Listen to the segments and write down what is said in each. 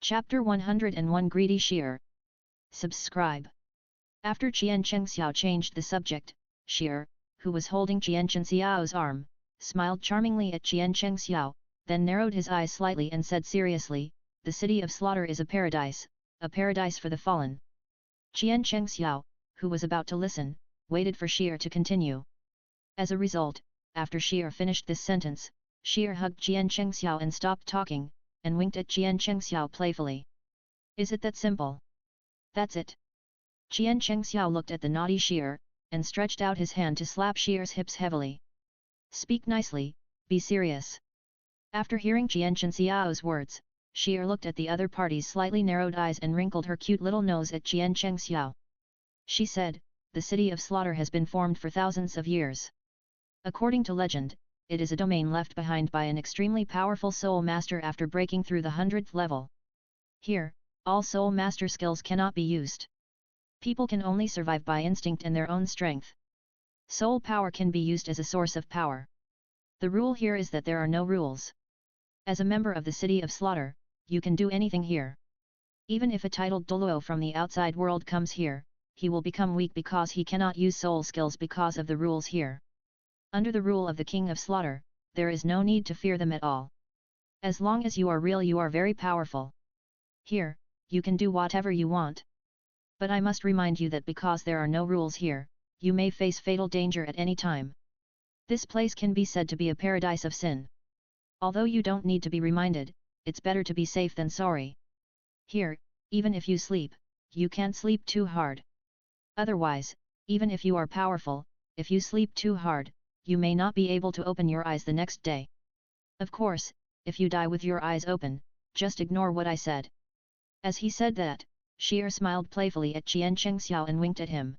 Chapter 101 Greedy Shear. Subscribe. After Qian Chengxiao changed the subject, Shear, who was holding Qian Chengxiao's arm, smiled charmingly at Qian Chengxiao, then narrowed his eyes slightly and said seriously, "The city of slaughter is a paradise for the fallen." Qian Chengxiao, who was about to listen, waited for Shear to continue. As a result, after Shear finished this sentence, Shear hugged Qian Chengxiao and stopped talking, and winked at Qian Chengxiao playfully. "Is it that simple?" "That's it." Qian Chengxiao looked at the naughty Shear, and stretched out his hand to slap Shear's hips heavily. "Speak nicely, be serious." After hearing Qian Chengxiao's words, Shear looked at the other party's slightly narrowed eyes and wrinkled her cute little nose at Qian Chengxiao. She said, "The city of slaughter has been formed for thousands of years. According to legend, it is a domain left behind by an extremely powerful soul master after breaking through the 100th level. Here, all soul master skills cannot be used. People can only survive by instinct and their own strength. Soul power can be used as a source of power. The rule here is that there are no rules. As a member of the city of slaughter, you can do anything here. Even if a titled Douluo from the outside world comes here, he will become weak because he cannot use soul skills because of the rules here. Under the rule of the King of Slaughter, there is no need to fear them at all. As long as you are real, you are very powerful. Here, you can do whatever you want. But I must remind you that because there are no rules here, you may face fatal danger at any time. This place can be said to be a paradise of sin. Although you don't need to be reminded, it's better to be safe than sorry. Here, even if you sleep, you can't sleep too hard. Otherwise, even if you are powerful, if you sleep too hard, you may not be able to open your eyes the next day. Of course, if you die with your eyes open, just ignore what I said." As he said that, Shear smiled playfully at Qian Chengxiao and winked at him.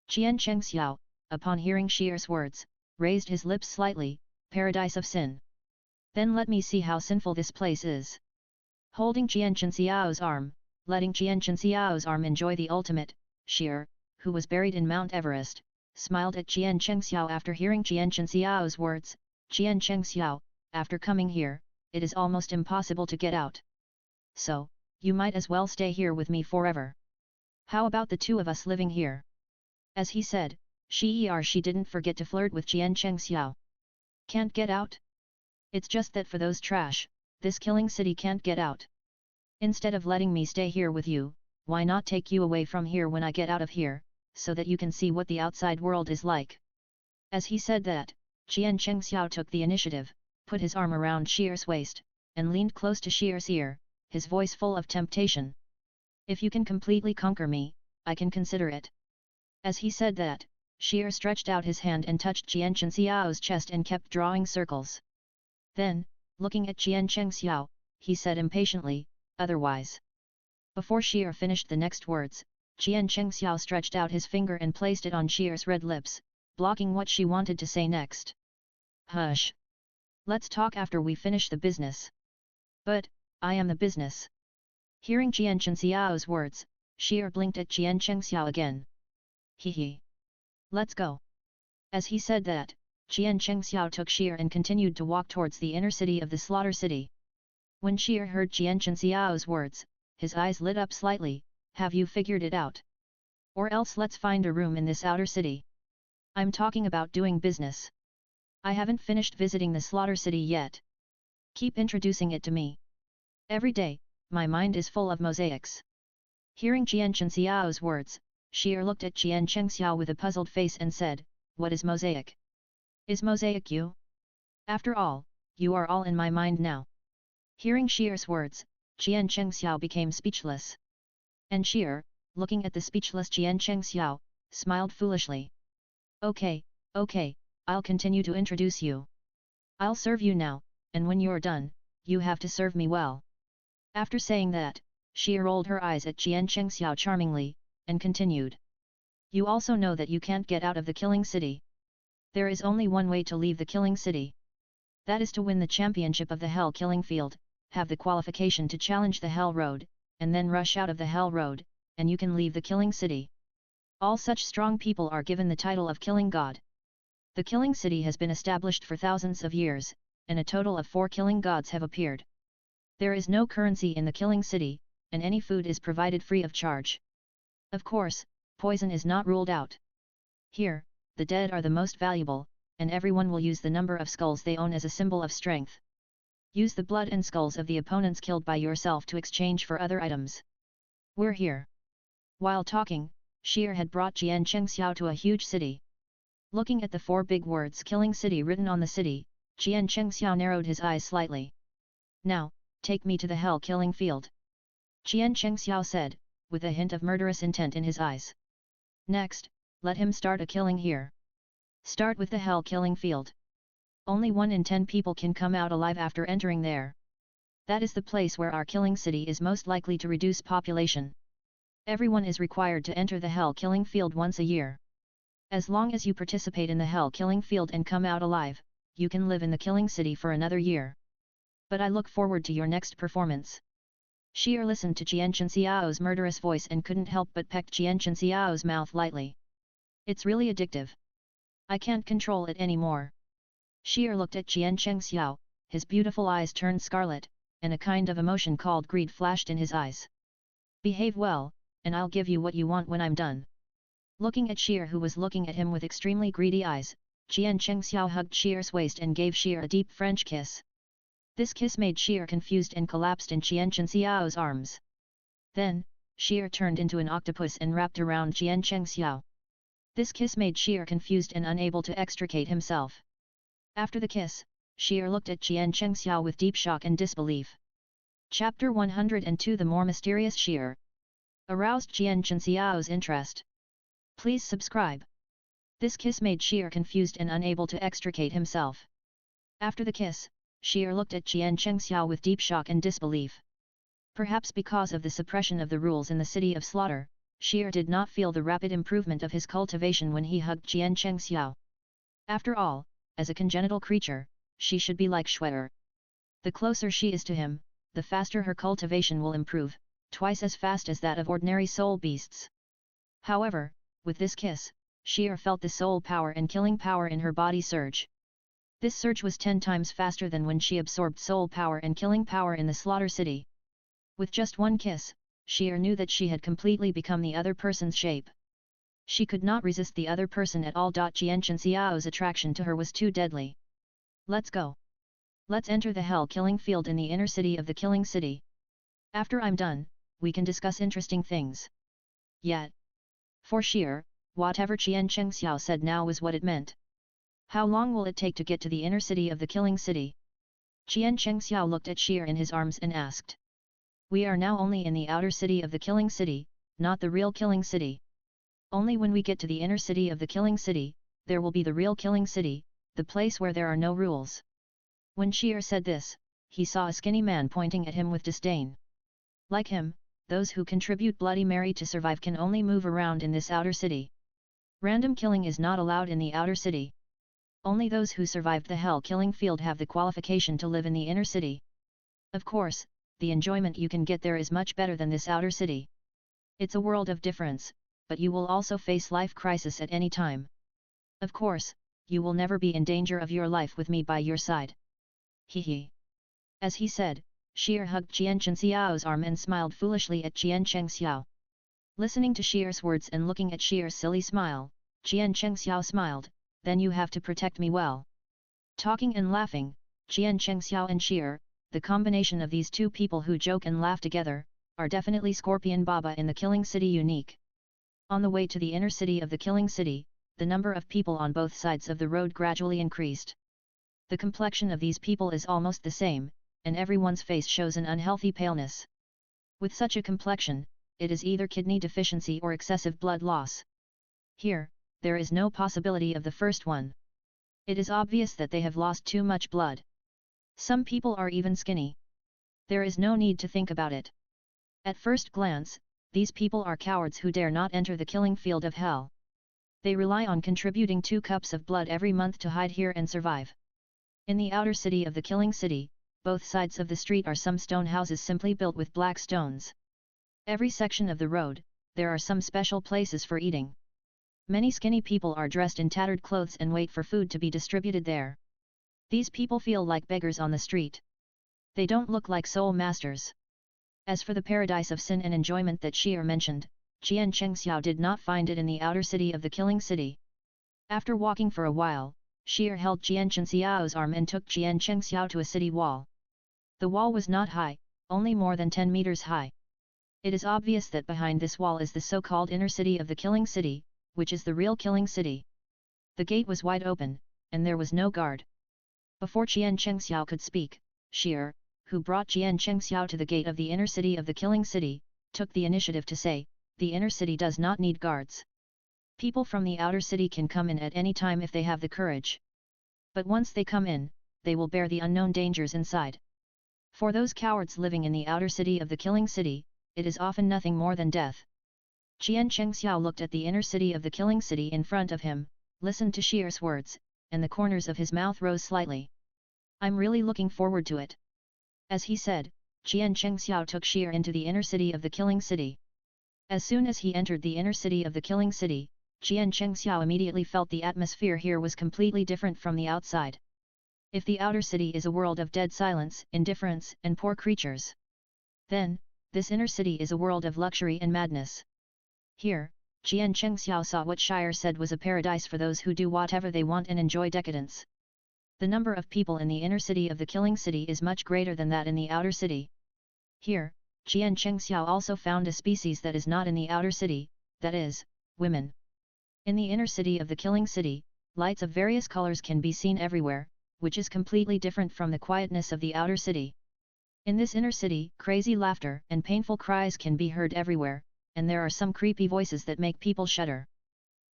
Qian Chengxiao, upon hearing Shear's words, raised his lips slightly, "Paradise of sin. Then let me see how sinful this place is." Holding Qian Chengxiao's arm, letting Qian Chengxiao's arm enjoy the ultimate, Shear, who was buried in Mount Everest, smiled at Qian Chengxiao after hearing Qian Chengxiao's words. "Qian Chengxiao, after coming here, it is almost impossible to get out. So, you might as well stay here with me forever. How about the two of us living here?" As he said, she didn't forget to flirt with Qian Chengxiao. "Can't get out? It's just that for those trash, this killing city can't get out. Instead of letting me stay here with you, why not take you away from here when I get out of here, so that you can see what the outside world is like?" As he said that, Qian Chengxiao took the initiative, put his arm around Shear's waist, and leaned close to Shear's ear, his voice full of temptation. "If you can completely conquer me, I can consider it." As he said that, Shear stretched out his hand and touched Qian Chengxiao's chest and kept drawing circles. Then, looking at Qian Chengxiao, he said impatiently, "Otherwise." Before Shear finished the next words, Qian Chengxiao stretched out his finger and placed it on Shear's red lips, blocking what she wanted to say next. "Hush! Let's talk after we finish the business." "But, I am the business." Hearing Qian Chengxiao's words, Shear blinked at Qian Chengxiao again. "Hee. Let's go." As he said that, Qian Chengxiao took Shear and continued to walk towards the inner city of the slaughter city. When Shear heard Qian Chengxiao's words, his eyes lit up slightly. "Have you figured it out? Or else let's find a room in this outer city. I'm talking about doing business. I haven't finished visiting the slaughter city yet. Keep introducing it to me. Every day, my mind is full of mosaics." Hearing Qian Chengxiao's words, Shear looked at Qian Chengxiao with a puzzled face and said, "What is mosaic? Is mosaic you? After all, you are all in my mind now." Hearing Shear's words, Qian Chengxiao became speechless. And Shear, looking at the speechless Qian Chengxiao, smiled foolishly. Okay, I'll continue to introduce you. I'll serve you now, and when you're done, you have to serve me well." After saying that, Shear rolled her eyes at Qian Chengxiao charmingly, and continued. "You also know that you can't get out of the killing city. There is only one way to leave the killing city. That is to win the championship of the Hell Killing Field, have the qualification to challenge the Hell Road, and then rush out of the Hell Road, and you can leave the killing city. All such strong people are given the title of Killing God. The killing city has been established for thousands of years, and a total of 4 killing gods have appeared. There is no currency in the killing city, and any food is provided free of charge. Of course, poison is not ruled out. Here, the dead are the most valuable, and everyone will use the number of skulls they own as a symbol of strength. Use the blood and skulls of the opponents killed by yourself to exchange for other items. We're here. While talking, Sheer had brought Jian Chengxiao to a huge city. Looking at the 4 big words "Killing City" written on the city, Jian Chengxiao narrowed his eyes slightly. Now, take me to the hell killing field. Jian Chengxiao said, with a hint of murderous intent in his eyes. Next, let him start a killing here. Start with the hell killing field. Only 1 in 10 people can come out alive after entering there. That is the place where our killing city is most likely to reduce population. Everyone is required to enter the hell killing field once a year. As long as you participate in the hell killing field and come out alive, you can live in the killing city for another year. But I look forward to your next performance. Sheer listened to Jian Chenxiao's murderous voice and couldn't help but peck Jian Chenxiao's mouth lightly. It's really addictive. I can't control it anymore. Sheer looked at Jian Chengxiao, his beautiful eyes turned scarlet, and a kind of emotion called greed flashed in his eyes. Behave well, and I'll give you what you want when I'm done. Looking at Sheer, who was looking at him with extremely greedy eyes, Jian Chengxiao hugged Sheer's waist and gave Sheer a deep French kiss. This kiss made Sheer confused and collapsed in Jian Chengxiao's arms. Then, Sheer turned into an octopus and wrapped around Jian Chengxiao. This kiss made Sheer confused and unable to extricate himself. After the kiss, Sheer looked at Jian Chengxiao with deep shock and disbelief. Chapter 102 The More Mysterious Sheer aroused Jian Chengxiao's interest. Please subscribe. This kiss made Sheer confused and unable to extricate himself. After the kiss, Sheer looked at Jian Chengxiao with deep shock and disbelief. Perhaps because of the suppression of the rules in the city of slaughter, Sheer did not feel the rapid improvement of his cultivation when he hugged Jian Chengxiao. After all, as a congenital creature, she should be like Shuer. The closer she is to him, the faster her cultivation will improve, twice as fast as that of ordinary soul beasts. However, with this kiss, Sheer felt the soul power and killing power in her body surge. This surge was 10 times faster than when she absorbed soul power and killing power in the slaughter city. With just one kiss, Sheer knew that she had completely become the other person's shape. She could not resist the other person at all. Jian Chenxiao's attraction to her was too deadly. Let's go. Let's enter the hell killing field in the inner city of the killing city. After I'm done, we can discuss interesting things. Yet. For Sheer, whatever Jian Chengxiao said now was what it meant. How long will it take to get to the inner city of the killing city? Jian Chengxiao looked at Sheer in his arms and asked. We are now only in the outer city of the killing city, not the real killing city. Only when we get to the inner city of the killing city, there will be the real killing city, the place where there are no rules. When Sheer said this, he saw a skinny man pointing at him with disdain. Like him, those who contribute Bloody Mary to survive can only move around in this outer city. Random killing is not allowed in the outer city. Only those who survived the hell killing field have the qualification to live in the inner city. Of course, the enjoyment you can get there is much better than this outer city. It's a world of difference, but you will also face life crisis at any time. Of course, you will never be in danger of your life with me by your side. Hee. As he said, Sheer hugged Jian Chenxiao's arm and smiled foolishly at Jian Chengxiao. Listening to Sheer's words and looking at Sheer's silly smile, Jian Chengxiao smiled, then you have to protect me well. Talking and laughing, Jian Chengxiao and Sheer, the combination of these two people who joke and laugh together, are definitely Scorpion Baba in the killing city unique. On the way to the inner city of the killing city, the number of people on both sides of the road gradually increased. The complexion of these people is almost the same, and everyone's face shows an unhealthy paleness. With such a complexion, it is either kidney deficiency or excessive blood loss. Here, there is no possibility of the first one. It is obvious that they have lost too much blood. Some people are even skinny. There is no need to think about it. At first glance, these people are cowards who dare not enter the killing field of hell. They rely on contributing 2 cups of blood every month to hide here and survive. In the outer city of the killing city, both sides of the street are some stone houses simply built with black stones. Every section of the road, there are some special places for eating. Many skinny people are dressed in tattered clothes and wait for food to be distributed there. These people feel like beggars on the street. They don't look like soul masters. As for the paradise of sin and enjoyment that Shi'er mentioned, Jian Chengxiao did not find it in the outer city of the killing city. After walking for a while, Shi'er held Jian Chengxiao's arm and took Jian Chengxiao to a city wall. The wall was not high, only more than 10 meters high. It is obvious that behind this wall is the so-called inner city of the killing city, which is the real killing city. The gate was wide open, and there was no guard. Before Jian Chengxiao could speak, Shi'er, who brought Jian Chengxiao to the gate of the inner city of the killing city, took the initiative to say, the inner city does not need guards. People from the outer city can come in at any time if they have the courage. But once they come in, they will bear the unknown dangers inside. For those cowards living in the outer city of the killing city, it is often nothing more than death. Jian Chengxiao looked at the inner city of the killing city in front of him, listened to Shi'er's words, and the corners of his mouth rose slightly. I'm really looking forward to it. As he said, Jian Chengxiao took Shi'er into the inner city of the killing city. As soon as he entered the inner city of the killing city, Jian Chengxiao immediately felt the atmosphere here was completely different from the outside. If the outer city is a world of dead silence, indifference, and poor creatures, then, this inner city is a world of luxury and madness. Here, Jian Chengxiao saw what Shi'er said was a paradise for those who do whatever they want and enjoy decadence. The number of people in the inner city of the killing city is much greater than that in the outer city. Here, Jian Chengxiao also found a species that is not in the outer city, that is, women. In the inner city of the killing city, lights of various colors can be seen everywhere, which is completely different from the quietness of the outer city. In this inner city, crazy laughter and painful cries can be heard everywhere, and there are some creepy voices that make people shudder.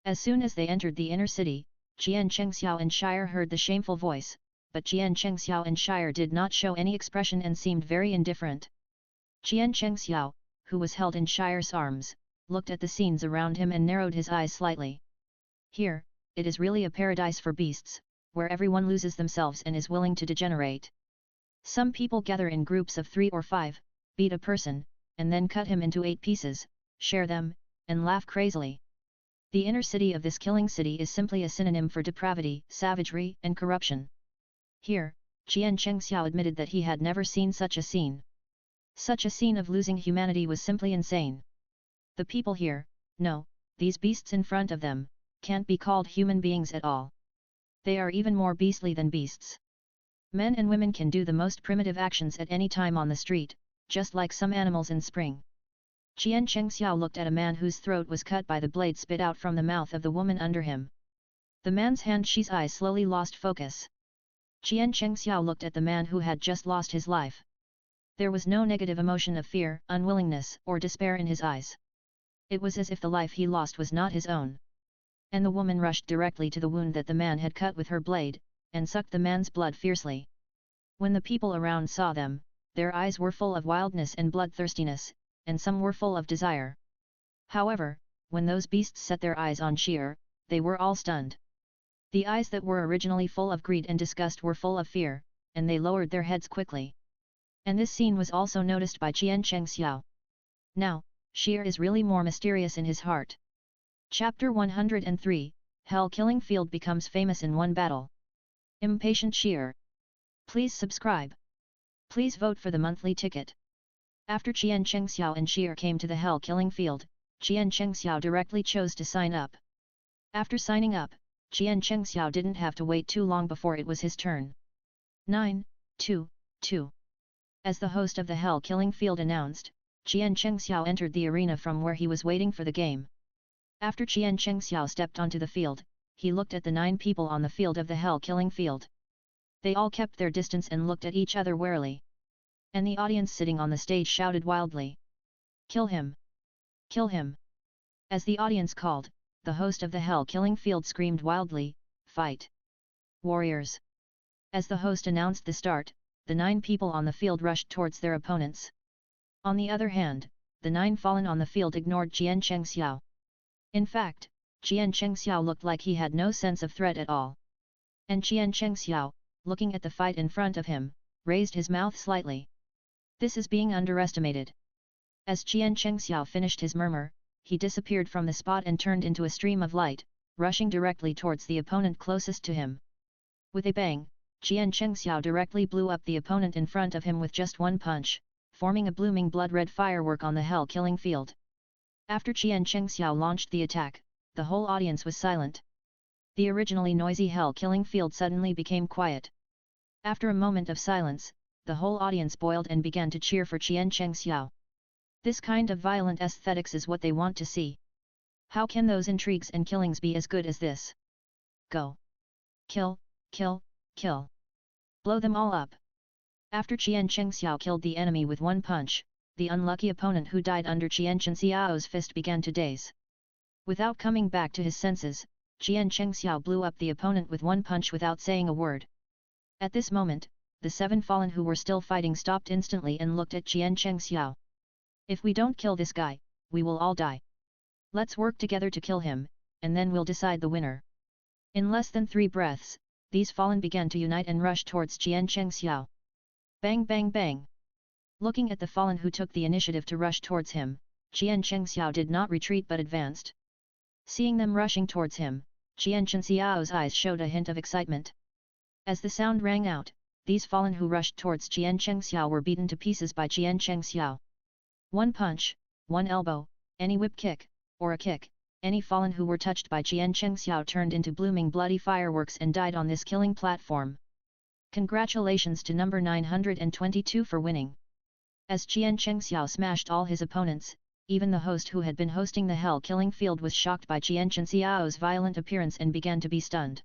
As soon as they entered the inner city, Jian Chengxiao and Shi'er heard the shameful voice, but Jian Chengxiao and Shi'er did not show any expression and seemed very indifferent. Jian Chengxiao, who was held in Shi'er's arms, looked at the scenes around him and narrowed his eyes slightly. Here, it is really a paradise for beasts, where everyone loses themselves and is willing to degenerate. Some people gather in groups of 3 or 5, beat a person, and then cut him into 8 pieces, share them, and laugh crazily. The inner city of this killing city is simply a synonym for depravity, savagery, and corruption. Here, Jian Chengxiao admitted that he had never seen such a scene. Such a scene of losing humanity was simply insane. The people here, no, these beasts in front of them, can't be called human beings at all. They are even more beastly than beasts. Men and women can do the most primitive actions at any time on the street, just like some animals in spring. Jian Chengxiao looked at a man whose throat was cut by the blade spit out from the mouth of the woman under him. The man's Shi's eyes slowly lost focus. Jian Chengxiao looked at the man who had just lost his life. There was no negative emotion of fear, unwillingness, or despair in his eyes. It was as if the life he lost was not his own. And the woman rushed directly to the wound that the man had cut with her blade, and sucked the man's blood fiercely. When the people around saw them, their eyes were full of wildness and bloodthirstiness, and some were full of desire. However, when those beasts set their eyes on Shi'er, they were all stunned. The eyes that were originally full of greed and disgust were full of fear, and they lowered their heads quickly. And this scene was also noticed by Jian Chengxiao. Now, Shi'er is really more mysterious in his heart. Chapter 103, Hell Killing Field becomes famous in one battle. Impatient Shi'er. Please subscribe. Please vote for the monthly ticket. After Jian Chengxiao and Shi'er came to the Hell Killing Field, Jian Chengxiao directly chose to sign up. After signing up, Jian Chengxiao didn't have to wait too long before it was his turn. 9-2-2. As the host of the Hell Killing Field announced, Jian Chengxiao entered the arena from where he was waiting for the game. After Jian Chengxiao stepped onto the field, he looked at the 9 people on the field of the Hell Killing Field. They all kept their distance and looked at each other warily. And the audience sitting on the stage shouted wildly, "Kill him! Kill him!" As the audience called, the host of the Hell Killing Field screamed wildly, "Fight! Warriors!" As the host announced the start, the 9 people on the field rushed towards their opponents. On the other hand, the 9 fallen on the field ignored Jian Chengxiao. In fact, Jian Chengxiao looked like he had no sense of threat at all. And Jian Chengxiao, looking at the fight in front of him, raised his mouth slightly. This is being underestimated. As Jian Chengxiao finished his murmur, he disappeared from the spot and turned into a stream of light, rushing directly towards the opponent closest to him. With a bang, Jian Chengxiao directly blew up the opponent in front of him with just one punch, forming a blooming blood-red firework on the hell-killing field. After Jian Chengxiao launched the attack, the whole audience was silent. The originally noisy hell-killing field suddenly became quiet. After a moment of silence, the whole audience boiled and began to cheer for Jian Chengxiao. This kind of violent aesthetics is what they want to see. How can those intrigues and killings be as good as this? Go! Kill, kill, kill! Blow them all up! After Jian Chengxiao killed the enemy with one punch, the unlucky opponent who died under Jian Chengxiao's fist began to daze. Without coming back to his senses, Jian Chengxiao blew up the opponent with one punch without saying a word. At this moment, the 7 fallen who were still fighting stopped instantly and looked at Jian Chengxiao. If we don't kill this guy, we will all die. Let's work together to kill him, and then we'll decide the winner. In less than 3 breaths, these fallen began to unite and rush towards Jian Chengxiao. Bang bang bang! Looking at the fallen who took the initiative to rush towards him, Jian Chengxiao did not retreat but advanced. Seeing them rushing towards him, Jian Chengxiao's eyes showed a hint of excitement. As the sound rang out, these fallen who rushed towards Jian Chengxiao were beaten to pieces by Jian Chengxiao. One punch, one elbow, any whip kick, or a kick, any fallen who were touched by Jian Chengxiao turned into blooming bloody fireworks and died on this killing platform. Congratulations to number 922 for winning. As Jian Chengxiao smashed all his opponents, even the host who had been hosting the hell-killing field was shocked by Jian Chengxiao's violent appearance and began to be stunned.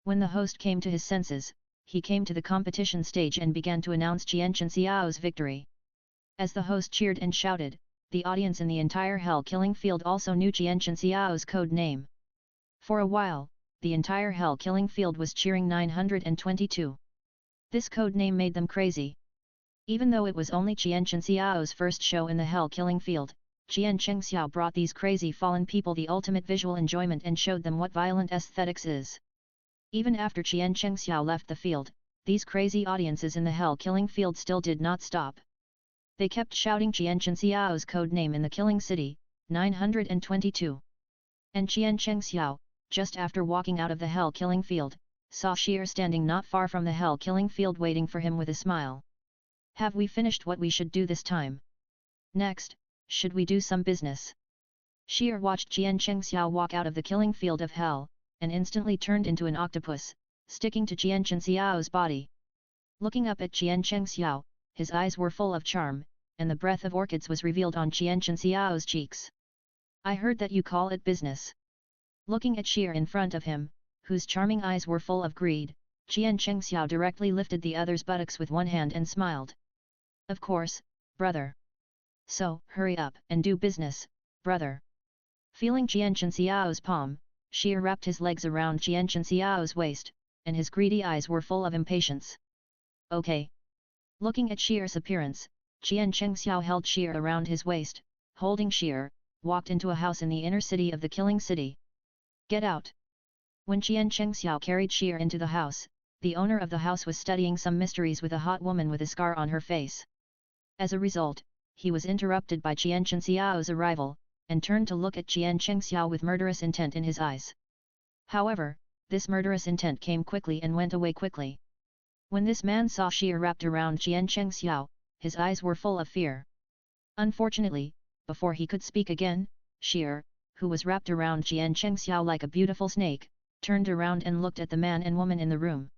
When the host came to his senses, he came to the competition stage and began to announce Jian Chengxiao's victory. As the host cheered and shouted, the audience in the entire hell-killing field also knew Jian Chengxiao's code name. For a while, the entire hell-killing field was cheering 922. This code name made them crazy. Even though it was only Jian Chengxiao's first show in the hell-killing field, Jian Chengxiao brought these crazy fallen people the ultimate visual enjoyment and showed them what violent aesthetics is. Even after Jian Chengxiao left the field, these crazy audiences in the hell-killing field still did not stop. They kept shouting Jian Chengxiao's code name in the killing city, 922. And Jian Chengxiao, just after walking out of the hell-killing field, saw Sheer standing not far from the hell-killing field waiting for him with a smile. Have we finished what we should do this time? Next, should we do some business? Sheer watched Jian Chengxiao walk out of the killing field of hell, and instantly turned into an octopus, sticking to Jian Chengxiao's body. Looking up at Jian Chengxiao, his eyes were full of charm, and the breath of orchids was revealed on Jian Chengxiao's cheeks. I heard that you call it business. Looking at Sheer in front of him, whose charming eyes were full of greed, Jian Chengxiao directly lifted the other's buttocks with one hand and smiled. Of course, brother. So, hurry up and do business, brother. Feeling Jian Chengxiao's palm, Sheer wrapped his legs around Jian Chengxiao's waist, and his greedy eyes were full of impatience. Okay. Looking at Sheer's appearance, Jian Chengxiao held Sheer around his waist, holding Sheer, walked into a house in the inner city of the killing city. Get out! When Jian Chengxiao carried Sheer into the house, the owner of the house was studying some mysteries with a hot woman with a scar on her face. As a result, he was interrupted by Jian Chengxiao's arrival, and turned to look at Jian Chengxiao with murderous intent in his eyes. However, this murderous intent came quickly and went away quickly. When this man saw Sheer wrapped around Jian Chengxiao, his eyes were full of fear. Unfortunately, before he could speak again, Sheer, who was wrapped around Jian Chengxiao like a beautiful snake, turned around and looked at the man and woman in the room.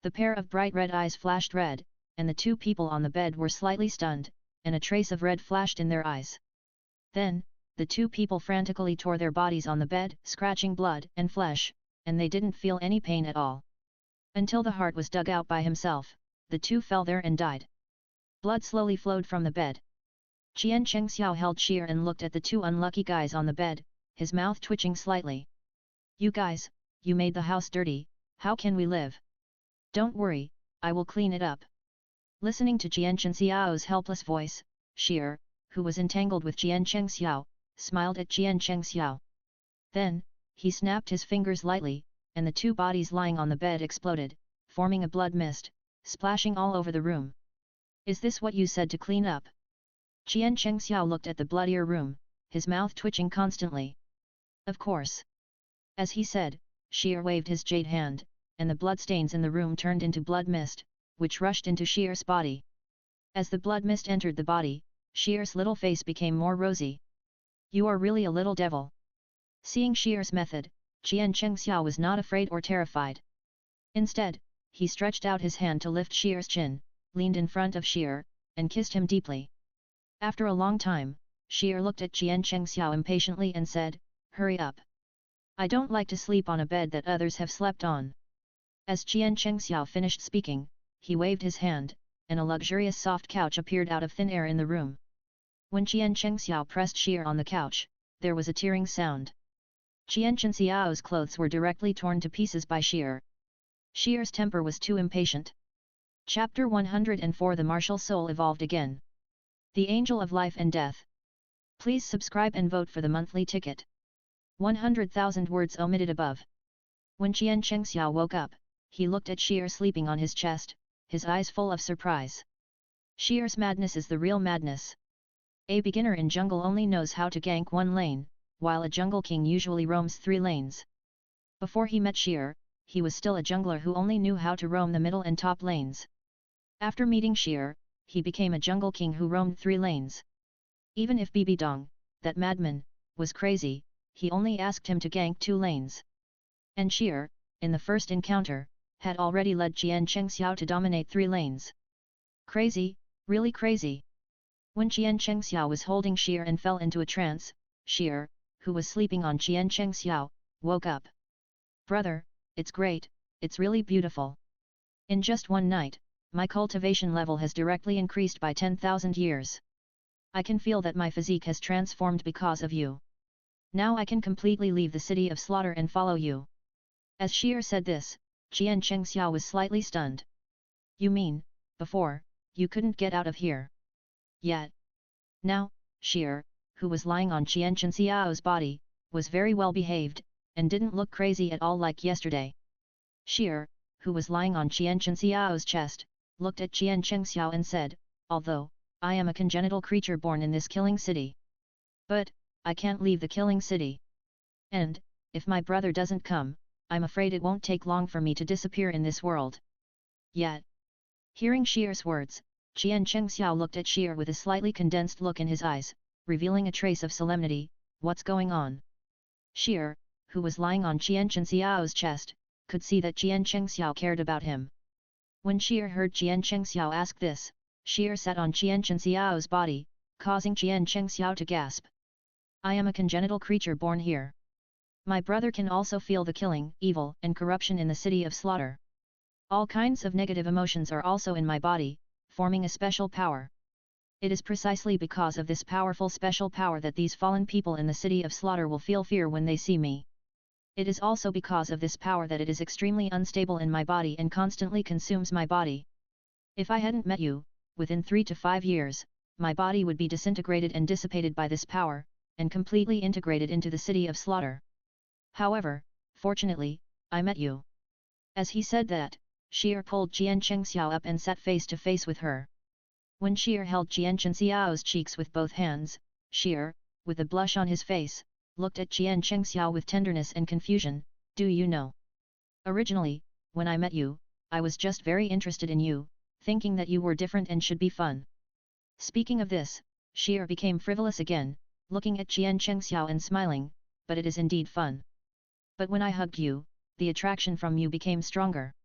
The pair of bright red eyes flashed red, and the 2 people on the bed were slightly stunned, and a trace of red flashed in their eyes. Then, the 2 people frantically tore their bodies on the bed, scratching blood and flesh, and they didn't feel any pain at all. Until the heart was dug out by himself, the 2 fell there and died. Blood slowly flowed from the bed. Jian Chengxiao held Sheer and looked at the 2 unlucky guys on the bed, his mouth twitching slightly. You guys, you made the house dirty, how can we live? Don't worry, I will clean it up. Listening to Jian Chengxiao's helpless voice, Sheer, who was entangled with Jian Chengxiao, smiled at Jian Chengxiao. Then, he snapped his fingers lightly, and the 2 bodies lying on the bed exploded, forming a blood mist, splashing all over the room. Is this what you said to clean up? Jian Chengxiao looked at the bloodier room, his mouth twitching constantly. Of course. As he said, Sheer waved his jade hand, and the bloodstains in the room turned into blood mist, which rushed into Shear's body. As the blood mist entered the body, Shear's little face became more rosy. "You are really a little devil." Seeing Shear's method, Qian Chengxiao was not afraid or terrified. Instead, he stretched out his hand to lift Shear's chin, leaned in front of Shear, and kissed him deeply. After a long time, Shear looked at Qian Chengxiao impatiently and said, "Hurry up. I don't like to sleep on a bed that others have slept on." As Qian Chengxiao finished speaking, he waved his hand, and a luxurious soft couch appeared out of thin air in the room. When Qian Chengxiao pressed Shear on the couch, there was a tearing sound. Qian Chengxiao's clothes were directly torn to pieces by Shear. Shear's temper was too impatient. Chapter 104 The Martial Soul Evolved Again. The Angel of Life and Death. Please subscribe and vote for the monthly ticket. 100,000 words omitted above. When Qian Chengxiao woke up, he looked at Shear sleeping on his chest, his eyes full of surprise. Shear's madness is the real madness. A beginner in jungle only knows how to gank one lane, while a jungle king usually roams 3 lanes. Before he met Shear, he was still a jungler who only knew how to roam the middle and top lanes. After meeting Shear, he became a jungle king who roamed 3 lanes. Even if Bibi Dong, that madman, was crazy, he only asked him to gank 2 lanes. And Shear, in the first encounter, had already led Qian Chengxiao to dominate 3 lanes. Crazy, really crazy. When Qian Chengxiao was holding Shear and fell into a trance, Shear, who was sleeping on Qian Chengxiao, woke up. "Brother, it's great, it's really beautiful. In just one night, my cultivation level has directly increased by 10,000 years. I can feel that my physique has transformed because of you. Now I can completely leave the city of slaughter and follow you." As Shear said this, Qian Chengxiao was slightly stunned. "You mean, before, you couldn't get out of here? Yet. Now, Shear, who was lying on Qian Chengxiao's body, was very well behaved, and didn't look crazy at all like yesterday." Shear, who was lying on Qian Chengxiao's chest, looked at Qian Chengxiao and said, "Although, I am a congenital creature born in this killing city. But, I can't leave the killing city. And, if my brother doesn't come, I'm afraid it won't take long for me to disappear in this world." Yet. Hearing Shear's words, Qian Chengxiao looked at Shear with a slightly condensed look in his eyes, revealing a trace of solemnity. "What's going on?" Shear, who was lying on Qian Chengxiao's chest, could see that Qian Chengxiao cared about him. When Shear heard Qian Chengxiao ask this, Shear sat on Qian Chengxiao's body, causing Qian Chengxiao to gasp. "I am a congenital creature born here. My brother can also feel the killing, evil and corruption in the city of slaughter. All kinds of negative emotions are also in my body, forming a special power. It is precisely because of this powerful special power that these fallen people in the city of slaughter will feel fear when they see me. It is also because of this power that it is extremely unstable in my body and constantly consumes my body. If I hadn't met you, within 3 to 5 years, my body would be disintegrated and dissipated by this power, and completely integrated into the city of slaughter. However, fortunately, I met you." As he said that, Shear pulled Qian Chengxiao up and sat face to face with her. When Shear held Qian Chengxiao's cheeks with both hands, Shear, with a blush on his face, looked at Qian Chengxiao with tenderness and confusion. "Do you know? Originally, when I met you, I was just very interested in you, thinking that you were different and should be fun." Speaking of this, Shear became frivolous again, looking at Qian Chengxiao and smiling, "But it is indeed fun. But when I hugged you, the attraction from you became stronger.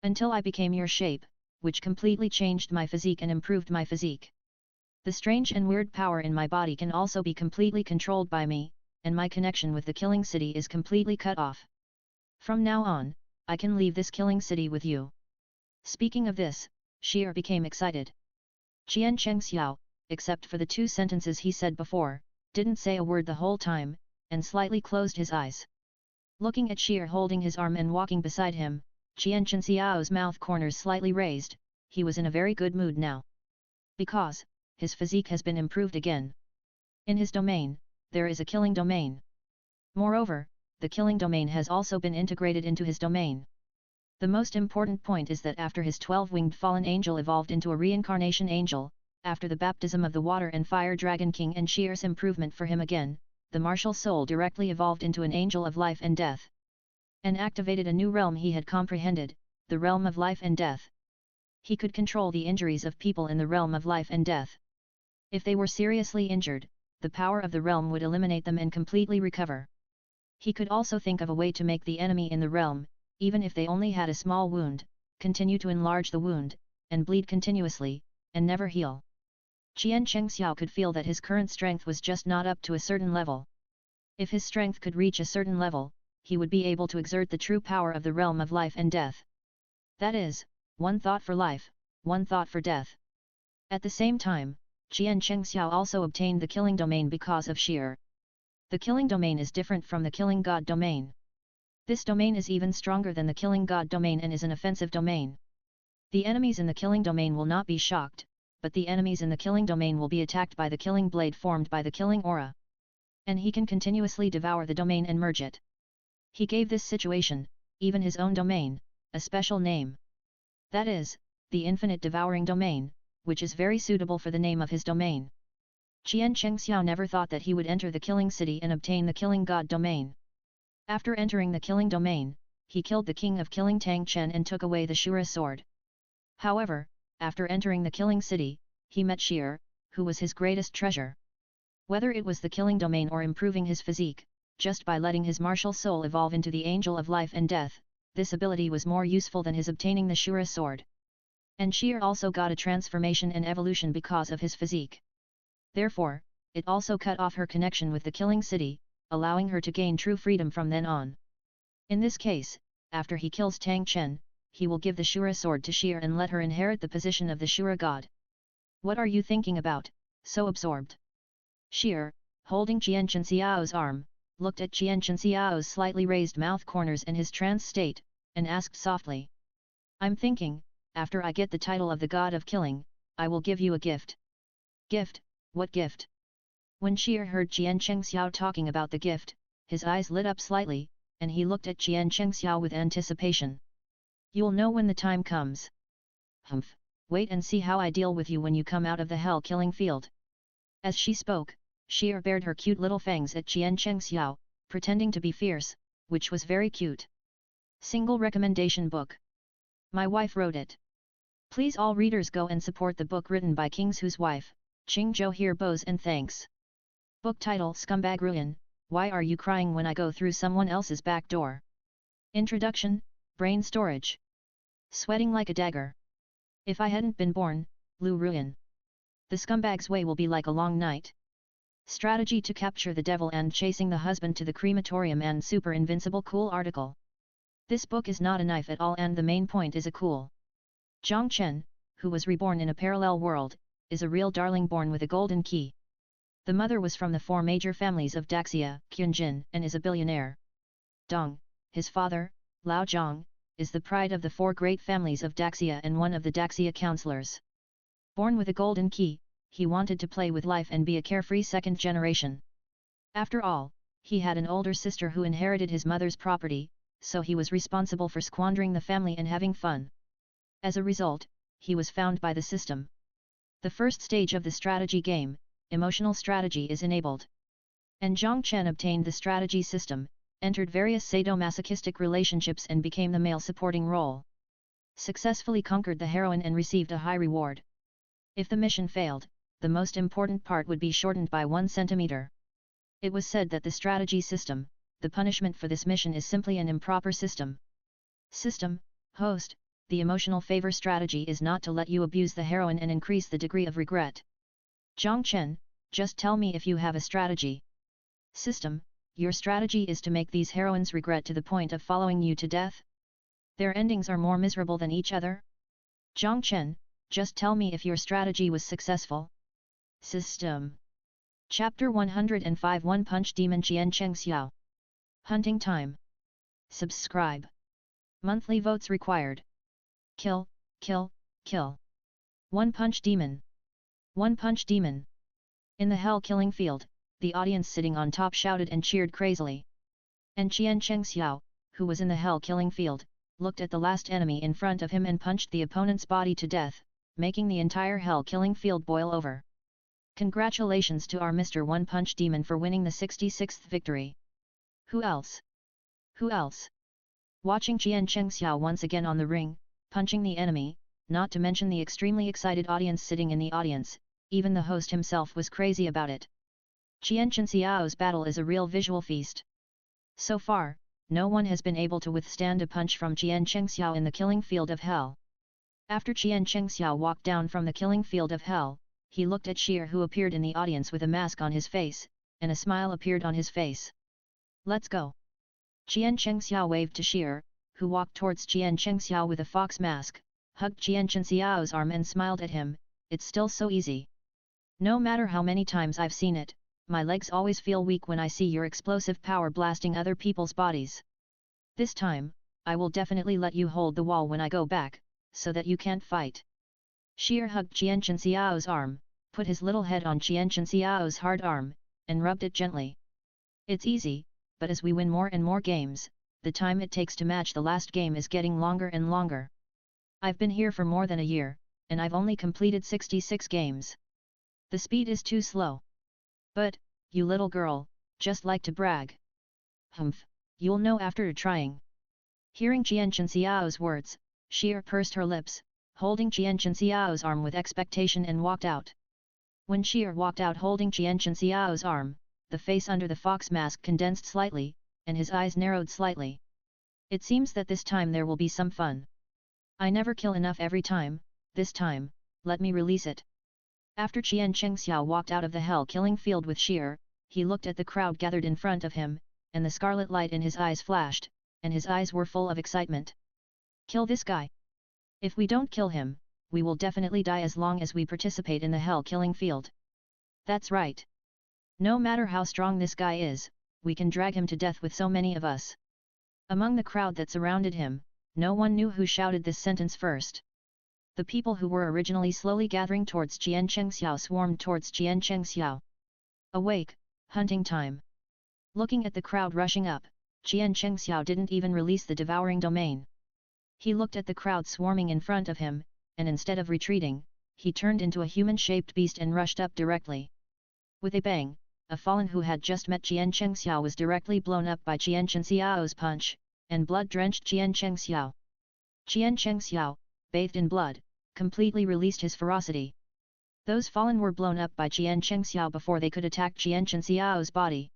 Until I became your shape, which completely changed my physique and improved my physique. The strange and weird power in my body can also be completely controlled by me, and my connection with the killing city is completely cut off. From now on, I can leave this killing city with you." Speaking of this, Shear became excited. Qian Chengxiao, except for the 2 sentences he said before, didn't say a word the whole time, and slightly closed his eyes. Looking at Shear holding his arm and walking beside him, Qian Chengxiao's mouth corners slightly raised. He was in a very good mood now. Because, his physique has been improved again. In his domain, there is a killing domain. Moreover, the killing domain has also been integrated into his domain. The most important point is that after his 12-winged fallen angel evolved into a reincarnation angel, after the baptism of the water and fire dragon king and Shear's improvement for him again, the martial soul directly evolved into an angel of life and death. and activated a new realm he had comprehended, the realm of life and death. He could control the injuries of people in the realm of life and death. If they were seriously injured, the power of the realm would eliminate them and completely recover. He could also think of a way to make the enemy in the realm, even if they only had a small wound, continue to enlarge the wound, and bleed continuously, and never heal. Qian Chengxiao could feel that his current strength was just not up to a certain level. If his strength could reach a certain level, he would be able to exert the true power of the realm of life and death. That is, one thought for life, one thought for death. At the same time, Qian Chengxiao also obtained the killing domain because of sheer. The killing domain is different from the killing god domain. This domain is even stronger than the killing god domain and is an offensive domain. The enemies in the killing domain will not be shocked, but the enemies in the killing domain will be attacked by the killing blade formed by the killing aura. And he can continuously devour the domain and merge it. He gave this situation, even his own domain, a special name. That is, the infinite devouring domain, which is very suitable for the name of his domain. Qian Chengxiao never thought that he would enter the killing city and obtain the killing god domain. After entering the killing domain, he killed the king of killing Tang Chen and took away the Shura sword. However, after entering the killing city, he met Sheer, who was his greatest treasure. Whether it was the killing domain or improving his physique, just by letting his martial soul evolve into the angel of life and death, this ability was more useful than his obtaining the Shura sword. And Sheer also got a transformation and evolution because of his physique. Therefore, it also cut off her connection with the killing city, allowing her to gain true freedom from then on. In this case, after he kills Tang Chen, he will give the Shura sword to Sheer and let her inherit the position of the Shura god. What are you thinking about, so absorbed? Sheer, holding Qian Chenxiao's arm, looked at Qian Chenxiao's slightly raised mouth corners and his trance state, and asked softly. I'm thinking, after I get the title of the god of killing, I will give you a gift. Gift? What gift? When Sheer heard Qian Chengxiao talking about the gift, his eyes lit up slightly, and he looked at Qian Chengxiao with anticipation. You'll know when the time comes. Humph, wait and see how I deal with you when you come out of the hell killing field. As she spoke, Sheer bared her cute little fangs at Qian Chengxiao, pretending to be fierce, which was very cute. Single recommendation book. My wife wrote it. Please all readers go and support the book written by King's Whose wife, Qing Zhou here bows and thanks. Book title Scumbag Ruin, Why Are You Crying When I Go Through Someone Else's Back Door? Introduction, Brain Storage. Sweating like a dagger. If I hadn't been born, Lu Ruin. The scumbag's way will be like a long night. Strategy to capture the devil and chasing the husband to the crematorium and super invincible cool article. This book is not a knife at all and the main point is a cool. Zhang Chen, who was reborn in a parallel world, is a real darling born with a golden key. The mother was from the four major families of Daxia, Qunjin, and is a billionaire. Dong, his father, Lao Zhang, is the pride of the four great families of Daxia and one of the Daxia counselors. Born with a golden key, he wanted to play with life and be a carefree second generation. After all, he had an older sister who inherited his mother's property, so he was responsible for squandering the family and having fun. As a result, he was found by the system. The first stage of the strategy game, emotional strategy, is enabled. And Zhang Chen obtained the strategy system, entered various sadomasochistic relationships and became the male supporting role. Successfully conquered the heroine and received a high reward. If the mission failed, the most important part would be shortened by 1 centimeter. It was said that the strategy system, the punishment for this mission, is simply an improper system. System, host, the emotional favor strategy is not to let you abuse the heroine and increase the degree of regret. Zhang Chen, just tell me if you have a strategy. System, your strategy is to make these heroines regret to the point of following you to death? Their endings are more miserable than each other? Zhang Chen, just tell me if your strategy was successful. System. Chapter 105 One Punch Demon Qian Chengxiao. Hunting time. Subscribe. Monthly votes required. Kill, kill, kill. One Punch Demon. One Punch Demon. In the hell killing field, the audience sitting on top shouted and cheered crazily. And Qian Chengxiao, who was in the hell killing field, looked at the last enemy in front of him and punched the opponent's body to death, making the entire hell killing field boil over. Congratulations to our Mr. One Punch Demon for winning the 66th victory. Who else? Who else? Watching Qian Chengxiao once again on the ring, punching the enemy, not to mention the extremely excited audience sitting in the audience, even the host himself was crazy about it. Qian Chengxiao's battle is a real visual feast. So far, no one has been able to withstand a punch from Qian Chengxiao in the killing field of hell. After Qian Chengxiao walked down from the killing field of hell, he looked at Sheer, who appeared in the audience with a mask on his face, and a smile appeared on his face. Let's go. Qian Chengxiao waved to Sheer, who walked towards Qian Chengxiao with a fox mask, hugged Qian Chengxiao's arm and smiled at him. It's still so easy. No matter how many times I've seen it, my legs always feel weak when I see your explosive power blasting other people's bodies. This time, I will definitely let you hold the wall when I go back, so that you can't fight. Sheer hugged Qian Chengxiao's arm, put his little head on Qian Chengxiao's hard arm, and rubbed it gently. It's easy, but as we win more and more games, the time it takes to match the last game is getting longer and longer. I've been here for more than a year, and I've only completed 66 games. The speed is too slow. But, you little girl, just like to brag. Humph, you'll know after trying. Hearing Qian Chengxiao's words, Sheer pursed her lips, holding Qian Chengxiao's arm with expectation and walked out. When Sheer walked out holding Qian Chengxiao's arm, the face under the fox mask condensed slightly, and his eyes narrowed slightly. It seems that this time there will be some fun. I never kill enough every time, this time, let me release it. After Qian Chengxiao walked out of the hell killing field with Sheer, he looked at the crowd gathered in front of him, and the scarlet light in his eyes flashed, and his eyes were full of excitement. Kill this guy. If we don't kill him, we will definitely die as long as we participate in the hell killing field. That's right. No matter how strong this guy is, we can drag him to death with so many of us. Among the crowd that surrounded him, no one knew who shouted this sentence first. The people who were originally slowly gathering towards Qian Chengxiao swarmed towards Qian Chengxiao. Awake, hunting time. Looking at the crowd rushing up, Qian Chengxiao didn't even release the devouring domain. He looked at the crowd swarming in front of him, and instead of retreating, he turned into a human-shaped beast and rushed up directly. With a bang, a fallen who had just met Qian Chengxiao was directly blown up by Qian Chengxiao's punch, and blood drenched Qian Chengxiao. Qian Chengxiao, bathed in blood, completely released his ferocity. Those fallen were blown up by Qian Chengxiao before they could attack Qian Chengxiao's body.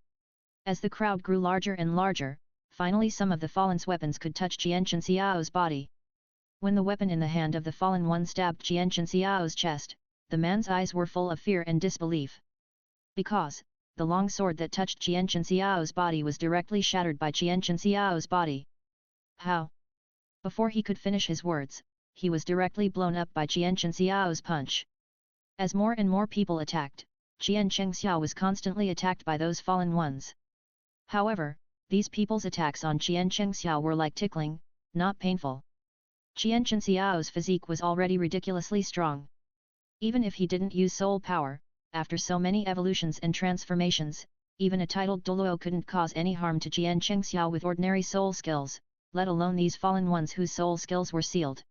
As the crowd grew larger and larger, finally some of the fallen's weapons could touch Qian Chengxiao's body. When the weapon in the hand of the fallen one stabbed Qian Chengxiao's chest, the man's eyes were full of fear and disbelief. Because, the long sword that touched Qian Chengxiao's body was directly shattered by Qian Chengxiao's body. How? Before he could finish his words, he was directly blown up by Qian Chengxiao's punch. As more and more people attacked, Qian Chengxiao was constantly attacked by those fallen ones. However, these people's attacks on Qian Chengxiao were like tickling, not painful. Qian Chengxiao's physique was already ridiculously strong. Even if he didn't use soul power, after so many evolutions and transformations, even a titled Douluo couldn't cause any harm to Qian Chengxiao with ordinary soul skills, let alone these fallen ones whose soul skills were sealed.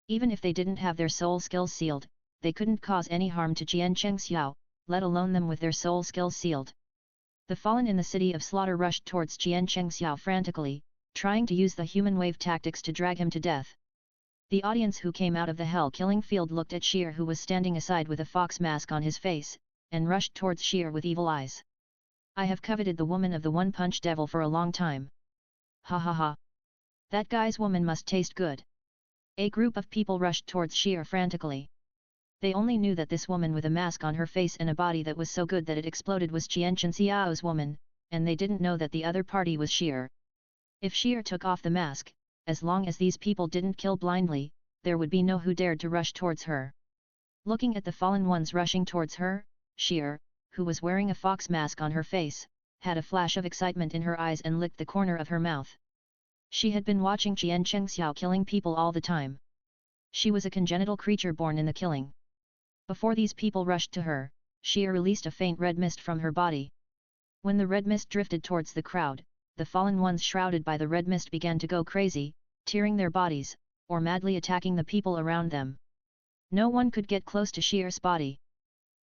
Even if they didn't have their soul skills sealed, they couldn't cause any harm to Qian Chengxiao, let alone them with their soul skills sealed. The fallen in the city of slaughter rushed towards Qian Chengxiao frantically, trying to use the human wave tactics to drag him to death. The audience who came out of the hell killing field looked at Sheer, who was standing aside with a fox mask on his face, and rushed towards Sheer with evil eyes. I have coveted the woman of the one-punch devil for a long time. Ha ha ha. That guy's woman must taste good. A group of people rushed towards Sheer frantically. They only knew that this woman with a mask on her face and a body that was so good that it exploded was Qian Chengxiao's woman, and they didn't know that the other party was Sheer. If Sheer took off the mask, as long as these people didn't kill blindly, there would be no who dared to rush towards her. Looking at the fallen ones rushing towards her, Sheer, who was wearing a fox mask on her face, had a flash of excitement in her eyes and licked the corner of her mouth. She had been watching Qian Chengxiao killing people all the time. She was a congenital creature born in the killing. Before these people rushed to her, Sheer released a faint red mist from her body. When the red mist drifted towards the crowd, the fallen ones shrouded by the red mist began to go crazy, tearing their bodies, or madly attacking the people around them. No one could get close to Sheer's body.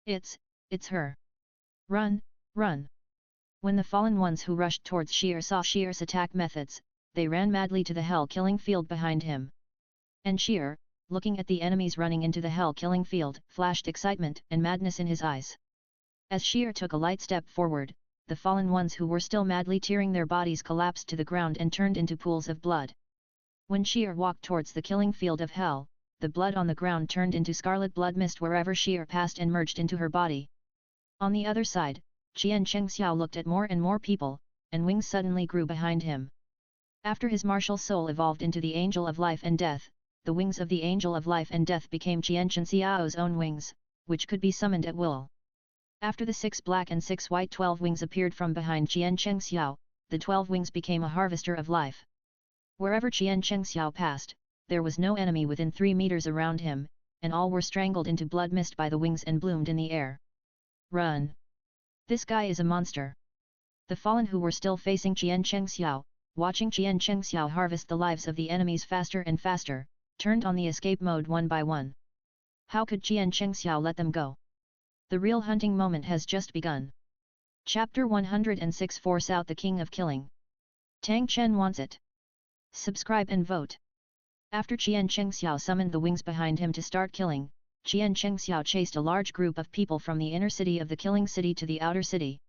It's her. Run, run. When the fallen ones who rushed towards Sheer saw Sheer's attack methods, they ran madly to the hell-killing field behind him. And Sheer, looking at the enemies running into the hell-killing field, flashed excitement and madness in his eyes. As Sheer took a light step forward, the fallen ones who were still madly tearing their bodies collapsed to the ground and turned into pools of blood. When Sheer walked towards the killing field of hell, the blood on the ground turned into scarlet blood mist wherever Sheer passed and merged into her body. On the other side, Qian Chengxiao looked at more and more people, and wings suddenly grew behind him. After his martial soul evolved into the Angel of Life and Death, the wings of the Angel of Life and Death became Qian Chengxiao's own wings, which could be summoned at will. After the 6 black and 6 white 12 wings appeared from behind Qian Chengxiao, the 12 wings became a harvester of life. Wherever Qian Chengxiao passed, there was no enemy within 3 meters around him, and all were strangled into blood mist by the wings and bloomed in the air. Run! This guy is a monster. The fallen who were still facing Qian Chengxiao, watching Qian Chengxiao harvest the lives of the enemies faster and faster, turned on the escape mode one by one. How could Qian Chengxiao let them go? The real hunting moment has just begun. Chapter 106 Force out the King of Killing. Tang Chen wants it. Subscribe and vote. After Qian Chengxiao summoned the wings behind him to start killing, Qian Chengxiao chased a large group of people from the inner city of the killing city to the outer city.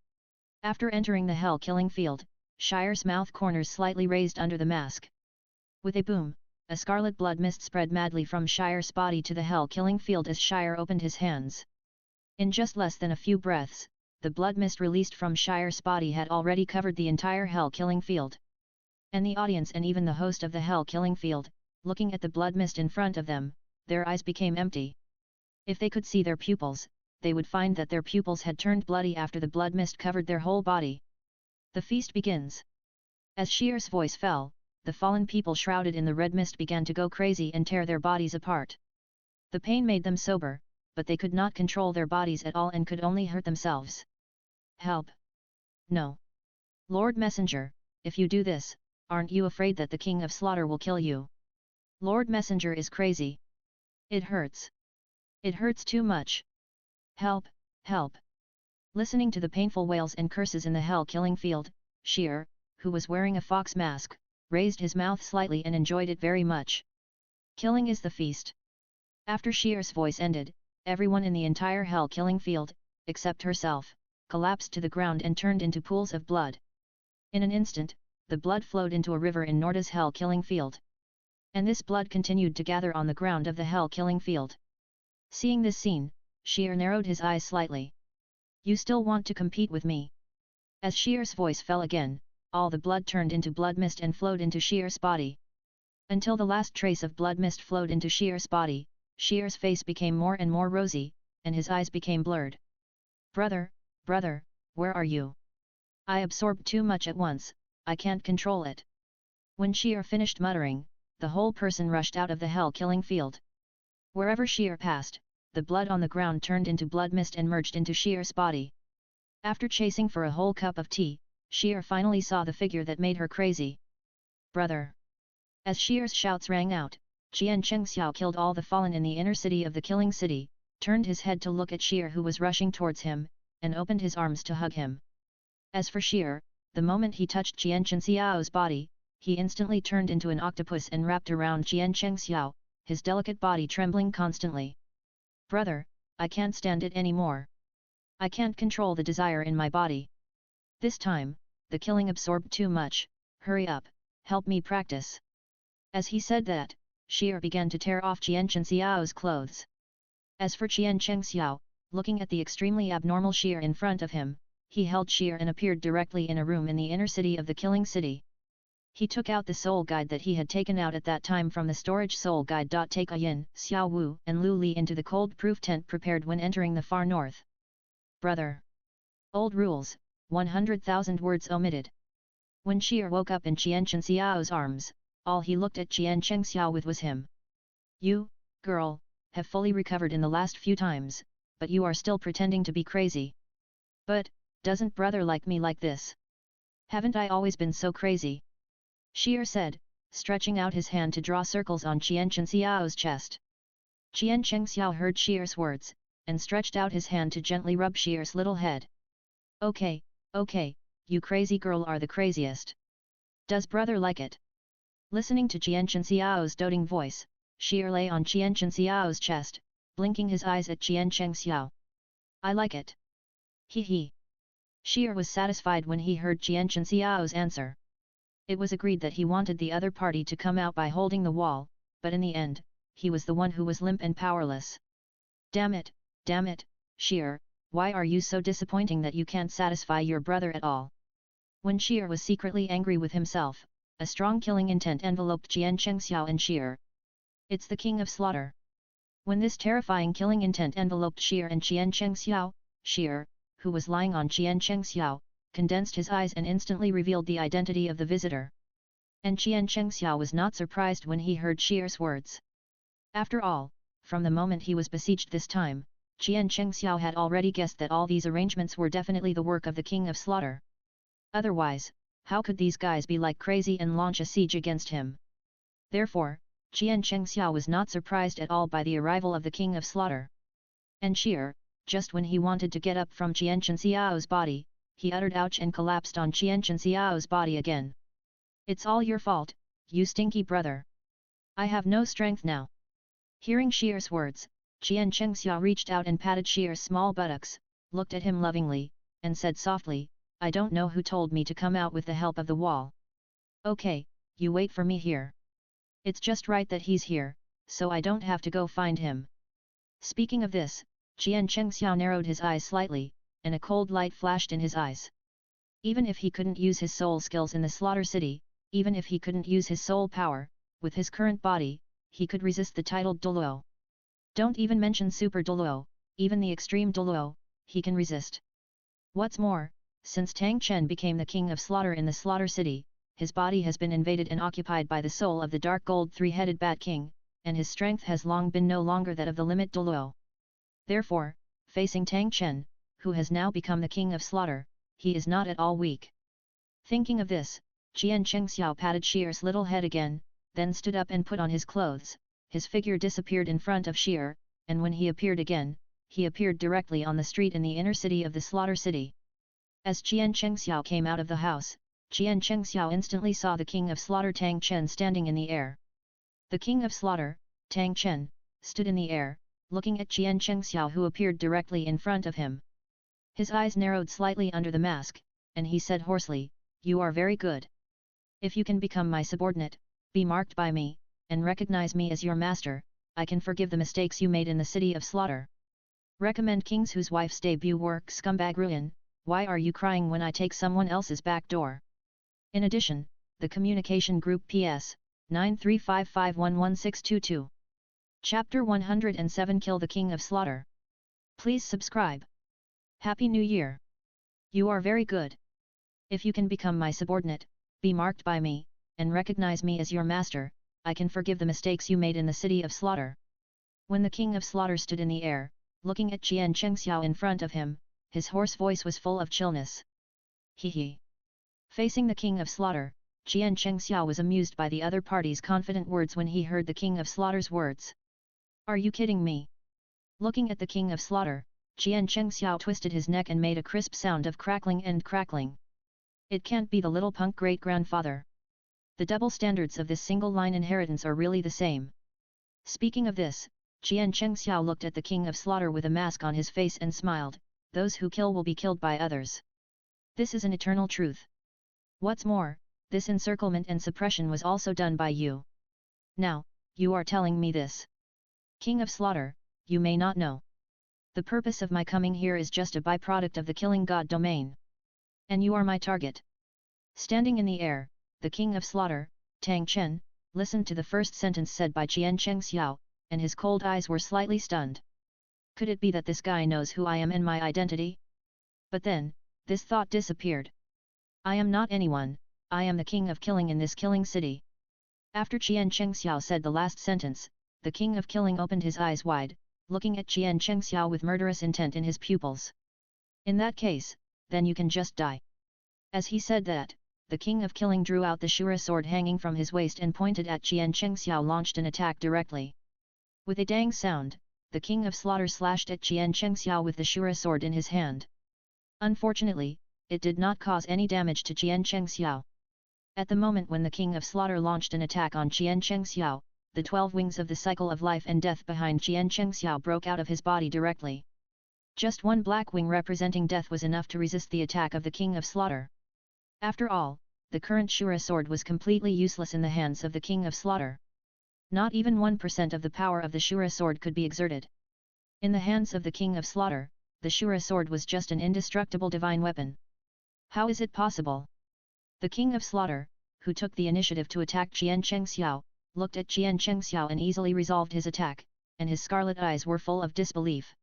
After entering the hell-killing field, Shire's mouth corners slightly raised under the mask. With a boom, a scarlet blood mist spread madly from Shire's body to the hell-killing field as Shire opened his hands. In just less than a few breaths, the blood mist released from Shire's body had already covered the entire hell-killing field. And the audience and even the host of the hell-killing field, looking at the blood mist in front of them, their eyes became empty. If they could see their pupils, they would find that their pupils had turned bloody after the blood mist covered their whole body. The feast begins. As Sheer's voice fell, the fallen people shrouded in the red mist began to go crazy and tear their bodies apart. The pain made them sober, but they could not control their bodies at all and could only hurt themselves. Help! No! Lord Messenger, if you do this, aren't you afraid that the King of Slaughter will kill you? Lord Messenger is crazy. It hurts. It hurts too much. Help! Help! Listening to the painful wails and curses in the hell-killing field, Sheer, who was wearing a fox mask, raised his mouth slightly and enjoyed it very much. Killing is the feast. After Sheer's voice ended, everyone in the entire hell-killing field, except herself, collapsed to the ground and turned into pools of blood. In an instant, the blood flowed into a river in Norda's hell-killing field. And this blood continued to gather on the ground of the hell-killing field. Seeing this scene, Sheer narrowed his eyes slightly. You still want to compete with me? As Sheer's voice fell again, all the blood turned into blood mist and flowed into Sheer's body. Until the last trace of blood mist flowed into Sheer's body, Sheer's face became more and more rosy, and his eyes became blurred. Brother, brother, where are you? I absorbed too much at once, I can't control it. When Sheer finished muttering, the whole person rushed out of the hell-killing field. Wherever Sheer passed, the blood on the ground turned into blood mist and merged into Sheer's body. After chasing for a whole cup of tea, Sheer finally saw the figure that made her crazy. Brother! As Sheer's shouts rang out, Qian Chengxiao killed all the fallen in the inner city of the killing city, turned his head to look at Sheer who was rushing towards him, and opened his arms to hug him. As for Sheer, the moment he touched Qian Chengxiao's body, he instantly turned into an octopus and wrapped around Qian Chengxiao, his delicate body trembling constantly. Brother, I can't stand it anymore. I can't control the desire in my body. This time, the killing absorbed too much, hurry up, help me practice. As he said that, Sheer began to tear off Qian Chengxiao's clothes. As for Qian Chengxiao, looking at the extremely abnormal Sheer in front of him, he held Sheer and appeared directly in a room in the inner city of the killing city. He took out the soul guide that he had taken out at that time from the storage soul guide. Take a Yin, Xiao Wu and Lu Li into the cold-proof tent prepared when entering the far north. Brother! Old rules, 100,000 words omitted. When Sheer woke up in Qian Chengxiao's arms, all he looked at Qian Chengxiao with was him. You, girl, have fully recovered in the last few times, but you are still pretending to be crazy. But, doesn't brother like me like this? Haven't I always been so crazy? Sheer said, stretching out his hand to draw circles on Qian Chengxiao's chest. Qian Chengxiao heard Sheer's words, and stretched out his hand to gently rub Sheer's little head. Okay, okay, you crazy girl are the craziest. Does brother like it? Listening to Qianchen Xiao's doting voice, Sheer lay on Qianchen Xiao's chest, blinking his eyes at Qianchen Xiao. I like it. He he. Sheer was satisfied when he heard Qianchen Xiao's answer. It was agreed that he wanted the other party to come out by holding the wall, but in the end, he was the one who was limp and powerless. Damn it, Sheer, why are you so disappointing that you can't satisfy your brother at all? When Sheer was secretly angry with himself, a strong killing intent enveloped Qianchen Xiao and Sheer. It's the King of Slaughter. When this terrifying killing intent enveloped Sheer and Qianchen Xiao, Sheer, who was lying on Qianchen Xiao, condensed his eyes and instantly revealed the identity of the visitor. And Qianchen Xiao was not surprised when he heard Sheer's words. After all, from the moment he was besieged this time, Qianchen Xiao had already guessed that all these arrangements were definitely the work of the King of Slaughter. Otherwise, how could these guys be like crazy and launch a siege against him? Therefore, Qianchen Xiao was not surprised at all by the arrival of the King of Slaughter. And Sheer, just when he wanted to get up from Qianchen Xiao's body, he uttered ouch and collapsed on Qianchen Xiao's body again. It's all your fault, you stinky brother. I have no strength now. Hearing Sheer's words, Qianchen Xiao reached out and patted Sheer's small buttocks, looked at him lovingly, and said softly, I don't know who told me to come out with the help of the wall. Okay, you wait for me here. It's just right that he's here, so I don't have to go find him. Speaking of this, Qianchen Xiao narrowed his eyes slightly, and a cold light flashed in his eyes. Even if he couldn't use his soul skills in the Slaughter City, even if he couldn't use his soul power, with his current body, he could resist the titled Douluo. Don't even mention Super Douluo, even the extreme Douluo, he can resist. What's more, since Tang Chen became the King of Slaughter in the Slaughter City, his body has been invaded and occupied by the soul of the dark gold three-headed Bat King, and his strength has long been no longer that of the limit Douluo. Therefore, facing Tang Chen, who has now become the King of Slaughter, he is not at all weak. Thinking of this, Qianchen Xiao patted Sheer's little head again, then stood up and put on his clothes. His figure disappeared in front of Sheer, and when he appeared again, he appeared directly on the street in the inner city of the Slaughter City. As Qianchen Xiao came out of the house, Qianchen Xiao instantly saw the King of Slaughter Tang Chen standing in the air. The King of Slaughter, Tang Chen, stood in the air, looking at Qianchen Xiao who appeared directly in front of him. His eyes narrowed slightly under the mask, and he said hoarsely, You are very good. If you can become my subordinate, be marked by me, and recognize me as your master, I can forgive the mistakes you made in the city of Slaughter. Recommend kings whose wife's debut work scumbag ruin, why are you crying when I take someone else's back door? In addition, the communication group PS, 935511622. Chapter 107 Kill the King of Slaughter. Please subscribe. Happy New Year. You are very good. If you can become my subordinate, be marked by me, and recognize me as your master, I can forgive the mistakes you made in the city of Slaughter. When the King of Slaughter stood in the air, looking at Qianchen Xiao in front of him, his hoarse voice was full of chillness. He he. Facing the King of Slaughter, Qianchen Xiao was amused by the other party's confident words when he heard the King of Slaughter's words. Are you kidding me? Looking at the King of Slaughter, Qianchen Xiao twisted his neck and made a crisp sound of crackling and crackling. It can't be the little punk great-grandfather. The double standards of this single-line inheritance are really the same. Speaking of this, Qianchen Xiao looked at the King of Slaughter with a mask on his face and smiled, those who kill will be killed by others. This is an eternal truth. What's more, this encirclement and suppression was also done by you. Now, you are telling me this. King of Slaughter, you may not know. The purpose of my coming here is just a byproduct of the killing god domain. And you are my target. Standing in the air, the King of Slaughter, Tang Chen, listened to the first sentence said by Qianchen Xiao, and his cold eyes were slightly stunned. Could it be that this guy knows who I am and my identity? But then, this thought disappeared. I am not anyone, I am the king of killing in this killing city. After Qianchen Xiao said the last sentence, the king of killing opened his eyes wide, looking at Qianchen Xiao with murderous intent in his pupils. In that case, then you can just die. As he said that, the king of killing drew out the Shura sword hanging from his waist and pointed at Qianchen Xiao launched an attack directly. With a dang sound, the King of Slaughter slashed at Qianchen Xiao with the Shura sword in his hand. Unfortunately, it did not cause any damage to Qianchen Xiao. At the moment when the King of Slaughter launched an attack on Qian Chengxiao, the 12 wings of the cycle of life and death behind Qian Chengxiao broke out of his body directly. Just one black wing representing death was enough to resist the attack of the King of Slaughter. After all, the current Shura sword was completely useless in the hands of the King of Slaughter. Not even 1% of the power of the Shura sword could be exerted. In the hands of the King of Slaughter, the Shura sword was just an indestructible divine weapon. How is it possible? The King of Slaughter, who took the initiative to attack Qian Chengxiao, looked at Qian Chengxiao and easily resolved his attack, and his scarlet eyes were full of disbelief.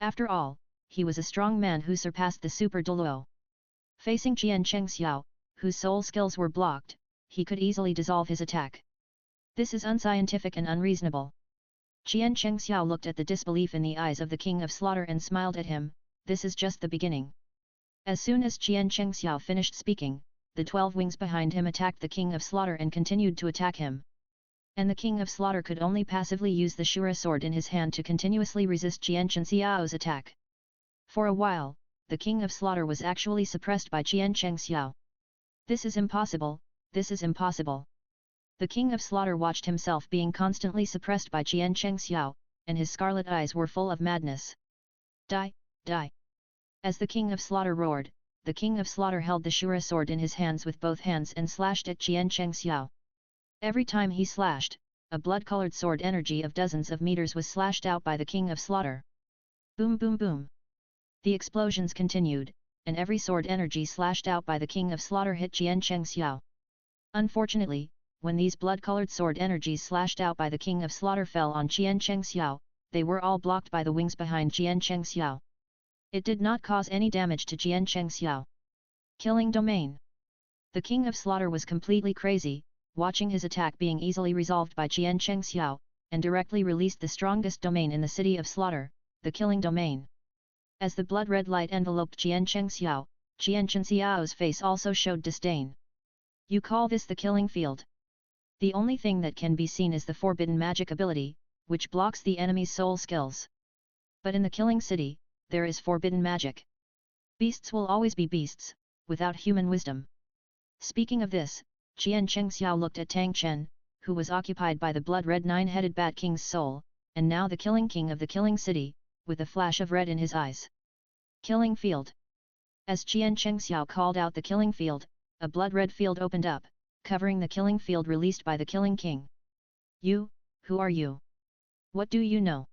After all, he was a strong man who surpassed the Super Douluo. Facing Qian Chengxiao, whose soul skills were blocked, he could easily dissolve his attack. This is unscientific and unreasonable. Qian Chengxiao looked at the disbelief in the eyes of the King of Slaughter and smiled at him. This is just the beginning. As soon as Qian Chengxiao finished speaking, the 12 wings behind him attacked the King of Slaughter and continued to attack him. And the King of Slaughter could only passively use the Shura sword in his hand to continuously resist Qian Chengxiao's attack. For a while, the King of Slaughter was actually suppressed by Qian Chengxiao. This is impossible, this is impossible. The King of Slaughter watched himself being constantly suppressed by Qian Chengxiao, and his scarlet eyes were full of madness. Die, die. As the King of Slaughter roared, the King of Slaughter held the Shura sword in his hands with both hands and slashed at Qian Chengxiao. Every time he slashed, a blood-colored sword energy of dozens of meters was slashed out by the King of Slaughter. Boom boom boom. The explosions continued, and every sword energy slashed out by the King of Slaughter hit Qian Chengxiao. Unfortunately, when these blood-colored sword energies slashed out by the King of Slaughter fell on Qian Chengxiao, they were all blocked by the wings behind Qian Chengxiao. It did not cause any damage to Qian Chengxiao. Killing domain. The King of Slaughter was completely crazy, watching his attack being easily resolved by Qian Chengxiao, and directly released the strongest domain in the city of Slaughter, the killing domain. As the blood-red light enveloped Qian Chengxiao, Qian Chengxiao's face also showed disdain. You call this the killing field? The only thing that can be seen is the forbidden magic ability, which blocks the enemy's soul skills. But in the killing city, there is forbidden magic. Beasts will always be beasts, without human wisdom. Speaking of this, Qian Chengxiao looked at Tang Chen, who was occupied by the blood-red nine-headed Bat King's soul, and now the killing king of the killing city, with a flash of red in his eyes. Killing field. As Qian Chengxiao called out the killing field, a blood-red field opened up, covering the killing field released by the killing king. You, who are you? What do you know?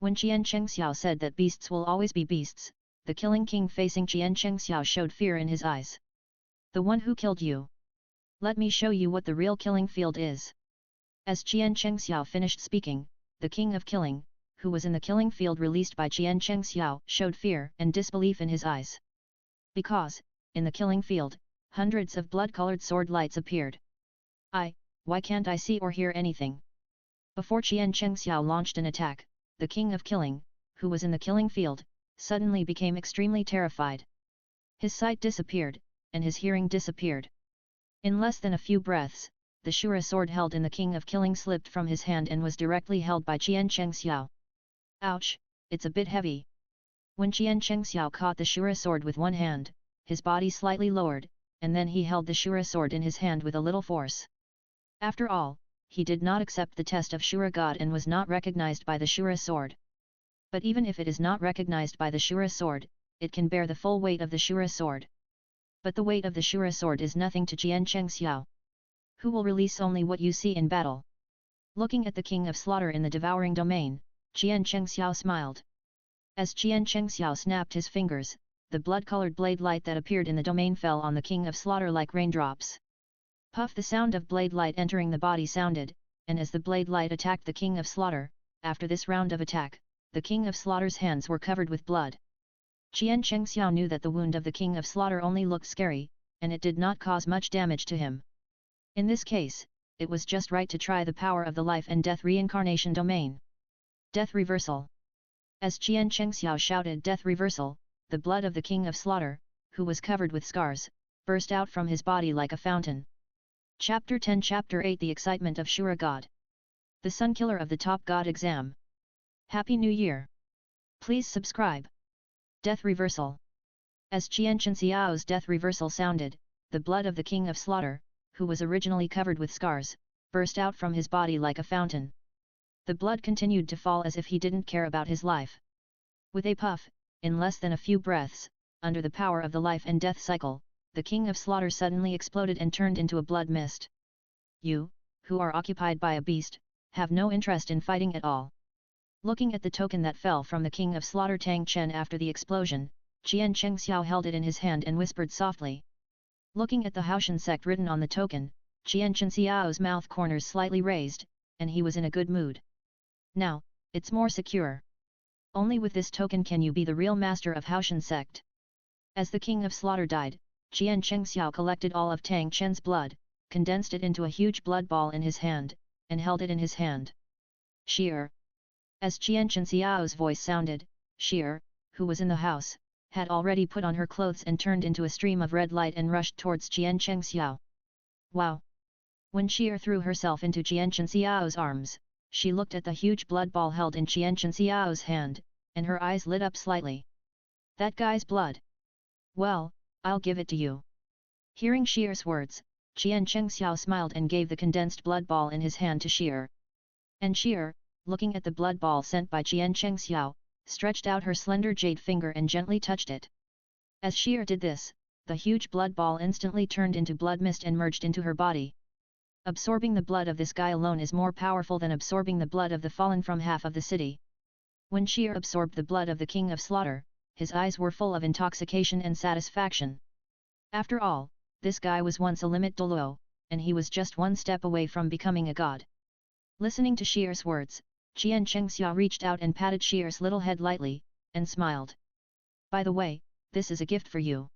When Qian Chengxiao said that beasts will always be beasts, the killing king facing Qian Chengxiao showed fear in his eyes. The one who killed you. Let me show you what the real killing field is. As Qian Chengxiao finished speaking, the king of killing, who was in the killing field released by Qian Chengxiao, showed fear and disbelief in his eyes. Because, in the killing field, hundreds of blood-colored sword lights appeared. Why can't I see or hear anything? Before Qian Chengxiao launched an attack, the king of killing, who was in the killing field, suddenly became extremely terrified. His sight disappeared, and his hearing disappeared. In less than a few breaths, the Shura sword held in the king of killing slipped from his hand and was directly held by Qian Chengxiao. Ouch, it's a bit heavy. When Qian Chengxiao caught the Shura sword with one hand, his body slightly lowered, and then he held the Shura sword in his hand with a little force. After all, he did not accept the test of Shura God and was not recognized by the Shura sword. But even if it is not recognized by the Shura sword, it can bear the full weight of the Shura sword. But the weight of the Shura sword is nothing to Qian Chengxiao, who will release only what you see in battle. Looking at the King of Slaughter in the devouring domain, Qian Chengxiao smiled. As Qian Chengxiao snapped his fingers, the blood-colored blade light that appeared in the domain fell on the King of Slaughter like raindrops. Puff! The sound of blade light entering the body sounded, and as the blade light attacked the King of Slaughter, after this round of attack, the King of Slaughter's hands were covered with blood. Qian Chengxiao knew that the wound of the King of Slaughter only looked scary, and it did not cause much damage to him. In this case, it was just right to try the power of the life and death reincarnation domain. Death reversal. As Qian Chengxiao shouted death reversal, the blood of the King of Slaughter, who was covered with scars, burst out from his body like a fountain. Chapter 10 Chapter 8 The Excitement of Shura God. The Sunkiller of the Top God Exam. Happy New Year! Please subscribe. Death reversal. As Qian Chengxiao's death reversal sounded, the blood of the King of Slaughter, who was originally covered with scars, burst out from his body like a fountain. The blood continued to fall as if he didn't care about his life. With a puff, in less than a few breaths, under the power of the life and death cycle, the King of Slaughter suddenly exploded and turned into a blood mist. You, who are occupied by a beast, have no interest in fighting at all. Looking at the token that fell from the King of Slaughter Tang Chen after the explosion, Jian Chengxiao held it in his hand and whispered softly. Looking at the Haoshan sect written on the token, Jian Chengxiao's mouth corners slightly raised, and he was in a good mood. Now, it's more secure. Only with this token can you be the real master of Haoshan sect. As the King of Slaughter died, Jian Chengxiao collected all of Tang Chen's blood, condensed it into a huge blood ball in his hand, and held it in his hand. Sheer. As Jian Chengxiao's voice sounded, Sheer, who was in the house, had already put on her clothes and turned into a stream of red light and rushed towards Jian Chengxiao. Wow! When Sheer threw herself into Jian Chengxiao's arms, she looked at the huge blood ball held in Jian Chengxiao's hand, and her eyes lit up slightly. That guy's blood! Well, I'll give it to you. Hearing Sheer's words, Jian Chengxiao smiled and gave the condensed blood ball in his hand to Sheer. And Sheer, looking at the blood ball sent by Jian Chengxiao, stretched out her slender jade finger and gently touched it. As Sheer did this, the huge blood ball instantly turned into blood mist and merged into her body. Absorbing the blood of this guy alone is more powerful than absorbing the blood of the fallen from half of the city. When Sheer absorbed the blood of the King of Slaughter, his eyes were full of intoxication and satisfaction. After all, this guy was once a limit Douluo, and he was just one step away from becoming a god. Listening to Sheer's words, Jian Chengxiao reached out and patted Sheer's little head lightly, and smiled. By the way, this is a gift for you.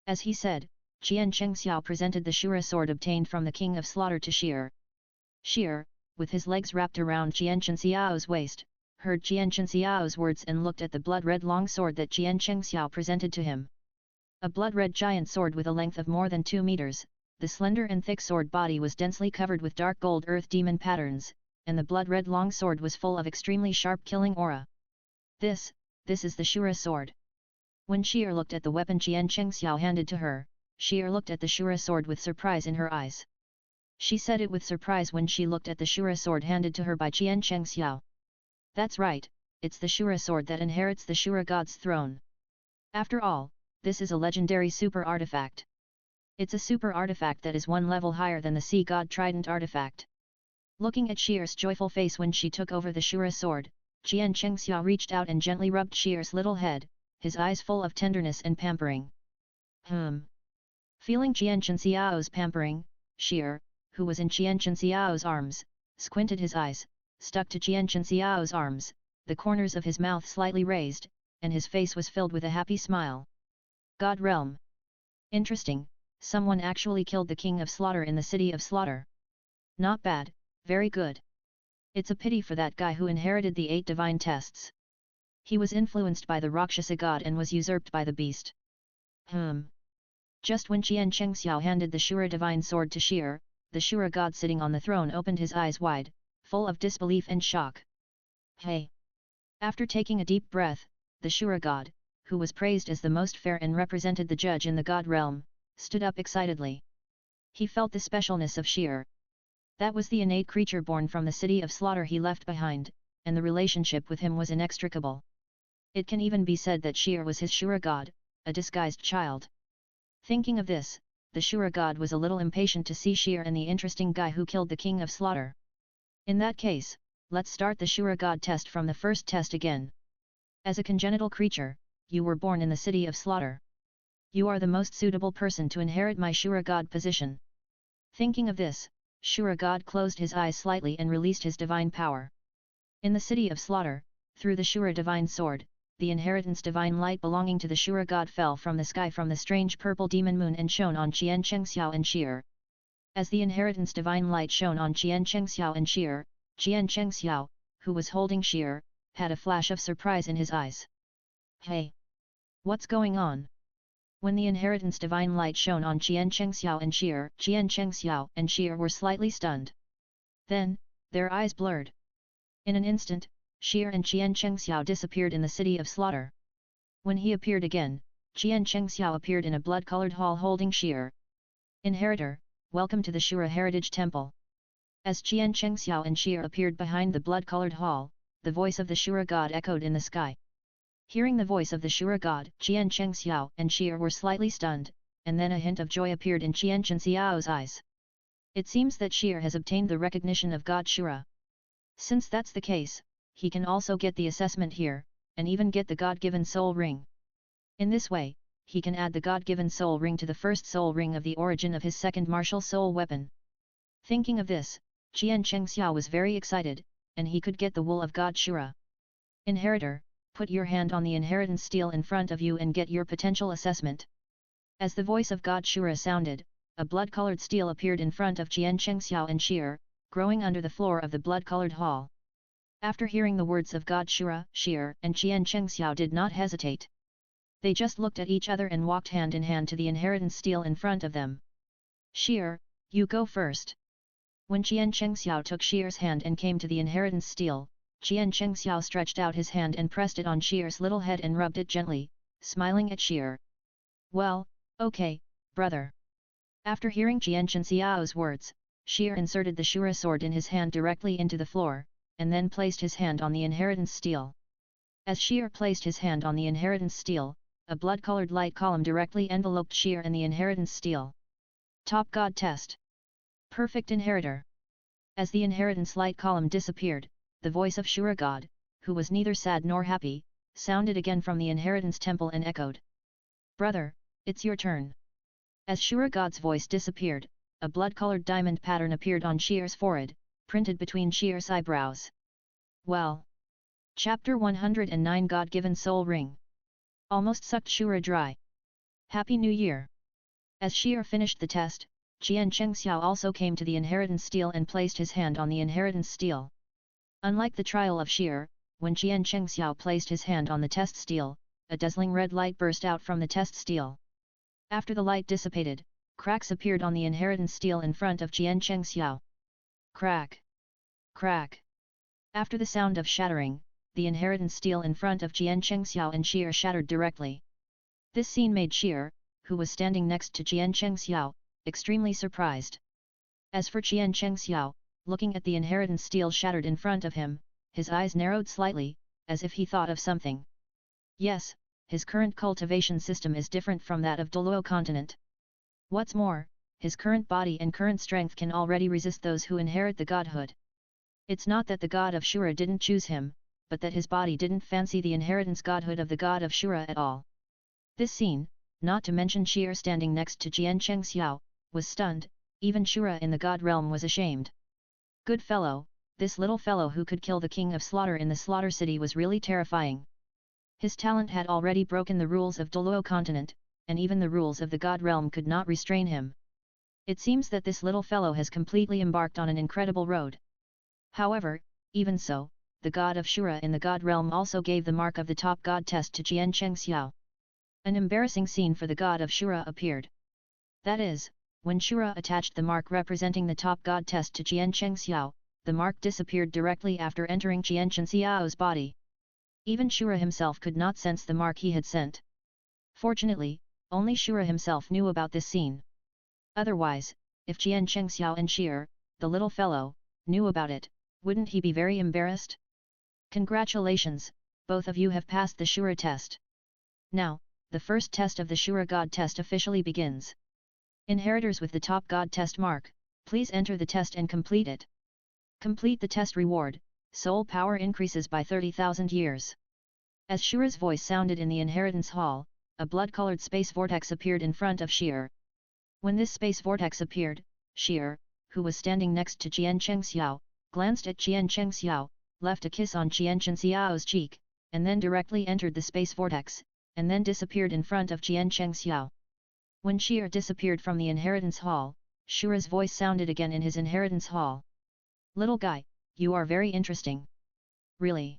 As he said, Jian Chengxiao presented the Shura sword obtained from the King of Slaughter to Sheer. Sheer, with his legs wrapped around Jian Chengxiao's waist, heard Jian Chengxiao's words and looked at the blood-red long sword that Jian Chengxiao presented to him. A blood-red giant sword with a length of more than 2 meters, the slender and thick sword body was densely covered with dark gold earth demon patterns, and the blood-red long sword was full of extremely sharp killing aura. This is the Shura sword. When Sheer looked at the weapon Jian Chengxiao handed to her, Sheer looked at the Shura sword with surprise in her eyes. She said it with surprise when she looked at the Shura sword handed to her by Jian Chengxiao. That's right, it's the Shura sword that inherits the Shura god's throne. After all, this is a legendary super artifact. It's a super artifact that is one level higher than the Sea God Trident artifact. Looking at Sheer's joyful face when she took over the Shura sword, Jian Chengxiao reached out and gently rubbed Sheer's little head, his eyes full of tenderness and pampering. Feeling Jian Chengxiao's pampering, Sheer, who was in Jian Chengxiao's arms, squinted his eyes, stuck to Jian Chengxiao's arms, the corners of his mouth slightly raised, and his face was filled with a happy smile. God Realm. Interesting, someone actually killed the King of Slaughter in the City of Slaughter. Not bad, very good. It's a pity for that guy who inherited the 8 divine tests. He was influenced by the Rakshasa god and was usurped by the beast. Just when Jian Chengxiao handed the Shura divine sword to Sheer, the Shura god sitting on the throne opened his eyes wide, full of disbelief and shock. Hey! After taking a deep breath, the Shura god, who was praised as the most fair and represented the judge in the god realm, stood up excitedly. He felt the specialness of Sheer. That was the innate creature born from the City of Slaughter he left behind, and the relationship with him was inextricable. It can even be said that Sheer was his Shura god, a disguised child. Thinking of this, the Shura god was a little impatient to see Sheer and the interesting guy who killed the King of Slaughter. In that case, let's start the Shura god test from the first test again. As a congenital creature, you were born in the City of Slaughter. You are the most suitable person to inherit my Shura god position. Thinking of this, Shura god closed his eyes slightly and released his divine power. In the City of Slaughter, through the Shura divine sword, the inheritance divine light belonging to the Shura god fell from the sky from the strange purple demon moon and shone on Jian Chengxiao and Sheer. As the inheritance divine light shone on Jian Chengxiao and Sheer, Jian Chengxiao, who was holding Sheer, had a flash of surprise in his eyes. Hey! What's going on? When the inheritance divine light shone on Jian Chengxiao and Sheer were slightly stunned. Then, their eyes blurred. In an instant, Sheer and Jian Chengxiao disappeared in the City of Slaughter. When he appeared again, Jian Chengxiao appeared in a blood-colored hall holding Sheer. Inheritor, welcome to the Shura Heritage Temple. As Qian Chengxiao and Shir appeared behind the blood-colored hall, the voice of the Shura god echoed in the sky. Hearing the voice of the Shura god, Qian Chengxiao and Shir were slightly stunned, and then a hint of joy appeared in Qian Chengxiao's eyes. It seems that Shir has obtained the recognition of God Shura. Since that's the case, he can also get the assessment here, and even get the God-given soul ring. In this way, he can add the God-given soul ring to the first soul ring of the origin of his second martial soul weapon. Thinking of this, Qian Chengxiao was very excited, and he could get the wool of God Shura. Inheritor, put your hand on the inheritance steel in front of you and get your potential assessment. As the voice of God Shura sounded, a blood-colored steel appeared in front of Qian Chengxiao and Shir, growing under the floor of the blood-colored hall. After hearing the words of God Shura, Shir and Qian Chengxiao did not hesitate. They just looked at each other and walked hand in hand to the inheritance steel in front of them. Shir, you go first. When Qian Chengxiao took Shir's hand and came to the inheritance steel, Qian Chengxiao stretched out his hand and pressed it on Shir's little head and rubbed it gently, smiling at Shir. Well, okay, brother. After hearing Qian Chengxiao's words, Shir inserted the Shura sword in his hand directly into the floor, and then placed his hand on the inheritance steel. As Shir placed his hand on the inheritance steel, a blood-colored light column directly enveloped Shir and the inheritance steel. Top God Test. Perfect Inheritor. As the inheritance light column disappeared, the voice of Shura God, who was neither sad nor happy, sounded again from the inheritance temple and echoed. Brother, it's your turn. As Shura God's voice disappeared, a blood-colored diamond pattern appeared on Shir's forehead, printed between Shir's eyebrows. Well. Chapter 109 God-given soul ring. Almost sucked Shura dry. Happy New Year. As Shir finished the test, Qian Chengxiao also came to the inheritance steel and placed his hand on the inheritance steel. Unlike the trial of Shir, when Qian Chengxiao placed his hand on the test steel, a dazzling red light burst out from the test steel. After the light dissipated, cracks appeared on the inheritance steel in front of Qian Chengxiao. Crack! Crack! After the sound of shattering, the inheritance steel in front of Qian Chengxiao and Shir shattered directly. This scene made Shir, who was standing next to Qian Chengxiao, extremely surprised. As for Qian Chengxiao, looking at the inheritance steel shattered in front of him, his eyes narrowed slightly, as if he thought of something. Yes, his current cultivation system is different from that of Douluo continent. What's more, his current body and current strength can already resist those who inherit the godhood. It's not that the god of Shura didn't choose him, but that his body didn't fancy the inheritance godhood of the god of Shura at all. This scene, not to mention Shir standing next to Qian Chengxiao, was stunned. Even Shura in the god realm was ashamed. Good fellow, this little fellow who could kill the king of slaughter in the slaughter city was really terrifying. His talent had already broken the rules of Douluo continent, and even the rules of the god realm could not restrain him. It seems that this little fellow has completely embarked on an incredible road. However, even so, the god of Shura in the god realm also gave the mark of the top god test to Qian Chengxiao. An embarrassing scene for the god of Shura appeared. That is, when Shura attached the mark representing the top god test to Qian Chengxiao, the mark disappeared directly after entering Qian Chengxiao's body. Even Shura himself could not sense the mark he had sent. Fortunately, only Shura himself knew about this scene. Otherwise, if Qian Chengxiao and Shir, the little fellow, knew about it, wouldn't he be very embarrassed? Congratulations, both of you have passed the Shura test. Now, the first test of the Shura God test officially begins. Inheritors with the top God test mark, please enter the test and complete it. Complete the test reward, soul power increases by 30,000 years. As Shura's voice sounded in the inheritance hall, a blood-colored space vortex appeared in front of Shir. When this space vortex appeared, Shir, who was standing next to Qian Chengxiao, glanced at Qian Chengxiao, left a kiss on Qian Chengxiao's cheek, and then directly entered the space vortex, and then disappeared in front of Qian Chengxiao. When Shir disappeared from the inheritance hall, Shura's voice sounded again in his inheritance hall. Little guy, you are very interesting. Really?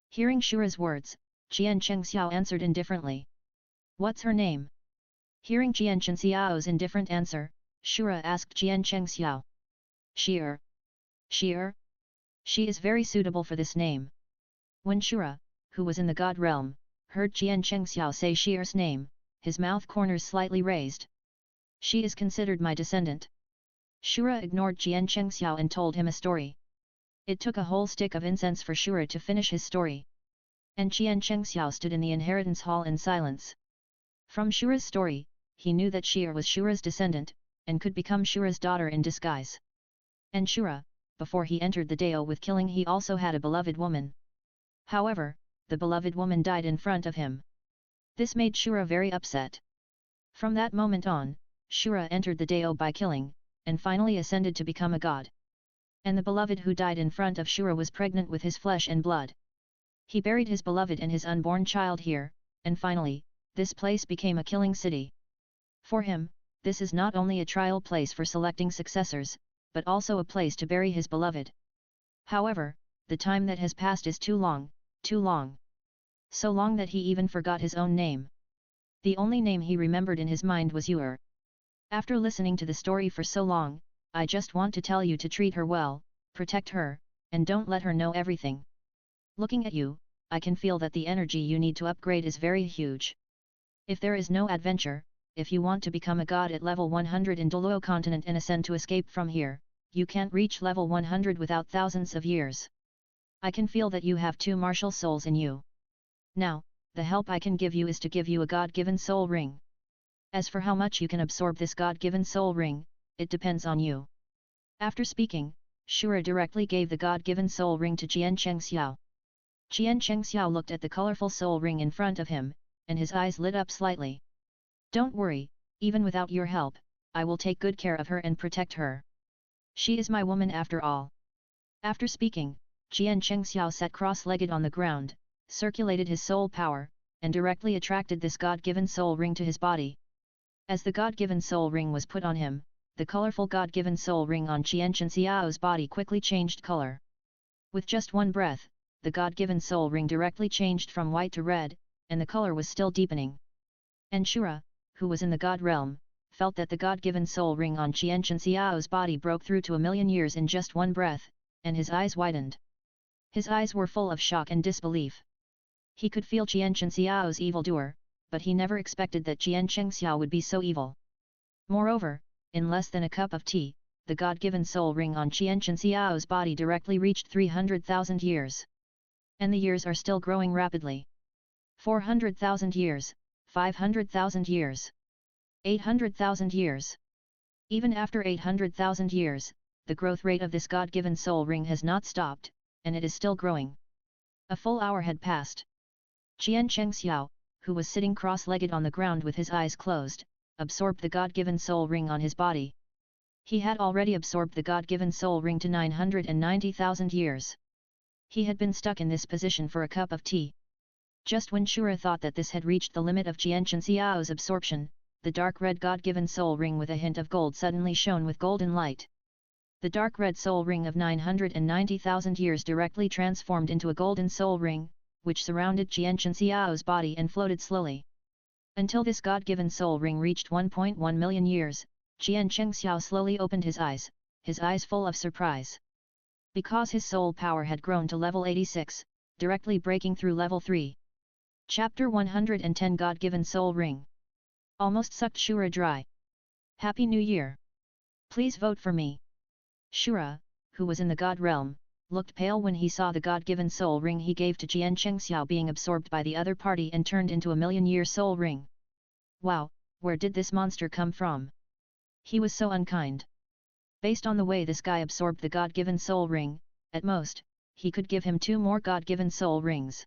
Hearing Shura's words, Qian Chengxiao answered indifferently. What's her name? Hearing Qian Chengxiao's indifferent answer, Shura asked Qian Chengxiao. Shir. Shir? She is very suitable for this name. When Shura, who was in the god realm, heard Qian Chengxiao say Shir's name, his mouth corners slightly raised. She is considered my descendant. Shura ignored Jian Chengxiao and told him a story. It took a whole stick of incense for Shura to finish his story. And Jian Chengxiao stood in the inheritance hall in silence. From Shura's story, he knew that Shira was Shura's descendant, and could become Shura's daughter in disguise. And Shura, before he entered the Dao with killing, he also had a beloved woman. However, the beloved woman died in front of him. This made Shura very upset. From that moment on, Shura entered the Dao by killing, and finally ascended to become a god. And the beloved who died in front of Shura was pregnant with his flesh and blood. He buried his beloved and his unborn child here, and finally, this place became a killing city. For him, this is not only a trial place for selecting successors, but also a place to bury his beloved. However, the time that has passed is too long, too long. So long that he even forgot his own name. The only name he remembered in his mind was Yuua. After listening to the story for so long, I just want to tell you to treat her well, protect her, and don't let her know everything. Looking at you, I can feel that the energy you need to upgrade is very huge. If there is no adventure, if you want to become a god at level 100 in Douluo continent and ascend to escape from here, you can't reach level 100 without thousands of years. I can feel that you have 2 martial souls in you. Now, the help I can give you is to give you a god-given soul ring. As for how much you can absorb this god-given soul ring, it depends on you. After speaking, Shura directly gave the god-given soul ring to Jian Chengxiao. Jian Chengxiao looked at the colorful soul ring in front of him, and his eyes lit up slightly. Don't worry, even without your help, I will take good care of her and protect her. She is my woman after all. After speaking, Jian Chengxiao sat cross-legged on the ground, circulated his soul power, and directly attracted this god-given soul ring to his body. As the god-given soul ring was put on him, the colorful god-given soul ring on Jian Chengxiao's body quickly changed color. With just one breath, the god-given soul ring directly changed from white to red, and the color was still deepening. And Shura, who was in the god realm, felt that the god-given soul ring on Jian Chengxiao's body broke through to 1,000,000 years in just one breath, and his eyes widened. His eyes were full of shock and disbelief. He could feel Jian Chengxiao's evildoer, but he never expected that Jian Chengxiao would be so evil. Moreover, in less than a cup of tea, the god-given soul ring on Jian Chengxiao's body directly reached 300,000 years. And the years are still growing rapidly. 400,000 years, 500,000 years, 800,000 years. Even after 800,000 years, the growth rate of this god-given soul ring has not stopped, and it is still growing. A full hour had passed. Jian Chengxiao, who was sitting cross-legged on the ground with his eyes closed, absorbed the god-given soul ring on his body. He had already absorbed the god-given soul ring to 990,000 years. He had been stuck in this position for a cup of tea. Just when Shura thought that this had reached the limit of Jian Chengxiao's absorption, the dark red god-given soul ring with a hint of gold suddenly shone with golden light. The dark red soul ring of 990,000 years directly transformed into a golden soul ring, which surrounded Jian Chengxiao's body and floated slowly. Until this god-given soul ring reached 1.1 million years, Jian Chengxiao slowly opened his eyes full of surprise. Because his soul power had grown to level 86, directly breaking through level 3. Chapter 110 God-Given Soul Ring. Almost sucked Shura dry. Happy New Year! Please vote for me. Shura, who was in the God realm, looked pale when he saw the God-given soul ring he gave to Jian Chengxiao being absorbed by the other party and turned into a million-year soul ring. Wow, where did this monster come from? He was so unkind. Based on the way this guy absorbed the God-given soul ring, at most, he could give him 2 more God-given soul rings.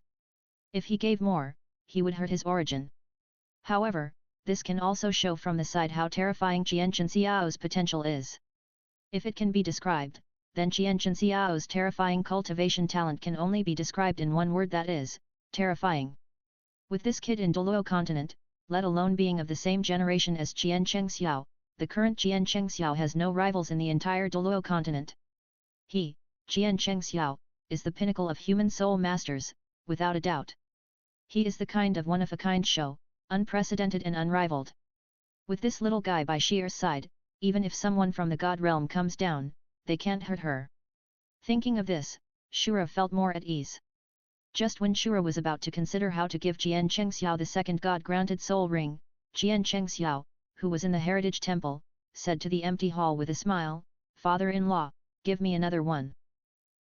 If he gave more, he would hurt his origin. However, this can also show from the side how terrifying Jian Chengxiao's potential is. If it can be described, then Jian Chengxiao's terrifying cultivation talent can only be described in one word, that is, terrifying. With this kid in Douluo continent, let alone being of the same generation as Jian Chengxiao, the current Jian Chengxiao has no rivals in the entire Douluo continent. He, Jian Chengxiao, is the pinnacle of human soul masters, without a doubt. He is the kind of one-of-a-kind show, unprecedented and unrivaled. With this little guy by Shira's side, even if someone from the God realm comes down, they can't hurt her. Thinking of this, Shura felt more at ease. Just when Shura was about to consider how to give Jian Chengxiao the second God-granted soul ring, Jian Chengxiao, who was in the Heritage Temple, said to the empty hall with a smile, "Father-in-law, give me another one."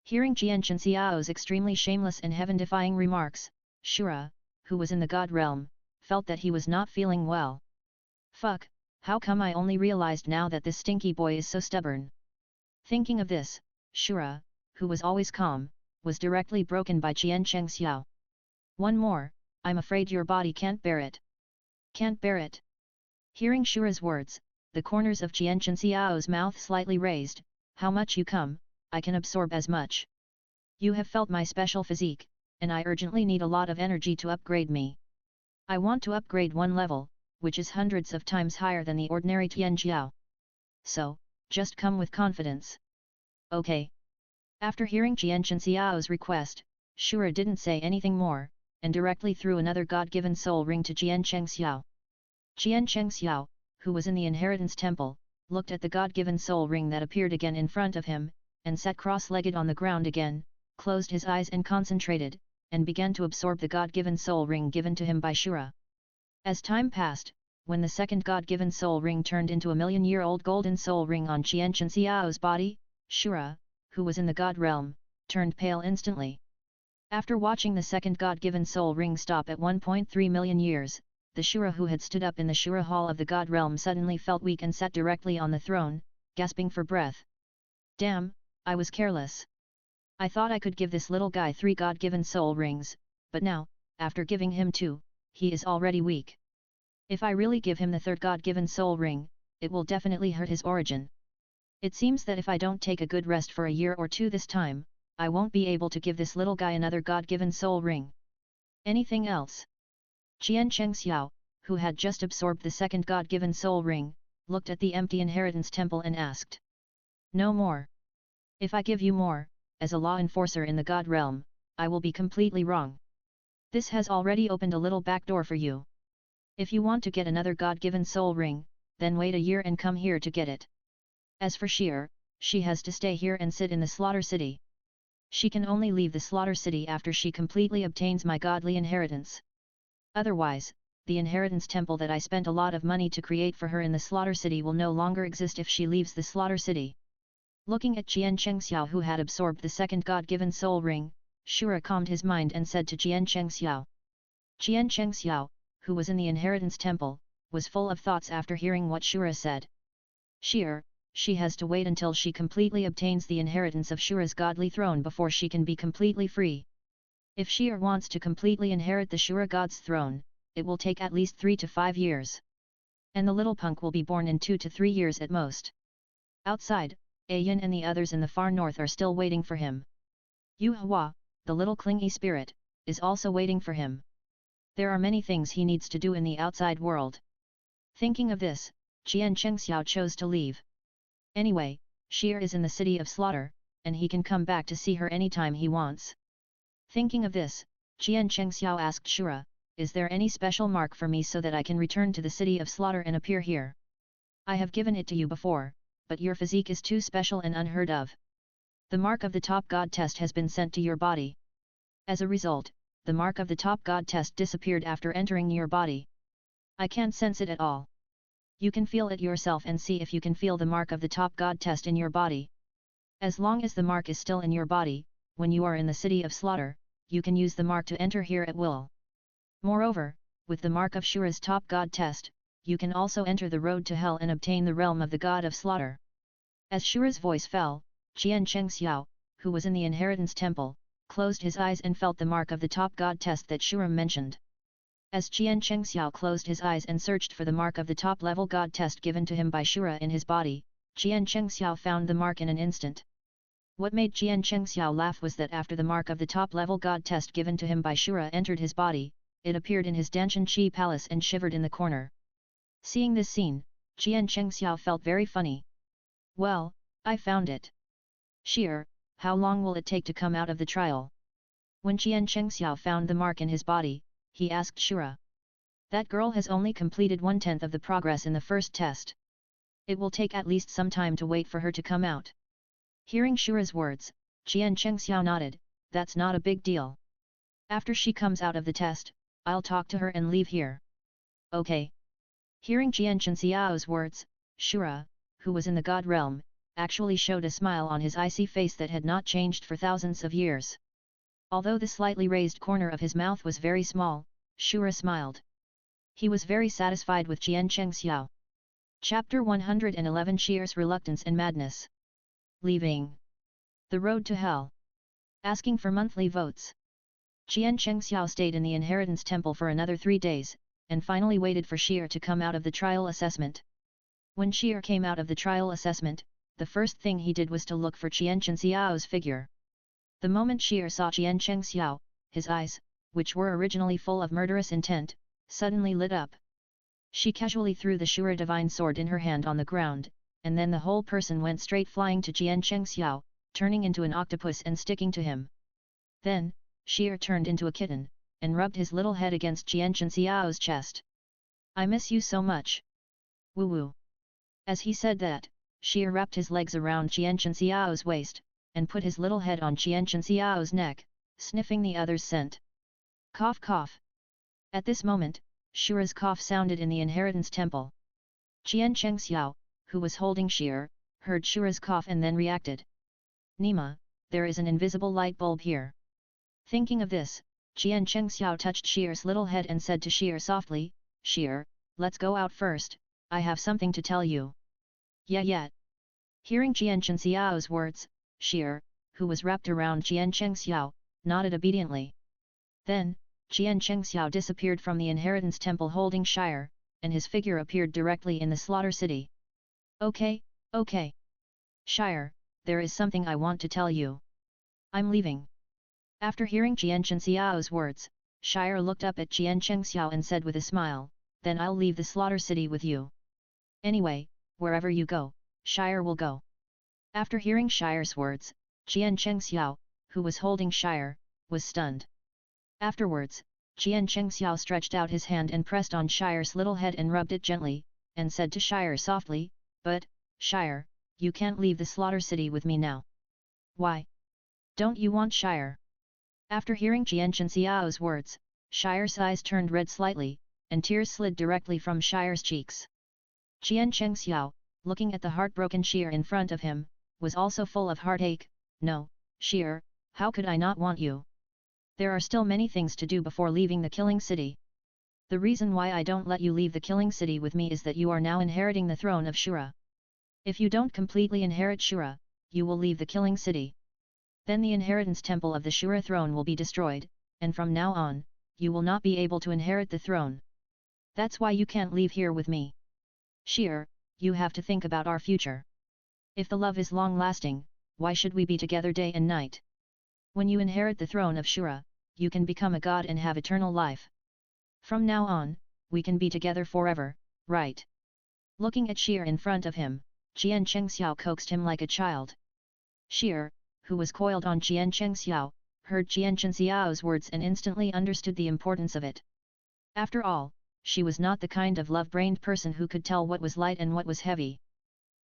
Hearing Jianchen Xiao's extremely shameless and heaven-defying remarks, Shura, who was in the god realm, felt that he was not feeling well. Fuck, how come I only realized now that this stinky boy is so stubborn? Thinking of this, Shura, who was always calm, was directly broken by Jianchen Xiao. "One more, I'm afraid your body can't bear it." "Can't bear it?" Hearing Shura's words, the corners of Jianchen Xiao's mouth slightly raised. "How much you come, I can absorb as much. You have felt my special physique, and I urgently need a lot of energy to upgrade me. I want to upgrade one level, which is hundreds of times higher than the ordinary Tianjiao. So, just come with confidence." "Okay." After hearing Jianchen Xiao's request, Shura didn't say anything more, and directly threw another God-given soul ring to Jianchen Xiao. Jianchen Xiao, who was in the inheritance temple, looked at the God-given soul ring that appeared again in front of him, and sat cross-legged on the ground again, closed his eyes and concentrated, and began to absorb the God-given soul ring given to him by Shura. As time passed, when the second God-given soul ring turned into a million-year-old golden soul ring on Jianchen Xiao's body, Shura, who was in the god realm, turned pale instantly. After watching the second God-given soul ring stop at 1.3 million years, the Shura who had stood up in the Shura hall of the god realm suddenly felt weak and sat directly on the throne, gasping for breath. "Damn, I was careless. I thought I could give this little guy 3 God-given soul rings, but now, after giving him 2, he is already weak. If I really give him the third God-given soul ring, it will definitely hurt his origin. It seems that if I don't take a good rest for a year or 2 this time, I won't be able to give this little guy another God-given soul ring. Anything else?" Jianchen Xiao, who had just absorbed the second God-given soul ring, looked at the empty inheritance temple and asked. "No more. If I give you more, as a law enforcer in the god realm, I will be completely wrong. This has already opened a little back door for you. If you want to get another God-given soul ring, then wait a year and come here to get it. As for Sheer, she has to stay here and sit in the slaughter city. She can only leave the slaughter city after she completely obtains my godly inheritance. Otherwise, the inheritance temple that I spent a lot of money to create for her in the slaughter city will no longer exist if she leaves the slaughter city." Looking at Jianchen Xiao who had absorbed the second God-given soul ring, Shura calmed his mind and said to Jianchen Xiao. Jianchen Xiao, who was in the inheritance temple, was full of thoughts after hearing what Shura said. Sheer, she has to wait until she completely obtains the inheritance of Shura's godly throne before she can be completely free. If Sheer wants to completely inherit the Shura god's throne, it will take at least 3 to 5 years. And the little punk will be born in 2 to 3 years at most. Outside, Ayan and the others in the far north are still waiting for him. Yuua, the little clingy spirit, is also waiting for him. There are many things he needs to do in the outside world. Thinking of this, Jianchen Xiao chose to leave. Anyway, Sheer is in the city of slaughter, and he can come back to see her anytime he wants. Thinking of this, Jianchen Xiao asked Shura, "Is there any special mark for me so that I can return to the city of slaughter and appear here? I have given it to you before, but your physique is too special and unheard of. The mark of the top god test has been sent to your body. As a result, the mark of the top god test disappeared after entering your body. I can't sense it at all. You can feel it yourself and see if you can feel the mark of the top god test in your body. As long as the mark is still in your body, when you are in the city of slaughter, you can use the mark to enter here at will. Moreover, with the mark of Shura's top god test, you can also enter the road to hell and obtain the realm of the god of slaughter." As Shura's voice fell, Jianchen Xiao, who was in the inheritance temple, closed his eyes and felt the mark of the top god test that Shura mentioned. As Jianchen Xiao closed his eyes and searched for the mark of the top-level god test given to him by Shura in his body, Jianchen Xiao found the mark in an instant. What made Jianchen Xiao laugh was that after the mark of the top-level god test given to him by Shura entered his body, it appeared in his Danshan Qi palace and shivered in the corner. Seeing this scene, Jianchen Xiao felt very funny. "Well, I found it. Sheer, how long will it take to come out of the trial?" When Jianchen Xiao found the mark in his body, he asked Shura. "That girl has only completed 1/10 of the progress in the first test. It will take at least some time to wait for her to come out." Hearing Shura's words, Jianchen Xiao nodded, "That's not a big deal. After she comes out of the test, I'll talk to her and leave here." "Okay." Hearing Jianchen Xiao's words, Shura, who was in the god realm, actually showed a smile on his icy face that had not changed for thousands of years. Although the slightly raised corner of his mouth was very small, Shura smiled. He was very satisfied with Jian Chengxiao. Chapter 111 Sheer's Reluctance and Madness. Leaving the road to hell. Asking for monthly votes. Jian Chengxiao stayed in the Inheritance Temple for another 3 days, and finally waited for Sheer to come out of the trial assessment. When Sheer came out of the trial assessment, the first thing he did was to look for Jian Chengxiao's figure. The moment Sheer saw Jian Chengxiao, his eyes, which were originally full of murderous intent, suddenly lit up. She casually threw the Shura divine sword in her hand on the ground, and then the whole person went straight flying to Jian Chengxiao, turning into an octopus and sticking to him. Then, Sheer turned into a kitten, and rubbed his little head against Jian Chengxiao's chest. "I miss you so much. Woo woo." As he said that, Sheer wrapped his legs around Jian Chengxiao's waist, and put his little head on Jian Chengxiao's neck, sniffing the other's scent. Cough cough. At this moment, Shura's cough sounded in the Inheritance Temple. Jian Chengxiao, who was holding Sheer, heard Shura's cough and then reacted. "Nima, there is an invisible light bulb here." Thinking of this, Jian Chengxiao touched Sheer's little head and said to Sheer softly, "Sheer, let's go out first, I have something to tell you." Yeah. Hearing Jian Chengxiao's words, Sheer, who was wrapped around Jian Chengxiao, nodded obediently. Then, Jian Chengxiao disappeared from the Inheritance Temple holding Shire, and his figure appeared directly in the Slaughter City. Okay. Shire, there is something I want to tell you. I'm leaving." After hearing Jian Chengxiao's words, Shire looked up at Jian Chengxiao and said with a smile, "Then I'll leave the Slaughter City with you. Anyway, wherever you go, Shire will go." After hearing Shire's words, Jian Chengxiao, who was holding Shire, was stunned. Afterwards, Jian Chengxiao stretched out his hand and pressed on Shire's little head and rubbed it gently, and said to Shire softly, "But, Shire, you can't leave the Slaughter City with me now." "Why? Don't you want Shire?" After hearing Jian Chengxiao's words, Shire's eyes turned red slightly, and tears slid directly from Shire's cheeks. Jian Chengxiao, looking at the heartbroken Sheer in front of him, was also full of heartache. "No, Sheer, how could I not want you? There are still many things to do before leaving the Killing City. The reason why I don't let you leave the Killing City with me is that you are now inheriting the throne of Shura. If you don't completely inherit Shura, you will leave the Killing City. Then the Inheritance Temple of the Shura throne will be destroyed, and from now on, you will not be able to inherit the throne. That's why you can't leave here with me. Sheer, you have to think about our future. If the love is long-lasting, why should we be together day and night? When you inherit the throne of Shura, you can become a god and have eternal life. From now on, we can be together forever, right?" Looking at Sheer in front of him, Jian Chengxiao coaxed him like a child. Sheer, who was coiled on Jian Chengxiao, heard Jian Chengxiao's words and instantly understood the importance of it. After all, she was not the kind of love-brained person who could tell what was light and what was heavy.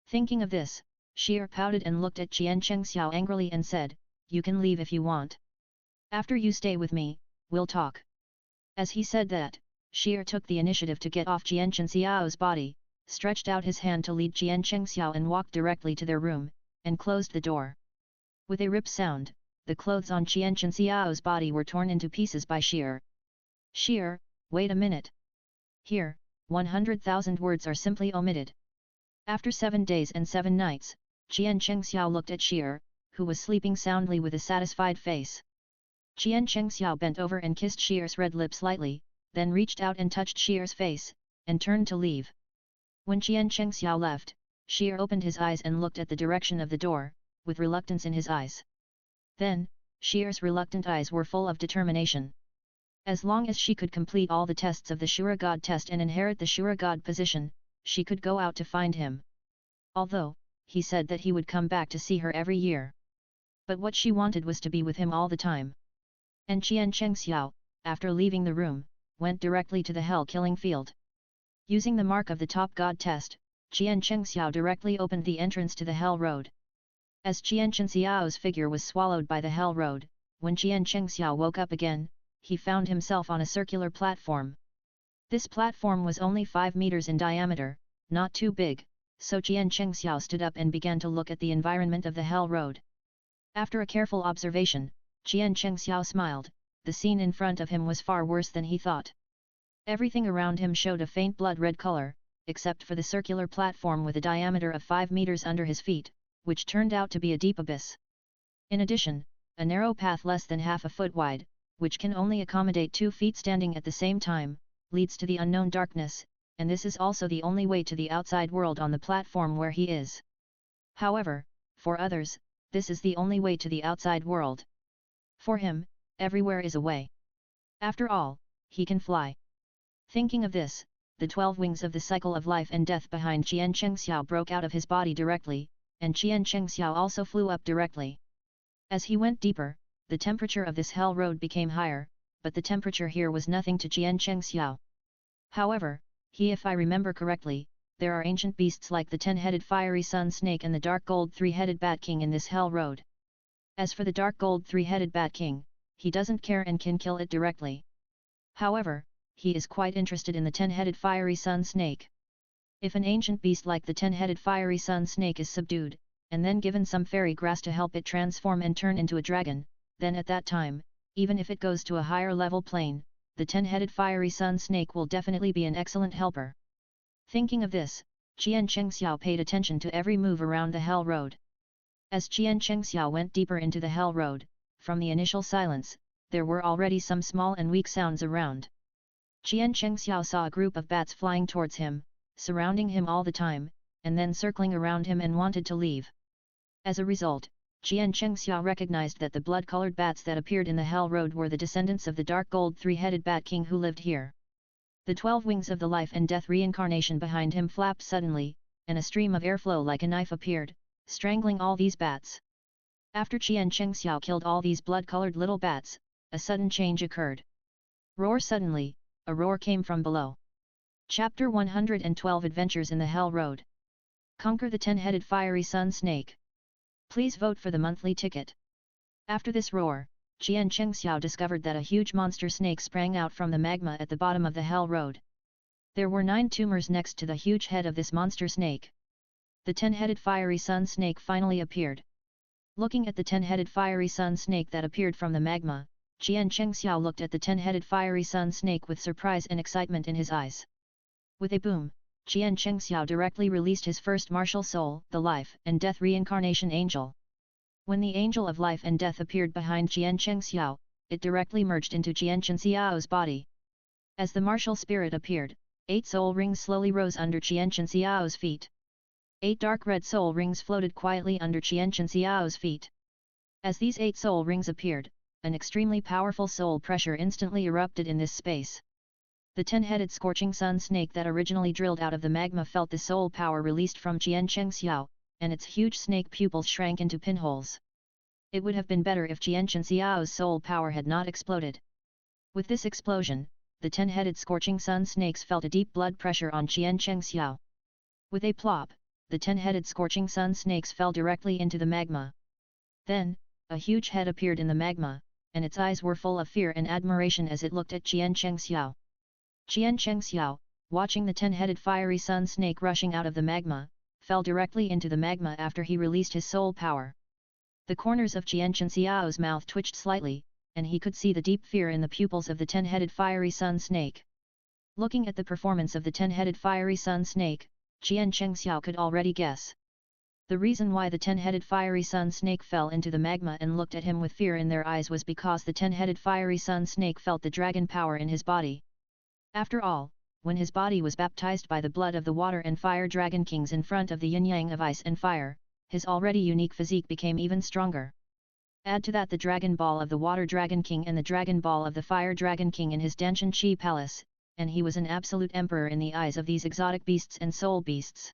Thinking of this, Sheer pouted and looked at Jian Chengxiao angrily and said, "You can leave if you want. After you stay with me, we'll talk." As he said that, Sheer took the initiative to get off Jian Chengxiao's body, stretched out his hand to lead Jian Chengxiao and walked directly to their room, and closed the door. With a rip sound, the clothes on Jian Chengxiao's body were torn into pieces by Sheer. "Sheer, wait a minute. Here, 100,000 words are simply omitted." After 7 days and 7 nights, Jian Chengxiao looked at Sheer, who was sleeping soundly with a satisfied face. Jian Chengxiao bent over and kissed Sheer's red lips lightly, then reached out and touched Sheer's face, and turned to leave. When Jian Chengxiao left, Sheer opened his eyes and looked at the direction of the door, with reluctance in his eyes. Then, Sheer's reluctant eyes were full of determination. As long as she could complete all the tests of the Shura God test and inherit the Shura God position, she could go out to find him. Although, he said that he would come back to see her every year. But what she wanted was to be with him all the time. And Jian Chengxiao, after leaving the room, went directly to the hell-killing field. Using the mark of the top god test, Jian Chengxiao directly opened the entrance to the hell road. As Jian Chengxiao's figure was swallowed by the hell road, when Jian Chengxiao woke up again, he found himself on a circular platform. This platform was only 5 meters in diameter, not too big, so Jian Chengxiao stood up and began to look at the environment of the Hell Road. After a careful observation, Jian Chengxiao smiled. The scene in front of him was far worse than he thought. Everything around him showed a faint blood-red color, except for the circular platform with a diameter of 5 meters under his feet, which turned out to be a deep abyss. In addition, a narrow path less than half a foot wide, which can only accommodate 2 feet standing at the same time, leads to the unknown darkness, and this is also the only way to the outside world on the platform where he is. However, for others, this is the only way to the outside world. For him, everywhere is a way. After all, he can fly. Thinking of this, the 12 wings of the cycle of life and death behind Jian Chengxiao broke out of his body directly, and Jian Chengxiao also flew up directly. As he went deeper, the temperature of this hell road became higher, but the temperature here was nothing to Jian Chengxiao. However, if I remember correctly, there are ancient beasts like the 10-headed fiery sun snake and the dark gold 3-headed bat king in this hell road. As for the dark gold 3-headed bat king, he doesn't care and can kill it directly. However, he is quite interested in the 10-headed fiery sun snake. If an ancient beast like the 10-headed fiery sun snake is subdued, and then given some fairy grass to help it transform and turn into a dragon, then at that time, even if it goes to a higher level plane, the 10-headed fiery sun snake will definitely be an excellent helper. Thinking of this, Jian Chengxiao paid attention to every move around the Hell Road. As Jian Chengxiao went deeper into the Hell Road, from the initial silence, there were already some small and weak sounds around. Jian Chengxiao saw a group of bats flying towards him, surrounding him all the time, and then circling around him and wanted to leave. As a result, Jian Chengxiao recognized that the blood-colored bats that appeared in the Hell Road were the descendants of the dark gold 3-headed bat king who lived here. The 12 wings of the life and death reincarnation behind him flapped suddenly, and a stream of airflow like a knife appeared, strangling all these bats. After Jian Chengxiao killed all these blood-colored little bats, a sudden change occurred. Roar! Suddenly, a roar came from below. Chapter 112 Adventures in the Hell Road. Conquer the 10-headed fiery sun snake. Please vote for the monthly ticket. After this roar, Jian Chengxiao discovered that a huge monster snake sprang out from the magma at the bottom of the Hell Road. There were 9 tumors next to the huge head of this monster snake. The 10-headed fiery sun snake finally appeared. Looking at the 10-headed fiery sun snake that appeared from the magma, Jian Chengxiao looked at the 10-headed fiery sun snake with surprise and excitement in his eyes. With a boom, Jian Chengxiao directly released his first martial soul, the Life and Death Reincarnation Angel. When the Angel of Life and Death appeared behind Jian Chengxiao, it directly merged into Jian Chengxiao's body. As the martial spirit appeared, 8 soul rings slowly rose under Jian Chengxiao's feet. 8 dark red soul rings floated quietly under Jian Chengxiao's feet. As these 8 soul rings appeared, an extremely powerful soul pressure instantly erupted in this space. The 10-headed scorching sun snake that originally drilled out of the magma felt the soul power released from Jian Chengxiao, and its huge snake pupils shrank into pinholes. It would have been better if Jian Chengxiao's soul power had not exploded. With this explosion, the 10-headed scorching sun snakes felt a deep blood pressure on Jian Chengxiao. With a plop, the 10-headed scorching sun snakes fell directly into the magma. Then, a huge head appeared in the magma, and its eyes were full of fear and admiration as it looked at Jian Chengxiao. Jian Chengxiao, watching the 10-headed fiery sun snake rushing out of the magma, fell directly into the magma after he released his soul power. The corners of Jian Chengxiao's mouth twitched slightly, and he could see the deep fear in the pupils of the 10-headed fiery sun snake. Looking at the performance of the 10-headed fiery sun snake, Jian Chengxiao could already guess. The reason why the 10-headed fiery sun snake fell into the magma and looked at him with fear in their eyes was because the 10-headed fiery sun snake felt the dragon power in his body. After all, when his body was baptized by the blood of the water and fire dragon kings in front of the yin-yang of ice and fire, his already unique physique became even stronger. Add to that the Dragon Ball of the Water Dragon King and the Dragon Ball of the Fire Dragon King in his Danshan Chi Palace, and he was an absolute emperor in the eyes of these exotic beasts and soul beasts.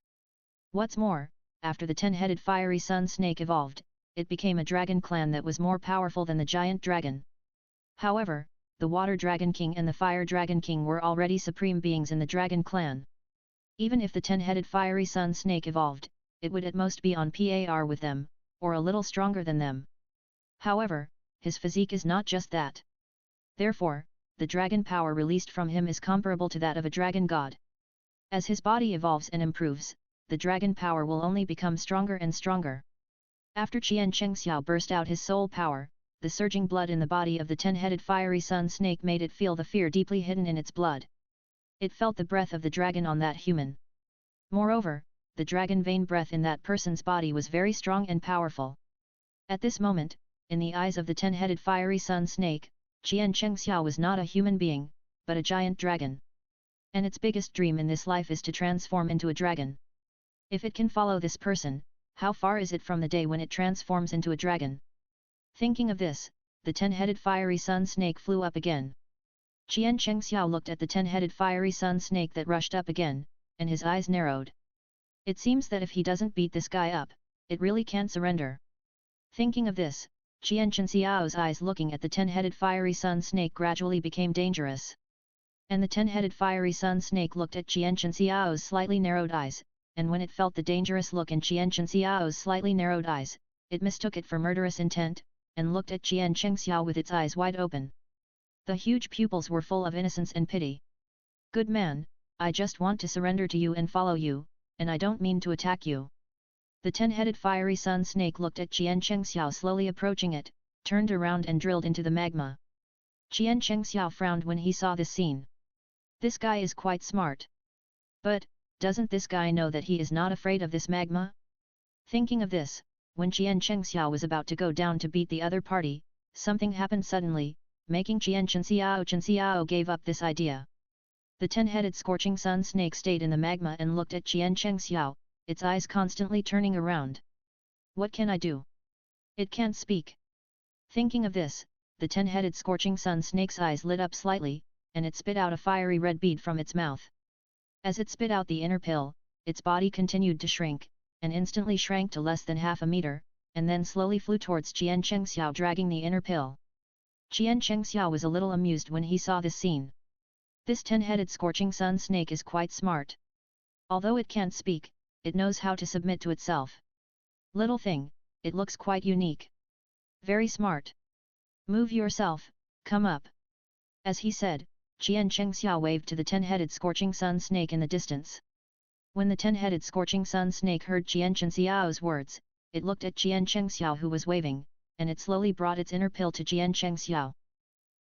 What's more, after the 10-headed fiery sun snake evolved, it became a dragon clan that was more powerful than the giant dragon. However, the Water Dragon King and the Fire Dragon King were already supreme beings in the dragon clan. Even if the 10-headed fiery sun snake evolved, it would at most be on par with them, or a little stronger than them. However, his physique is not just that. Therefore, the dragon power released from him is comparable to that of a dragon god. As his body evolves and improves, the dragon power will only become stronger and stronger. After Qian Chengxiao burst out his soul power, the surging blood in the body of the 10-headed fiery sun snake made it feel the fear deeply hidden in its blood. It felt the breath of the dragon on that human. Moreover, the dragon vein breath in that person's body was very strong and powerful. At this moment, in the eyes of the 10-headed fiery sun snake, Qian Chengxiao was not a human being, but a giant dragon. And its biggest dream in this life is to transform into a dragon. If it can follow this person, how far is it from the day when it transforms into a dragon? Thinking of this, the 10-headed fiery sun snake flew up again. Qian Chengxiao looked at the 10-headed fiery sun snake that rushed up again, and his eyes narrowed. It seems that if he doesn't beat this guy up, it really can't surrender. Thinking of this, Qian Chengxiao's eyes looking at the 10-headed fiery sun snake gradually became dangerous. And the 10-headed fiery sun snake looked at Qian Chengxiao's slightly narrowed eyes, and when it felt the dangerous look in Qian Chengxiao's slightly narrowed eyes, it mistook it for murderous intent, and looked at Qian Chengxiao with its eyes wide open. The huge pupils were full of innocence and pity. "Good man, I just want to surrender to you and follow you, and I don't mean to attack you." The 10-headed fiery sun snake looked at Qian Chengxiao slowly approaching it, turned around and drilled into the magma. Qian Chengxiao frowned when he saw this scene. This guy is quite smart. But, doesn't this guy know that he is not afraid of this magma? Thinking of this, when Qian Chengxiao was about to go down to beat the other party, something happened suddenly, making Qian Chengxiao gave up this idea. The 10-headed scorching sun snake stayed in the magma and looked at Qian Chengxiao, its eyes constantly turning around. "What can I do? It can't speak." Thinking of this, the 10-headed scorching sun snake's eyes lit up slightly, and it spit out a fiery red bead from its mouth. As it spit out the inner pill, its body continued to shrink, and instantly shrank to less than half a meter, and then slowly flew towards Qian Chengxiao dragging the inner pill. Qian Chengxiao was a little amused when he saw this scene. This 10-headed scorching sun snake is quite smart. Although it can't speak, it knows how to submit to itself. Little thing, it looks quite unique. Very smart. Move yourself, come up. As he said, Qian Chengxiao waved to the 10-headed scorching sun snake in the distance. When the 10-headed scorching sun snake heard Qian Chengxiao's words, it looked at Qian Chengxiao who was waving, and it slowly brought its inner pill to Qian Chengxiao.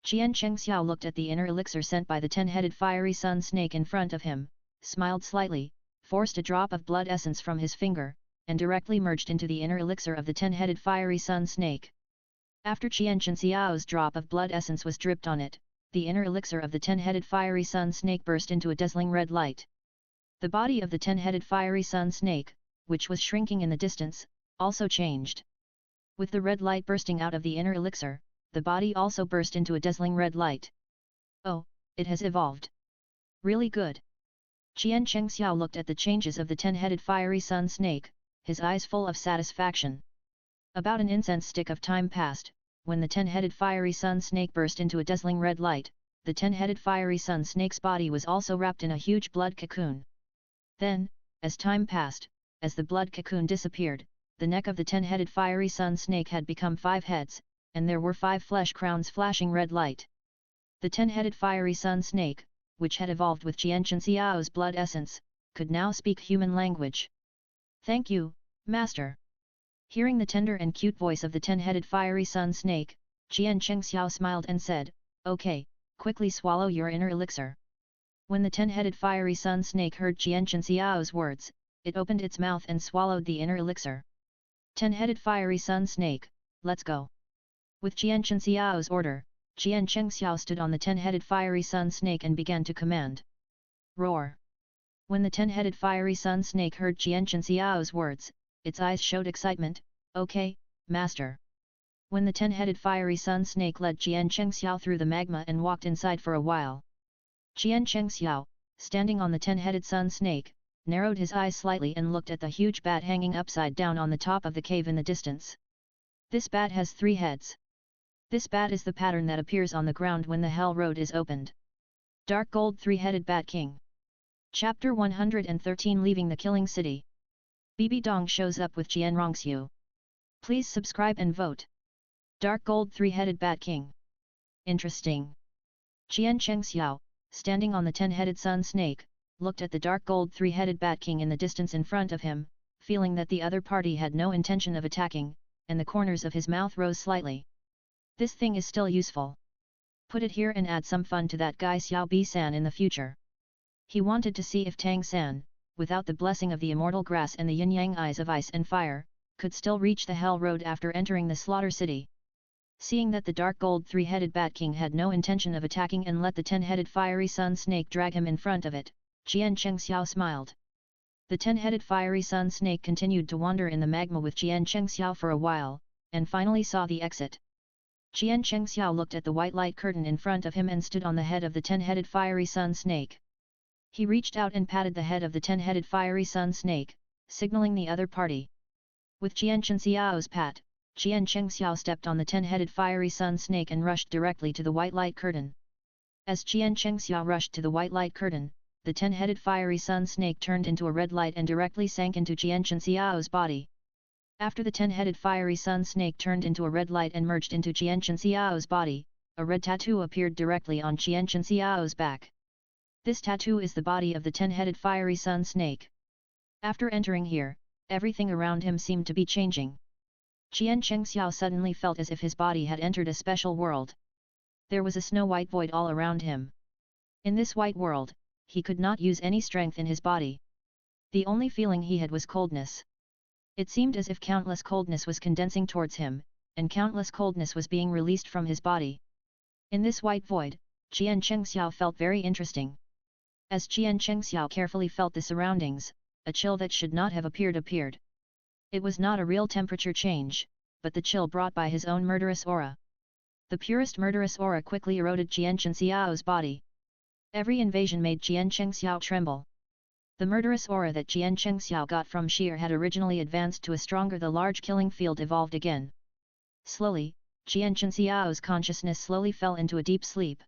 Qian Chengxiao looked at the inner elixir sent by the 10-headed fiery sun snake in front of him, smiled slightly, forced a drop of blood essence from his finger, and directly merged into the inner elixir of the 10-headed fiery sun snake. After Qian Chengxiao's drop of blood essence was dripped on it, the inner elixir of the 10-headed fiery sun snake burst into a dazzling red light. The body of the 10-headed fiery sun snake, which was shrinking in the distance, also changed. With the red light bursting out of the inner elixir, the body also burst into a dazzling red light. "Oh, it has evolved. Really good." Qian Chengxiao looked at the changes of the 10-headed fiery sun snake, his eyes full of satisfaction. About an incense stick of time passed. When the 10-headed fiery sun snake burst into a dazzling red light, the 10-headed fiery sun snake's body was also wrapped in a huge blood cocoon. Then, as time passed, as the blood cocoon disappeared, the neck of the 10-headed fiery sun snake had become 5 heads, and there were 5 flesh crowns flashing red light. The 10-headed fiery sun snake, which had evolved with Qian Chengxiao's blood essence, could now speak human language. "Thank you, Master." Hearing the tender and cute voice of the 10-headed fiery sun snake, Qian Chengxiao smiled and said, "Okay, quickly swallow your inner elixir." When the 10-headed fiery sun snake heard Qian Chengxiao's words, it opened its mouth and swallowed the inner elixir. "10-headed fiery sun snake, let's go." With Qian Chengxiao's order, Qian Chengxiao stood on the 10-headed fiery sun snake and began to command. "Roar!" When the 10-headed fiery sun snake heard Qian Chengxiao's words, its eyes showed excitement. "Okay, Master." When the 10-headed fiery sun snake led Qian Chengxiao through the magma and walked inside for a while. Qian Chengxiao, standing on the 10-headed sun snake, narrowed his eyes slightly and looked at the huge bat hanging upside down on the top of the cave in the distance. This bat has 3 heads. This bat is the pattern that appears on the ground when the Hell Road is opened. Dark Gold 3-Headed Bat King. Chapter 113 Leaving the Killing City. Bibi Dong shows up with Jian Rongxiu. Please subscribe and vote. Dark Gold 3-Headed Bat King. Interesting. Qian Chengxiao, standing on the 10-headed sun snake, looked at the dark gold three-headed bat king in the distance in front of him, feeling that the other party had no intention of attacking, and the corners of his mouth rose slightly. This thing is still useful. Put it here and add some fun to that guy Xiao Bi-san in the future. He wanted to see if Tang-san, without the blessing of the immortal grass and the yin-yang eyes of ice and fire, could still reach the Hell Road after entering the Slaughter City. Seeing that the dark gold three-headed bat king had no intention of attacking and let the 10-headed fiery sun snake drag him in front of it, Jian Chengxiao smiled. The 10-headed fiery sun snake continued to wander in the magma with Jian Chengxiao for a while, and finally saw the exit. Jian Chengxiao looked at the white light curtain in front of him and stood on the head of the 10-headed fiery sun snake. He reached out and patted the head of the 10-headed fiery sun snake, signaling the other party. With Jian Chengxiao's pat, Jian Chengxiao stepped on the 10-headed fiery sun snake and rushed directly to the white light curtain. As Jian Chengxiao rushed to the white light curtain, the 10-headed fiery sun snake turned into a red light and directly sank into Jian Chengxiao's body. After the 10-headed fiery sun snake turned into a red light and merged into Jian Chengxiao's body, a red tattoo appeared directly on Jian Chengxiao's back. This tattoo is the body of the 10-headed fiery sun snake. After entering here, everything around him seemed to be changing. Jian Chengxiao suddenly felt as if his body had entered a special world. There was a snow-white void all around him. In this white world, he could not use any strength in his body. The only feeling he had was coldness. It seemed as if countless coldness was condensing towards him, and countless coldness was being released from his body. In this white void, Jian Chengxiao felt very interesting. As Jian Chengxiao carefully felt the surroundings, a chill that should not have appeared. It was not a real temperature change, but the chill brought by his own murderous aura. The purest murderous aura quickly eroded Jian Chengxiao's body. Every invasion made Jian Chengxiao tremble. The murderous aura that Jian Chengxiao got from Sheer had originally advanced to a stronger. The large killing field evolved again. Slowly, Jian Chengxiao's consciousness slowly fell into a deep sleep.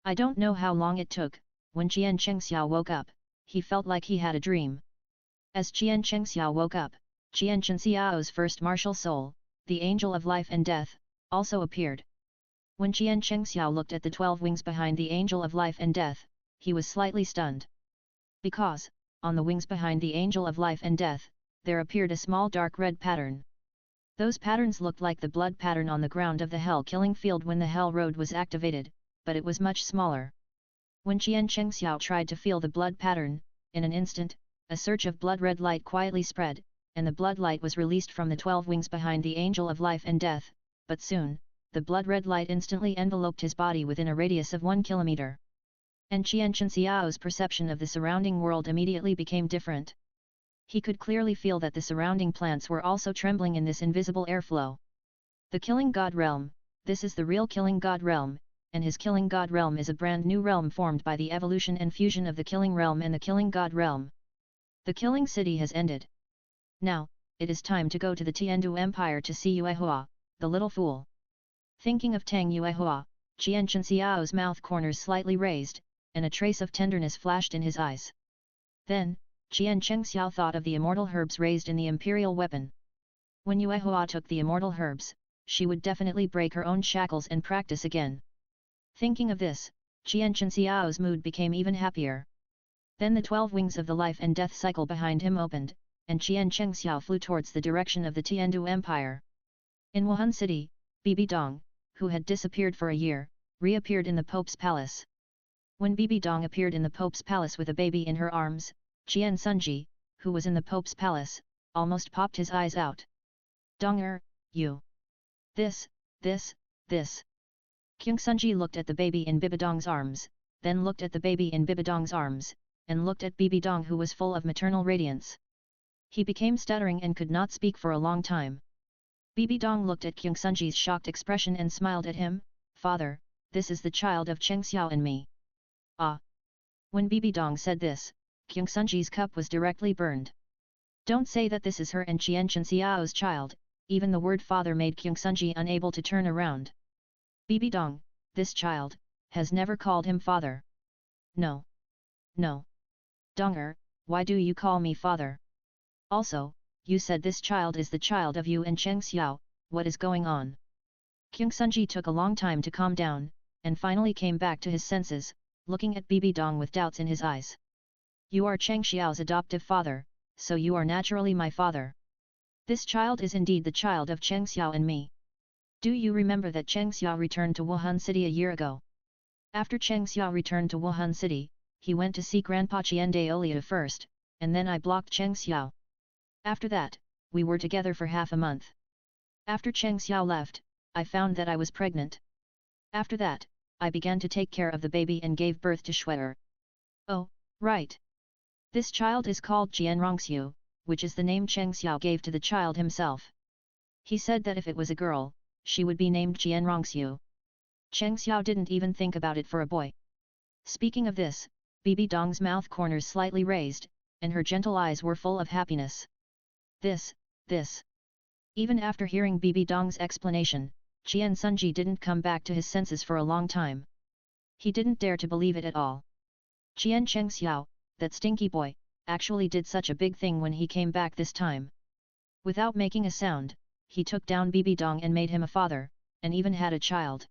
I don't know how long it took. When Jian Chengxiao woke up, he felt like he had a dream. As Jian Chengxiao woke up, Jian Chengxiao's first martial soul, the angel of life and death, also appeared. When Jian Chengxiao looked at the 12 wings behind the angel of life and death, he was slightly stunned. Because, on the wings behind the angel of life and death, there appeared a small dark red pattern. Those patterns looked like the blood pattern on the ground of the hell killing field when the hell road was activated, but it was much smaller. When Jian Chengxiao tried to feel the blood pattern, in an instant, a surge of blood red light quietly spread, and the blood light was released from the 12 wings behind the angel of life and death, but soon, the blood red light instantly enveloped his body within a radius of 1 kilometer. And Jian Chengxiao's perception of the surrounding world immediately became different. He could clearly feel that the surrounding plants were also trembling in this invisible airflow. The Killing God Realm, this is the real Killing God Realm, and his Killing God Realm is a brand new realm formed by the evolution and fusion of the Killing Realm and the Killing God Realm. The Killing City has ended. Now, it is time to go to the Tiandu Empire to see Yuehua, the little fool. Thinking of Tang Yuehua, Jian Chengxiao's mouth corners slightly raised, and a trace of tenderness flashed in his eyes. Then, Jian Chengxiao thought of the immortal herbs raised in the imperial weapon. When Yuehua took the immortal herbs, she would definitely break her own shackles and practice again. Thinking of this, Jian Chengxiao's mood became even happier. Then the 12 wings of the life and death cycle behind him opened, and Jian Chengxiao flew towards the direction of the Tiandu Empire. In Wuhan City, Bibi Dong, who had disappeared for a year, reappeared in the Pope's palace. When Bibi Dong appeared in the Pope's palace with a baby in her arms, Jian Sunji, who was in the Pope's palace, almost popped his eyes out. Donger, you! This! King Sunji looked at the baby in Bibi Dong's arms, then looked at the baby in Bibi Dong's arms, and looked at Bibi Dong who was full of maternal radiance. He became stuttering and could not speak for a long time. Bibi Dong looked at King Sunji's shocked expression and smiled at him. Father, this is the child of Chengxiao and me. Ah! When Bibi Dong said this, King Sunji's cup was directly burned. Don't say that this is her and Jian Chengxiao's child. Even the word father made King Sunji unable to turn around. Bibi Dong, this child, has never called him father. No. Donger, why do you call me father? Also, you said this child is the child of you and Chengxiao, what is going on? King Sunji took a long time to calm down, and finally came back to his senses, looking at Bibi Dong with doubts in his eyes. You are Cheng Xiao's adoptive father, so you are naturally my father. This child is indeed the child of Cheng Xiao and me. Do you remember that Cheng Xiao returned to Wuhan City a year ago? After Cheng Xiao returned to Wuhan City, he went to see Grandpa Qian Daolia first, and then I blocked Cheng Xiao. After that, we were together for half a month. After Cheng Xiao left, I found that I was pregnant. After that, I began to take care of the baby and gave birth to Shuer. Oh, right. This child is called Jian Rongxiu, which is the name Cheng Xiao gave to the child himself. He said that if it was a girl, she would be named Jian Rongxiu. Cheng Xiao didn't even think about it for a boy. Speaking of this, Bibi Dong's mouth corners slightly raised, and her gentle eyes were full of happiness. This. Even after hearing Bibi Dong's explanation, Qian Sunji didn't come back to his senses for a long time. He didn't dare to believe it at all. Qian Cheng Xiao, that stinky boy, actually did such a big thing when he came back this time. Without making a sound, he took down Bibi Dong and made him a father, and even had a child.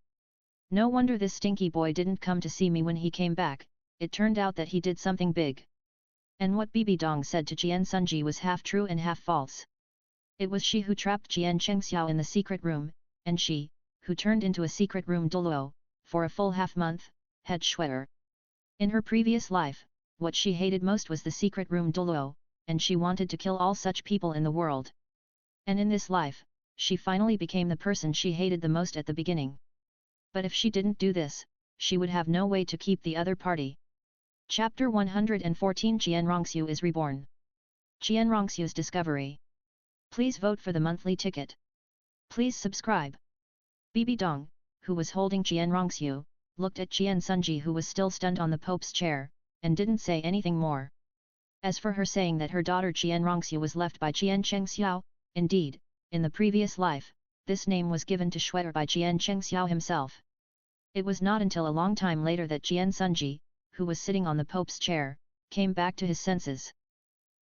No wonder this stinky boy didn't come to see me when he came back. It turned out that he did something big. And what Bibi Dong said to Qian Sunji was half true and half false. It was she who trapped Qian Cheng Xiao in the secret room, and she, who turned into a secret room Douluo, for a full half-month, had Shuer. In her previous life, what she hated most was the secret room Douluo, and she wanted to kill all such people in the world. And in this life, she finally became the person she hated the most at the beginning. But if she didn't do this, she would have no way to keep the other party. Chapter 114 Jian Rongxiu is reborn. Jian Rongxiu's discovery. Please vote for the monthly ticket. Please subscribe. Bibi Dong, who was holding Jian Rongxiu, looked at Qian Sunji who was still stunned on the Pope's chair, and didn't say anything more. As for her saying that her daughter Jian Rongxiu was left by Qian Cheng Xiao, indeed, in the previous life, this name was given to Shuer by Qian Cheng Xiao himself. It was not until a long time later that Qian Sunji, who was sitting on the Pope's chair, came back to his senses.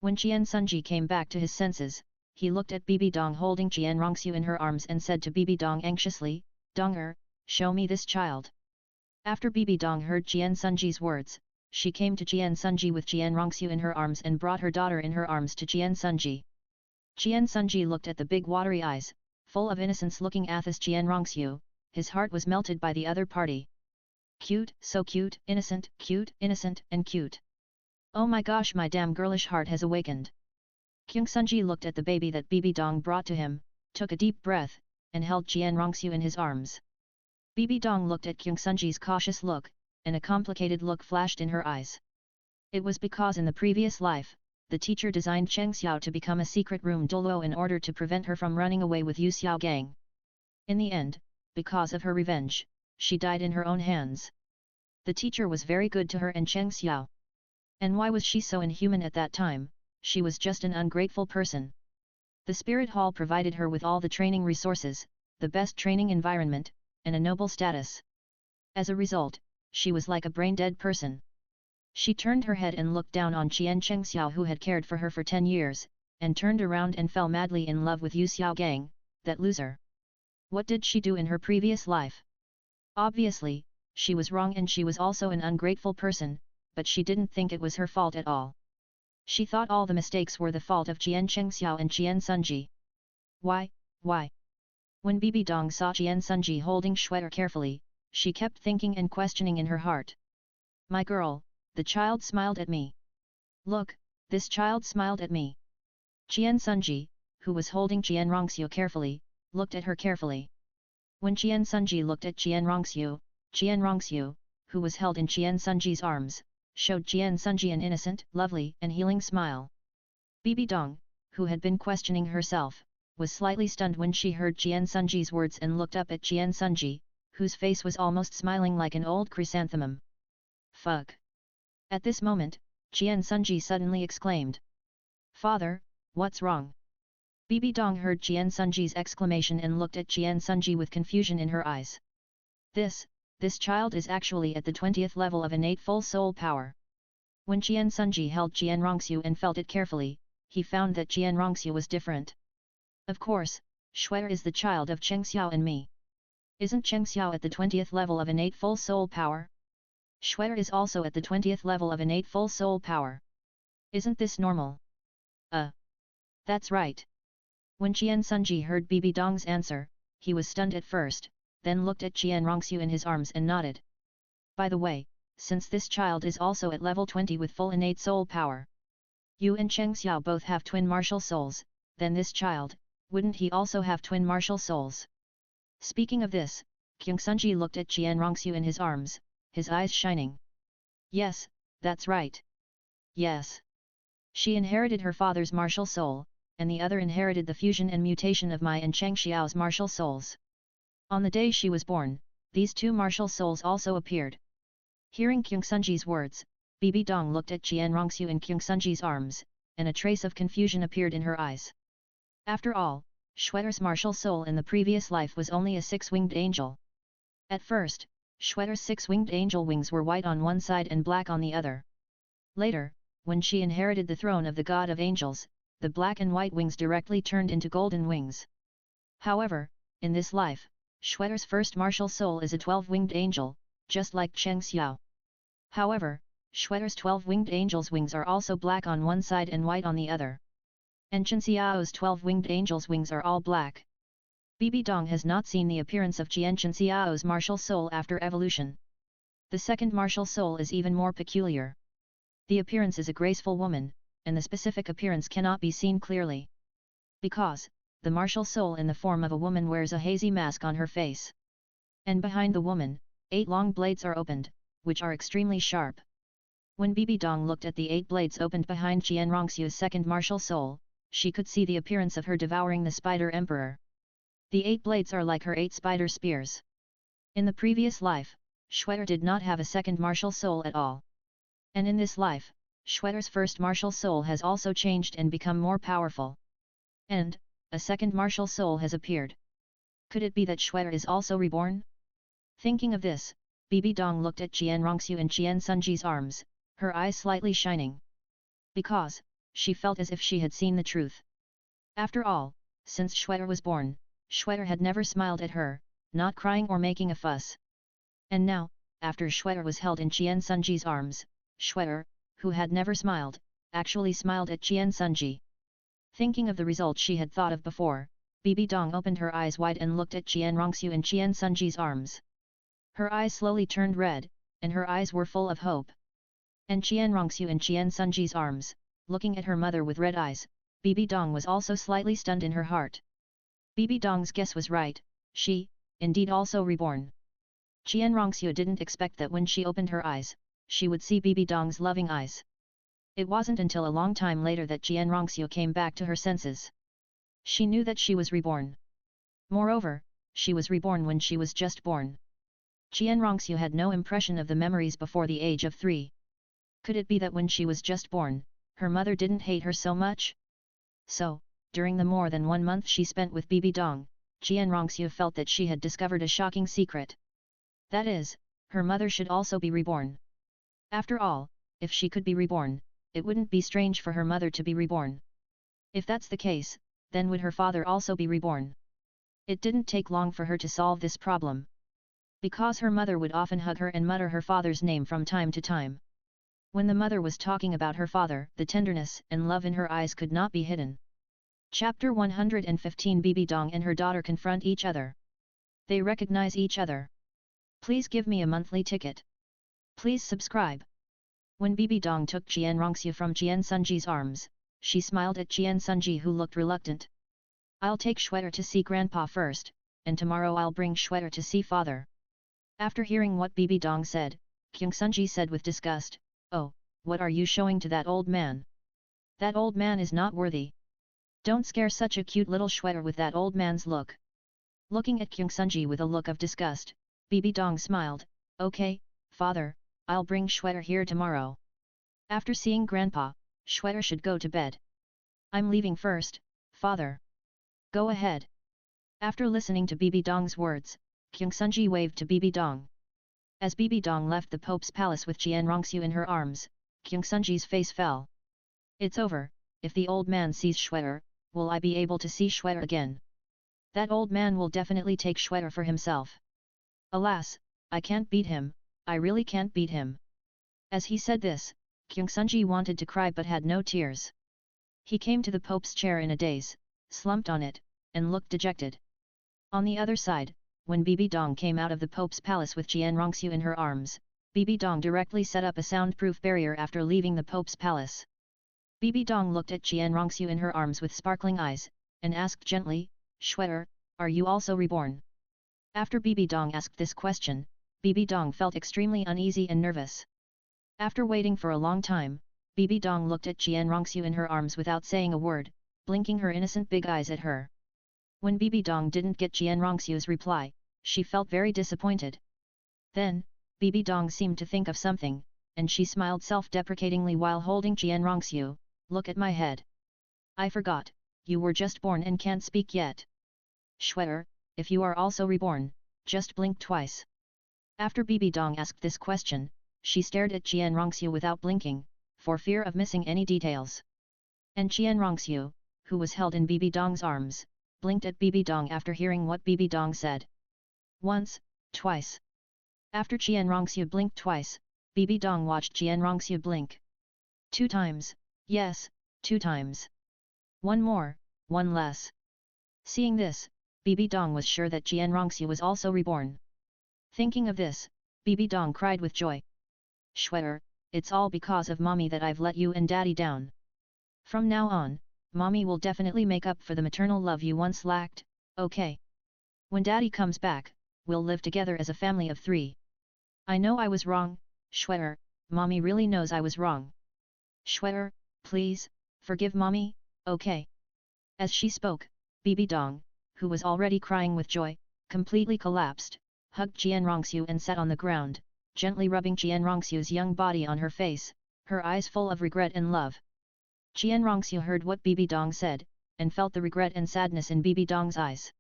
When Qian Sunji came back to his senses, he looked at Bibi Dong holding Jian Rongxiu in her arms and said to Bibi Dong anxiously, "Donger, show me this child." After Bibi Dong heard Qian Sunji's words, she came to Qian Sunji with Jian Rongxiu in her arms and brought her daughter in her arms to Qian Sunji. Qian Sunji looked at the big watery eyes, full of innocence looking at this Jian Rongxiu, his heart was melted by the other party. Cute, so cute, innocent, and cute. Oh my gosh, my damn girlish heart has awakened. Kyung Sunji looked at the baby that Bibi Dong brought to him, took a deep breath, and held Jian Rongxiu in his arms. Bibi Dong looked at Kyung Sunji's cautious look, and a complicated look flashed in her eyes. It was because in the previous life, the teacher designed Cheng Xiao to become a secret room Douluo in order to prevent her from running away with Yu Xiao gang. In the end, because of her revenge, she died in her own hands. The teacher was very good to her and Cheng Xiao. And why was she so inhuman at that time? She was just an ungrateful person. The Spirit Hall provided her with all the training resources, the best training environment, and a noble status. As a result, she was like a brain-dead person. She turned her head and looked down on Qian Cheng Xiao who had cared for her for 10 years, and turned around and fell madly in love with Yu Xiao gang, that loser. What did she do in her previous life? Obviously, she was wrong and she was also an ungrateful person, but she didn't think it was her fault at all. She thought all the mistakes were the fault of Qian Cheng Xiao and Qian Sunji. Why? When Bibi Dong saw Qian Sunji holding Shuer carefully, she kept thinking and questioning in her heart. My girl, the child smiled at me. Look, this child smiled at me. Qian Sunji, who was holding Jian Rongxiu carefully, looked at her carefully. When Qian Sunji looked at Jian Rongxiu, who was held in Qian Sunji's arms, showed Qian Sunji an innocent, lovely, and healing smile. Bibi Dong, who had been questioning herself, was slightly stunned when she heard Qian Sunji's words and looked up at Qian Sunji, whose face was almost smiling like an old chrysanthemum. Fuck! At this moment, Qian Sunji suddenly exclaimed. Father, what's wrong? Bibi Dong heard Qian Sunji's exclamation and looked at Qian Sunji with confusion in her eyes. This child is actually at the 20th level of innate full soul power. When Qian Sunji held Jian Rongxiu and felt it carefully, he found that Jian Rongxiu was different. Of course, Shuer is the child of Cheng Xiao and me. Isn't Cheng Xiao at the 20th level of innate full soul power? Shuer is also at the 20th level of innate full soul power. Isn't this normal? That's right. When Qian Sunji heard Bibi Dong's answer, he was stunned at first, then looked at Qian Rongxiu in his arms and nodded. By the way, since this child is also at level 20 with full innate soul power, Yu and Cheng Xiao both have twin martial souls, then this child, wouldn't he also have twin martial souls? Speaking of this, Kyung Sunji looked at Qian Rongxiu in his arms, his eyes shining. Yes, that's right. Yes. She inherited her father's martial soul, and the other inherited the fusion and mutation of Mai and Cheng Xiao's martial souls. On the day she was born, these two martial souls also appeared. Hearing Kyung Sunji's words, Bibi Dong looked at Qian Rongxiu in Kyung Sunji's arms, and a trace of confusion appeared in her eyes. After all, Schwetter's martial soul in the previous life was only a six-winged angel. At first, Schwetter's six-winged angel wings were white on one side and black on the other. Later, when she inherited the throne of the god of angels, the black and white wings directly turned into golden wings. However, in this life, Schwetter's first martial soul is a 12-winged angel, just like Cheng Xiao. However, Schwetter's 12-winged angel's wings are also black on one side and white on the other. And Chen Xiao's 12-winged angel's wings are all black. Bibi Dong has not seen the appearance of Chen Xiao's martial soul after evolution. The second martial soul is even more peculiar. The appearance is a graceful woman, and the specific appearance cannot be seen clearly. Because, the martial soul in the form of a woman wears a hazy mask on her face. And behind the woman, 8 long blades are opened, which are extremely sharp. When Bibi Dong looked at the 8 blades opened behind Qian Rongxiu's second martial soul, she could see the appearance of her devouring the Spider Emperor. The 8 blades are like her 8 spider spears. In the previous life, Schwetter did not have a second martial soul at all. And in this life, Schwetter's first martial soul has also changed and become more powerful. And, a second martial soul has appeared. Could it be that Schwetter is also reborn? Thinking of this, Bibi Dong looked at Qian Rongxiu in Qian Sunji's arms, her eyes slightly shining. Because, she felt as if she had seen the truth. After all, since Schwetter was born, Schwetter had never smiled at her, not crying or making a fuss. And now, after Schwetter was held in Qian Sunji's arms, Schwetter, who had never smiled, actually smiled at Qian Sunji. Thinking of the result she had thought of before, Bibi Dong opened her eyes wide and looked at Qian Rongxiu in Qian Sunji's arms. Her eyes slowly turned red, and her eyes were full of hope. And Qian Rongxiu in Qian Sunji's arms, looking at her mother with red eyes, Bibi Dong was also slightly stunned in her heart. Bibi Dong's guess was right, she, indeed also reborn. Qian Rongxiu didn't expect that when she opened her eyes, she would see Bibi Dong's loving eyes. It wasn't until a long time later that Qian Rongxiu came back to her senses. She knew that she was reborn. Moreover, she was reborn when she was just born. Qian Rongxiu had no impression of the memories before the age of 3. Could it be that when she was just born, her mother didn't hate her so much? So, during the more than 1 month she spent with Bibi Dong, Qian Rongxiu felt that she had discovered a shocking secret. That is, her mother should also be reborn. After all, if she could be reborn, it wouldn't be strange for her mother to be reborn. If that's the case, then would her father also be reborn? It didn't take long for her to solve this problem. Because her mother would often hug her and mutter her father's name from time to time. When the mother was talking about her father, the tenderness and love in her eyes could not be hidden. Chapter 115 Bibi Dong and her daughter confront each other. They recognize each other. Please give me a monthly ticket. Please subscribe. When Bibi Dong took Qian Rongxiu from Qian Sunji's arms, she smiled at Qian Sunji who looked reluctant. I'll take Schwetter to see Grandpa first, and tomorrow I'll bring Schwetter to see Father. After hearing what Bibi Dong said, Kyung Sunji said with disgust, Oh, what are you showing to that old man? That old man is not worthy. Don't scare such a cute little Schwetter with that old man's look. Looking at Kyung Sunji with a look of disgust, Bibi Dong smiled, Okay, Father, I'll bring Schwetter here tomorrow. After seeing Grandpa, Schwetter should go to bed. I'm leaving first, Father. Go ahead. After listening to Bibi Dong's words, Kyung Sunji waved to Bibi Dong. As Bibi Dong left the Pope's palace with Qian Rongxiu in her arms, Kyung Sunji's face fell. It's over, if the old man sees Schwetter, will I be able to see Schwetter again? That old man will definitely take Schwetter for himself. Alas, I can't beat him, I really can't beat him. As he said this, Kyungsunji wanted to cry but had no tears. He came to the Pope's chair in a daze, slumped on it, and looked dejected. On the other side, when Bibi Dong came out of the Pope's palace with Jian Rongxiu in her arms, Bibi Dong directly set up a soundproof barrier after leaving the Pope's palace. Bibi Dong looked at Jian Rongxiu in her arms with sparkling eyes, and asked gently, "Shue'er, are you also reborn?" After Bibi Dong asked this question, Bibi Dong felt extremely uneasy and nervous. After waiting for a long time, Bibi Dong looked at Jian Rongxiu in her arms without saying a word, blinking her innocent big eyes at her. When Bibi Dong didn't get Jian Rongxiu's reply, she felt very disappointed. Then, Bibi Dong seemed to think of something, and she smiled self-deprecatingly while holding Jian Rongxiu. "Look at my head. I forgot, you were just born and can't speak yet. Shue'er, if you are also reborn, just blink twice." After Bibi Dong asked this question, she stared at Jian Rongxiu without blinking, for fear of missing any details. And Jian Rongxiu, who was held in Bibi Dong's arms, blinked at Bibi Dong after hearing what Bibi Dong said. Once, twice. After Jian Rongxiu blinked twice, Bibi Dong watched Jian Rongxiu blink. 2 times, yes, 2 times. 1 more, 1 less. Seeing this, Bibi Dong was sure that Jian Rongxiu was also reborn. Thinking of this, Bibi Dong cried with joy. "Shue'er, it's all because of mommy that I've let you and daddy down. From now on, mommy will definitely make up for the maternal love you once lacked, okay? When daddy comes back, we'll live together as a family of 3. I know I was wrong, Shue'er, mommy really knows I was wrong. Shue'er, please, forgive mommy, okay?" As she spoke, Bibi Dong, who was already crying with joy, completely collapsed, hugged Jian Rongxiu and sat on the ground, gently rubbing Jian Rongxiu's young body on her face, her eyes full of regret and love. Jian Rongxiu heard what Bibi Dong said, and felt the regret and sadness in Bibi Dong's eyes.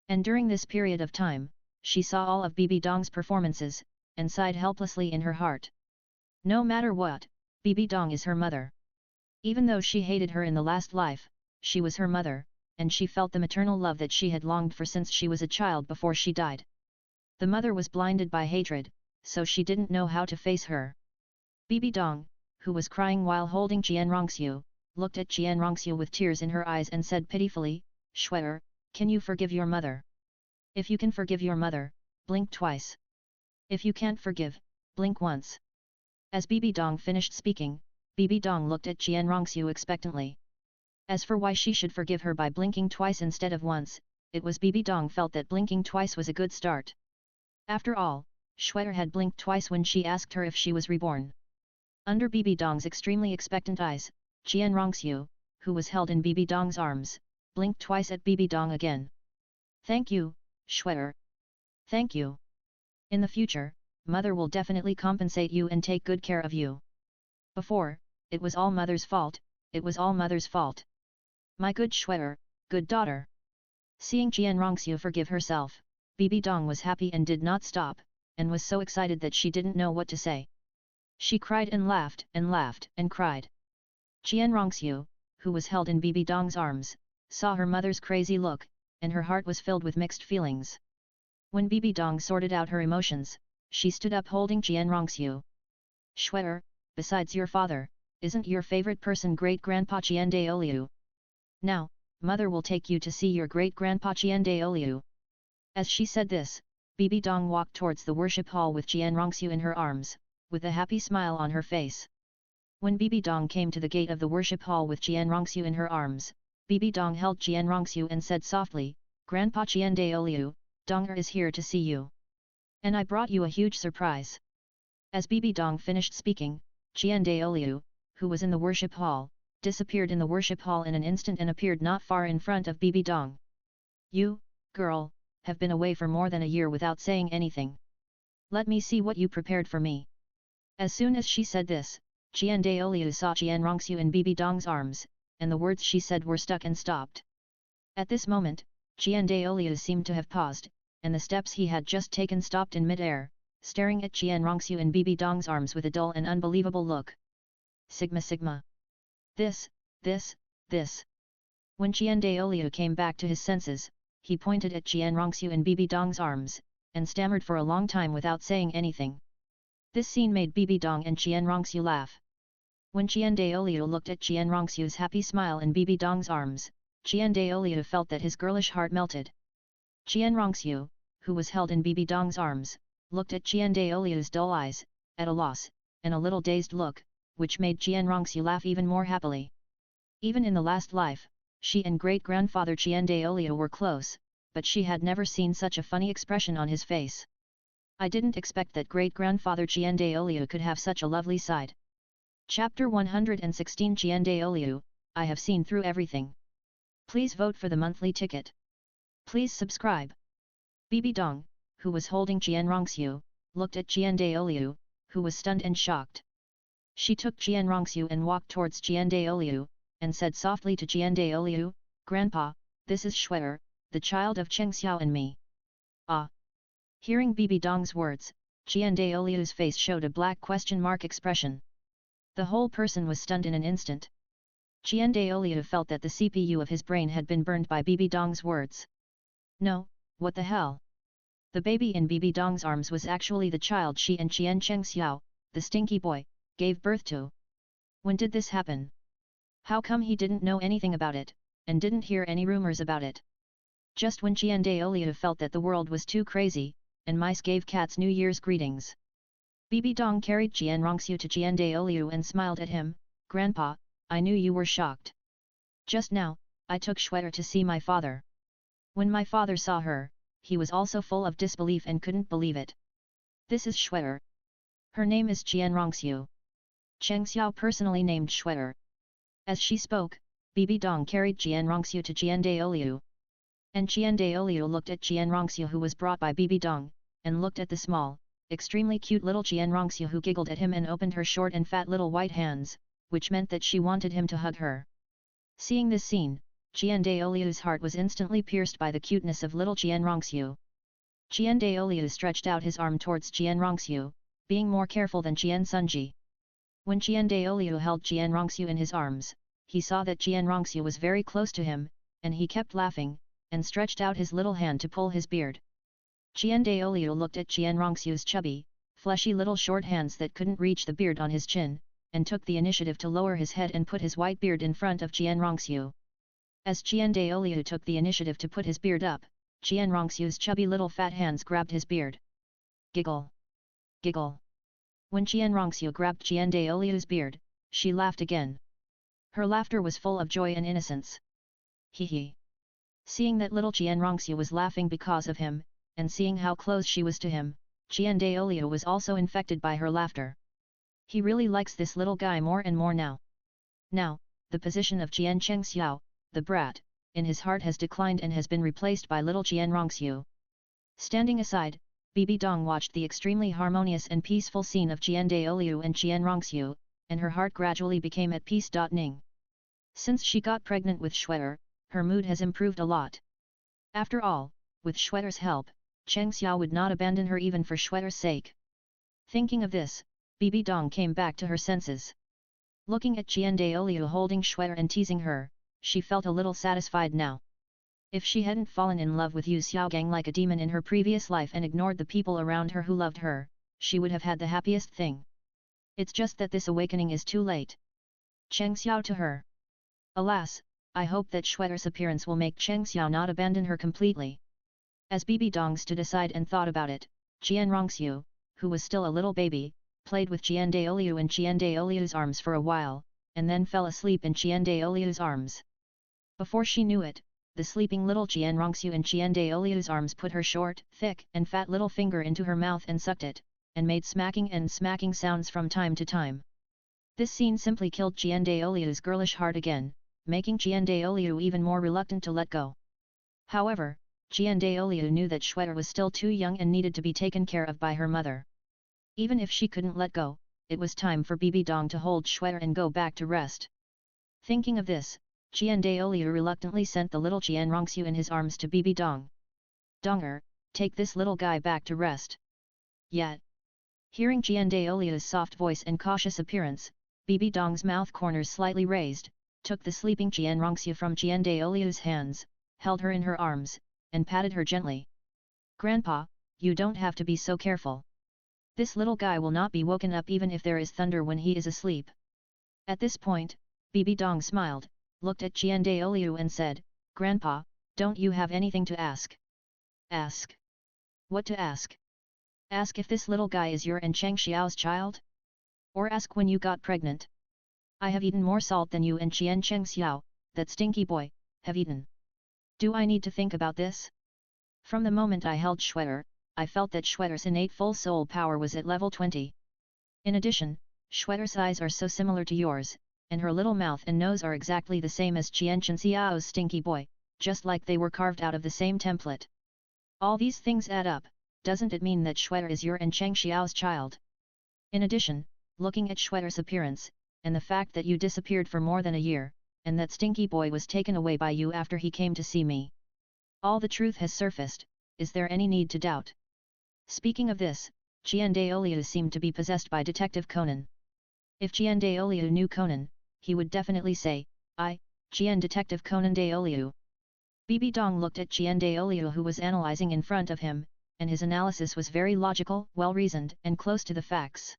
And during this period of time, she saw all of Bibi Dong's performances, and sighed helplessly in her heart. No matter what, Bibi Dong is her mother. Even though she hated her in the last life, she was her mother, and she felt the maternal love that she had longed for since she was a child before she died. The mother was blinded by hatred, so she didn't know how to face her. Bibi Dong, who was crying while holding Jian Rongxiu, looked at Jian Rongxiu with tears in her eyes and said pitifully, "Shue'er, can you forgive your mother? If you can forgive your mother, blink twice. If you can't forgive, blink once." As Bibi Dong finished speaking, Bibi Dong looked at Jian Rongxiu expectantly. As for why she should forgive her by blinking twice instead of once, it was Bibi Dong felt that blinking twice was a good start. After all, Shue'er had blinked twice when she asked her if she was reborn. Under Bibi Dong's extremely expectant eyes, Jian Rongxiu, who was held in Bibi Dong's arms, blinked twice at Bibi Dong again. "Thank you, Shue'er. Thank you. In the future, mother will definitely compensate you and take good care of you. Before, it was all mother's fault, it was all mother's fault. My good Shue'er, good daughter." Seeing Jian Rongxiu forgive herself, Bibi Dong was happy and did not stop, and was so excited that she didn't know what to say. She cried and laughed and cried. Jian Rongxiu, who was held in Bibi Dong's arms, saw her mother's crazy look, and her heart was filled with mixed feelings. When Bibi Dong sorted out her emotions, she stood up holding Jian Rongxiu. "Shue'er, besides your father, isn't your favorite person great-grandpa Jian Daoliu? Now, mother will take you to see your great-grandpa Jian Daoliu." As she said this, Bibi Dong walked towards the worship hall with Jian Rongxiu in her arms, with a happy smile on her face. When Bibi Dong came to the gate of the worship hall with Jian Rongxiu in her arms, Bibi Dong held Jian Rongxiu and said softly, "Grandpa Jian Daoliu, Donger is here to see you. And I brought you a huge surprise." As Bibi Dong finished speaking, Jian Daoliu, who was in the worship hall, disappeared in the worship hall in an instant and appeared not far in front of Bibi Dong. "You, girl, have been away for more than a year without saying anything. Let me see what you prepared for me." As soon as she said this, Jian Daoliu saw Jian Rongxiu in Bibi Dong's arms, and the words she said were stuck and stopped. At this moment, Jian Daoliu seemed to have paused, and the steps he had just taken stopped in mid-air, staring at Jian Rongxiu in Bibi Dong's arms with a dull and unbelievable look. Sigma Sigma. This. When Jian Daoliu came back to his senses, he pointed at Jian Rongxiu in Bibi Dong's arms, and stammered for a long time without saying anything. This scene made Bibi Dong and Jian Rongxiu laugh. When Qian Daoliu looked at Qian Rongxiu's happy smile in Bibi Dong's arms, Qian Daoliu felt that his girlish heart melted. Qian Rongxiu, who was held in Bibi Dong's arms, looked at Qian Daoliu's dull eyes, at a loss, and a little dazed look, which made Qian Rongxiu laugh even more happily. Even in the last life, she and great-grandfather Qian Daoliu were close, but she had never seen such a funny expression on his face. I didn't expect that great-grandfather Qian Daoliu could have such a lovely side. Chapter 116 Qian Daoliu, I have seen through everything. Please vote for the monthly ticket. Please subscribe. Bibi Dong, who was holding Qian Rongxiu, looked at Qian Daoliu, who was stunned and shocked. She took Qian Rongxiu and walked towards Qian Daoliu, and said softly to Qian Daoliu, "Grandpa, this is Shuer, the child of Cheng Xiao and me." Ah! Hearing Bibi Dong's words, Qian Daoliu's face showed a black question mark expression. The whole person was stunned in an instant. Qian Daoliu felt that the CPU of his brain had been burned by Bibi Dong's words. No, what the hell? The baby in Bibi Dong's arms was actually the child she and Qian Cheng Xiao, the stinky boy, gave birth to. When did this happen? How come he didn't know anything about it, and didn't hear any rumors about it? Just when Qian Daoliu felt that the world was too crazy, and mice gave cats New Year's greetings. Bibi Dong carried Qian Rongxiu to Qian Daoliu and smiled at him, "Grandpa, I knew you were shocked. Just now, I took Shuer to see my father. When my father saw her, he was also full of disbelief and couldn't believe it. This is Shuer. Her name is Qian Rongxiu. Cheng Xiao personally named Shuer." As she spoke, Bibi Dong carried Qian Rongxiu to Qian Daoliu. And Qian Daoliu looked at Qian Rongxiu who was brought by Bibi Dong, and looked at the small, extremely cute little Qian Rongxiu who giggled at him and opened her short and fat little white hands, which meant that she wanted him to hug her. Seeing this scene, Qian Daoliu's heart was instantly pierced by the cuteness of little Qian Rongxiu. Qian Daoliu stretched out his arm towards Qian Rongxiu, being more careful than Qian Sunji. When Qian Daoliu held Qian Rongxiu in his arms, he saw that Qian Rongxiu was very close to him, and he kept laughing, and stretched out his little hand to pull his beard. Qian Daoliu looked at Qian Rongxiu's chubby, fleshy little short hands that couldn't reach the beard on his chin, and took the initiative to lower his head and put his white beard in front of Qian Rongxiu. As Qian Daoliu took the initiative to put his beard up, Qian Rongxiu's chubby little fat hands grabbed his beard. Giggle! Giggle! When Qian Rongxiu grabbed Qian Daoliu's beard, she laughed again. Her laughter was full of joy and innocence. Hee hee! Seeing that little Qian Rongxiu was laughing because of him, and seeing how close she was to him, Qian Daoliu was also infected by her laughter. He really likes this little guy more and more now. Now, the position of Qian Cheng Xiao, the brat, in his heart has declined and has been replaced by little Qian Rongxiu. Standing aside, Bibi Dong watched the extremely harmonious and peaceful scene of Qian Daoliu and Qian Rongxiu, and her heart gradually became at peace. Ning. Since she got pregnant with Shuer, her mood has improved a lot. After all, with Shuer's help, Cheng Xiao would not abandon her even for Shuer's sake. Thinking of this, Bibi Dong came back to her senses. Looking at Qian Daoliu holding Shuer and teasing her, she felt a little satisfied now. If she hadn't fallen in love with Yu Xiaogang like a demon in her previous life and ignored the people around her who loved her, she would have had the happiest thing. It's just that this awakening is too late. Cheng Xiao to her. Alas, I hope that Shuer's appearance will make Cheng Xiao not abandon her completely. As Bibi Dong stood aside and thought about it, Qian Rongxiu, who was still a little baby, played with Qian Daoliu in Qian Daoliu's arms for a while, and then fell asleep in Qian Daoliu's arms. Before she knew it, the sleeping little Qian Rongxiu in Qian Daoliu's arms put her short, thick and fat little finger into her mouth and sucked it, and made smacking and smacking sounds from time to time. This scene simply killed Qian Daoliu's girlish heart again, making Qian Daoliu even more reluctant to let go. However, Qian Daoliu knew that Shuer was still too young and needed to be taken care of by her mother. Even if she couldn't let go, it was time for Bibi Dong to hold Shuer and go back to rest. Thinking of this, Qian Daoliu reluctantly sent the little Qian Rongxiu in his arms to Bibi Dong. "Donger, take this little guy back to rest." Yet, hearing Qian Daoliu's soft voice and cautious appearance, Bibi Dong's mouth corners slightly raised, took the sleeping Qian Rongxiu from Qian Daoliu's hands, held her in her arms, and patted her gently. "Grandpa, you don't have to be so careful. This little guy will not be woken up even if there is thunder when he is asleep." At this point, Bibi Dong smiled, looked at Jian Daoliu and said, "Grandpa, don't you have anything to ask?" "Ask? What to ask? Ask if this little guy is your and Cheng Xiao's child? Or ask when you got pregnant? I have eaten more salt than you and Cheng Xiao, that stinky boy, have eaten. Do I need to think about this? From the moment I held Schwetter, I felt that Schwetter's innate full soul power was at level 20. In addition, Schwetter's eyes are so similar to yours, and her little mouth and nose are exactly the same as Qian Xiao's stinky boy, just like they were carved out of the same template. All these things add up, doesn't it mean that Schwetter is your and Cheng Xiao's child? In addition, looking at Schwetter's appearance, and the fact that you disappeared for more than a year, and that stinky boy was taken away by you after he came to see me. All the truth has surfaced, is there any need to doubt?" Speaking of this, Jian Daoliu seemed to be possessed by Detective Conan. If Jian Daoliu knew Conan, he would definitely say, "I, Jian Detective Conan Daoliu." Bibi Dong looked at Jian Daoliu who was analyzing in front of him, and his analysis was very logical, well-reasoned and close to the facts.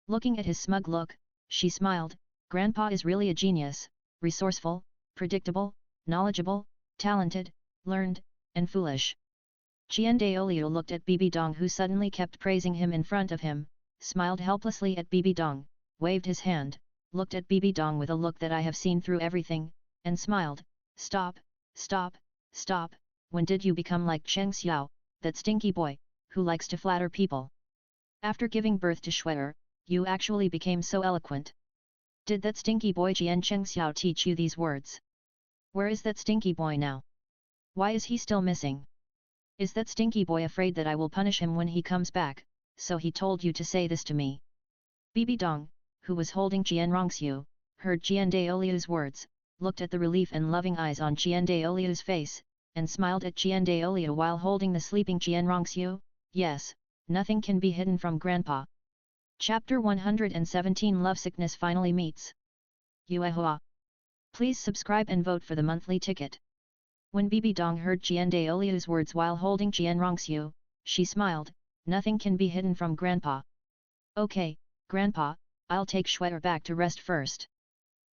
Looking at his smug look, she smiled, "Grandpa is really a genius, resourceful, predictable, knowledgeable, talented, learned, and foolish." Jian Daoliu looked at Bibi Dong who suddenly kept praising him in front of him, smiled helplessly at Bibi Dong, waved his hand, looked at Bibi Dong with a look that I have seen through everything, and smiled, "Stop, stop, stop, when did you become like Cheng Xiao, that stinky boy, who likes to flatter people? After giving birth to Schwetter, you actually became so eloquent. Did that stinky boy Jian Cheng Xiao teach you these words? Where is that stinky boy now? Why is he still missing? Is that stinky boy afraid that I will punish him when he comes back, so he told you to say this to me?" Bibi Dong, who was holding Jian Rongxiu, heard Jian Daoliu's words, looked at the relief and loving eyes on Jian Daoliu's face, and smiled at Jian Daoliu while holding the sleeping Jian Rongxiu. "Yes, nothing can be hidden from Grandpa." Chapter 117 Lovesickness finally meets. Yuua. Please subscribe and vote for the monthly ticket. When Bibi Dong heard Jian Daoliu's words while holding Jian Rongxiu, she smiled, "Nothing can be hidden from Grandpa. Okay, Grandpa, I'll take Schwetter back to rest first.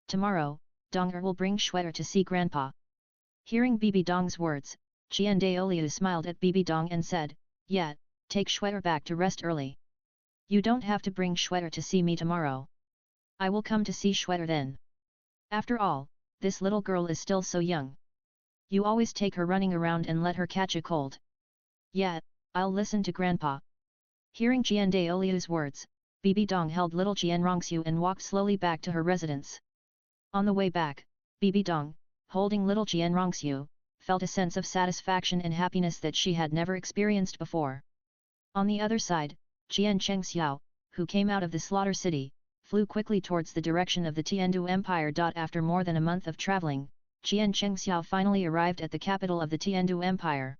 Tomorrow, Donger will bring Schwetter to see Grandpa." Hearing Bibi Dong's words, Jian Daoliu smiled at Bibi Dong and said, "Yeah, take Schwetter back to rest early. You don't have to bring Schwetter to see me tomorrow. I will come to see Schwetter then. After all, this little girl is still so young. You always take her running around and let her catch a cold." "Yeah, I'll listen to Grandpa." Hearing Jian Daoliu's words, Bibi Dong held little Jian Rongxiu and walked slowly back to her residence. On the way back, Bibi Dong, holding little Jian Rongxiu, felt a sense of satisfaction and happiness that she had never experienced before. On the other side, Jian Cheng Xiao, who came out of the slaughter city, flew quickly towards the direction of the Tiandu Empire. After more than a month of traveling, Jian Cheng Xiao finally arrived at the capital of the Tiandu Empire.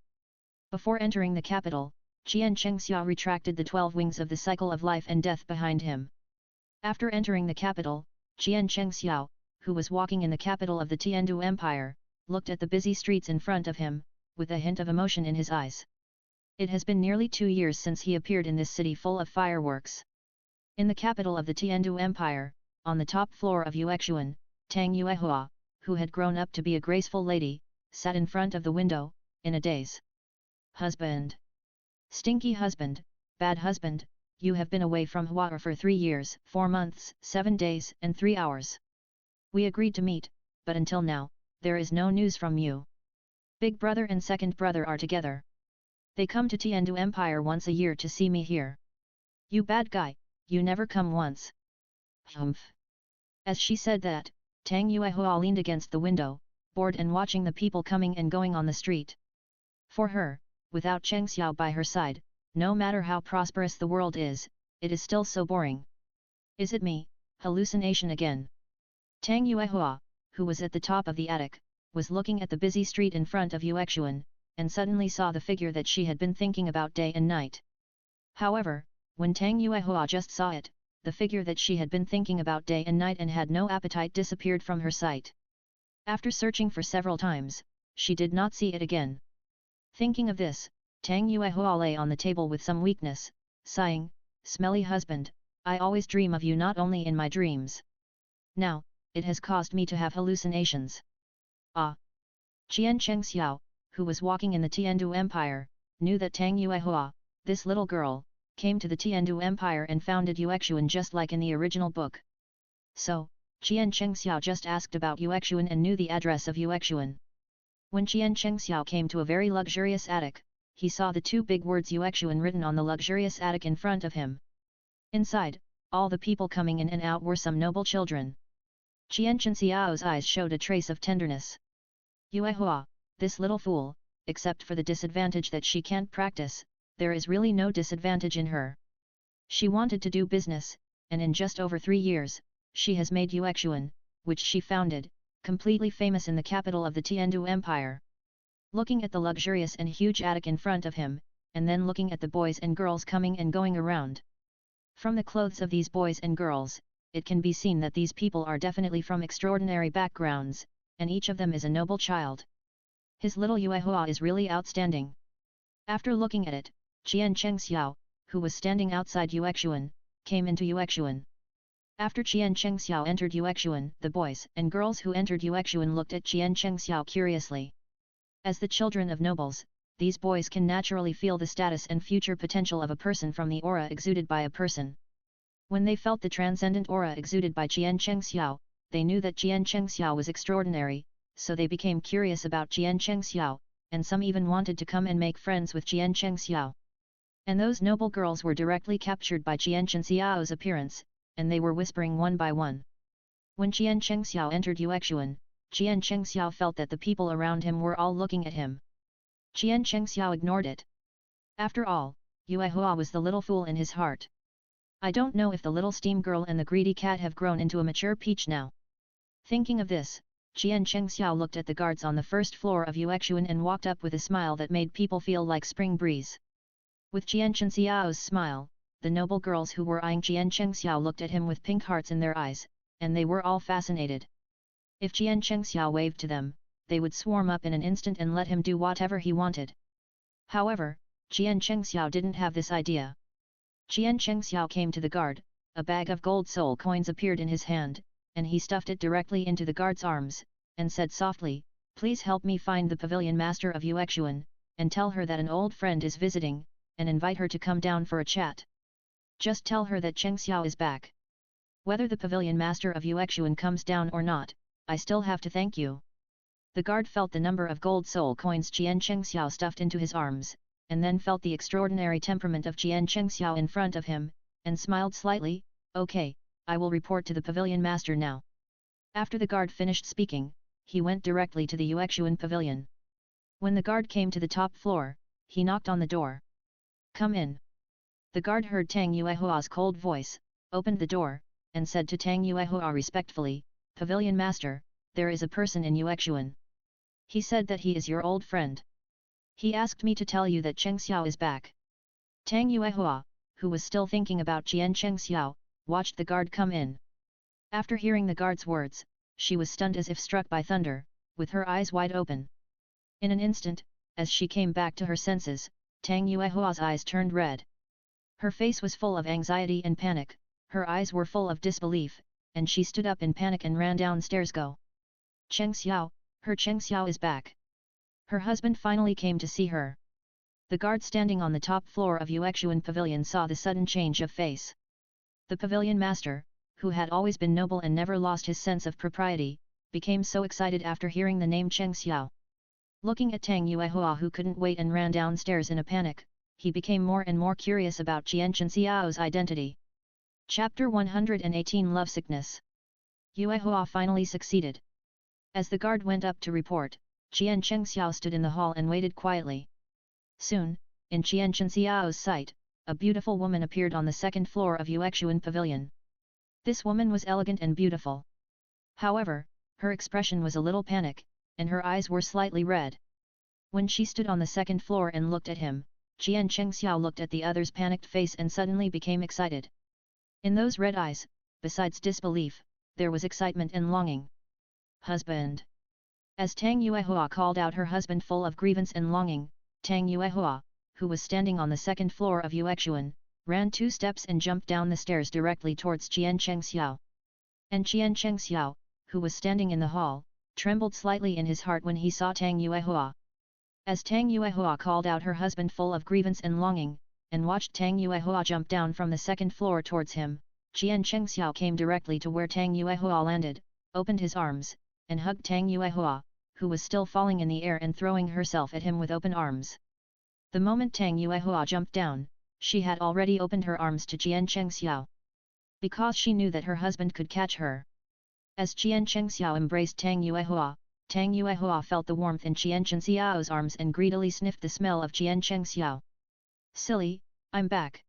Before entering the capital, Jian Cheng Xiao retracted the 12 wings of the cycle of life and death behind him. After entering the capital, Jian Cheng Xiao, who was walking in the capital of the Tiandu Empire, looked at the busy streets in front of him, with a hint of emotion in his eyes. It has been nearly 2 years since he appeared in this city full of fireworks. In the capital of the Tiandu Empire, on the top floor of Yuexuan, Tang Yuehua, who had grown up to be a graceful lady, sat in front of the window, in a daze. "Husband! Stinky husband, bad husband, you have been away from Hua for 3 years, 4 months, 7 days and 3 hours. We agreed to meet, but until now, there is no news from you. Big brother and second brother are together. They come to Tiandu Empire once a year to see me here. You bad guy, you never come once." Humph. As she said that, Tang Yuehua leaned against the window, bored and watching the people coming and going on the street. For her, without Cheng Xiao by her side, no matter how prosperous the world is, it is still so boring. Is it me, hallucination again? Tang Yuehua, who was at the top of the attic, was looking at the busy street in front of Yuexuan, and suddenly saw the figure that she had been thinking about day and night. However, when Tang Yuehua just saw it, the figure that she had been thinking about day and night and had no appetite disappeared from her sight. After searching for several times, she did not see it again. Thinking of this, Tang Yuehua lay on the table with some weakness, sighing, "Smelly husband, I always dream of you not only in my dreams. Now, it has caused me to have hallucinations. Ah! Qian Chengxiao, who was walking in the Tiandu Empire, knew that Tang Yuehua, this little girl, came to the Tiandu Empire and founded Yuexuan just like in the original book. So, Qian Chengxiao just asked about Yuexuan and knew the address of Yuexuan. When Qian Chengxiao came to a very luxurious attic, he saw the two big words Yuexuan written on the luxurious attic in front of him. Inside, all the people coming in and out were some noble children. Qian Chengxiao's eyes showed a trace of tenderness. Yuehua, this little fool, except for the disadvantage that she can't practice, there is really no disadvantage in her. She wanted to do business, and in just over 3 years, she has made Yuexuan, which she founded, completely famous in the capital of the Tiandu Empire. Looking at the luxurious and huge attic in front of him, and then looking at the boys and girls coming and going around. From the clothes of these boys and girls, it can be seen that these people are definitely from extraordinary backgrounds, and each of them is a noble child. His little Yuehua is really outstanding. After looking at it, Qian Chengxiao, who was standing outside Yuexuan, came into Yuexuan. After Qian Chengxiao entered Yuexuan, the boys and girls who entered Yuexuan looked at Qian Chengxiao curiously. As the children of nobles, these boys can naturally feel the status and future potential of a person from the aura exuded by a person. When they felt the transcendent aura exuded by Qian Chengxiao, they knew that Qian Chengxiao was extraordinary, so they became curious about Qian Chengxiao, and some even wanted to come and make friends with Qian Chengxiao. And those noble girls were directly captured by Qian Chengxiao's appearance, and they were whispering one by one. When Qian Chengxiao entered Yuexuan, Qian Chengxiao felt that the people around him were all looking at him. Qian Chengxiao ignored it. After all, Yuehua was the little fool in his heart. I don't know if the little steam girl and the greedy cat have grown into a mature peach now. Thinking of this, Qian Chengxiao looked at the guards on the first floor of Yuexuan and walked up with a smile that made people feel like spring breeze. With Qian Chengxiao's smile, the noble girls who were eyeing Qian Chengxiao looked at him with pink hearts in their eyes, and they were all fascinated. If Qian Chengxiao waved to them, they would swarm up in an instant and let him do whatever he wanted. However, Qian Chengxiao didn't have this idea. Qian Chengxiao came to the guard, a bag of gold soul coins appeared in his hand, and he stuffed it directly into the guard's arms, and said softly, "Please help me find the pavilion master of Yuexuan, and tell her that an old friend is visiting, and invite her to come down for a chat. Just tell her that Chengxiao is back. Whether the pavilion master of Yuexuan comes down or not, I still have to thank you." The guard felt the number of gold soul coins Qian Chengxiao stuffed into his arms, and then felt the extraordinary temperament of Qian Chengxiao in front of him, and smiled slightly. "Okay, I will report to the pavilion master now." After the guard finished speaking, he went directly to the Yuexuan pavilion. When the guard came to the top floor, he knocked on the door. "Come in." The guard heard Tang Yuehua's cold voice, opened the door, and said to Tang Yuehua respectfully, "Pavilion master, there is a person in Yuexuan. He said that he is your old friend. He asked me to tell you that Chengxiao is back." Tang Yuehua, who was still thinking about Qian Chengxiao, watched the guard come in. After hearing the guard's words, she was stunned as if struck by thunder, with her eyes wide open. In an instant, as she came back to her senses, Tang Yuehua's eyes turned red. Her face was full of anxiety and panic, her eyes were full of disbelief, and she stood up in panic and ran downstairs. "Go! Chengxiao, her Chengxiao is back. Her husband finally came to see her." The guard standing on the top floor of Yuexuan pavilion saw the sudden change of face. The pavilion master, who had always been noble and never lost his sense of propriety, became so excited after hearing the name Chengxiao. Looking at Tang Yuehua, who couldn't wait and ran downstairs in a panic, he became more and more curious about Qian Chengxiao's identity. Chapter 118 Lovesickness. Yuehua finally succeeded. As the guard went up to report, Qian Chengxiao stood in the hall and waited quietly. Soon, in Qian Chengxiao's sight, a beautiful woman appeared on the second floor of Yuexuan pavilion. This woman was elegant and beautiful. However, her expression was a little panic, and her eyes were slightly red. When she stood on the second floor and looked at him, Qian Chengxiao looked at the other's panicked face and suddenly became excited. In those red eyes, besides disbelief, there was excitement and longing. "Husband!" As Tang Yuehua called out her husband full of grievance and longing, Tang Yuehua, who was standing on the second floor of Yuexuan, ran 2 steps and jumped down the stairs directly towards Qian Chengxiao. And Qian Chengxiao, who was standing in the hall, trembled slightly in his heart when he saw Tang Yuehua. As Tang Yuehua called out her husband full of grievance and longing, and watched Tang Yuehua jump down from the second floor towards him, Qian Chengxiao came directly to where Tang Yuehua landed, opened his arms, and hugged Tang Yuehua, who was still falling in the air and throwing herself at him with open arms. The moment Tang Yuehua jumped down, she had already opened her arms to Qian Chengxiao. Because she knew that her husband could catch her. As Qian Chengxiao embraced Tang Yuehua felt the warmth in Qian Chengxiao's arms and greedily sniffed the smell of Qian Chengxiao. "Silly, I'm back.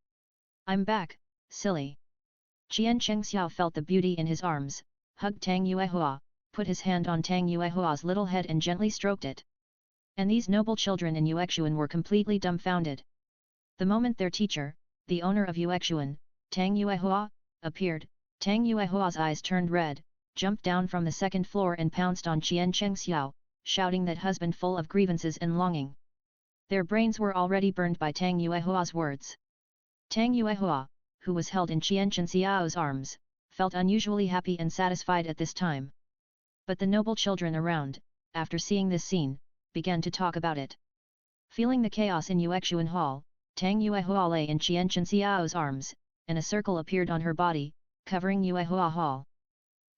I'm back, silly." Qian Chengxiao felt the beauty in his arms, hugged Tang Yuehua, put his hand on Tang Yuehua's little head and gently stroked it. And these noble children in Yuexuan were completely dumbfounded. The moment their teacher, the owner of Yuexuan, Tang Yuehua, appeared, Tang Yuehua's eyes turned red, jumped down from the second floor and pounced on Qian Chengxiao, shouting that husband full of grievances and longing. Their brains were already burned by Tang Yuehua's words. Tang Yuehua, who was held in Qian Chengxiao's arms, felt unusually happy and satisfied at this time. But the noble children around, after seeing this scene, began to talk about it. Feeling the chaos in Yuexuan Hall, Tang Yuehua lay in Qian Chengxiao's arms, and a circle appeared on her body, covering Yuehua Hall.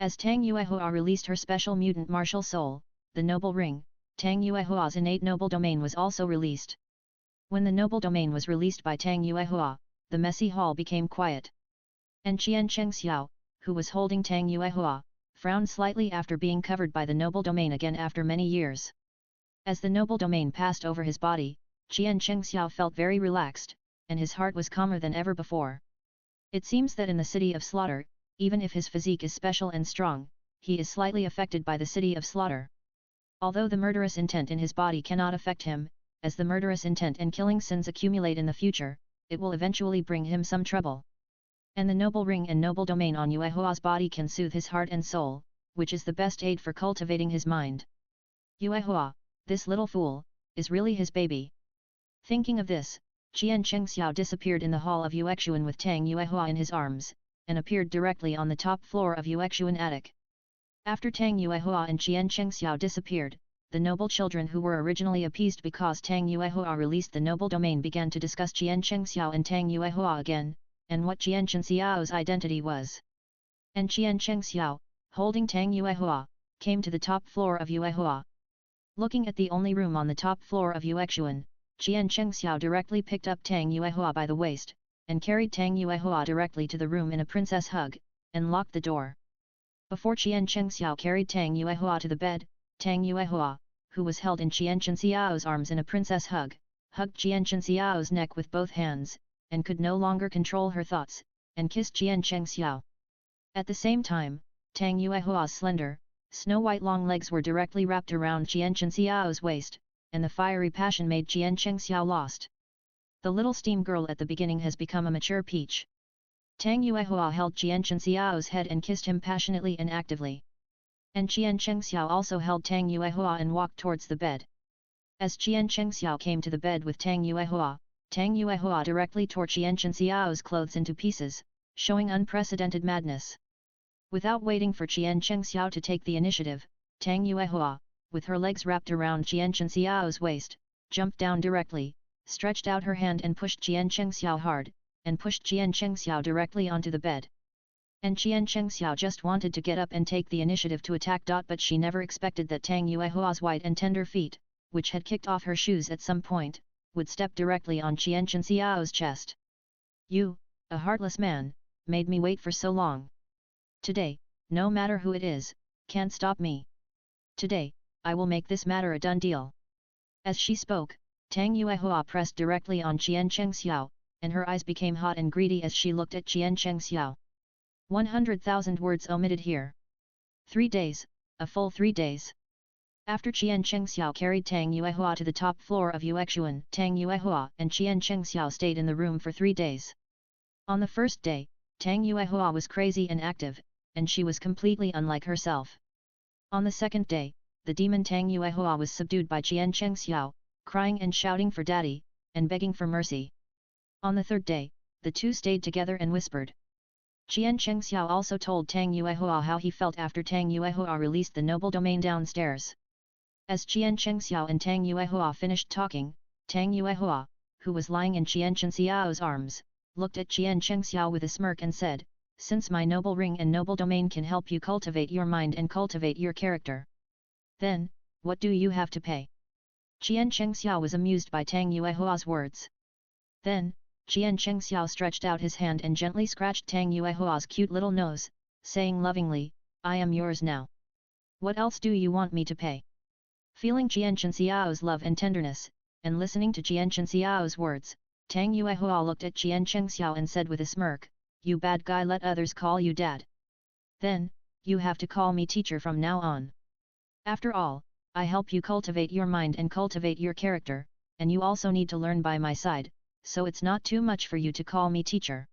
As Tang Yuehua released her special mutant martial soul, the noble ring, Tang Yuehua's innate noble domain was also released. When the noble domain was released by Tang Yuehua, the messy hall became quiet. And Qian Chengxiao, who was holding Tang Yuehua, frowned slightly after being covered by the noble domain again after many years. As the noble domain passed over his body, Qian Chengxiao felt very relaxed, and his heart was calmer than ever before. It seems that in the city of slaughter, even if his physique is special and strong, he is slightly affected by the city of slaughter. Although the murderous intent in his body cannot affect him, as the murderous intent and killing sins accumulate in the future, it will eventually bring him some trouble. And the noble ring and noble domain on Yuehua's body can soothe his heart and soul, which is the best aid for cultivating his mind. Yuehua, this little fool, is really his baby. Thinking of this, Qian Chengxiao disappeared in the hall of Yuexuan with Tang Yuehua in his arms, and appeared directly on the top floor of Yuexuan attic. After Tang Yuehua and Qian Chengxiao disappeared, the noble children who were originally appeased because Tang Yuehua released the noble domain began to discuss Qian Chengxiao and Tang Yuehua again, and what Qian Chengxiao's identity was. And Qian Chengxiao, holding Tang Yuehua, came to the top floor of Yuehua. Looking at the only room on the top floor of Yuexuan, Qian Chengxiao directly picked up Tang Yuehua by the waist, and carried Tang Yuehua directly to the room in a princess hug, and locked the door. Before Qian Chengxiao carried Tang Yuehua to the bed, Tang Yuehua, who was held in Qian Chengxiao's arms in a princess hug, hugged Qian Chengxiao's neck with both hands, and could no longer control her thoughts, and kissed Qian Chengxiao. At the same time, Tang Yuehua's slender, snow-white long legs were directly wrapped around Qian Chengxiao's waist, and the fiery passion made Qian Chengxiao lost. The little steam girl at the beginning has become a mature peach. Tang Yuehua held Qian Chengxiao's head and kissed him passionately and actively. And Qian Chengxiao also held Tang Yuehua and walked towards the bed. As Qian Chengxiao came to the bed with Tang Yuehua directly tore Qian Chengxiao's clothes into pieces, showing unprecedented madness. Without waiting for Qian Chengxiao to take the initiative, Tang Yuehua, with her legs wrapped around Qian Chengxiao's waist, jumped down directly, stretched out her hand and pushed Qian Chengxiao hard, and pushed Qian Chengxiao directly onto the bed. And Qian Chengxiao just wanted to get up and take the initiative to attack. But she never expected that Tang Yuehua's white and tender feet, which had kicked off her shoes at some point, would step directly on Qian Chengxiao's chest. "You, a heartless man, made me wait for so long. Today, no matter who it is, can't stop me. Today, I will make this matter a done deal." As she spoke, Tang Yuehua pressed directly on Qian Chengxiao, and her eyes became hot and greedy as she looked at Qian Chengxiao. 100,000 words omitted here. 3 days, a full 3 days. After Qian Chengxiao carried Tang Yuehua to the top floor of Yuexuan, Tang Yuehua and Qian Chengxiao stayed in the room for 3 days. On the first day, Tang Yuehua was crazy and active, and she was completely unlike herself. On the second day, the demon Tang Yuehua was subdued by Qian Chengxiao, crying and shouting for daddy, and begging for mercy. On the third day, the two stayed together and whispered. Qian Chengxiao also told Tang Yuehua how he felt after Tang Yuehua released the noble domain downstairs. As Qian Chengxiao and Tang Yuehua finished talking, Tang Yuehua, who was lying in Qian Chengxiao's arms, looked at Qian Chengxiao with a smirk and said, "Since my noble ring and noble domain can help you cultivate your mind and cultivate your character, then, what do you have to pay?" Qian Chengxiao was amused by Tang Yuehua's words. Then, Qian Chengxiao stretched out his hand and gently scratched Tang Yuehua's cute little nose, saying lovingly, "I am yours now. What else do you want me to pay?" Feeling Qian Chengxiao's love and tenderness, and listening to Qian Chengxiao's words, Tang Yuehua looked at Qian Chengxiao and said with a smirk, "You bad guy, let others call you dad. Then, you have to call me teacher from now on. After all, I help you cultivate your mind and cultivate your character, and you also need to learn by my side, so it's not too much for you to call me teacher."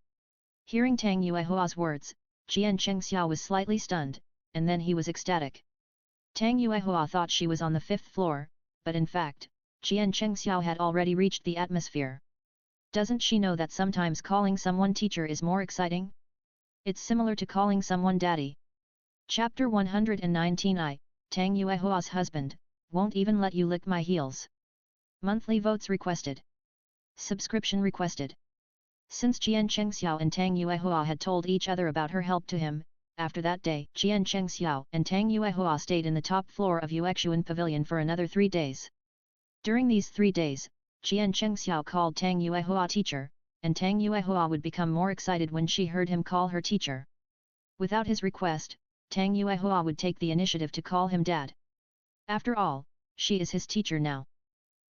Hearing Tang Yuehua's words, Qian Chengxiao was slightly stunned, and then he was ecstatic. Tang Yuehua thought she was on the 5th floor, but in fact, Qian Chengxiao had already reached the atmosphere. Doesn't she know that sometimes calling someone teacher is more exciting? It's similar to calling someone daddy. Chapter 119 Tang Yuehua's husband, won't even let you lick my heels. Monthly votes requested. Subscription requested. Since Qian Chengxiao and Tang Yuehua had told each other about her help to him, after that day Qian Chengxiao and Tang Yuehua stayed in the top floor of Yuexuan Pavilion for another 3 days. During these 3 days, Qian Chengxiao called Tang Yuehua teacher, and Tang Yuehua would become more excited when she heard him call her teacher. Without his request, Tang Yuehua would take the initiative to call him dad. After all, she is his teacher now.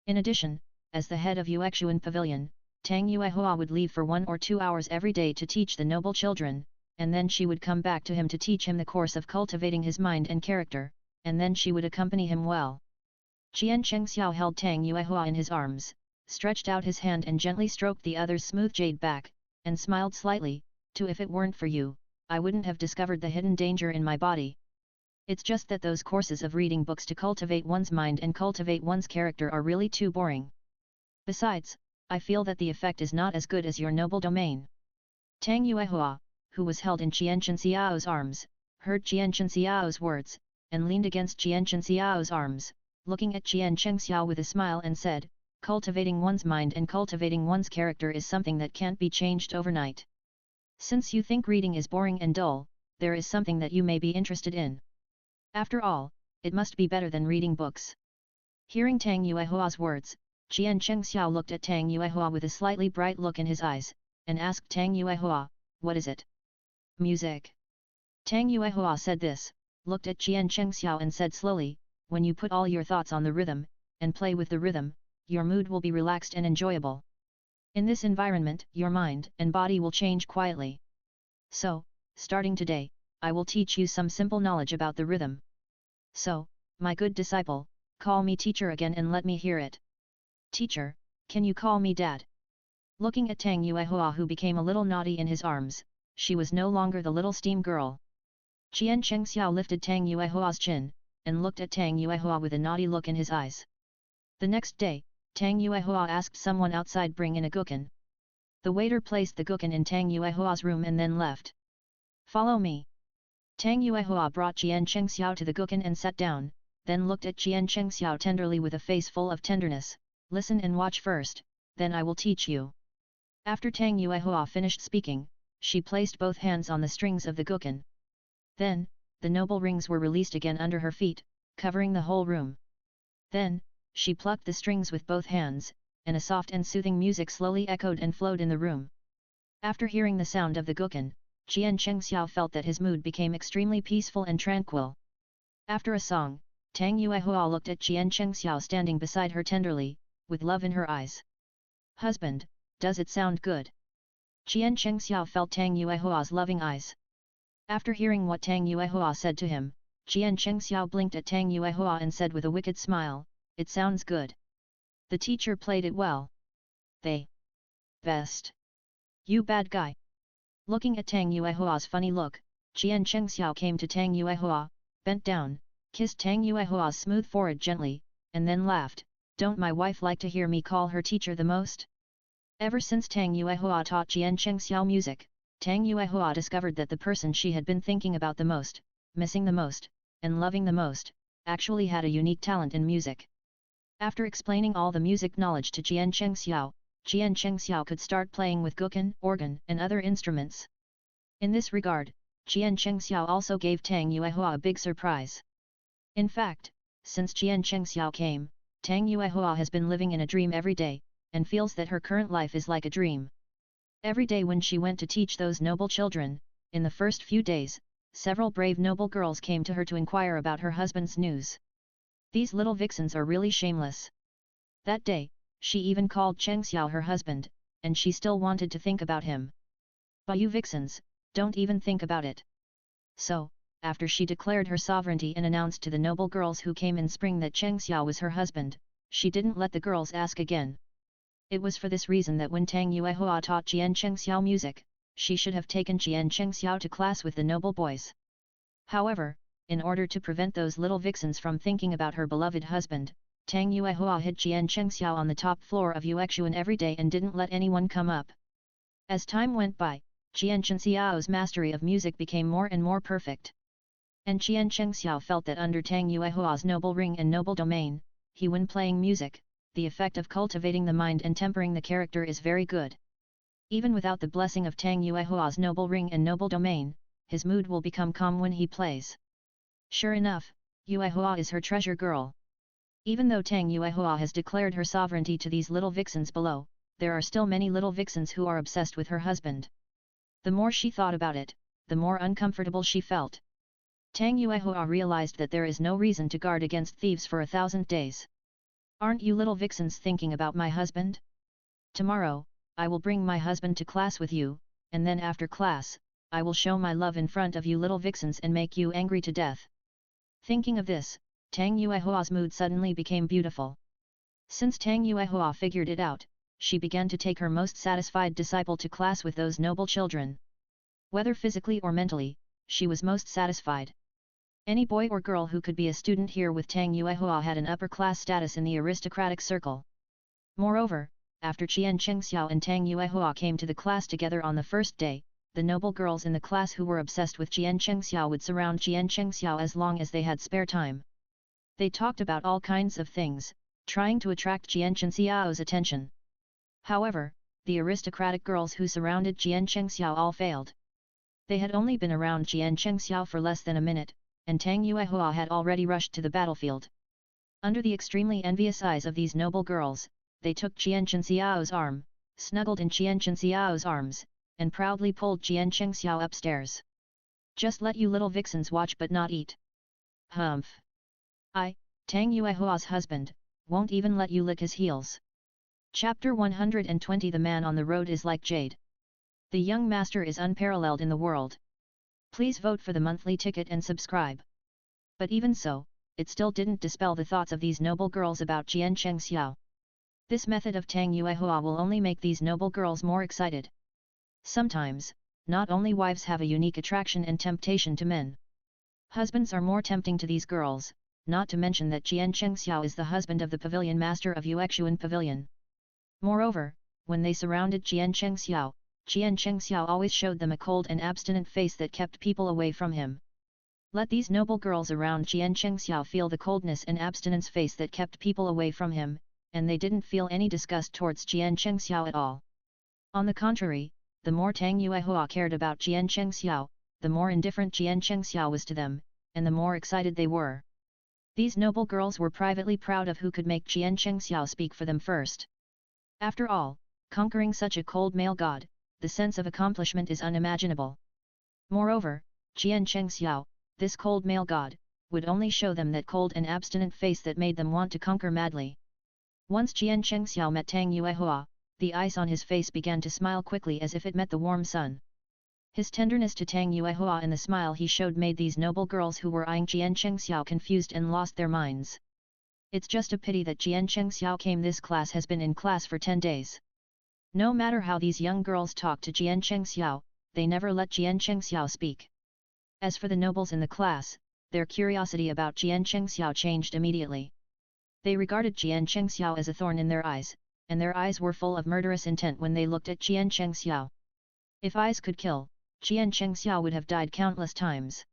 In addition, as the head of Yuexuan Pavilion, Tang Yuehua would leave for 1 or 2 hours every day to teach the noble children, and then she would come back to him to teach him the course of cultivating his mind and character, and then she would accompany him well. Qian Chengxiao held Tang Yuehua in his arms, stretched out his hand and gently stroked the other's smooth jade back, and smiled slightly, "To if it weren't for you, I wouldn't have discovered the hidden danger in my body. It's just that those courses of reading books to cultivate one's mind and cultivate one's character are really too boring. Besides, I feel that the effect is not as good as your noble domain." Tang Yuehua, who was held in Qian Chengxiao's arms, heard Qian Chengxiao's words, and leaned against Qian Chengxiao's arms, looking at Qian Chengxiao with a smile and said, "Cultivating one's mind and cultivating one's character is something that can't be changed overnight. Since you think reading is boring and dull, there is something that you may be interested in. After all, it must be better than reading books." Hearing Tang Yuehua's words, Qian Chengxiao looked at Tang Yuehua with a slightly bright look in his eyes, and asked Tang Yuehua, "What is it?" "Music." Tang Yuehua said this, looked at Qian Chengxiao and said slowly, "When you put all your thoughts on the rhythm, and play with the rhythm, your mood will be relaxed and enjoyable. In this environment, your mind and body will change quietly. So, starting today, I will teach you some simple knowledge about the rhythm. So, my good disciple, call me teacher again and let me hear it." "Teacher, can you call me dad?" Looking at Tang Yuehua, who became a little naughty in his arms, she was no longer the little steam girl. Qian Chengxiao lifted Tang Yuehua's chin, and looked at Tang Yuehua with a naughty look in his eyes. The next day, Tang Yuehua asked someone outside bring in a guqin. The waiter placed the guqin in Tang Yuehua's room and then left. "Follow me." Tang Yuehua brought Qian Chengxiao to the guqin and sat down, then looked at Qian Chengxiao tenderly with a face full of tenderness, "Listen and watch first, then I will teach you." After Tang Yuehua finished speaking, she placed both hands on the strings of the guqin. Then, the noble rings were released again under her feet, covering the whole room. Then, she plucked the strings with both hands, and a soft and soothing music slowly echoed and flowed in the room. After hearing the sound of the guqin, Qian Chengxiao felt that his mood became extremely peaceful and tranquil. After a song, Tang Yuehua looked at Qian Chengxiao standing beside her tenderly, with love in her eyes. "Husband, does it sound good?" Qian Chengxiao felt Tang Yuehua's loving eyes. After hearing what Tang Yuehua said to him, Qian Chengxiao blinked at Tang Yuehua and said with a wicked smile, "It sounds good. The teacher played it well. They best. You bad guy." Looking at Tang Yuehua's funny look, Qian Chengxiao came to Tang Yuehua, bent down, kissed Tang Yuehua's smooth forehead gently, and then laughed, "Don't my wife like to hear me call her teacher the most?" Ever since Tang Yuehua taught Qian Chengxiao music, Tang Yuehua discovered that the person she had been thinking about the most, missing the most, and loving the most, actually had a unique talent in music. After explaining all the music knowledge to Jian Chengxiao could start playing with guqin, organ, and other instruments. In this regard, Jian Chengxiao also gave Tang Yuehua a big surprise. In fact, since Jian Chengxiao came, Tang Yuehua has been living in a dream every day, and feels that her current life is like a dream. Every day when she went to teach those noble children, in the first few days, several brave noble girls came to her to inquire about her husband's news. These little vixens are really shameless. That day, she even called Chengxiao her husband, and she still wanted to think about him. But you vixens, don't even think about it. So, after she declared her sovereignty and announced to the noble girls who came in spring that Chengxiao was her husband, she didn't let the girls ask again. It was for this reason that when Tang Yuehua taught Jian Chengxiao music, she should have taken Jian Chengxiao to class with the noble boys. However, in order to prevent those little vixens from thinking about her beloved husband, Tang Yuehua hid Jian Chengxiao on the top floor of Yuexuan every day and didn't let anyone come up. As time went by, Jian Chengxiao's mastery of music became more and more perfect. And Jian Chengxiao felt that under Tang Yuehua's noble ring and noble domain, when playing music, the effect of cultivating the mind and tempering the character is very good. Even without the blessing of Tang Yuehua's noble ring and noble domain, his mood will become calm when he plays. Sure enough, Yuehua is her treasure girl. Even though Tang Yuehua has declared her sovereignty to these little vixens below, there are still many little vixens who are obsessed with her husband. The more she thought about it, the more uncomfortable she felt. Tang Yuehua realized that there is no reason to guard against thieves for 1,000 days. Aren't you little vixens thinking about my husband? Tomorrow, I will bring my husband to class with you, and then after class, I will show my love in front of you little vixens and make you angry to death. Thinking of this, Tang Yuehua's mood suddenly became beautiful. Since Tang Yuehua figured it out, she began to take her most satisfied disciple to class with those noble children. Whether physically or mentally, she was most satisfied. Any boy or girl who could be a student here with Tang Yuehua had an upper-class status in the aristocratic circle. Moreover, after Jian Chengxiao and Tang Yuehua came to the class together on the first day, the noble girls in the class who were obsessed with Jian Chengxiao would surround Jian Chengxiao as long as they had spare time. They talked about all kinds of things, trying to attract Jian Chengxiao's attention. However, the aristocratic girls who surrounded Jian Chengxiao all failed. They had only been around Jian Chengxiao for less than a minute, and Tang Yuehua had already rushed to the battlefield. Under the extremely envious eyes of these noble girls, they took Jian Chengxiao's arm, snuggled in Jian Chengxiao's arms, and proudly pulled Jian Chengxiao upstairs. Just let you little vixens watch but not eat. Humph! I, Tang Yuehua's husband, won't even let you lick his heels. Chapter 120 The man on the road is like jade. The young master is unparalleled in the world. Please vote for the monthly ticket and subscribe. But even so, it still didn't dispel the thoughts of these noble girls about Jian Chengxiao. This method of Tang Yuehua will only make these noble girls more excited. Sometimes, not only wives have a unique attraction and temptation to men. Husbands are more tempting to these girls, not to mention that Jian Chengxiao is the husband of the pavilion master of Yuexuan Pavilion. Moreover, when they surrounded Jian Chengxiao always showed them a cold and abstinent face that kept people away from him. Let these noble girls around Jian Chengxiao feel the coldness and abstinence face that kept people away from him, and they didn't feel any disgust towards Jian Chengxiao at all. On the contrary, the more Tang Yuehua cared about Jian Chengxiao, the more indifferent Jian Chengxiao was to them, and the more excited they were. These noble girls were privately proud of who could make Jian Chengxiao speak for them first. After all, conquering such a cold male god, the sense of accomplishment is unimaginable. Moreover, Jian Chengxiao, this cold male god, would only show them that cold and abstinent face that made them want to conquer madly. Once Jian Chengxiao met Tang Yuehua, the ice on his face began to smile quickly as if it met the warm sun. His tenderness to Tang Yuehua and the smile he showed made these noble girls who were eyeing Jian Chengxiao confused and lost their minds. It's just a pity that Jian Chengxiao came. This class has been in class for 10 days. No matter how these young girls talked to Jian Chengxiao, they never let Jian Chengxiao speak. As for the nobles in the class, their curiosity about Jian Chengxiao changed immediately. They regarded Jian Chengxiao as a thorn in their eyes, and their eyes were full of murderous intent when they looked at Jian Chengxiao. If eyes could kill, Qian Chengxiao would have died countless times.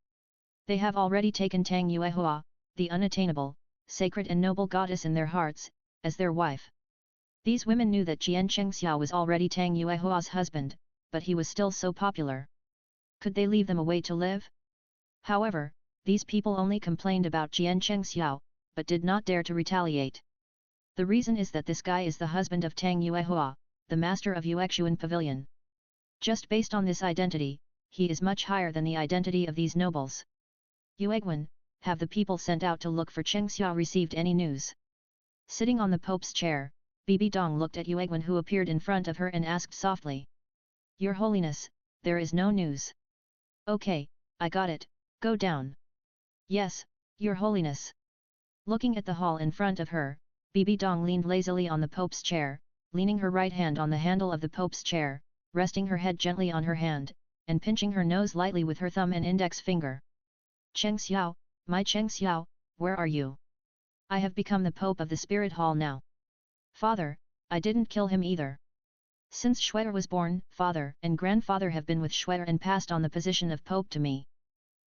They have already taken Tang Yuehua, the unattainable, sacred and noble goddess in their hearts, as their wife. These women knew that Qian Chengxiao was already Tang Yuehua's husband, but he was still so popular. Could they leave them away to live? However, these people only complained about Qian Chengxiao, but did not dare to retaliate. The reason is that this guy is the husband of Tang Yuehua, the master of Yuexuan Pavilion. Just based on this identity, he is much higher than the identity of these nobles. Yuegwen, have the people sent out to look for Chengxiao received any news? Sitting on the Pope's chair, Bibi Dong looked at Yuegwen who appeared in front of her and asked softly. Your Holiness, there is no news. Okay, I got it, go down. Yes, Your Holiness. Looking at the hall in front of her, Bibi Dong leaned lazily on the Pope's chair, leaning her right hand on the handle of the Pope's chair, resting her head gently on her hand, and pinching her nose lightly with her thumb and index finger. Chengxiao, my Chengxiao, where are you? I have become the Pope of the Spirit Hall now. Father, I didn't kill him either. Since Shuer was born, father and grandfather have been with Shuer and passed on the position of Pope to me.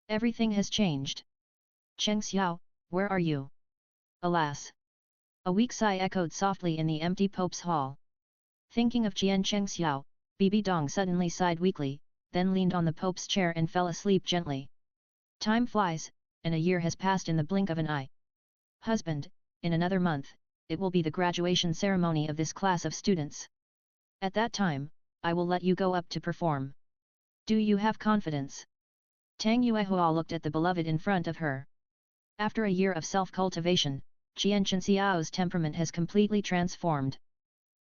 Everything has changed. Chengxiao, where are you? Alas! A weak sigh echoed softly in the empty Pope's hall. Thinking of Qian Chengxiao, Bibi Dong suddenly sighed weakly, then leaned on the Pope's chair and fell asleep gently. Time flies, and a year has passed in the blink of an eye. Husband, in another month, it will be the graduation ceremony of this class of students. At that time, I will let you go up to perform. Do you have confidence? Tang Yuehua looked at the beloved in front of her. After a year of self-cultivation, Qian Chengxiao's temperament has completely transformed.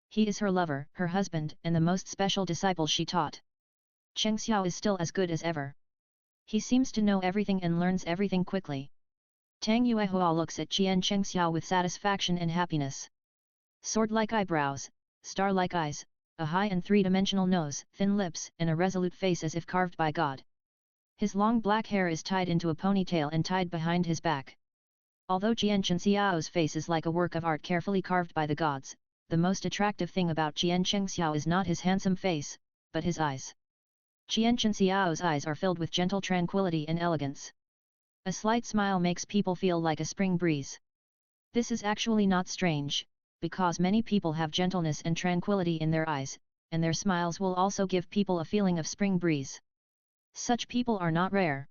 He is her lover, her husband, and the most special disciple she taught. Chengxiao is still as good as ever. He seems to know everything and learns everything quickly. Tang Yuehua looks at Qian Chengxiao with satisfaction and happiness. Sword-like eyebrows, star-like eyes, a high and three-dimensional nose, thin lips, and a resolute face as if carved by God. His long black hair is tied into a ponytail and tied behind his back. Although Qian Chengxiao's face is like a work of art carefully carved by the gods, the most attractive thing about Qian Chengxiao is not his handsome face, but his eyes. Qian Chengxiao's eyes are filled with gentle tranquility and elegance. A slight smile makes people feel like a spring breeze. This is actually not strange, because many people have gentleness and tranquility in their eyes, and their smiles will also give people a feeling of spring breeze. Such people are not rare.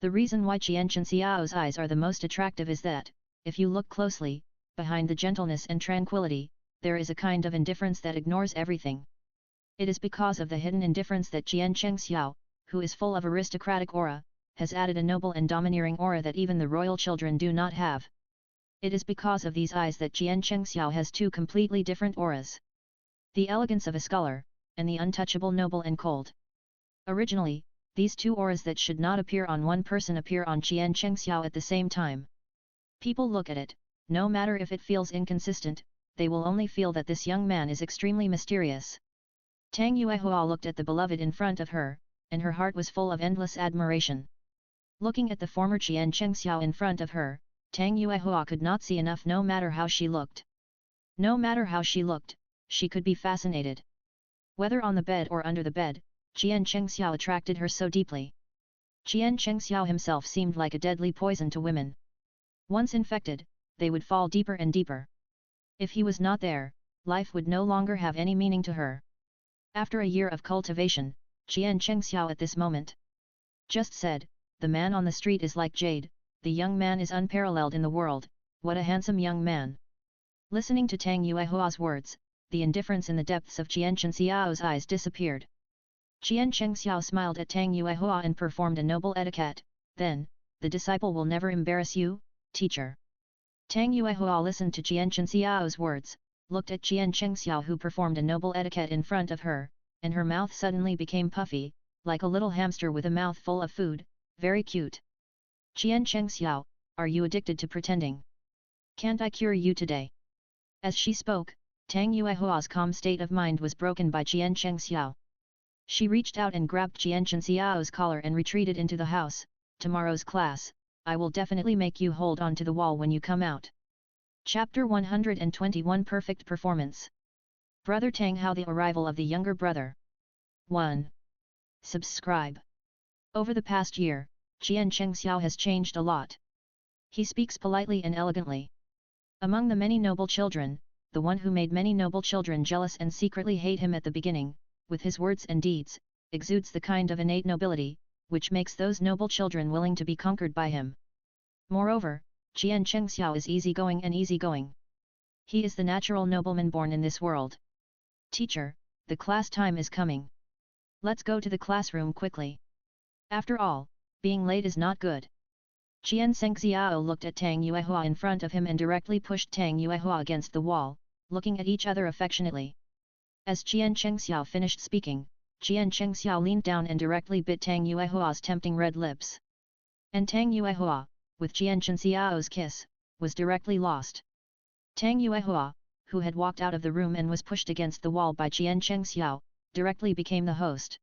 The reason why Qian Chengxiao's eyes are the most attractive is that, if you look closely, behind the gentleness and tranquility, there is a kind of indifference that ignores everything. It is because of the hidden indifference that Qian Chengxiao, who is full of aristocratic aura, has added a noble and domineering aura that even the royal children do not have. It is because of these eyes that Qian Chengxiao has two completely different auras. The elegance of a scholar, and the untouchable noble and cold. Originally, these two auras that should not appear on one person appear on Qian Chengxiao at the same time. People look at it, no matter if it feels inconsistent, they will only feel that this young man is extremely mysterious. Tang Yuehua looked at the beloved in front of her, and her heart was full of endless admiration. Looking at the former Qian Chengxiao in front of her, Tang Yuehua could not see enough no matter how she looked. No matter how she looked, she could be fascinated. Whether on the bed or under the bed, Qian Chengxiao attracted her so deeply. Qian Chengxiao himself seemed like a deadly poison to women. Once infected, they would fall deeper and deeper. If he was not there, life would no longer have any meaning to her. After a year of cultivation, Qian Chengxiao at this moment just said, the man on the street is like jade, the young man is unparalleled in the world, what a handsome young man. Listening to Tang Yuehua's words, the indifference in the depths of Qian Chengxiao's eyes disappeared. Qian Chengxiao smiled at Tang Yuehua and performed a noble etiquette, then, the disciple will never embarrass you, teacher. Tang Yuehua listened to Qian Chengxiao's words, looked at Qian Chengxiao who performed a noble etiquette in front of her, and her mouth suddenly became puffy, like a little hamster with a mouth full of food, very cute. Qian Chengxiao, are you addicted to pretending? Can't I cure you today? As she spoke, Tang Yuehua's calm state of mind was broken by Qian Chengxiao. She reached out and grabbed Qian Chengxiao's collar and retreated into the house. Tomorrow's class, I will definitely make you hold on to the wall when you come out. Chapter 121 Perfect Performance. Brother Tang, how the arrival of the younger brother. 1. subscribe. Over the past year, Qian Chengxiao has changed a lot. He speaks politely and elegantly. Among the many noble children, the one who made many noble children jealous and secretly hate him at the beginning, with his words and deeds, exudes the kind of innate nobility, which makes those noble children willing to be conquered by him. Moreover, Qian Chengxiao is easygoing and easygoing. He is the natural nobleman born in this world. Teacher, the class time is coming. Let's go to the classroom quickly. After all, being late is not good. Qian Shengxiao looked at Tang Yuehua in front of him and directly pushed Tang Yuehua against the wall, looking at each other affectionately. As Qian Chengxiao finished speaking, Qian Chengxiao leaned down and directly bit Tang Yuehua's tempting red lips. And Tang Yuehua, with Qian Chengxiao's kiss, was directly lost. Tang Yuehua, who had walked out of the room and was pushed against the wall by Qian Chengxiao, directly became the host.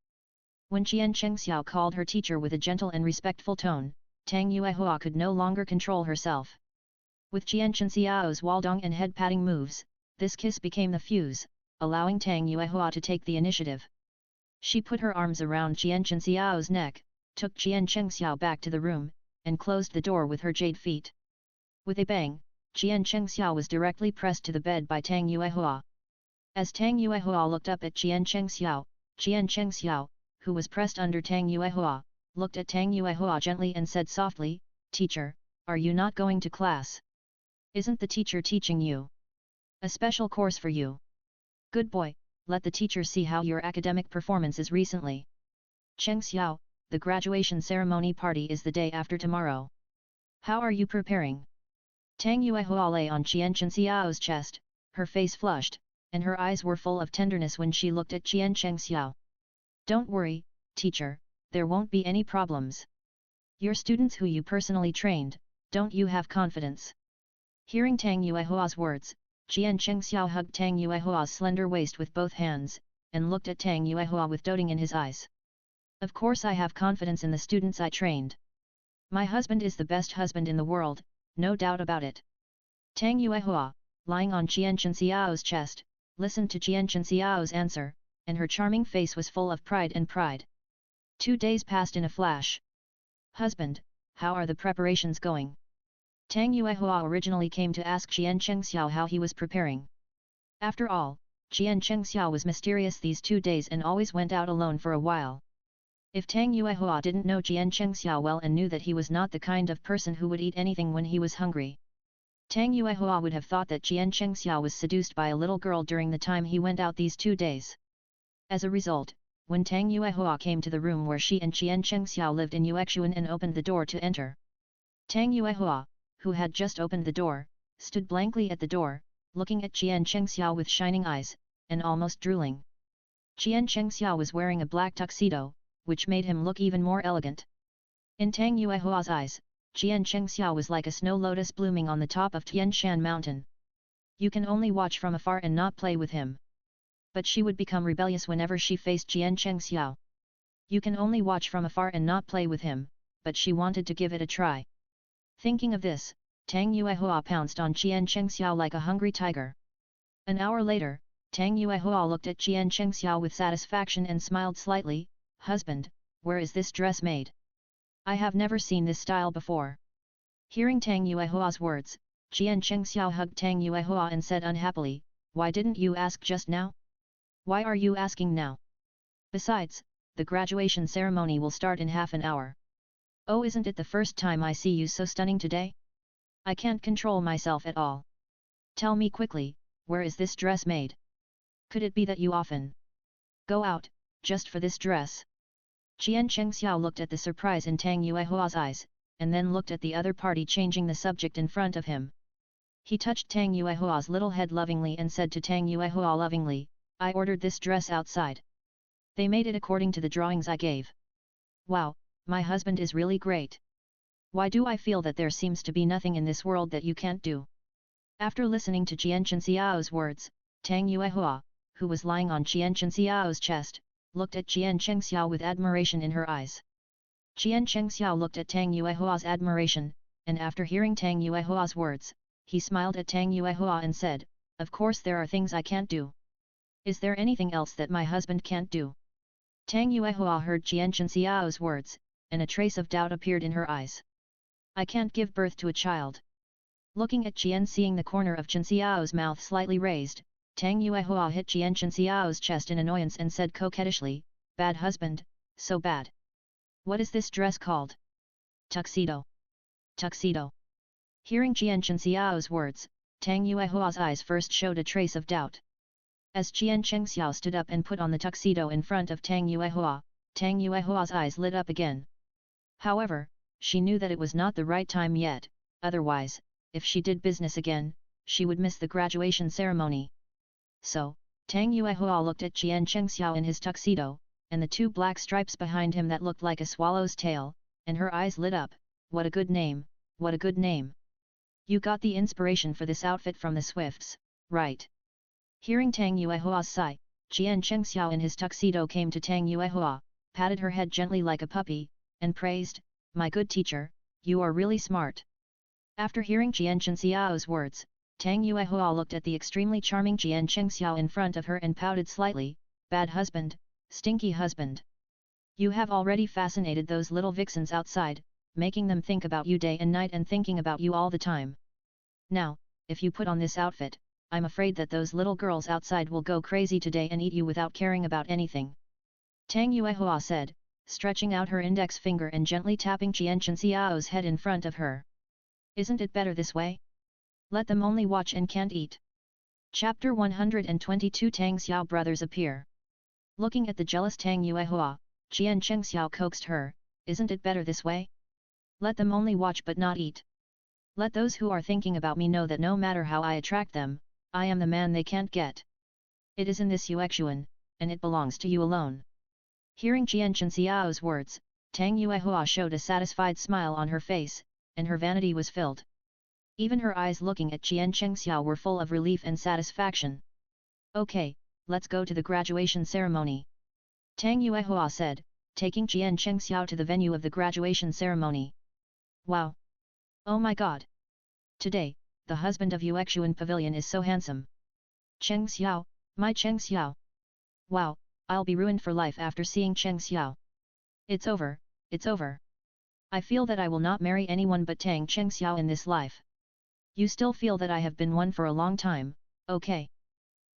When Qian Chengxiao called her teacher with a gentle and respectful tone, Tang Yuehua could no longer control herself. With Qian Chengxiao's waldong and head-patting moves, this kiss became the fuse, allowing Tang Yuehua to take the initiative. She put her arms around Qian Chengxiao's neck, took Qian Chengxiao back to the room, and closed the door with her jade feet. With a bang, Qian Chengxiao was directly pressed to the bed by Tang Yuehua. As Tang Yuehua looked up at Qian Chengxiao, who was pressed under Tang Yuehua, looked at Tang Yuehua gently and said softly, "Teacher, are you not going to class? Isn't the teacher teaching you a special course for you? Good boy, let the teacher see how your academic performance is recently. Chengxiao, the graduation ceremony party is the day after tomorrow. How are you preparing?" Tang Yuehua lay on Qian Chengxiao's chest, her face flushed, and her eyes were full of tenderness when she looked at Qian Chengxiao. "Don't worry, teacher, there won't be any problems. Your students who you personally trained, don't you have confidence?" Hearing Tang Yuehua's words, Qian Chengxiao hugged Tang Yuehua's slender waist with both hands, and looked at Tang Yuehua with doting in his eyes. "Of course I have confidence in the students I trained. My husband is the best husband in the world, no doubt about it." Tang Yuehua, lying on Qian Chengxiao's chest, listened to Qian Chengxiao's answer, and her charming face was full of pride and pride. 2 days passed in a flash. "Husband, how are the preparations going?" Tang Yuehua originally came to ask Qian Chengxiao how he was preparing. After all, Qian Chengxiao was mysterious these 2 days and always went out alone for a while. If Tang Yuehua didn't know Qian Chengxiao well and knew that he was not the kind of person who would eat anything when he was hungry, Tang Yuehua would have thought that Qian Chengxiao was seduced by a little girl during the time he went out these 2 days. As a result, when Tang Yuehua came to the room where she and Qian Chengxiao lived in Yuexuan and opened the door to enter, Tang Yuehua, who had just opened the door, stood blankly at the door, looking at Qian Chengxiao with shining eyes, and almost drooling. Qian Chengxiao was wearing a black tuxedo, which made him look even more elegant. In Tang Yuehua's eyes, Qian Chengxiao was like a snow lotus blooming on the top of Tianshan mountain. You can only watch from afar and not play with him. But she would become rebellious whenever she faced Qian Chengxiao. You can only watch from afar and not play with him, but she wanted to give it a try. Thinking of this, Tang Yuehua pounced on Qian Chengxiao like a hungry tiger. An hour later, Tang Yuehua looked at Qian Chengxiao with satisfaction and smiled slightly. "Husband, where is this dress made? I have never seen this style before." Hearing Tang Yuehua's words, Qian Chengxiao hugged Tang Yuehua and said unhappily, "Why didn't you ask just now? Why are you asking now? Besides, the graduation ceremony will start in half an hour. Oh, isn't it the first time I see you so stunning today? I can't control myself at all. Tell me quickly, where is this dress made? Could it be that you often go out, just for this dress?" Qian Chengxiao looked at the surprise in Tang Yuehua's eyes, and then looked at the other party changing the subject in front of him. He touched Tang Yuehua's little head lovingly and said to Tang Yuehua lovingly, "I ordered this dress outside. They made it according to the drawings I gave. Wow, my husband is really great. Why do I feel that there seems to be nothing in this world that you can't do?" After listening to Qian Chengxiao's words, Tang Yuehua, who was lying on Qian Chengxiao's chest, looked at Qian Chengxiao with admiration in her eyes. Qian Chengxiao looked at Tang Yuehua's admiration, and after hearing Tang Yuehua's words, he smiled at Tang Yuehua and said, "Of course there are things I can't do. Is there anything else that my husband can't do?" Tang Yuehua heard Qian Xiao's words, and a trace of doubt appeared in her eyes. I can't give birth to a child. Looking at Qian, seeing the corner of Chen Xiao's mouth slightly raised, Tang Yuehua hit Qian Xiao's chest in annoyance and said coquettishly, "Bad husband, so bad. What is this dress called?" "Tuxedo." "Tuxedo." Hearing Qian Xiao's words, Tang Yuehua's eyes first showed a trace of doubt. As Qian Xiao stood up and put on the tuxedo in front of Tang Yuehua's eyes lit up again. However, she knew that it was not the right time yet, otherwise, if she did business again, she would miss the graduation ceremony. So, Tang Yuehua looked at Qian Xiao in his tuxedo, and the two black stripes behind him that looked like a swallow's tail, and her eyes lit up. What a good name, what a good name. You got the inspiration for this outfit from the Swifts, right? Hearing Tang Yuehua's sigh, Qian Xiao in his tuxedo came to Tang Yuehua, patted her head gently like a puppy, and praised, "My good teacher, you are really smart." After hearing Qian Xiao's words, Tang Yuehua looked at the extremely charming Qian Xiao in front of her and pouted slightly, "Bad husband, stinky husband. You have already fascinated those little vixens outside, making them think about you day and night and thinking about you all the time. Now, if you put on this outfit, I'm afraid that those little girls outside will go crazy today and eat you without caring about anything." Tang Yuehua said, stretching out her index finger and gently tapping Qian Xiao's head in front of her. "Isn't it better this way? Let them only watch and can't eat." Chapter 122 Tang Xiao brothers appear. Looking at the jealous Tang Yuehua, Qian Xiao coaxed her, "Isn't it better this way? Let them only watch but not eat. Let those who are thinking about me know that no matter how I attract them, I am the man they can't get. It is in this Yuexuan, and it belongs to you alone." Hearing Qian Xiao's words, Tang Yuehua showed a satisfied smile on her face, and her vanity was filled. Even her eyes looking at Qian Xiao were full of relief and satisfaction. "Okay, let's go to the graduation ceremony," Tang Yuehua said, taking Qian Xiao to the venue of the graduation ceremony. "Wow! Oh my god! Today, the husband of Yuexuan Pavilion is so handsome. Cheng Xiao, my Cheng Xiao. Wow, I'll be ruined for life after seeing Cheng Xiao. It's over, it's over. I feel that I will not marry anyone but Tang Cheng Xiao in this life. You still feel that I have been one for a long time, okay?"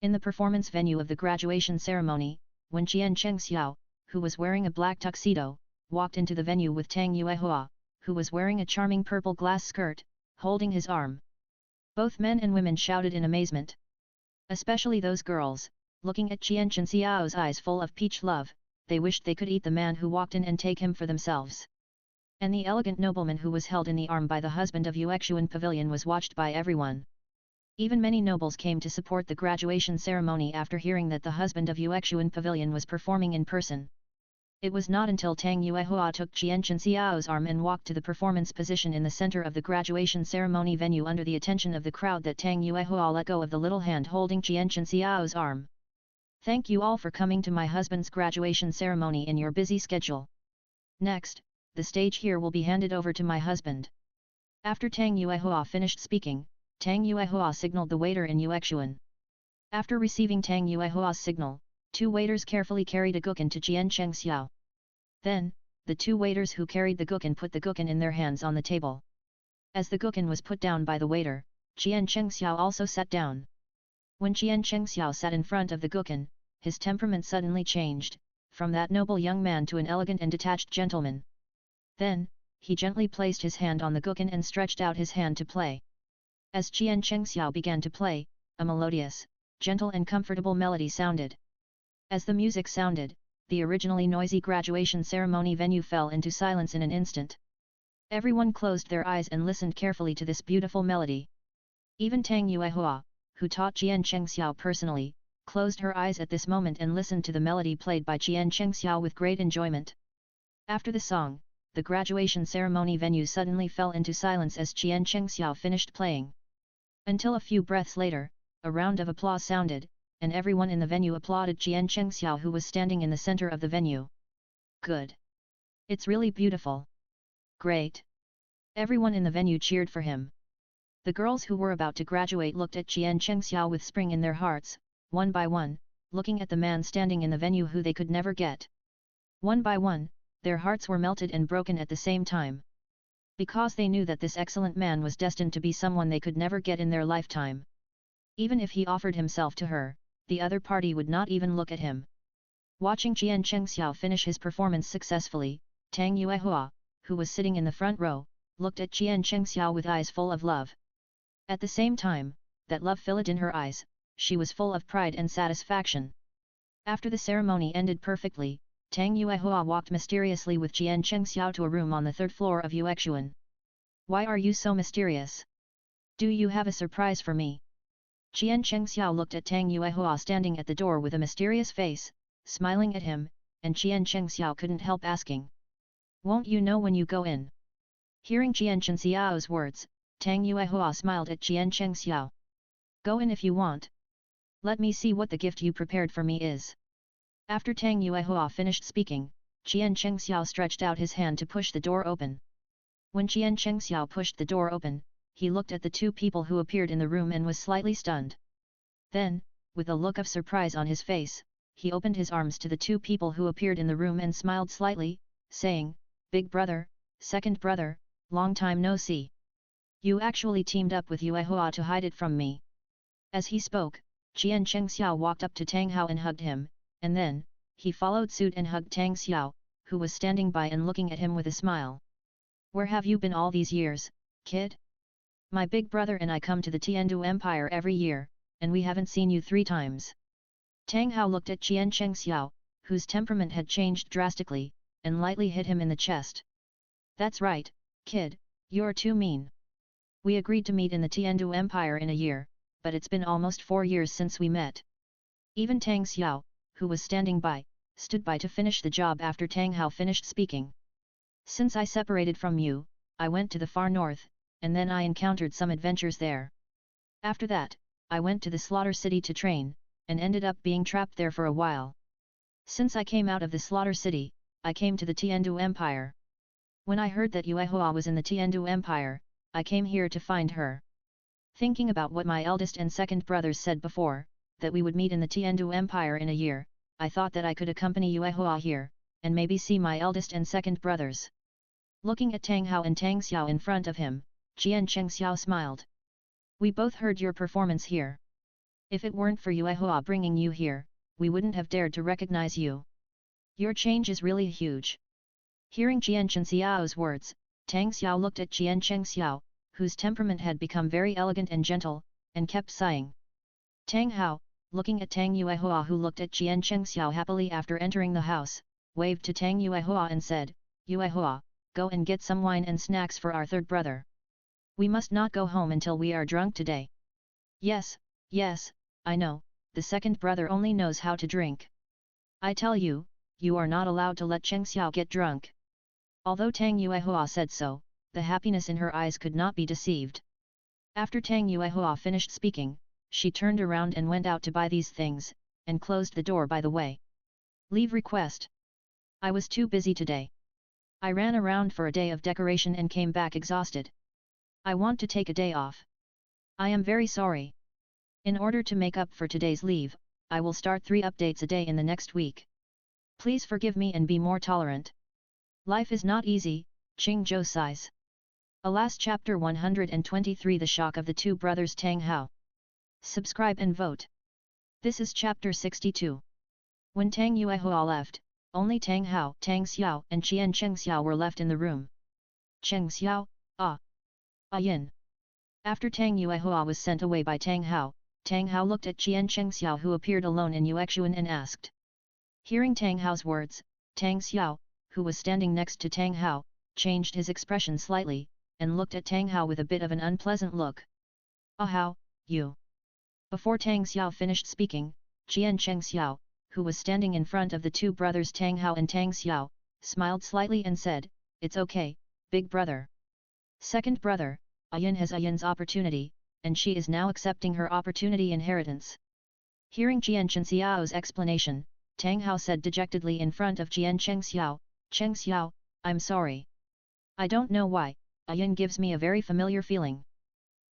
In the performance venue of the graduation ceremony, when Qian Xiao, who was wearing a black tuxedo, walked into the venue with Tang Yuehua, who was wearing a charming purple glass skirt, holding his arm. Both men and women shouted in amazement. Especially those girls, looking at Qian Xiao's eyes full of peach love, they wished they could eat the man who walked in and take him for themselves. And the elegant nobleman who was held in the arm by the husband of Yuexuan Pavilion was watched by everyone. Even many nobles came to support the graduation ceremony after hearing that the husband of Yuexuan Pavilion was performing in person. It was not until Tang Yuehua took Qian Xiao's arm and walked to the performance position in the center of the graduation ceremony venue under the attention of the crowd that Tang Yuehua let go of the little hand holding Qian Xiao's arm. "Thank you all for coming to my husband's graduation ceremony in your busy schedule. Next, the stage here will be handed over to my husband." After Tang Yuehua finished speaking, Tang Yuehua signaled the waiter in Yuexuan. After receiving Tang Yuehua's signal, 2 waiters carefully carried a guqin to Qian Xiao. Then, the 2 waiters who carried the guqin put the guqin in their hands on the table. As the guqin was put down by the waiter, Qian Xiao also sat down. When Qian Xiao sat in front of the guqin, his temperament suddenly changed, from that noble young man to an elegant and detached gentleman. Then, he gently placed his hand on the guqin and stretched out his hand to play. As Qian Xiao began to play, a melodious, gentle and comfortable melody sounded. As the music sounded, the originally noisy graduation ceremony venue fell into silence in an instant. Everyone closed their eyes and listened carefully to this beautiful melody. Even Tang Yuehua, who taught Qian Xiao personally, closed her eyes at this moment and listened to the melody played by Qian Xiao with great enjoyment. After the song, the graduation ceremony venue suddenly fell into silence as Qian Xiao finished playing. Until a few breaths later, a round of applause sounded, and everyone in the venue applauded Qian Xiao who was standing in the center of the venue. "Good! It's really beautiful! Great!" Everyone in the venue cheered for him. The girls who were about to graduate looked at Qian Xiao with spring in their hearts, one by one, looking at the man standing in the venue who they could never get. One by one, their hearts were melted and broken at the same time. Because they knew that this excellent man was destined to be someone they could never get in their lifetime. Even if he offered himself to her, the other party would not even look at him. Watching Jian Chengxiao finish his performance successfully, Tang Yuehua, who was sitting in the front row, looked at Jian Chengxiao with eyes full of love. At the same time, that love filled in her eyes, she was full of pride and satisfaction. After the ceremony ended perfectly, Tang Yuehua walked mysteriously with Jian Chengxiao to a room on the third floor of Yuexuan. Why are you so mysterious? Do you have a surprise for me? Jian Chengxiao looked at Tang Yuehua standing at the door with a mysterious face, smiling at him, and Jian Chengxiao couldn't help asking. Won't you know when you go in? Hearing Jian Chengxiao's words, Tang Yuehua smiled at Jian Chengxiao. Go in if you want. Let me see what the gift you prepared for me is. After Tang Yuehua finished speaking, Jian Chengxiao stretched out his hand to push the door open. When Jian Chengxiao pushed the door open, he looked at the two people who appeared in the room and was slightly stunned. Then, with a look of surprise on his face, he opened his arms to the two people who appeared in the room and smiled slightly, saying, Big brother, second brother, long time no see. You actually teamed up with Yuehua to hide it from me. As he spoke, Jian Chengxiao walked up to Tang Hao and hugged him, and then, he followed suit and hugged Tang Xiao, who was standing by and looking at him with a smile. Where have you been all these years, kid? My big brother and I come to the Tiandu Empire every year, and we haven't seen you 3 times. Tang Hao looked at Jian Chengxiao, whose temperament had changed drastically, and lightly hit him in the chest. That's right, kid, you're too mean. We agreed to meet in the Tiandu Empire in a year, but it's been almost 4 years since we met. Even Tang Xiao, who was standing by, stood by to finish the job after Tang Hao finished speaking. Since I separated from you, I went to the far north, and then I encountered some adventures there. After that, I went to the Slaughter City to train, and ended up being trapped there for a while. Since I came out of the Slaughter City, I came to the Tiandu Empire. When I heard that Yuehua was in the Tiandu Empire, I came here to find her. Thinking about what my eldest and second brothers said before, that we would meet in the Tiandu Empire in a year, I thought that I could accompany Yuehua here, and maybe see my eldest and second brothers. Looking at Tang Hao and Tang Xiao in front of him, Jian Chengxiao smiled. We both heard your performance here. If it weren't for Yuehua bringing you here, we wouldn't have dared to recognize you. Your change is really huge. Hearing Jian Chengxiao's words, Tang Xiao looked at Jian Chengxiao, whose temperament had become very elegant and gentle, and kept sighing. Tang Hao, looking at Tang Yuehua who looked at Jian Chengxiao happily after entering the house, waved to Tang Yuehua and said, Yuehua, go and get some wine and snacks for our third brother. We must not go home until we are drunk today. Yes, yes, I know, the second brother only knows how to drink. I tell you, you are not allowed to let Chengxiao get drunk. Although Tang Yuehua said so, the happiness in her eyes could not be deceived. After Tang Yuehua finished speaking, she turned around and went out to buy these things, and closed the door by the way. Leave request. I was too busy today. I ran around for a day of decoration and came back exhausted. I want to take a day off. I am very sorry. In order to make up for today's leave, I will start 3 updates a day in the next week. Please forgive me and be more tolerant. Life is not easy, Qing Zhou sighs. Alas, chapter 123. The shock of the two brothers Tang Hao. Subscribe and vote. This is chapter 62. When Tang Yuehua left, only Tang Hao, Tang Xiao and Jian Chengxiao were left in the room. Chengxiao, Yin. After Tang Yuehua was sent away by Tang Hao looked at Jian Chengxiao who appeared alone in Yuexuan and asked. Hearing Tang Hao's words, Tang Xiao, who was standing next to Tang Hao, changed his expression slightly, and looked at Tang Hao with a bit of an unpleasant look. Hao, you. Before Tang Xiao finished speaking, Jian Chengxiao, who was standing in front of the two brothers Tang Hao and Tang Xiao, smiled slightly and said, It's okay, big brother. Second brother, Yin has Yin's opportunity, and she is now accepting her opportunity inheritance. Hearing Jian Chengxiao's explanation, Tang Hao said dejectedly in front of Jian Chengxiao, I'm sorry. I don't know why, Yin gives me a very familiar feeling.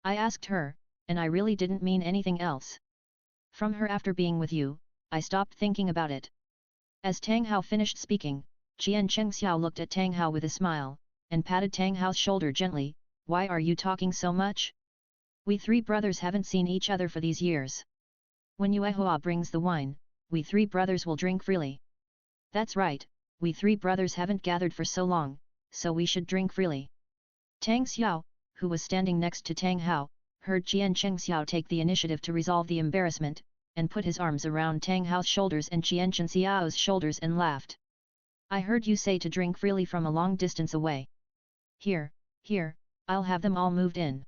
I asked her, and I really didn't mean anything else. From her after being with you, I stopped thinking about it. As Tang Hao finished speaking, Jian Chengxiao looked at Tang Hao with a smile, and patted Tang Hao's shoulder gently. Why are you talking so much? We three brothers haven't seen each other for these years. When Yuehua brings the wine, we three brothers will drink freely. That's right, we three brothers haven't gathered for so long, so we should drink freely. Tang Xiao, who was standing next to Tang Hao, heard Jian Chengxiao take the initiative to resolve the embarrassment, and put his arms around Tang Hao's shoulders and Jian Chengxiao's shoulders and laughed. I heard you say to drink freely from a long distance away. Here, I'll have them all moved in.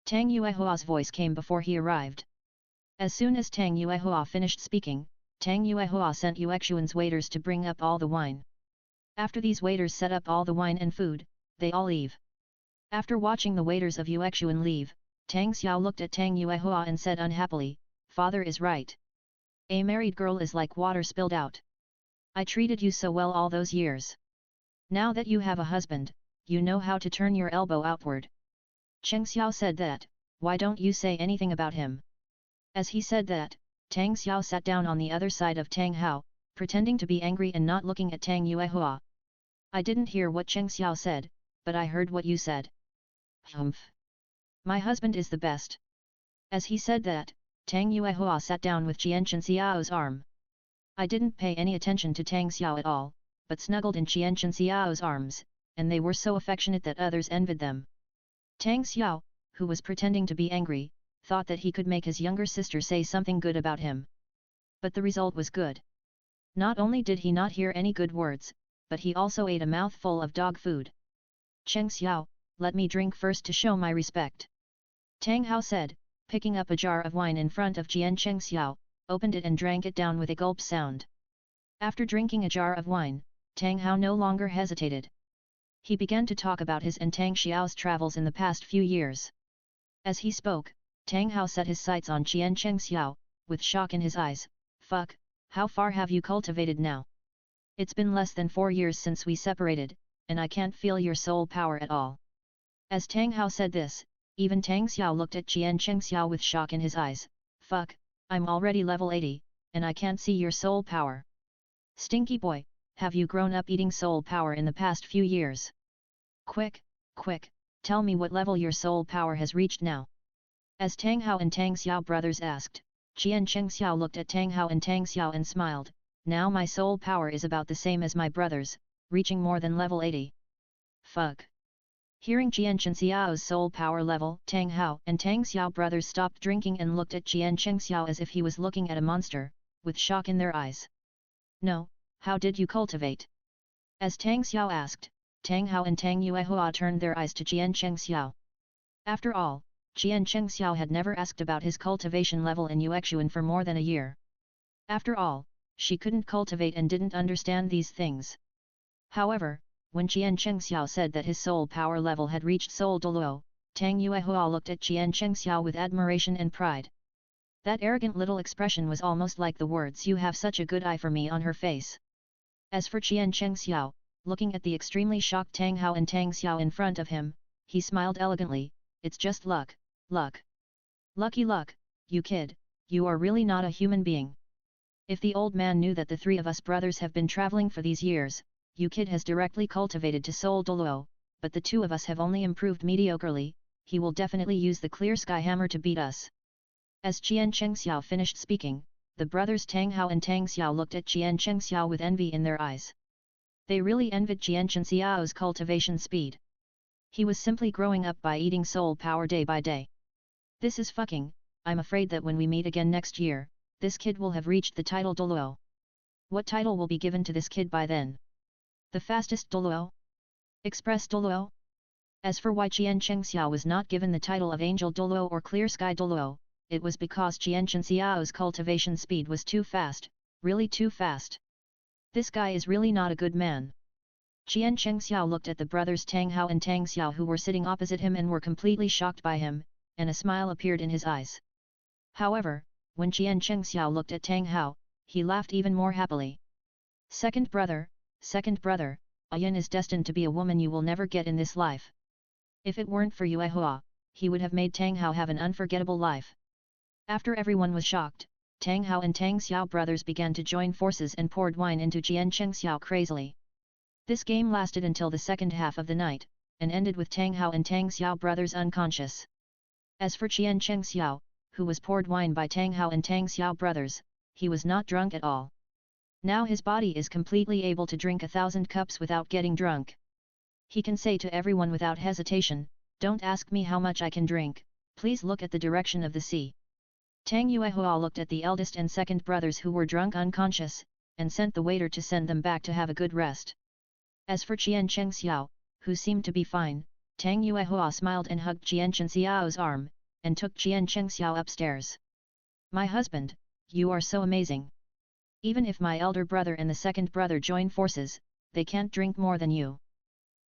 Tang Yuehua's voice came before he arrived. As soon as Tang Yuehua finished speaking, Tang Yuehua sent Yuexuan's waiters to bring up all the wine. After these waiters set up all the wine and food, they all leave. After watching the waiters of Yuexuan leave, Tang Xiao looked at Tang Yuehua and said unhappily, Father is right. A married girl is like water spilled out. I treated you so well all those years. Now that you have a husband, you know how to turn your elbow outward. Cheng Xiao said that, why don't you say anything about him? As he said that, Tang Xiao sat down on the other side of Tang Hao, pretending to be angry and not looking at Tang Yuehua. I didn't hear what Cheng Xiao said, but I heard what you said. Humph. My husband is the best. As he said that, Tang Yuehua sat down with Jian Xiao's arm. I didn't pay any attention to Tang Xiao at all, but snuggled in Jian Xiao's arms, and they were so affectionate that others envied them. Tang Xiao, who was pretending to be angry, thought that he could make his younger sister say something good about him. But the result was good. Not only did he not hear any good words, but he also ate a mouthful of dog food. Cheng Xiao, let me drink first to show my respect. Tang Hao said, picking up a jar of wine in front of Jian Cheng Xiao, opened it and drank it down with a gulp sound. After drinking a jar of wine, Tang Hao no longer hesitated. He began to talk about his and Tang Xiao's travels in the past few years. As he spoke, Tang Hao set his sights on Jian Cheng Xiao, with shock in his eyes. Fuck, how far have you cultivated now? It's been less than 4 years since we separated, and I can't feel your soul power at all. As Tang Hao said this, even Tang Xiao looked at Jian Cheng Xiao with shock in his eyes. Fuck, I'm already level 80, and I can't see your soul power. Stinky boy, have you grown up eating soul power in the past few years? Quick, tell me what level your soul power has reached now. As Tang Hao and Tang Xiao brothers asked, Jian Cheng Xiao looked at Tang Hao and smiled. Now my soul power is about the same as my brothers, reaching more than level 80. Fuck. Hearing Jian Cheng Xiao's soul power level, Tang Hao and Tang Xiao brothers stopped drinking and looked at Jian Cheng Xiao as if he was looking at a monster, with shock in their eyes. No, how did you cultivate? As Tang Xiao asked, Tang Hao and Tang Yuehua turned their eyes to Jian Cheng Xiao. After all, Jian Cheng Xiao had never asked about his cultivation level in Yuexuan for more than a year. After all, she couldn't cultivate and didn't understand these things. However, when Jian Cheng Xiao said that his soul power level had reached Soul Douluo, Tang Yuehua looked at Jian Cheng Xiao with admiration and pride. That arrogant little expression was almost like the words "You have such a good eye for me" on her face. As for Jian Cheng Xiao, looking at the extremely shocked Tang Hao and Tang Xiao in front of him, he smiled elegantly. It's just luck. Lucky luck, you kid, you are really not a human being. If the old man knew that the three of us brothers have been traveling for these years, you kid has directly cultivated to Soul Douluo, but the two of us have only improved mediocrely, he will definitely use the clear sky hammer to beat us. As Jian Cheng Xiao finished speaking, the brothers Tang Hao and Tang Xiao looked at Jian Cheng Xiao with envy in their eyes. They really envied Jian Cheng Xiao's cultivation speed. He was simply growing up by eating soul power day by day. This is fucking, I'm afraid that when we meet again next year, this kid will have reached the title Douluo. What title will be given to this kid by then? The fastest Douluo? Express Douluo? As for why Jian Cheng Xiao was not given the title of Angel Douluo or Clear Sky Douluo, it was because Jian Cheng Xiao's cultivation speed was too fast, really too fast. This guy is really not a good man. Jian Cheng Xiao looked at the brothers Tang Hao and Tang Xiao who were sitting opposite him and were completely shocked by him, and a smile appeared in his eyes. However, when Jian Cheng Xiao looked at Tang Hao, he laughed even more happily. Second brother, Ayan is destined to be a woman you will never get in this life. If it weren't for Yuehua, he would have made Tang Hao have an unforgettable life. After everyone was shocked, Tang Hao and Tang Xiao brothers began to join forces and poured wine into Jian Cheng Xiao crazily. This game lasted until the second half of the night, and ended with Tang Hao and Tang Xiao brothers unconscious. As for Qian Cheng Xiao, who was poured wine by Tang Hao and Tang Xiao brothers, he was not drunk at all. Now his body is completely able to drink 1,000 cups without getting drunk. He can say to everyone without hesitation, "Don't ask me how much I can drink, please look at the direction of the sea." Tang Yuehua looked at the eldest and second brothers who were drunk unconscious, and sent the waiter to send them back to have a good rest. As for Qian Cheng Xiao, who seemed to be fine, Tang Yuehua smiled and hugged Qian Chen Xiao's arm, and took Qian Cheng Xiao upstairs. "My husband, you are so amazing. Even if my elder brother and the second brother join forces, they can't drink more than you."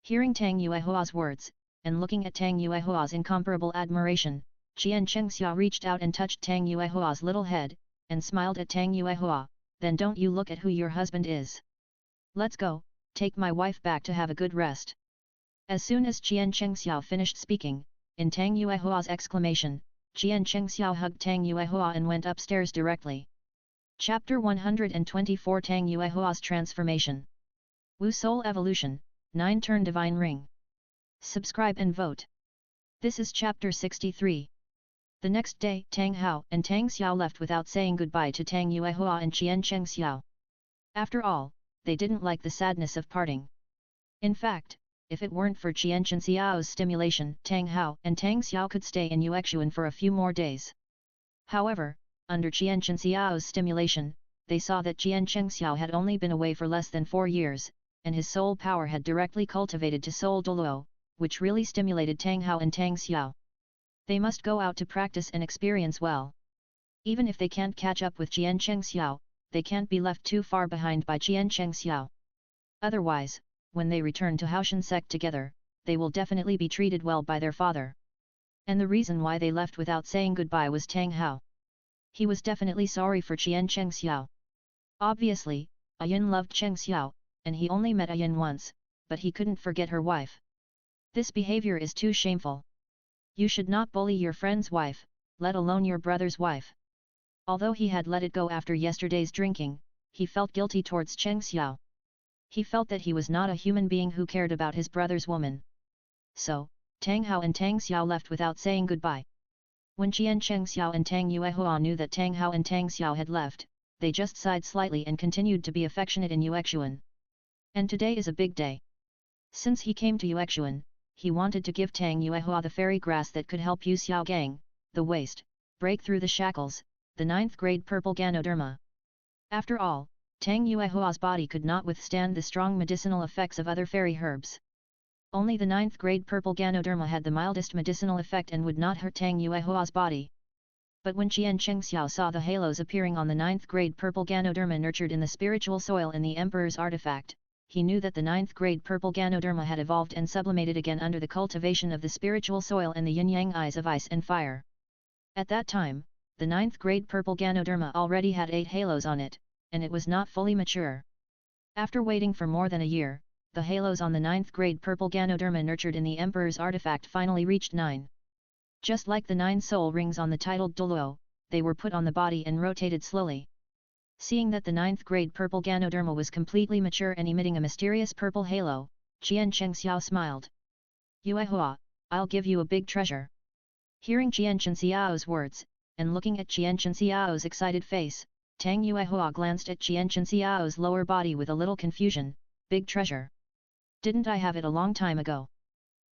Hearing Tang Yuehua's words, and looking at Tang Yuehua's incomparable admiration, Qian Cheng Xiao reached out and touched Tang Yuehua's little head, and smiled at Tang Yuehua, "Then don't you look at who your husband is. Let's go, take my wife back to have a good rest." As soon as Qian Cheng Xiao finished speaking, in Tang Yuehua's exclamation, Qian Cheng Xiao hugged Tang Yuehua and went upstairs directly. Chapter 124 Tang Yuehua's Transformation. Wu Soul Evolution, 9 Turn Divine Ring. Subscribe and vote. This is Chapter 63. The next day, Tang Hao and Tang Xiao left without saying goodbye to Tang Yuehua and Qian Cheng Xiao. After all, they didn't like the sadness of parting. In fact, if it weren't for Qian Chen Xiao's stimulation, Tang Hao and Tang Xiao could stay in Yuexuan for a few more days. However, under Qian Chen Xiao's stimulation, they saw that Qian Cheng Xiao had only been away for less than 4 years, and his soul power had directly cultivated to soul Douluo, which really stimulated Tang Hao and Tang Xiao. They must go out to practice and experience well. Even if they can't catch up with Qian Cheng Xiao, they can't be left too far behind by Qian Cheng Xiao. Otherwise, when they return to Haoshan sect together, they will definitely be treated well by their father. And the reason why they left without saying goodbye was Tang Hao. He was definitely sorry for Qian Cheng Xiao. Obviously, Ayan loved Cheng Xiao, and he only met Ayan once, but he couldn't forget her wife. This behavior is too shameful. You should not bully your friend's wife, let alone your brother's wife. Although he had let it go after yesterday's drinking, he felt guilty towards Cheng Xiao. He felt that he was not a human being who cared about his brother's woman. So, Tang Hao and Tang Xiao left without saying goodbye. When Qian Cheng Xiao and Tang Yuehua knew that Tang Hao and Tang Xiao had left, they just sighed slightly and continued to be affectionate in Yuexuan. And today is a big day. Since he came to Yuexuan, he wanted to give Tang Yuehua the fairy grass that could help Yu Xiaogang, the waste, break through the shackles, the 9th grade purple Ganoderma. After all, Tang Yuehua's body could not withstand the strong medicinal effects of other fairy herbs. Only the 9th grade purple Ganoderma had the mildest medicinal effect and would not hurt Tang Yuehua's body. But when Qian Cheng Xiao saw the halos appearing on the 9th grade purple Ganoderma nurtured in the spiritual soil in the Emperor's artifact, he knew that the 9th grade purple Ganoderma had evolved and sublimated again under the cultivation of the spiritual soil and the yin-yang eyes of ice and fire. At that time, the 9th grade purple Ganoderma already had 8 halos on it, and it was not fully mature. After waiting for more than a year, the halos on the 9th grade purple Ganoderma nurtured in the Emperor's artifact finally reached 9. Just like the 9 soul rings on the titled Douluo, they were put on the body and rotated slowly. Seeing that the 9th grade purple Ganoderma was completely mature and emitting a mysterious purple halo, Qian Cheng Xiao smiled. "Yuehua, I'll give you a big treasure." Hearing Qian Chen Xiao's words, and looking at Qian Chen Xiao's excited face, Tang Yuehua glanced at Qian Chen Xiao's lower body with a little confusion. "Big treasure? Didn't I have it a long time ago?"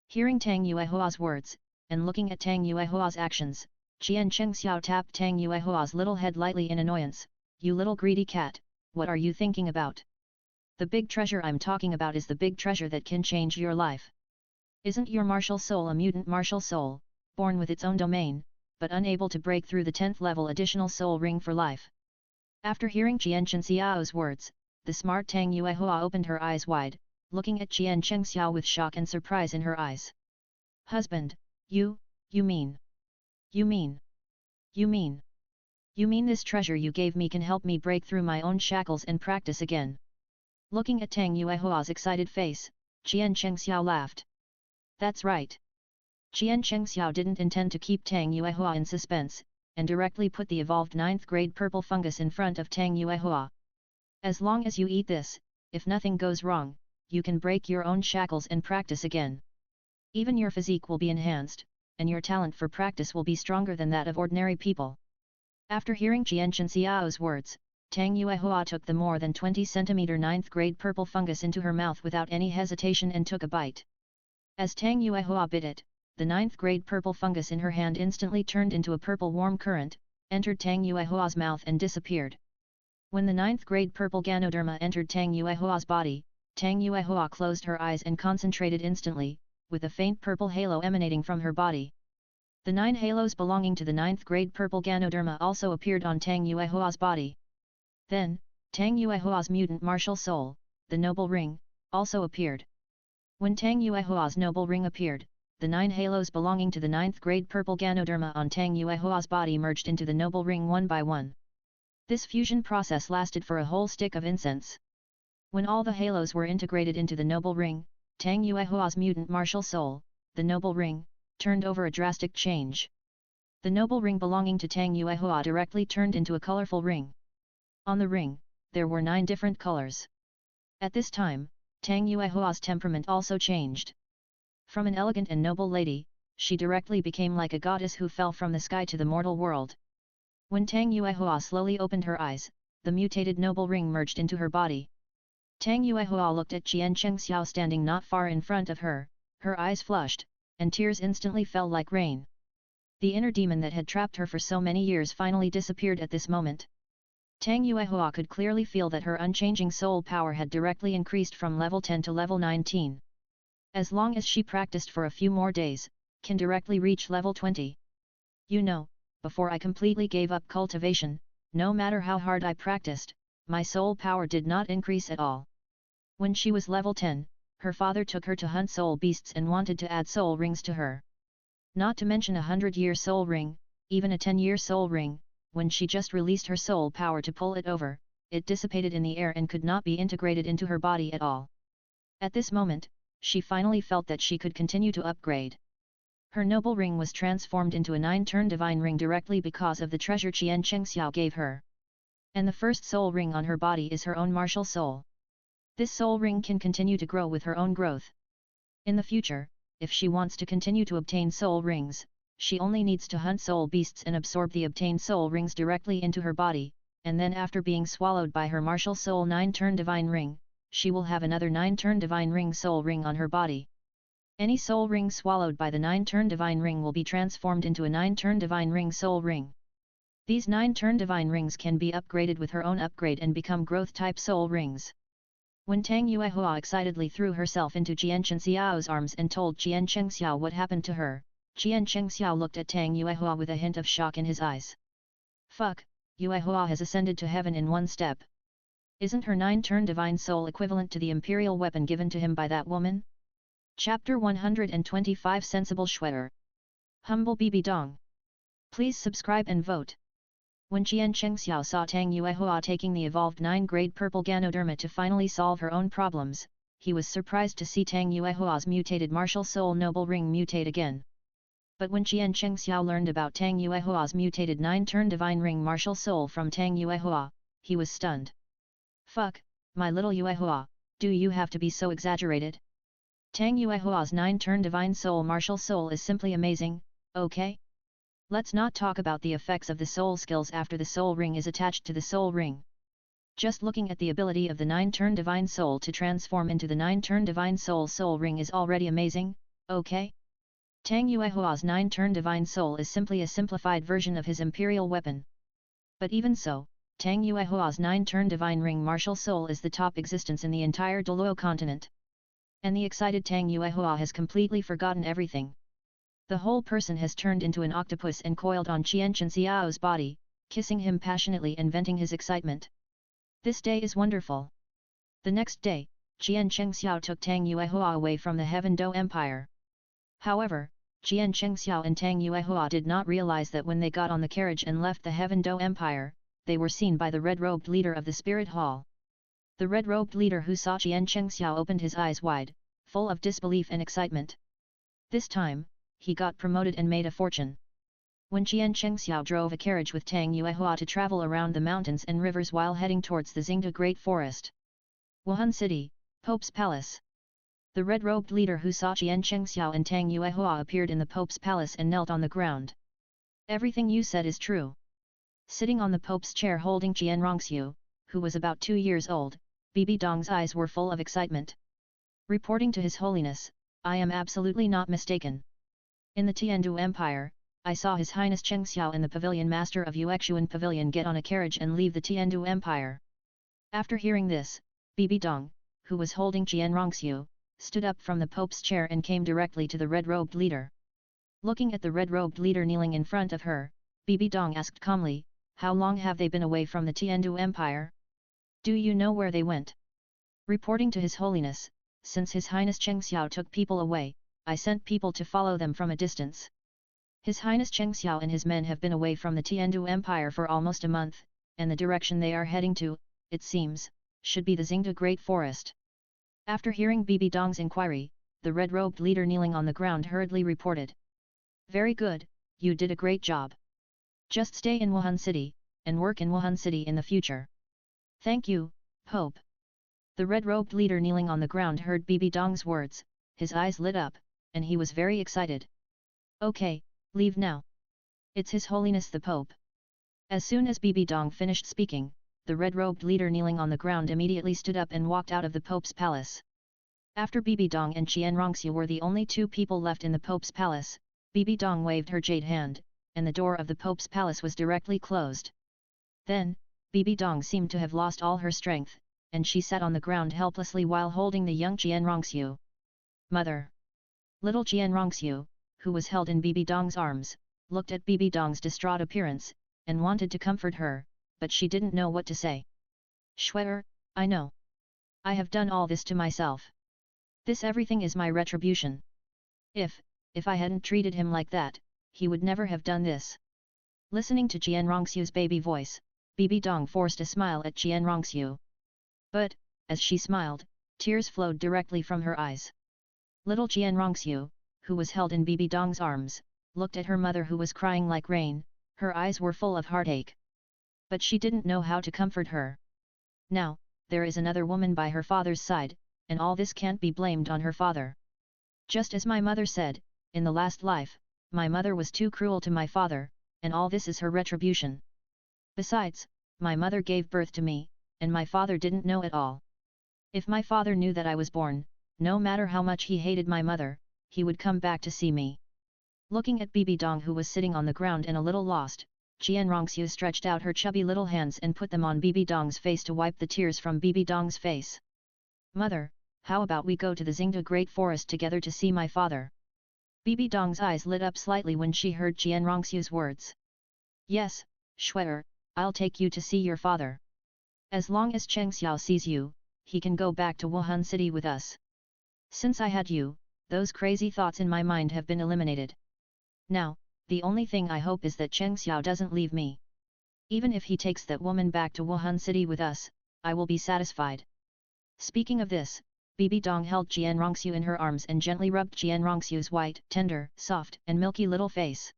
Hearing Tang Yuehua's words, and looking at Tang Yuehua's actions, Qian Cheng Xiao tapped Tang Yuehua's little head lightly in annoyance. "You little greedy cat, what are you thinking about? The big treasure I'm talking about is the big treasure that can change your life. Isn't your martial soul a mutant martial soul, born with its own domain, but unable to break through the 10th level additional soul ring for life?" After hearing Qian Chen Xiao's words, the smart Tang Yuehua opened her eyes wide, looking at Qian Cheng Xiao with shock and surprise in her eyes. "Husband, you mean this treasure you gave me can help me break through my own shackles and practice again?" Looking at Tang Yuehua's excited face, Qian Cheng Xiao laughed. "That's right." Qian Cheng Xiao didn't intend to keep Tang Yuehua in suspense, and directly put the evolved 9th grade purple fungus in front of Tang Yuehua. "As long as you eat this, if nothing goes wrong, you can break your own shackles and practice again. Even your physique will be enhanced, and your talent for practice will be stronger than that of ordinary people. After hearing Jianchen Xiao's words, Tang Yuehua took the more than 20 cm 9th grade purple fungus into her mouth without any hesitation and took a bite. As Tang Yuehua bit it, the 9th grade purple fungus in her hand instantly turned into a purple warm current, entered Tang Yuehua's mouth and disappeared. When the 9th grade purple Ganoderma entered Tang Yuehua's body, Tang Yuehua closed her eyes and concentrated instantly, with a faint purple halo emanating from her body. The 9 halos belonging to the 9th grade purple Ganoderma also appeared on Tang Yuehua's body. Then, Tang Yuehua's mutant martial soul, the noble ring, also appeared. When Tang Yuehua's noble ring appeared, the 9 halos belonging to the 9th grade purple Ganoderma on Tang Yuehua's body merged into the noble ring one by one. This fusion process lasted for a whole stick of incense. When all the halos were integrated into the noble ring, Tang Yuehua's mutant martial soul, the noble ring, turned over a drastic change. The noble ring belonging to Tang Yuehua directly turned into a colorful ring. On the ring, there were 9 different colors. At this time, Tang Yuehua's temperament also changed. From an elegant and noble lady, she directly became like a goddess who fell from the sky to the mortal world. When Tang Yuehua slowly opened her eyes, the mutated noble ring merged into her body. Tang Yuehua looked at Jian Chengxiao standing not far in front of her, her eyes flushed, and tears instantly fell like rain. The inner demon that had trapped her for so many years finally disappeared at this moment. Tang Yuehua could clearly feel that her unchanging soul power had directly increased from level 10 to level 19. As long as she practiced for a few more days, can directly reach level 20. You know, before I completely gave up cultivation, no matter how hard I practiced, my soul power did not increase at all. When she was level 10, her father took her to hunt soul beasts and wanted to add soul rings to her. Not to mention a 100-year soul ring, even a 10-year soul ring, when she just released her soul power to pull it over, it dissipated in the air and could not be integrated into her body at all. At this moment, she finally felt that she could continue to upgrade. Her noble ring was transformed into a 9-turn divine ring directly because of the treasure Qian Chengxiao gave her. And the first soul ring on her body is her own martial soul. This soul ring can continue to grow with her own growth. In the future, if she wants to continue to obtain soul rings, she only needs to hunt soul beasts and absorb the obtained soul rings directly into her body, and then after being swallowed by her martial soul 9-turn divine ring, she will have another 9-turn divine ring soul ring on her body. Any soul ring swallowed by the 9-turn divine ring will be transformed into a 9-turn divine ring soul ring. These 9-turn divine rings can be upgraded with her own upgrade and become growth-type soul rings. When Tang Yuehua excitedly threw herself into Jian Chengxiao's arms and told Jian Chengxiao what happened to her, Jian Chengxiao looked at Tang Yuehua with a hint of shock in his eyes. Fuck, Yuehua has ascended to heaven in one step. Isn't her 9-turn divine soul equivalent to the imperial weapon given to him by that woman? Chapter 125 Sensible Schwetter. Humble Bibi Dong. Please subscribe and vote. When Jian Chengxiao saw Tang Yuehua taking the evolved 9-grade purple Ganoderma to finally solve her own problems, he was surprised to see Tang Yuehua's mutated martial soul noble ring mutate again. But when Jian Chengxiao learned about Tang Yuehua's mutated 9-turn divine ring martial soul from Tang Yuehua, he was stunned. Fuck, my little Yuehua, do you have to be so exaggerated? Tang Yuehua's 9-turn divine soul martial soul is simply amazing, okay? Let's not talk about the effects of the soul skills after the soul ring is attached to the soul ring. Just looking at the ability of the 9-turn divine soul to transform into the 9-turn divine soul ring is already amazing, okay? Tang Yuehua's 9-turn divine soul is simply a simplified version of his imperial weapon. But even so, Tang Yuehua's 9-turn divine ring martial soul is the top existence in the entire Douluo continent. And the excited Tang Yuehua has completely forgotten everything. The whole person has turned into an octopus and coiled on Qian Xiao's body, kissing him passionately and venting his excitement. This day is wonderful. The next day, Qian Chengxiao took Tang Yuehua away from the Heaven Do Empire. However, Qian Chengxiao and Tang Yuehua did not realize that when they got on the carriage and left the Heaven Do Empire, they were seen by the red-robed leader of the Spirit Hall. The red-robed leader who saw Qian Chengxiao opened his eyes wide, full of disbelief and excitement. This time, he got promoted and made a fortune. When Qian Chengxiao drove a carriage with Tang Yuehua to travel around the mountains and rivers while heading towards the Xingda Great Forest. Wuhan City, Pope's Palace. The red-robed leader who saw Jian Chengxiao and Tang Yuehua appeared in the Pope's palace and knelt on the ground. Everything you said is true. Sitting on the Pope's chair holding Jian Rongxiu, who was about 2 years old, Bibi Dong's eyes were full of excitement. Reporting to His Holiness, I am absolutely not mistaken. In the Tiandu Empire, I saw His Highness Chengxiao and the pavilion master of Yuexuan Pavilion get on a carriage and leave the Tiandu Empire. After hearing this, Bibi Dong, who was holding Jian Rongxiu, stood up from the Pope's chair and came directly to the red-robed leader. Looking at the red-robed leader kneeling in front of her, Bibi Dong asked calmly, how long have they been away from the Tiandu Empire? Do you know where they went? Reporting to His Holiness, since His Highness Chengxiao took people away, I sent people to follow them from a distance. His Highness Chengxiao and his men have been away from the Tiandu Empire for almost a month, and the direction they are heading to, it seems, should be the Xingda Great Forest. After hearing Bibi Dong's inquiry, the red-robed leader kneeling on the ground hurriedly reported. Very good, you did a great job. Just stay in Wuhan City, and work in Wuhan City in the future. Thank you, Pope. The red-robed leader kneeling on the ground heard Bibi Dong's words, his eyes lit up, and he was very excited. Okay, leave now. It's His Holiness the Pope. As soon as Bibi Dong finished speaking, the red-robed leader kneeling on the ground immediately stood up and walked out of the Pope's palace. After Bibi Dong and Qian Rongxiu were the only two people left in the Pope's palace, Bibi Dong waved her jade hand, and the door of the Pope's palace was directly closed. Then, Bibi Dong seemed to have lost all her strength, and she sat on the ground helplessly while holding the young Qian Rongxiu. Mother! Little Qian Rongxiu, who was held in Bibi Dong's arms, looked at Bibi Dong's distraught appearance, and wanted to comfort her, but she didn't know what to say. Shuer, I know. I have done all this to myself. This everything is my retribution. If I hadn't treated him like that, he would never have done this. Listening to Jian Rongxiu's baby voice, Bibi Dong forced a smile at Jian Rongxiu. But, as she smiled, tears flowed directly from her eyes. Little Jian Rongxiu, who was held in Bibi Dong's arms, looked at her mother who was crying like rain, her eyes were full of heartache. But she didn't know how to comfort her. Now, there is another woman by her father's side, and all this can't be blamed on her father. Just as my mother said, in the last life, my mother was too cruel to my father, and all this is her retribution. Besides, my mother gave birth to me, and my father didn't know at all. If my father knew that I was born, no matter how much he hated my mother, he would come back to see me. Looking at Bibi Dong who was sitting on the ground and a little lost, Jian Rongxiu stretched out her chubby little hands and put them on Bibi Dong's face to wipe the tears from Bibi Dong's face. Mother, how about we go to the Xingda Great Forest together to see my father? Bibi Dong's eyes lit up slightly when she heard Jian Rongxiu's words. Yes, Shuer, I'll take you to see your father. As long as Chengxiao sees you, he can go back to Wuhan City with us. Since I had you, those crazy thoughts in my mind have been eliminated. Now, the only thing I hope is that Chengxiao doesn't leave me. Even if he takes that woman back to Wuhan City with us, I will be satisfied. Speaking of this, Bibi Dong held Jian Rongxiu in her arms and gently rubbed Jian Rongxiu's white, tender, soft and milky little face.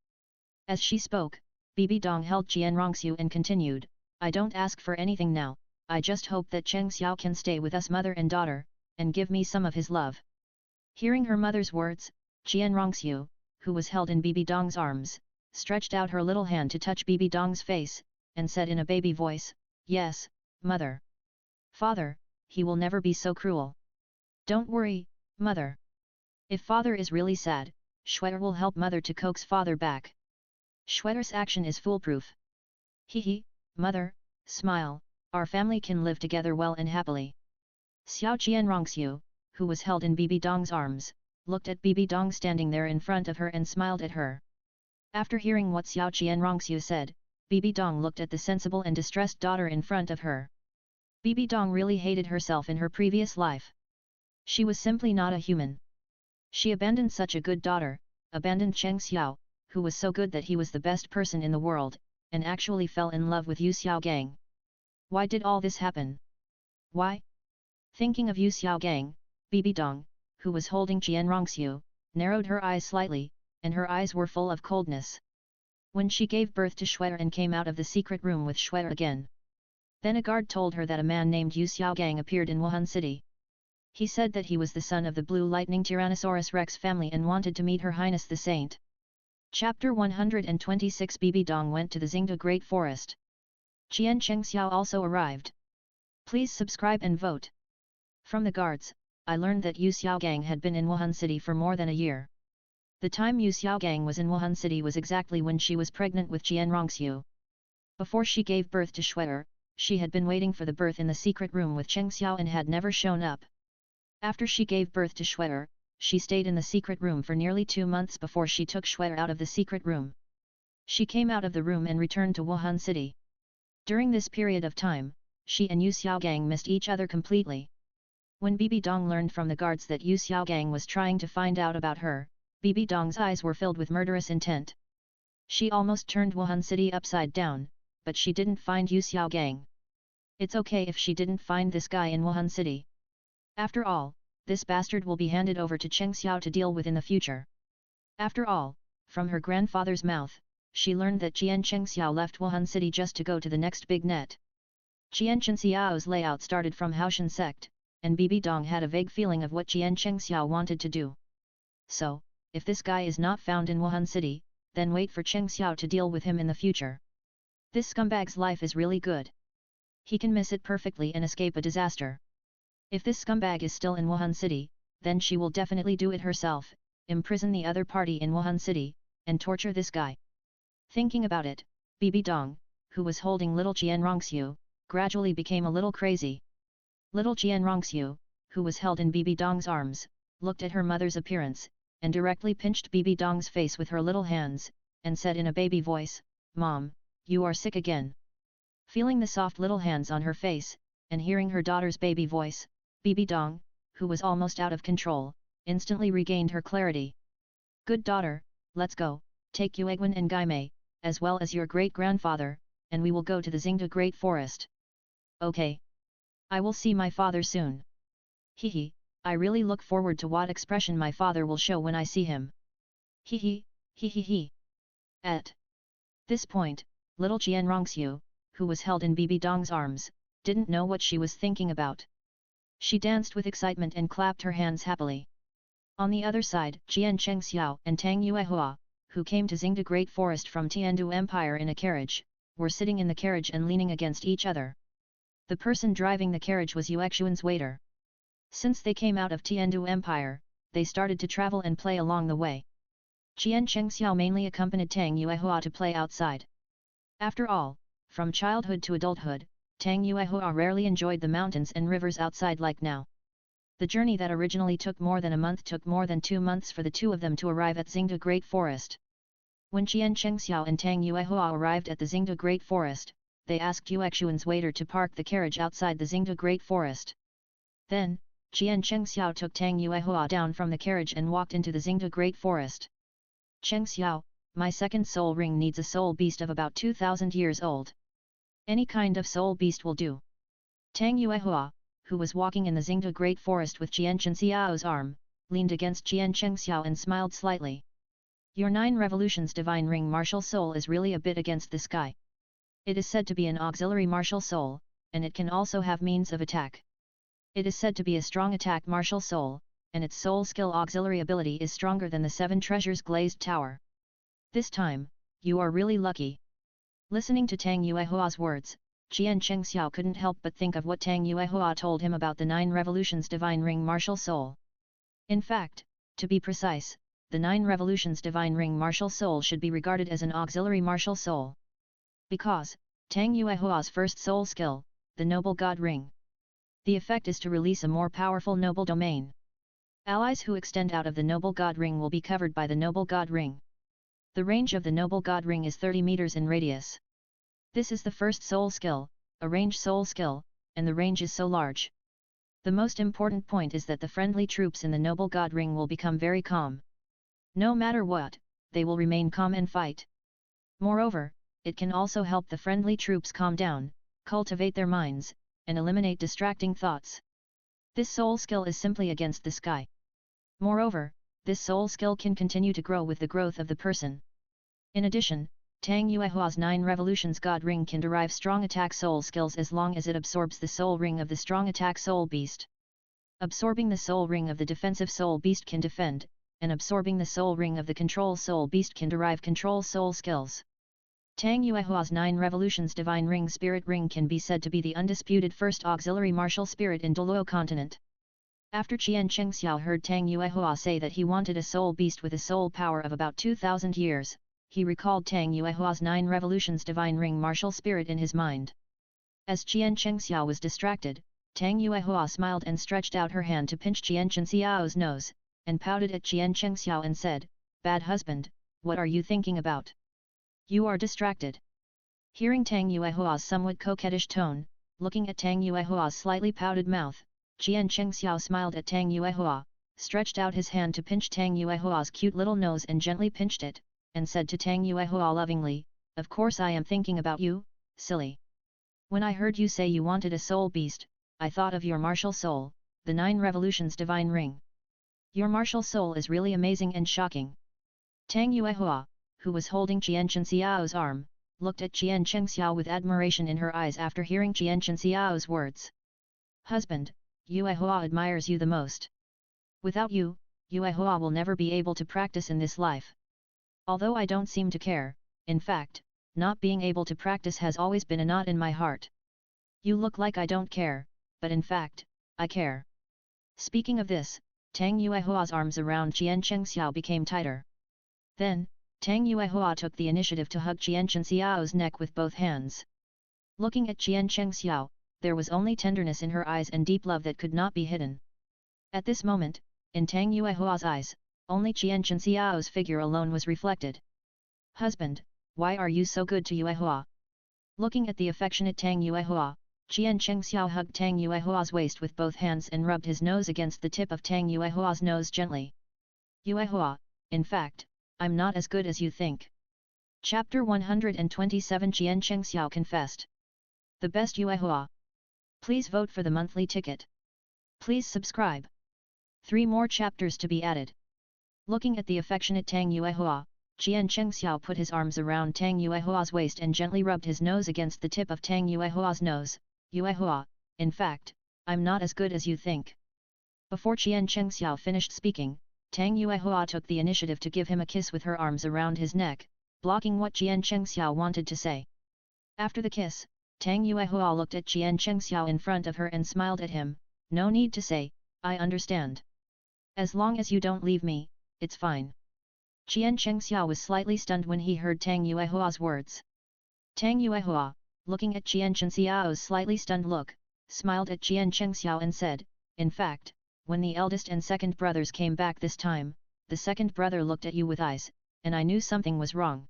As she spoke, Bibi Dong held Jian Rongxiu and continued, I don't ask for anything now, I just hope that Chengxiao can stay with us mother and daughter, and give me some of his love. Hearing her mother's words, Jian Rongxiu, who was held in Bibi Dong's arms, stretched out her little hand to touch Bibi Dong's face, and said in a baby voice, Yes, mother. Father, he will never be so cruel. Don't worry, mother. If father is really sad, Shuer will help mother to coax father back. Shuer's action is foolproof. Hee, mother, smile, our family can live together well and happily. Xiao Jian Rongxiu, who was held in Bibi Dong's arms, looked at Bibi Dong standing there in front of her and smiled at her. After hearing what Xiao Jian Rongxiu said, Bibi Dong looked at the sensible and distressed daughter in front of her. Bibi Dong really hated herself in her previous life. She was simply not a human. She abandoned such a good daughter, abandoned Chengxiao, who was so good that he was the best person in the world, and actually fell in love with Yu Xiaogang. Why did all this happen? Why? Thinking of Yu Xiaogang, Bibi Dong, who was holding Jian Rongxiu, narrowed her eyes slightly, and her eyes were full of coldness. When she gave birth to Shuer and came out of the secret room with Shuer again. Then a guard told her that a man named Yu Xiaogang appeared in Wuhan City. He said that he was the son of the Blue Lightning Tyrannosaurus Rex family and wanted to meet Her Highness the Saint. Chapter 126 Bibi Dong went to the Xingde Great Forest. Qian Chengxiao also arrived. Please subscribe and vote. From the guards, I learned that Yu Xiaogang had been in Wuhan City for more than a year. The time Yu Xiaogang was in Wuhan City was exactly when she was pregnant with Qian Rongxiu. Before she gave birth to Shuer, she had been waiting for the birth in the secret room with Cheng Xiao and had never shown up. After she gave birth to Shuer, she stayed in the secret room for nearly 2 months before she took Shuer out of the secret room. She came out of the room and returned to Wuhan City. During this period of time, she and Yu Xiaogang missed each other completely. When Bibi Dong learned from the guards that Yu Xiaogang was trying to find out about her, Bibi Dong's eyes were filled with murderous intent. She almost turned Wuhan City upside down, but she didn't find Yu Xiaogang. It's okay if she didn't find this guy in Wuhan City. After all, this bastard will be handed over to Cheng Xiao to deal with in the future. After all, from her grandfather's mouth, she learned that Qian Chengxiao left Wuhan City just to go to the next big net. Qian Chengxiao's layout started from Haoshan sect, and Bibi Dong had a vague feeling of what Qian Chengxiao wanted to do. So, if this guy is not found in Wuhan City, then wait for Cheng Xiao to deal with him in the future. This scumbag's life is really good. He can miss it perfectly and escape a disaster. If this scumbag is still in Wuhan City, then she will definitely do it herself, imprison the other party in Wuhan City, and torture this guy. Thinking about it, Bibi Dong, who was holding little Qian Rongxiu, gradually became a little crazy. Little Qian Rongxiu, who was held in Bibi Dong's arms, looked at her mother's appearance, and directly pinched Bibi Dong's face with her little hands, and said in a baby voice, "Mom, you are sick again." Feeling the soft little hands on her face, and hearing her daughter's baby voice, Bibi Dong, who was almost out of control, instantly regained her clarity. "Good daughter, let's go, take Yuegwen and Gaimei, as well as your great-grandfather, and we will go to the Xingde Great Forest." "Okay. I will see my father soon. Hehe, I really look forward to what expression my father will show when I see him. Hehe, hehehe." At this point, little Qian Rongxiu, who was held in Bibi Dong's arms, didn't know what she was thinking about. She danced with excitement and clapped her hands happily. On the other side, Qian Chengxiao and Tang Yuehua, who came to Xingde Great Forest from Tiandu Empire in a carriage, were sitting in the carriage and leaning against each other. The person driving the carriage was Yuexuan's waiter. Since they came out of Tiandu Empire, they started to travel and play along the way. Qian Chengxiao mainly accompanied Tang Yuehua to play outside. After all, from childhood to adulthood, Tang Yuehua rarely enjoyed the mountains and rivers outside like now. The journey that originally took more than a month took more than 2 months for the two of them to arrive at Xingde Great Forest. When Qian Chengxiao and Tang Yuehua arrived at the Xingde Great Forest, they asked Yuexuan's waiter to park the carriage outside the Xingde Great Forest. Then, Qian Chengxiao took Tang Yuehua down from the carriage and walked into the Xingde Great Forest. "Chengxiao, my second soul ring needs a soul beast of about 2,000 years old. Any kind of soul beast will do." Tang Yuehua, who was walking in the Xingde Great Forest with Qian Chengxiao's arm, leaned against Qian Chengxiao and smiled slightly. "Your 9 revolutions divine ring martial soul is really a bit against this guy. It is said to be an auxiliary martial soul, and it can also have means of attack. It is said to be a strong attack martial soul, and its soul skill auxiliary ability is stronger than the 7 treasures glazed tower. This time, you are really lucky." Listening to Tang Yuehua's words, Qian Chengxiao couldn't help but think of what Tang Yuehua told him about the 9 revolutions divine ring martial soul. In fact, to be precise, the 9 revolutions divine ring martial soul should be regarded as an auxiliary martial soul. Because, Tang Yuehua's first soul skill, the noble god ring. The effect is to release a more powerful noble domain. Allies who extend out of the noble god ring will be covered by the noble god ring. The range of the noble god ring is 30 meters in radius. This is the first soul skill, a range soul skill, and the range is so large. The most important point is that the friendly troops in the noble god ring will become very calm. No matter what, they will remain calm and fight. Moreover, it can also help the friendly troops calm down, cultivate their minds, and eliminate distracting thoughts. This soul skill is simply against the sky. Moreover, this soul skill can continue to grow with the growth of the person. In addition, Tang Yuehua's 9 revolutions god ring can derive strong attack soul skills as long as it absorbs the soul ring of the strong attack soul beast. Absorbing the soul ring of the defensive soul beast can defend, and absorbing the soul ring of the control soul beast can derive control soul skills. Tang Yuehua's 9 Revolutions Divine Ring Spirit Ring can be said to be the undisputed first auxiliary martial spirit in Douluo continent. After Qian Chengxiao heard Tang Yuehua say that he wanted a soul beast with a soul power of about 2,000 years, he recalled Tang Yuehua's 9 Revolutions Divine Ring martial spirit in his mind. As Qian Chengxiao was distracted, Tang Yuehua smiled and stretched out her hand to pinch Qian Chengxiao's nose, and pouted at Qian Chengxiao and said, "Bad husband, what are you thinking about? You are distracted." Hearing Tang Yuehua's somewhat coquettish tone, looking at Tang Yuehua's slightly pouted mouth, Qian Chengxiao smiled at Tang Yuehua, stretched out his hand to pinch Tang Yuehua's cute little nose and gently pinched it, and said to Tang Yuehua lovingly, "Of course I am thinking about you, silly. When I heard you say you wanted a soul beast, I thought of your martial soul, the 9 Revolutions Divine Ring. Your martial soul is really amazing and shocking." Tang Yuehua, who was holding Qian Chengxiao's arm, looked at Qian Chengxiao with admiration in her eyes after hearing Qian Chengxiao's words. "Husband, Yuehua admires you the most. Without you, Yuehua will never be able to practice in this life. Although I don't seem to care, in fact, not being able to practice has always been a knot in my heart. You look like I don't care, but in fact, I care." Speaking of this, Tang Yuehua's arms around Qian Chengxiao became tighter. Then, Tang Yuehua took the initiative to hug Qian Chengxiao's neck with both hands. Looking at Qian Chengxiao, there was only tenderness in her eyes and deep love that could not be hidden. At this moment, in Tang Yuehua's eyes, only Qian Chengxiao's figure alone was reflected. "Husband, why are you so good to Yuehua?" Looking at the affectionate Tang Yuehua, Qian Chengxiao hugged Tang Yuehua's waist with both hands and rubbed his nose against the tip of Tang Yuehua's nose gently. "Yuehua, in fact, I'm not as good as you think." Chapter 127 Qian Chengxiao confessed. The best Yuehua. Please vote for the monthly ticket. Please subscribe. 3 more chapters to be added. Looking at the affectionate Tang Yuehua, Qian Chengxiao put his arms around Tang Yuehua's waist and gently rubbed his nose against the tip of Tang Yuehua's nose. "Yuehua, in fact, I'm not as good as you think." Before Qian Chengxiao finished speaking, Tang Yuehua took the initiative to give him a kiss with her arms around his neck, blocking what Qian Chengxiao wanted to say. After the kiss, Tang Yuehua looked at Qian Chengxiao in front of her and smiled at him. "No need to say, I understand. As long as you don't leave me, it's fine." Qian Chengxiao was slightly stunned when he heard Tang Yuehua's words. Tang Yuehua, looking at Qian Chengxiao's slightly stunned look, smiled at Qian Chengxiao and said, "In fact, when the eldest and second brothers came back this time, the second brother looked at you with eyes, and I knew something was wrong.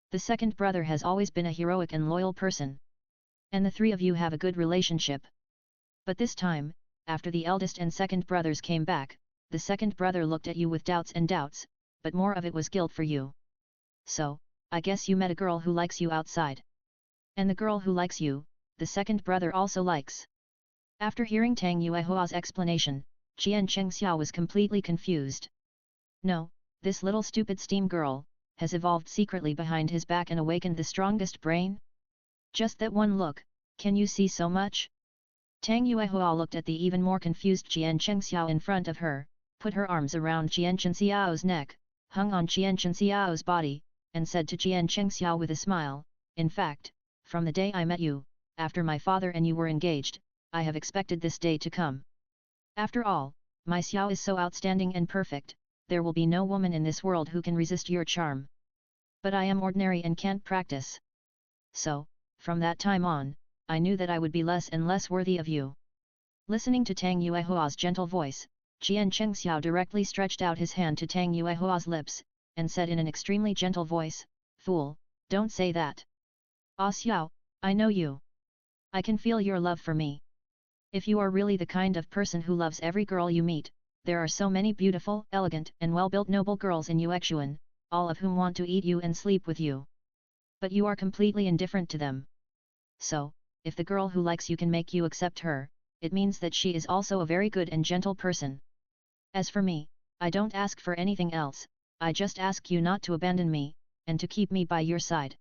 The second brother has always been a heroic and loyal person. And the 3 of you have a good relationship. But this time, after the eldest and second brothers came back, the second brother looked at you with doubts, but more of it was guilt for you. So, I guess you met a girl who likes you outside. And the girl who likes you, the second brother also likes." After hearing Tang Yuehua's explanation, Qian Chengxiao was completely confused. No, this little stupid steam girl, has evolved secretly behind his back and awakened the strongest brain? Just that one look, can you see so much? Tang Yuehua looked at the even more confused Qian Chengxiao in front of her, put her arms around Qian Chengxiao's neck, hung on Qian Chengxiao's body, and said to Qian Chengxiao with a smile, "In fact, from the day I met you, after my father and you were engaged, I have expected this day to come. After all, my Xiao is so outstanding and perfect, there will be no woman in this world who can resist your charm. But I am ordinary and can't practice. So, from that time on, I knew that I would be less and less worthy of you." Listening to Tang Yuehua's gentle voice, Qian Chengxiao directly stretched out his hand to Tang Yuehua's lips, and said in an extremely gentle voice, "Fool, don't say that. Ah Xiao, I know you. I can feel your love for me. If you are really the kind of person who loves every girl you meet, there are so many beautiful, elegant and well-built noble girls in Yuexuan, all of whom want to eat you and sleep with you. But you are completely indifferent to them. So, if the girl who likes you can make you accept her, it means that she is also a very good and gentle person. As for me, I don't ask for anything else, I just ask you not to abandon me, and to keep me by your side."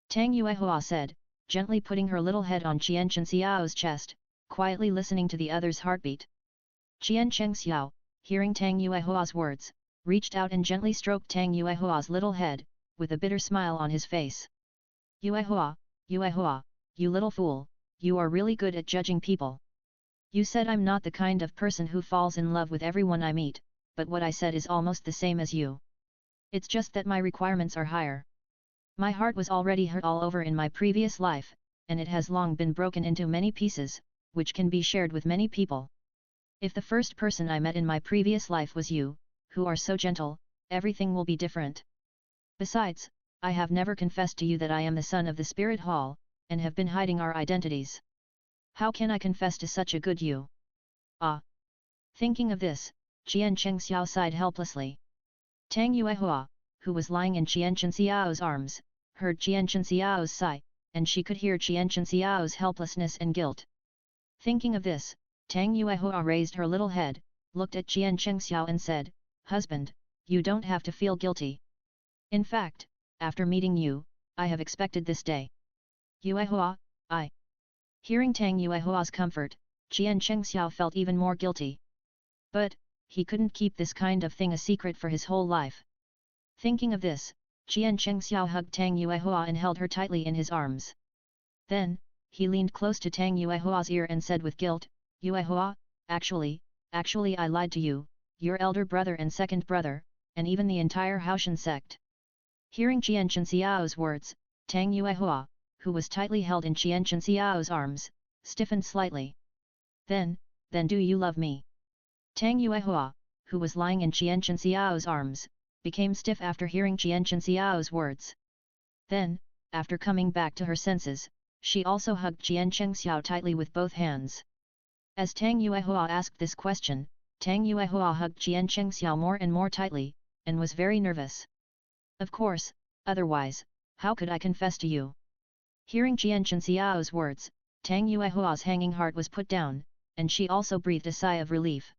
Tang Yuehua said, gently putting her little head on Qian Chengxiao's chest, quietly listening to the other's heartbeat. Qian Chengxiao, hearing Tang Yuehua's words, reached out and gently stroked Tang Yuehua's little head, with a bitter smile on his face. Yuehua, Yuehua, you little fool, you are really good at judging people. You said I'm not the kind of person who falls in love with everyone I meet, but what I said is almost the same as you. It's just that my requirements are higher. My heart was already hurt all over in my previous life, and it has long been broken into many pieces, which can be shared with many people. If the first person I met in my previous life was you, who are so gentle, everything will be different. Besides, I have never confessed to you that I am the son of the Spirit Hall, and have been hiding our identities. How can I confess to such a good you? Ah! Thinking of this, Qian Chengxiao sighed helplessly. Tang Yuehua, who was lying in Qian Chenxiao's arms, heard Qian Chenxiao's sigh, and she could hear Qian Chenxiao's helplessness and guilt. Thinking of this, Tang Yuehua raised her little head, looked at Qian Chengxiao and said, "Husband, you don't have to feel guilty. In fact, after meeting you, I have expected this day." Yuehua, I. Hearing Tang Yuehua's comfort, Qian Chengxiao felt even more guilty. But, he couldn't keep this kind of thing a secret for his whole life. Thinking of this, Qian Chengxiao hugged Tang Yuehua and held her tightly in his arms. Then, he leaned close to Tang Yuehua's ear and said with guilt, "Yuehua, actually I lied to you, your elder brother and second brother, and even the entire Haoshan sect." Hearing Qian Chenxiao's words, Tang Yuehua, who was tightly held in Qian Chenxiao's arms, stiffened slightly. Then do you love me?" Tang Yuehua, who was lying in Qian Chenxiao's arms, became stiff after hearing Qian Chenxiao's words. Then, after coming back to her senses, she also hugged Qian Chengxiao tightly with both hands. As Tang Yuehua asked this question, Tang Yuehua hugged Qian Chengxiao more and more tightly, and was very nervous. "Of course, otherwise, how could I confess to you?" Hearing Qian Chenxiao's words, Tang Yuehua's hanging heart was put down, and she also breathed a sigh of relief.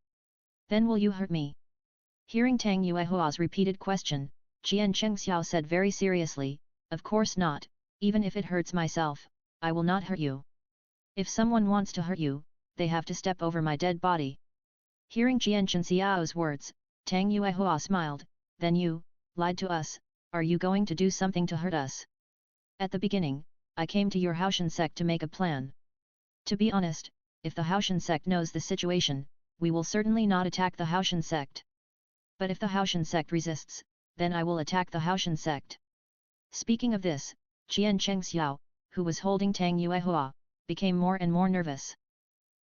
"Then will you hurt me?" Hearing Tang Yuehua's repeated question, Qian Chengxiao said very seriously, "Of course not, even if it hurts myself, I will not hurt you. If someone wants to hurt you, they have to step over my dead body." Hearing Qian Chenxiao's words, Tang Yuehua smiled, "Then you lied to us, are you going to do something to hurt us?" "At the beginning, I came to your Haoshan sect to make a plan. To be honest, if the Haoshan sect knows the situation, we will certainly not attack the Haoshan sect. But if the Haoshan sect resists, then I will attack the Haoshan sect." Speaking of this, Qian Chengxiao, who was holding Tang Yuehua, became more and more nervous.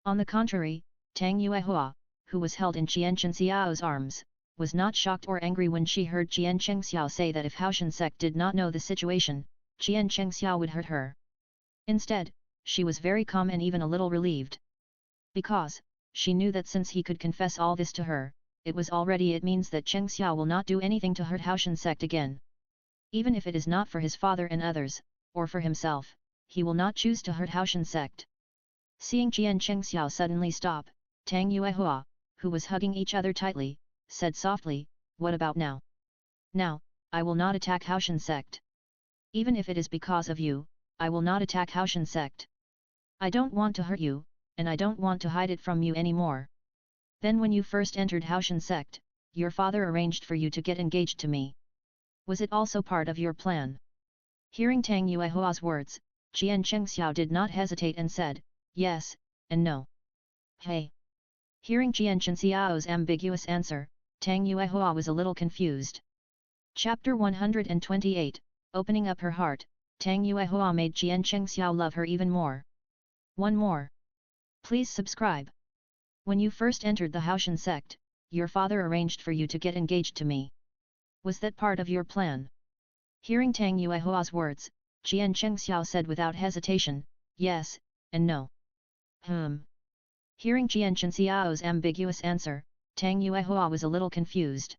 On the contrary, Tang Yuehua, who was held in Qian Chenxiao's arms, was not shocked or angry when she heard Qian Chengxiao say that if Haoshan sect did not know the situation, Qian Chengxiao would hurt her. Instead, she was very calm and even a little relieved. Because, she knew that since he could confess all this to her, it means that Chengxiao will not do anything to hurt Haoshan sect again. Even if it is not for his father and others, or for himself, he will not choose to hurt Haoshan sect. Seeing Qian Chengxiao suddenly stop, Tang Yuehua, who was hugging each other tightly, said softly, "What about now? Now, I will not attack Haoshan sect. Even if it is because of you, I will not attack Haoshan sect. I don't want to hurt you, and I don't want to hide it from you anymore. Then when you first entered Haoshan sect, your father arranged for you to get engaged to me. Was it also part of your plan?" Hearing Tang Yuehua's words, Qian Chengxiao did not hesitate and said, "Yes, and no." "Hey!" Hearing Qian Chenxiao's ambiguous answer, Tang Yuehua was a little confused. Chapter 128, Opening up her heart, Tang Yuehua made Qian Chengxiao love her even more. One more. Please subscribe. When you first entered the Haoshan sect, your father arranged for you to get engaged to me. Was that part of your plan?" Hearing Tang Yuehua's words, Qian Chengxiao said without hesitation, "Yes, and no." Hearing Qian Chenxiao's ambiguous answer, Tang Yuehua was a little confused.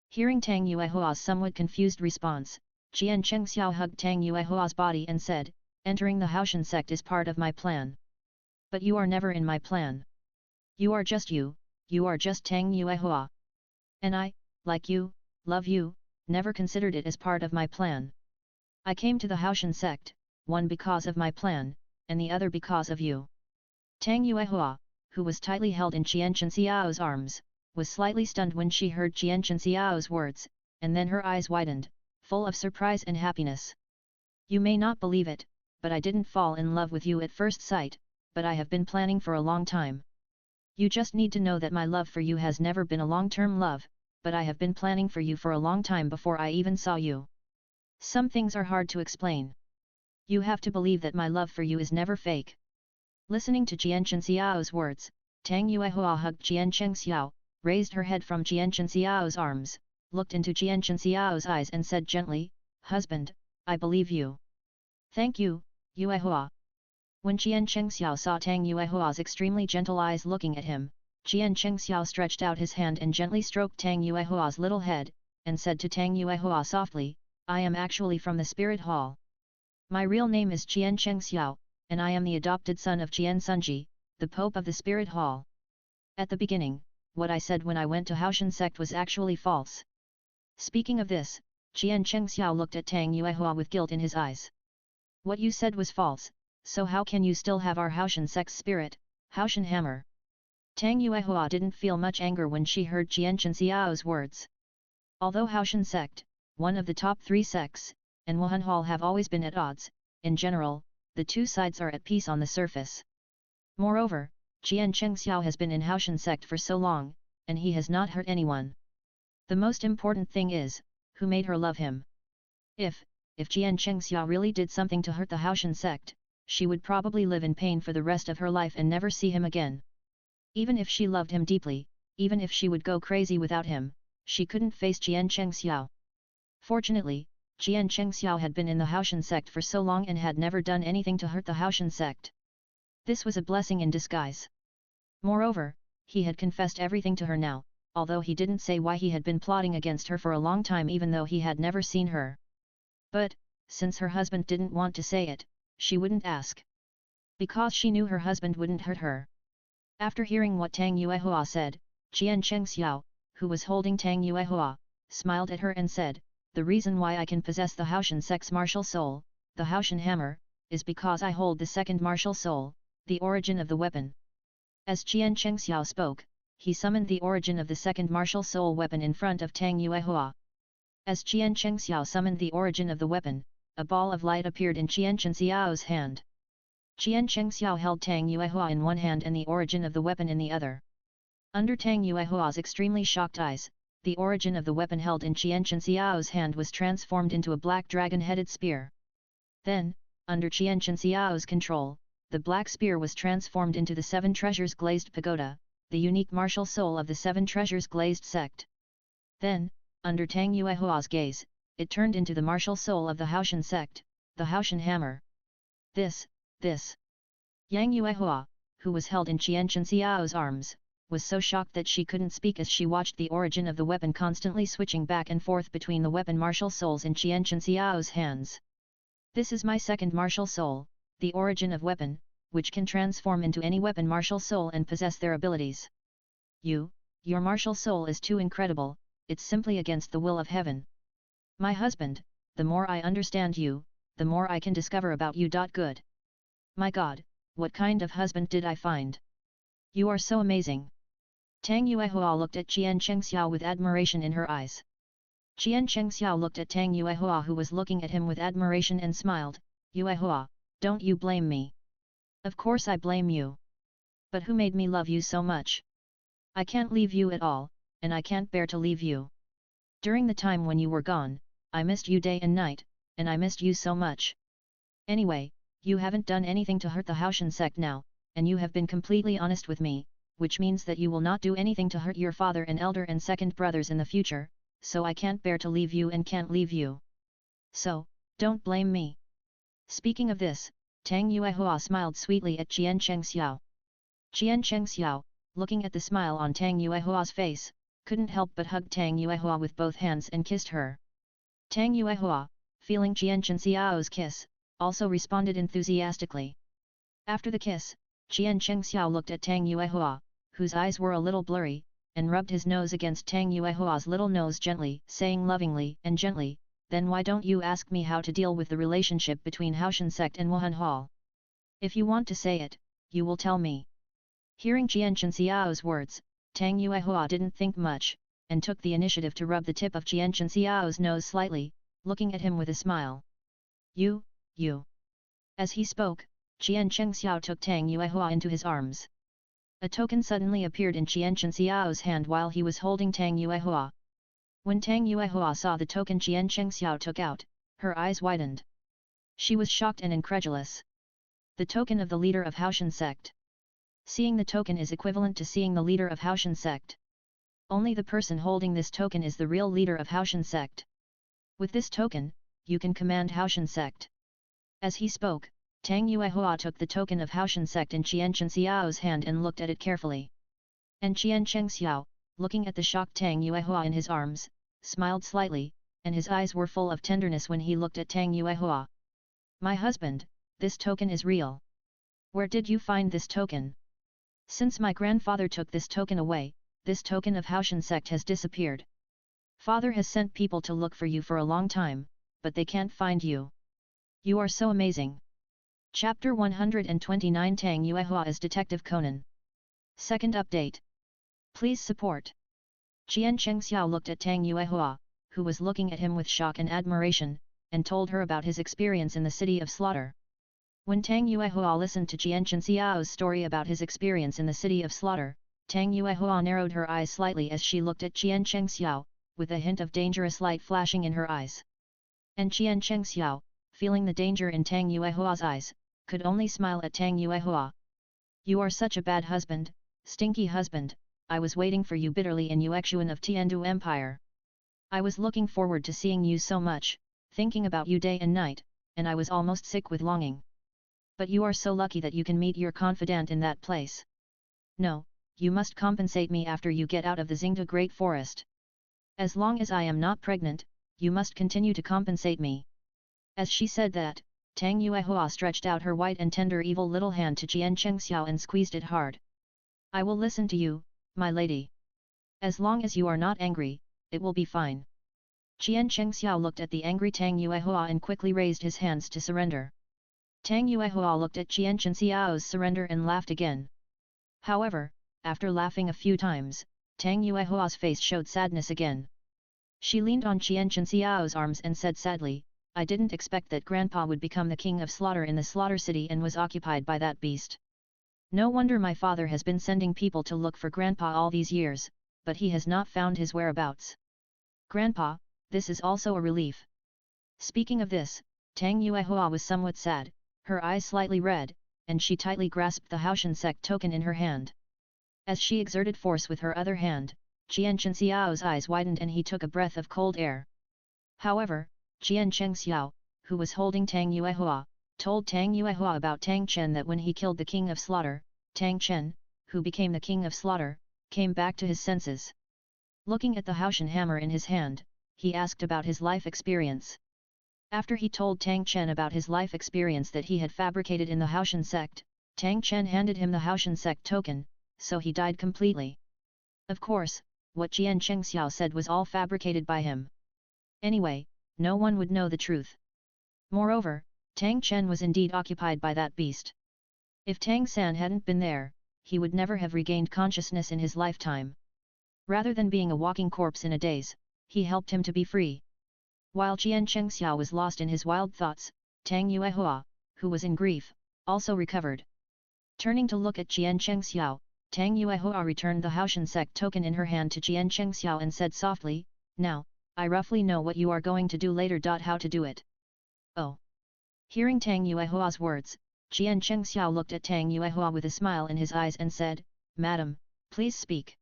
Hearing Tang Yuehua's somewhat confused response, Qian Chengxiao hugged Tang Yuehua's body and said, "Entering the Haoshan sect is part of my plan. But you are never in my plan. You are just Tang Yuehua. And I, like you, love you, never considered it as part of my plan. I came to the Haoshan sect, one because of my plan, and the other because of you." Tang Yuehua, who was tightly held in Qian Xiao's arms, was slightly stunned when she heard Qian Xiao's words, and then her eyes widened, full of surprise and happiness. You may not believe it, but I didn't fall in love with you at first sight, but I have been planning for a long time. You just need to know that my love for you has never been a long-term love, but I have been planning for you for a long time before I even saw you. Some things are hard to explain. You have to believe that my love for you is never fake. Listening to Qian Xiao's words, Tang Yuehua hugged Qian Xiao, raised her head from Qian Xiao's arms, looked into Qian Xiao's eyes and said gently, "Husband, I believe you." "Thank you, Yuehua." When Qian Xiao saw Tang Yuehua's extremely gentle eyes looking at him, Qian Xiao stretched out his hand and gently stroked Tang Yuehua's little head, and said to Tang Yuehua softly, "I am actually from the Spirit Hall. My real name is Qian Xiao, and I am the adopted son of Qian Sunji, the Pope of the Spirit Hall. At the beginning, what I said when I went to Haoshan sect was actually false." Speaking of this, Qian Xiao looked at Tang Yuehua with guilt in his eyes. "What you said was false, so how can you still have our Haoshan sect's spirit, Haoshan hammer?" Tang Yuehua didn't feel much anger when she heard Qian Xiao's words. Although Haoshan sect, one of the top 3 sects, and Wuhan Hall have always been at odds, in general, the two sides are at peace on the surface. Moreover, Qian Xiao has been in Haoshan sect for so long, and he has not hurt anyone. The most important thing is, who made her love him. If Qian Xiao really did something to hurt the Haoshan sect, she would probably live in pain for the rest of her life and never see him again. Even if she loved him deeply, even if she would go crazy without him, she couldn't face Qian Xiao. Fortunately, Qian Xiao had been in the Haoshan sect for so long and had never done anything to hurt the Haoshan sect. This was a blessing in disguise. Moreover, he had confessed everything to her now, although he didn't say why he had been plotting against her for a long time even though he had never seen her. But, since her husband didn't want to say it, she wouldn't ask. Because she knew her husband wouldn't hurt her. After hearing what Tang Yuehua said, Qian Xiao, who was holding Tang Yuehua, smiled at her and said, "The reason why I can possess the Haoshan sect's martial soul, the Haoshan hammer, is because I hold the second martial soul, the origin of the weapon." As Qian Xiao spoke, he summoned the origin of the second martial soul weapon in front of Tang Yuehua. As Qian Xiao summoned the origin of the weapon, a ball of light appeared in Qian Xiao's hand. Qian Xiao held Tang Yuehua in one hand and the origin of the weapon in the other. Under Tang Yuehua's extremely shocked eyes, the origin of the weapon held in Qian Xiao's hand was transformed into a black dragon-headed spear. Then, under Qian Xiao's control, the black spear was transformed into the 7 treasures glazed pagoda, the unique martial soul of the 7 treasures glazed sect. Then, under Tang Yuehua's gaze, it turned into the martial soul of the Haoshan sect, the Haoshan hammer. This. Yang Yuehua, who was held in Qian Xiao's arms, was so shocked that she couldn't speak as she watched the origin of the weapon constantly switching back and forth between the weapon martial souls in Qian Xiao's hands. "This is my second martial soul, the origin of weapon, which can transform into any weapon martial soul and possess their abilities. Your martial soul is too incredible, it's simply against the will of heaven. My husband, the more I understand you, the more I can discover about you. Good. My God, what kind of husband did I find? You are so amazing." Tang Yuehua looked at Qian Xiao with admiration in her eyes. Qian Xiao looked at Tang Yuehua who was looking at him with admiration and smiled, "Yuehua, don't you blame me. Of course I blame you. But who made me love you so much? I can't leave you at all, and I can't bear to leave you. During the time when you were gone, I missed you day and night, and I missed you so much. Anyway, you haven't done anything to hurt the Haoshan sect now, and you have been completely honest with me, which means that you will not do anything to hurt your father and elder and second brothers in the future, so I can't bear to leave you and can't leave you. So, don't blame me." Speaking of this, Tang Yuehua smiled sweetly at Qian Xiao. Qian Xiao, looking at the smile on Tang Yuehua's face, couldn't help but hug Tang Yuehua with both hands and kissed her. Tang Yuehua, feeling Qian Xiao's kiss, also responded enthusiastically. After the kiss, Qian Xiao looked at Tang Yuehua, whose eyes were a little blurry, and rubbed his nose against Tang Yuehua's little nose gently, saying lovingly and gently, "Then why don't you ask me how to deal with the relationship between Haoshan sect and Wuhan Hall? If you want to say it, you will tell me." Hearing Jian Xiao's words, Tang Yuehua didn't think much, and took the initiative to rub the tip of Jian Xiao's nose slightly, looking at him with a smile. You. As he spoke, Jian Xiao took Tang Yuehua into his arms. A token suddenly appeared in Jian Xiao's hand while he was holding Tang Yuehua. When Tang Yuehua saw the token Jian Xiao took out, her eyes widened. She was shocked and incredulous. The token of the leader of Haoshan sect. Seeing the token is equivalent to seeing the leader of Haoshan sect. Only the person holding this token is the real leader of Haoshan sect. With this token, you can command Haoshan sect. As he spoke, Tang Yuehua took the token of Haoshan sect in Jian Xiao's hand and looked at it carefully. And Jian Xiao, looking at the shocked Tang Yuehua in his arms, smiled slightly, and his eyes were full of tenderness when he looked at Tang Yuehua. My husband, this token is real. Where did you find this token? Since my grandfather took this token away, this token of Haoshan sect has disappeared. Father has sent people to look for you for a long time, but they can't find you. You are so amazing. Chapter 129 Tang Yuehua as Detective Conan. Second update. Please support. Jian Xiao looked at Tang Yuehua, who was looking at him with shock and admiration, and told her about his experience in the city of slaughter. When Tang Yuehua listened to Jian Xiao's story about his experience in the city of slaughter, Tang Yuehua narrowed her eyes slightly as she looked at Jian Xiao, with a hint of dangerous light flashing in her eyes. And Jian Xiao, feeling the danger in Tang Yuehua's eyes, could only smile at Tang Yuehua. You are such a bad husband, stinky husband, I was waiting for you bitterly in Yuexuan of Tiandu Empire. I was looking forward to seeing you so much, thinking about you day and night, and I was almost sick with longing. But you are so lucky that you can meet your confidant in that place. No, you must compensate me after you get out of the Xingda Great Forest. As long as I am not pregnant, you must continue to compensate me. As she said that, Tang Yuehua stretched out her white and tender evil little hand to Jian Xiao and squeezed it hard. I will listen to you, my lady. As long as you are not angry, it will be fine. Jian Xiao looked at the angry Tang Yuehua and quickly raised his hands to surrender. Tang Yuehua looked at Jian Xiao's surrender and laughed again. However, after laughing a few times, Tang Yuehua's face showed sadness again. She leaned on Jian Xiao's arms and said sadly, I didn't expect that Grandpa would become the king of slaughter in the slaughter city and was occupied by that beast. No wonder my father has been sending people to look for Grandpa all these years, but he has not found his whereabouts. Grandpa, this is also a relief. Speaking of this, Tang Yuehua was somewhat sad, her eyes slightly red, and she tightly grasped the Haoshan sect token in her hand. As she exerted force with her other hand, Jian Xiao's eyes widened and he took a breath of cold air. However, Jian Xiao, who was holding Tang Yuehua, told Tang Yuehua about Tang Chen that when he killed the king of slaughter, Tang Chen, who became the king of slaughter, came back to his senses. Looking at the Haoshan hammer in his hand, he asked about his life experience. After he told Tang Chen about his life experience that he had fabricated in the Haoshan sect, Tang Chen handed him the Haoshan sect token, so he died completely. Of course, what Jian Xiao said was all fabricated by him. Anyway, no one would know the truth. Moreover, Tang Chen was indeed occupied by that beast. If Tang San hadn't been there, he would never have regained consciousness in his lifetime. Rather than being a walking corpse in a daze, he helped him to be free. While Jian Xiao was lost in his wild thoughts, Tang Yuehua, who was in grief, also recovered. Turning to look at Jian Xiao, Tang Yuehua returned the Haoshan sect token in her hand to Jian Xiao and said softly, Now, I roughly know what you are going to do later. How to do it? Oh. Hearing Tang Yuehua's words, Jian Xiao looked at Tang Yuehua with a smile in his eyes and said, Madam, please speak.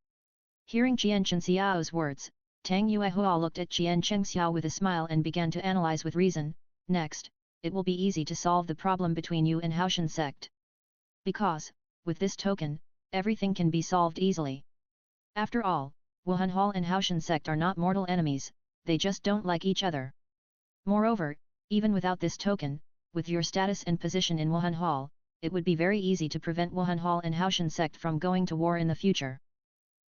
Hearing Jian Xiao's words, Tang Yuehua looked at Jian Xiao with a smile and began to analyze with reason. Next, it will be easy to solve the problem between you and Haoshan sect. Because, with this token, everything can be solved easily. After all, Wuhan Hall and Haoshan sect are not mortal enemies, they just don't like each other. Moreover, even without this token, with your status and position in Wuhan Hall, it would be very easy to prevent Wuhan Hall and Haoshan sect from going to war in the future.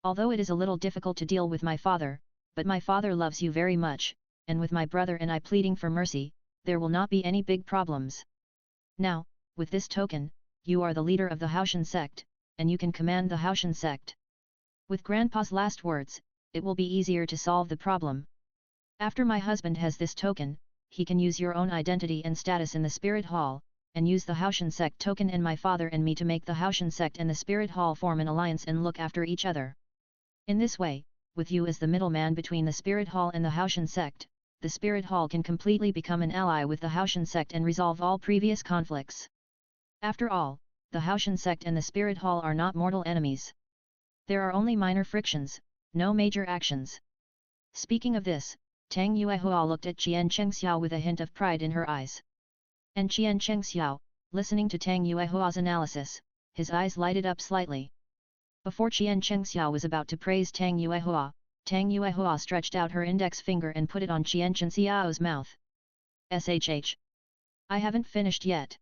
Although it is a little difficult to deal with my father, but my father loves you very much, and with my brother and I pleading for mercy, there will not be any big problems. Now, with this token, you are the leader of the Haoshan sect, and you can command the Haoshan sect. With Grandpa's last words, it will be easier to solve the problem. After my husband has this token, he can use your own identity and status in the Spirit Hall, and use the Haoshan sect token and my father and me to make the Haoshan sect and the Spirit Hall form an alliance and look after each other. In this way, with you as the middleman between the Spirit Hall and the Haoshan sect, the Spirit Hall can completely become an ally with the Haoshan sect and resolve all previous conflicts. After all, the Haoshan sect and the Spirit Hall are not mortal enemies. There are only minor frictions, no major actions. Speaking of this, Tang Yuehua looked at Qian Chengxiao with a hint of pride in her eyes. And Qian Chengxiao, listening to Tang Yuehua's analysis, his eyes lighted up slightly. Before Qian Chengxiao was about to praise Tang Yuehua stretched out her index finger and put it on Qian Chengxiao's mouth. "Shh. I haven't finished yet."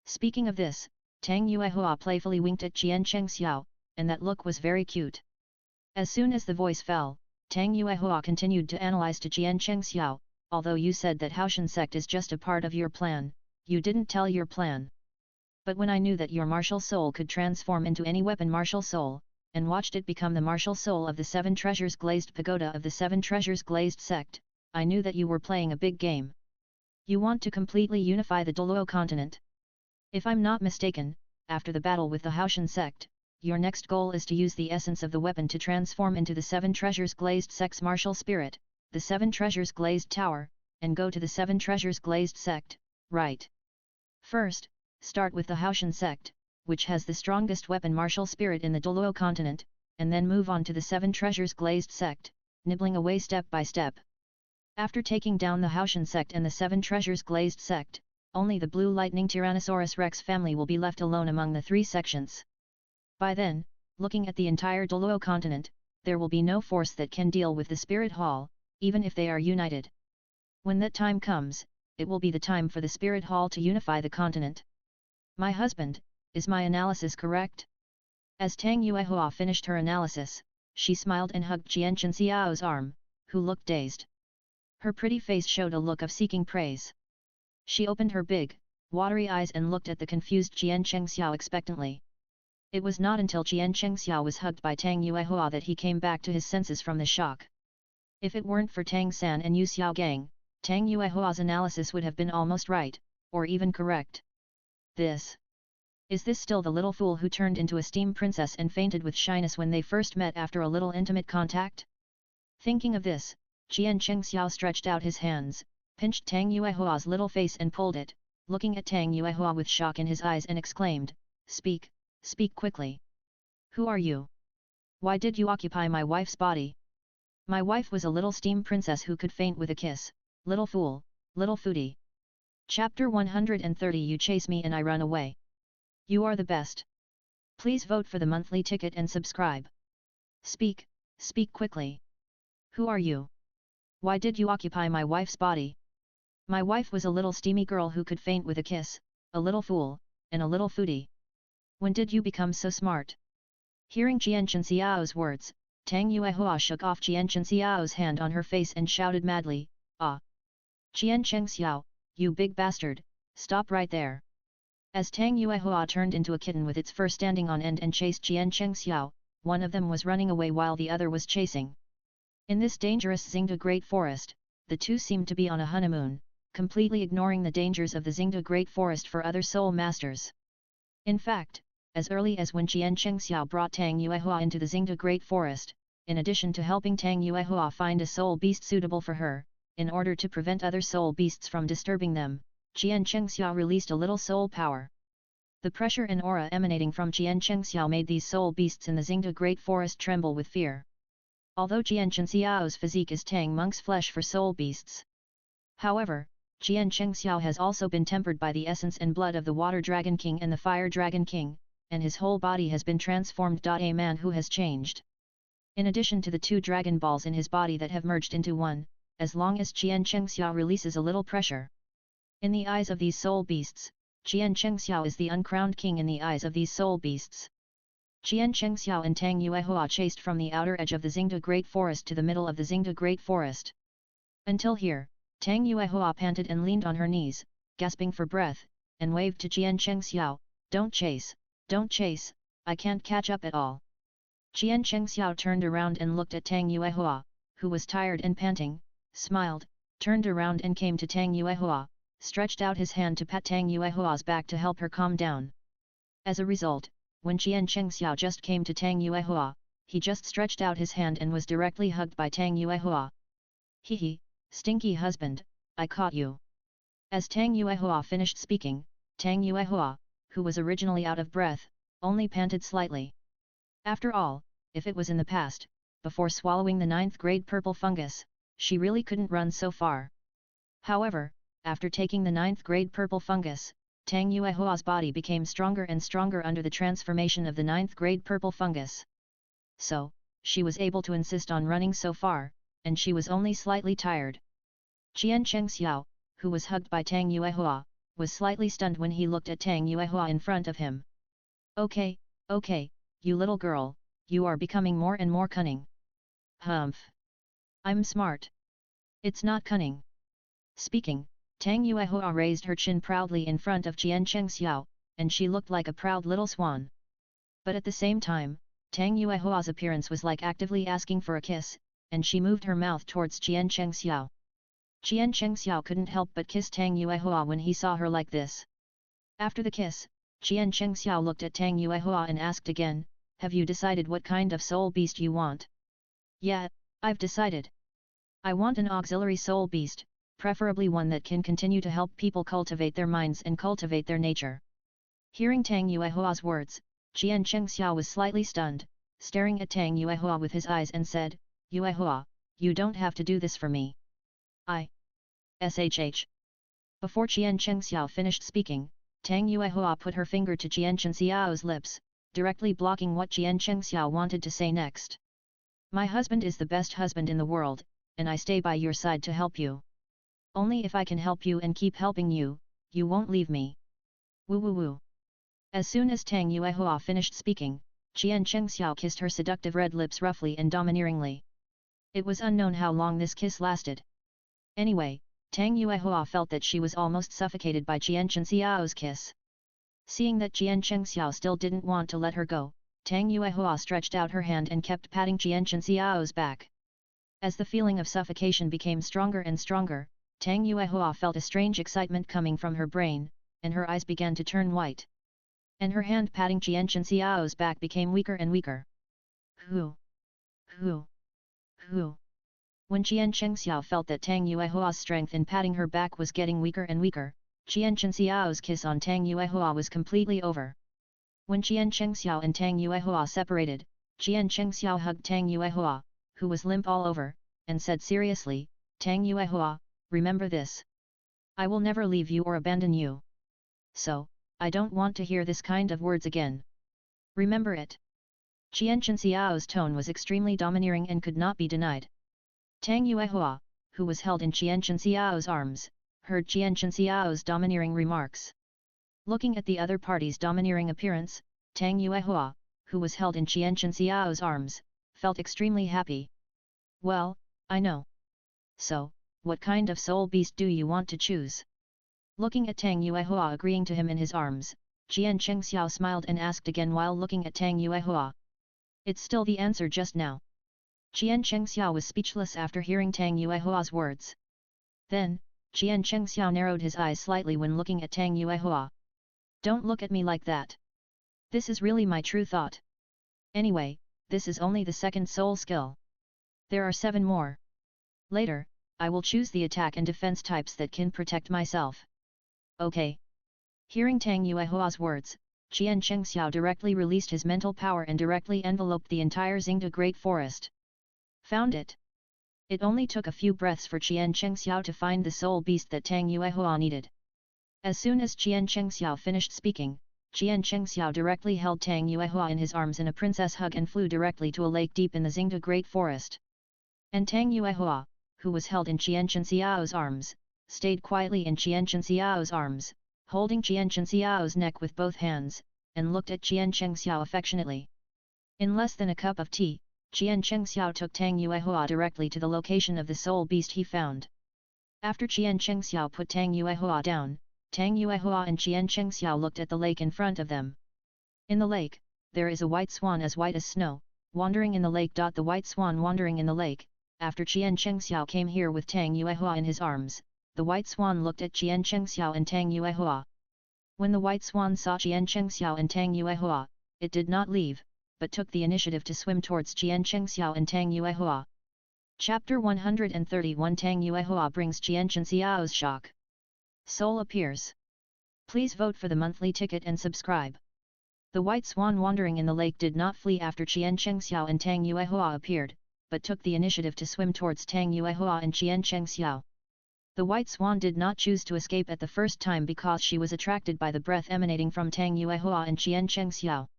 Speaking of this, Tang Yuehua playfully winked at Qian Chengxiao, and that look was very cute. As soon as the voice fell, Tang Yuehua continued to analyze to Qian Chengxiao, "Although you said that Haoshan sect is just a part of your plan, you didn't tell your plan. But when I knew that your martial soul could transform into any weapon martial soul, and watched it become the martial soul of the Seven Treasures Glazed Pagoda of the Seven Treasures Glazed sect, I knew that you were playing a big game. You want to completely unify the Douluo continent. If I'm not mistaken, after the battle with the Haoshan sect, your next goal is to use the essence of the weapon to transform into the Seven Treasures Glazed sect's martial spirit, the Seven Treasures Glazed Tower, and go to the Seven Treasures Glazed sect, right? First, start with the Haoshan sect, which has the strongest weapon martial spirit in the Douluo continent, and then move on to the Seven Treasures Glazed sect, nibbling away step by step. After taking down the Haoshan sect and the Seven Treasures Glazed sect, only the Blue Lightning Tyrannosaurus Rex family will be left alone among the three sections. By then, looking at the entire Douluo continent, there will be no force that can deal with the Spirit Hall, even if they are united. When that time comes, it will be the time for the Spirit Hall to unify the continent. My husband, is my analysis correct?" As Tang Yuehua finished her analysis, she smiled and hugged Qian Chenxiao's arm, who looked dazed. Her pretty face showed a look of seeking praise. She opened her big, watery eyes and looked at the confused Qian Chengxiao expectantly. It was not until Qian Chengxiao was hugged by Tang Yuehua that he came back to his senses from the shock. If it weren't for Tang San and Yu Xiaogang, Tang Yuehua's analysis would have been almost right, or even correct. Is this still the little fool who turned into a steam princess and fainted with shyness when they first met after a little intimate contact? Thinking of this, Qian Chengxiao stretched out his hands, pinched Tang Yuehua's little face and pulled it, looking at Tang Yuehua with shock in his eyes and exclaimed, "Speak, speak quickly. Who are you? Why did you occupy my wife's body? My wife was a little steam princess who could faint with a kiss, little fool, little foodie." Chapter 130 You chase me and I run away. You are the best. Please vote for the monthly ticket and subscribe. Speak, speak quickly. Who are you? Why did you occupy my wife's body? My wife was a little steamy girl who could faint with a kiss, a little fool, and a little foodie. When did you become so smart? Hearing Qian Chenxiao's words, Tang Yuehua shook off Qian Chenxiao's hand on her face and shouted madly, "Ah! Qian Chengxiao, you big bastard, stop right there." As Tang Yuehua turned into a kitten with its fur standing on end and chased Qian Chengxiao, one of them was running away while the other was chasing. In this dangerous Xingda Great Forest, the two seemed to be on a honeymoon, completely ignoring the dangers of the Xingda Great Forest for other soul masters. In fact, as early as when Qian Chengxiao brought Tang Yuehua into the Xingda Great Forest, in addition to helping Tang Yuehua find a soul beast suitable for her, in order to prevent other soul beasts from disturbing them, Qian Chengxiao released a little soul power. The pressure and aura emanating from Qian Chengxiao made these soul beasts in the Xingda Great Forest tremble with fear. Although Qian Chengxiao's physique is Tang Monk's flesh for soul beasts. However, Qian Chengxiao has also been tempered by the essence and blood of the Water Dragon King and the Fire Dragon King, and his whole body has been transformed. A man who has changed. In addition to the two dragon balls in his body that have merged into one, as long as Qian Chengxiao releases a little pressure. In the eyes of these soul beasts, Qian Chengxiao is the uncrowned king in the eyes of these soul beasts. Qian Chengxiao and Tang Yuehua chased from the outer edge of the Xingda Great Forest to the middle of the Xingda Great Forest. Until here, Tang Yuehua panted and leaned on her knees, gasping for breath, and waved to Qian Chengxiao, don't chase, I can't catch up at all. Qian Chengxiao turned around and looked at Tang Yuehua, who was tired and panting, smiled, turned around and came to Tang Yuehua, stretched out his hand to pat Tang Yuehua's back to help her calm down. As a result, when Qian Chengxiao just came to Tang Yuehua, he just stretched out his hand and was directly hugged by Tang Yuehua. Hehe, stinky husband, I caught you. As Tang Yuehua finished speaking, Tang Yuehua, who was originally out of breath, only panted slightly. After all, if it was in the past, before swallowing the 9th grade purple fungus, she really couldn't run so far. However, after taking the 9th grade purple fungus, Tang Yuehua's body became stronger and stronger under the transformation of the 9th grade purple fungus. So, she was able to insist on running so far, and she was only slightly tired. Qian Chengxiao, who was hugged by Tang Yuehua, was slightly stunned when he looked at Tang Yuehua in front of him. Okay, you little girl, you are becoming more and more cunning. Humph. I'm smart. It's not cunning. Speaking, Tang Yuehua raised her chin proudly in front of Qian Chengxiao, and she looked like a proud little swan. But at the same time, Tang Yuehua's appearance was like actively asking for a kiss, and she moved her mouth towards Qian Chengxiao. Qian Chengxiao couldn't help but kiss Tang Yuehua when he saw her like this. After the kiss, Qian Chengxiao looked at Tang Yuehua and asked again, have you decided what kind of soul beast you want? Yeah, I've decided. I want an auxiliary soul beast, preferably one that can continue to help people cultivate their minds and cultivate their nature. Hearing Tang Yuehua's words, Qian Chengxiao was slightly stunned, staring at Tang Yuehua with his eyes and said, Yuehua, you don't have to do this for me. Shh. Before Qian Chengxiao finished speaking, Tang Yuehua put her finger to Qian Chengxiao's lips, directly blocking what Qian Chengxiao wanted to say next. My husband is the best husband in the world, and I stay by your side to help you. Only if I can help you and keep helping you, you won't leave me. Woo woo woo. As soon as Tang Yuehua finished speaking, Qian Chengxiao kissed her seductive red lips roughly and domineeringly. It was unknown how long this kiss lasted. Anyway, Tang Yuehua felt that she was almost suffocated by Qian Chengxiao's kiss. Seeing that Qian Chengxiao still didn't want to let her go, Tang Yuehua stretched out her hand and kept patting Qian Chengxiao's back. As the feeling of suffocation became stronger and stronger, Tang Yuehua felt a strange excitement coming from her brain, and her eyes began to turn white. And her hand patting Qian Chengxiao's back became weaker and weaker. Hoo! When Qian Chengxiao felt that Tang Yuehua's strength in patting her back was getting weaker and weaker, Qian Chengxiao's kiss on Tang Yuehua was completely over. When Qian Chengxiao and Tang Yuehua separated, Qian Chengxiao hugged Tang Yuehua, who was limp all over, and said seriously, Tang Yuehua, remember this. I will never leave you or abandon you. So, I don't want to hear this kind of words again. Remember it. Qian Chengxiao's tone was extremely domineering and could not be denied. Tang Yuehua, who was held in Qian Chengxiao's arms, heard Qian Chengxiao's domineering remarks. Looking at the other party's domineering appearance, Tang Yuehua, who was held in Qian Chengxiao's arms, felt extremely happy. Well, I know. So, what kind of soul beast do you want to choose? Looking at Tang Yuehua agreeing to him in his arms, Qian Chengxiao smiled and asked again while looking at Tang Yuehua. It's still the answer just now. Qian Chengxiao was speechless after hearing Tang Yuehua's words. Then, Qian Chengxiao narrowed his eyes slightly when looking at Tang Yuehua. Don't look at me like that. This is really my true thought. Anyway, this is only the second soul skill. There are 7 more. Later, I will choose the attack and defense types that can protect myself. Okay. Hearing Tang Yuehua's words, Qian Chengxiao directly released his mental power and directly enveloped the entire Xingda Great Forest. Found it. It only took a few breaths for Qian Chengxiao to find the soul beast that Tang Yuehua needed. As soon as Qian Chengxiao finished speaking, Qian Chengxiao directly held Tang Yuehua in his arms in a princess hug and flew directly to a lake deep in the Xingda Great Forest. And Tang Yuehua, who was held in Qian Chengxiao's arms, stayed quietly in Qian Chengxiao's arms, holding Qian Chengxiao's neck with both hands, and looked at Qian Chengxiao affectionately. In less than a cup of tea, Qian Chengxiao took Tang Yuehua directly to the location of the soul beast he found. After Qian Chengxiao put Tang Yuehua down, Tang Yuehua and Qian Chengxiao looked at the lake in front of them. In the lake, there is a white swan as white as snow, wandering in the lake. The white swan wandering in the lake. After Qian Chengxiao came here with Tang Yuehua in his arms, the white swan looked at Qian Chengxiao and Tang Yuehua. When the white swan saw Qian Chengxiao and Tang Yuehua, it did not leave, but took the initiative to swim towards Qian Chengxiao and Tang Yuehua. Chapter 131 Tang Yuehua brings Qian Chengxiao's shock. Soul appears. Please vote for the monthly ticket and subscribe. The white swan wandering in the lake did not flee after Qian Chengxiao and Tang Yuehua appeared, but took the initiative to swim towards Tang Yuehua and Qian Chengxiao. The white swan did not choose to escape at the first time because she was attracted by the breath emanating from Tang Yuehua and Qian Chengxiao.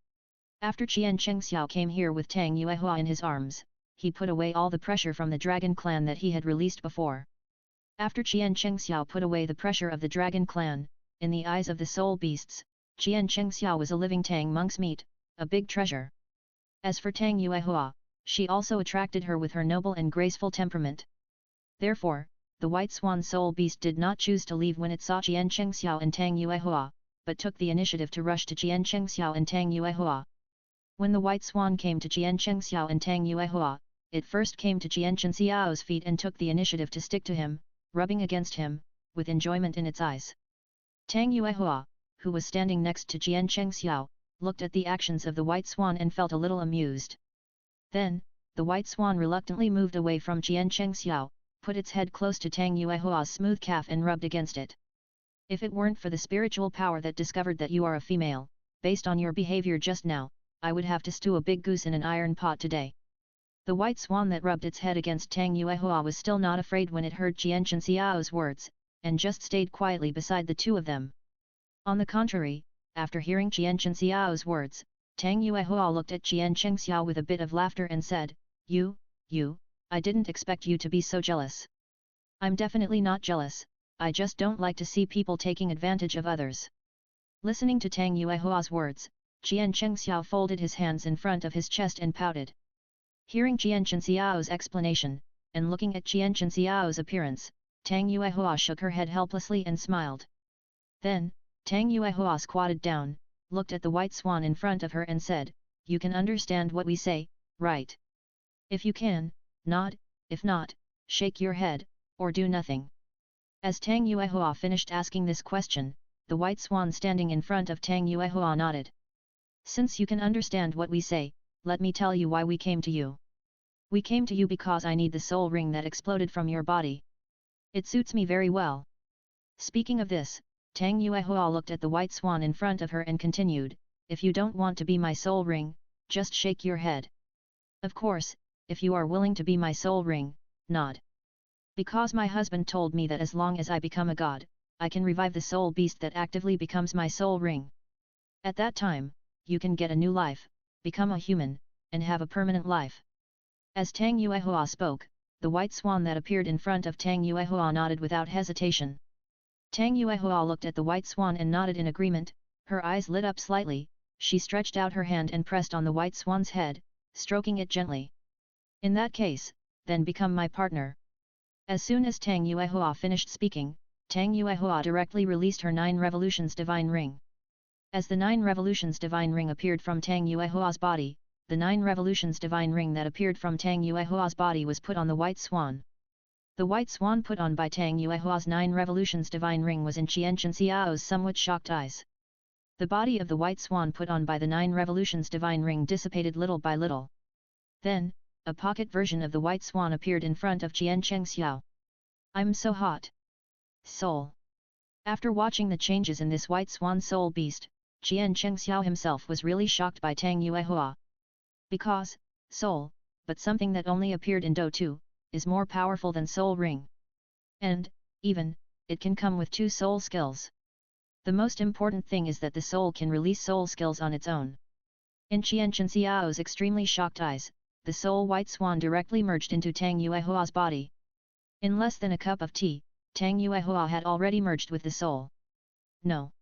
After Qian Chengxiao came here with Tang Yuehua in his arms, he put away all the pressure from the dragon clan that he had released before. After Qian Chengxiao put away the pressure of the dragon clan, in the eyes of the soul beasts, Qian Chengxiao was a living Tang monk's meat, a big treasure. As for Tang Yuehua, she also attracted her with her noble and graceful temperament. Therefore, the white swan soul beast did not choose to leave when it saw Qian Chengxiao and Tang Yuehua, but took the initiative to rush to Qian Chengxiao and Tang Yuehua. When the white swan came to Qian Chengxiao and Tang Yuehua, it first came to Qian Chengxiao's feet and took the initiative to stick to him, rubbing against him, with enjoyment in its eyes. Tang Yuehua, who was standing next to Qian Chengxiao, looked at the actions of the white swan and felt a little amused. Then, the white swan reluctantly moved away from Qian Chengxiao, put its head close to Tang Yuehua's smooth calf and rubbed against it. If it weren't for the spiritual power that discovered that you are a female, based on your behavior just now, I would have to stew a big goose in an iron pot today. The white swan that rubbed its head against Tang Yuehua was still not afraid when it heard Qian Chengxiao's words, and just stayed quietly beside the two of them. On the contrary, after hearing Qian Chengxiao's words, Tang Yuehua looked at Qian Chengxiao with a bit of laughter and said, You, I didn't expect you to be so jealous. I'm definitely not jealous, I just don't like to see people taking advantage of others. Listening to Tang Yuehua's words, Qian Chengxiao folded his hands in front of his chest and pouted. Hearing Qian Chengxiao's explanation, and looking at Qian Chengxiao's appearance, Tang Yuehua shook her head helplessly and smiled. Then, Tang Yuehua squatted down, looked at the white swan in front of her and said, You can understand what we say, right? If you can, nod, if not, shake your head, or do nothing. As Tang Yuehua finished asking this question, the white swan standing in front of Tang Yuehua nodded. Since you can understand what we say, let me tell you why we came to you. We came to you because I need the soul ring that exploded from your body. It suits me very well. Speaking of this, Tang Yuehua looked at the white swan in front of her and continued, If you don't want to be my soul ring, just shake your head. Of course, if you are willing to be my soul ring, nod. Because my husband told me that as long as I become a god, I can revive the soul beast that actively becomes my soul ring. At that time, you can get a new life, become a human, and have a permanent life. As Tang Yuehua spoke, the white swan that appeared in front of Tang Yuehua nodded without hesitation. Tang Yuehua looked at the white swan and nodded in agreement, her eyes lit up slightly, she stretched out her hand and pressed on the white swan's head, stroking it gently. In that case, then become my partner. As soon as Tang Yuehua finished speaking, Tang Yuehua directly released her 9 revolutions divine ring. As the 9 revolutions divine ring appeared from Tang Yuehua's body, the 9 revolutions divine ring that appeared from Tang Yuehua's body was put on the white swan. The white swan put on by Tang Yuehua's 9 revolutions divine ring was in Qian Chengxiao's somewhat shocked eyes. The body of the white swan put on by the 9 revolutions divine ring dissipated little by little. Then, a pocket version of the white swan appeared in front of Qian Chengxiao. I'm so hot. Soul. After watching the changes in this white swan soul beast, Qian Chengxiao himself was really shocked by Tang Yuehua. Because, soul, but something that only appeared in Do 2, is more powerful than soul ring. And, even, it can come with 2 soul skills. The most important thing is that the soul can release soul skills on its own. In Qian Chengxiao's extremely shocked eyes, the soul white swan directly merged into Tang Yuehua's body. In less than a cup of tea, Tang Yuehua had already merged with the soul. No,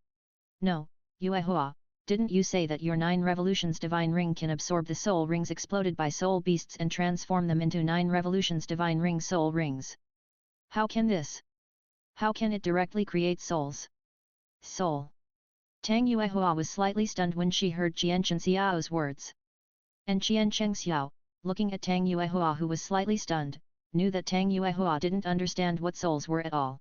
Yuehua, didn't you say that your 9 revolutions divine ring can absorb the soul rings exploded by soul beasts and transform them into 9 revolutions divine ring soul rings? How can this? How can it directly create souls? Soul. Tang Yuehua was slightly stunned when she heard Jian Chenxiao's words. And Jian Chenxiao, looking at Tang Yuehua who was slightly stunned, knew that Tang Yuehua didn't understand what souls were at all.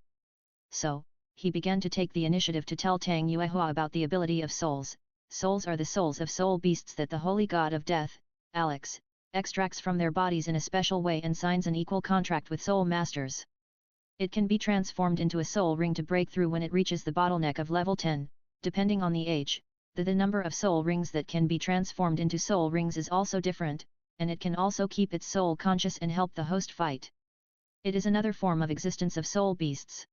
So, he began to take the initiative to tell Tang Yuehua about the ability of souls. Souls are the souls of soul beasts that the holy god of death, Alex, extracts from their bodies in a special way and signs an equal contract with soul masters. It can be transformed into a soul ring to break through when it reaches the bottleneck of level 10, depending on the age. The number of soul rings that can be transformed into soul rings is also different, and it can also keep its soul conscious and help the host fight. It is another form of existence of soul beasts.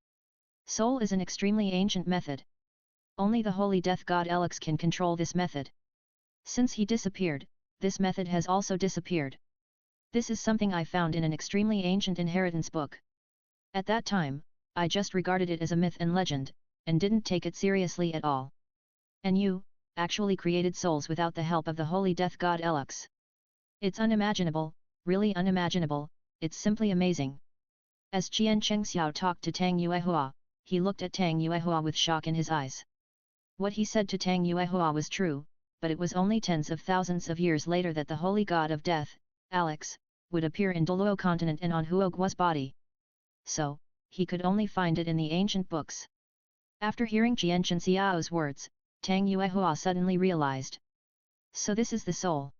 Soul is an extremely ancient method. Only the holy death god Alex can control this method. Since he disappeared, this method has also disappeared. This is something I found in an extremely ancient inheritance book. At that time, I just regarded it as a myth and legend, and didn't take it seriously at all. And you, actually created souls without the help of the holy death god Alex. It's unimaginable, really unimaginable, it's simply amazing. As Jian Chengxiao talked to Tang Yuehua, he looked at Tang Yuehua with shock in his eyes. What he said to Tang Yuehua was true, but it was only tens of thousands of years later that the holy god of death, Alex, would appear in Douluo continent and on Huoguo's body. So, he could only find it in the ancient books. After hearing Jian Chenxiao's words, Tang Yuehua suddenly realized. So this is the soul.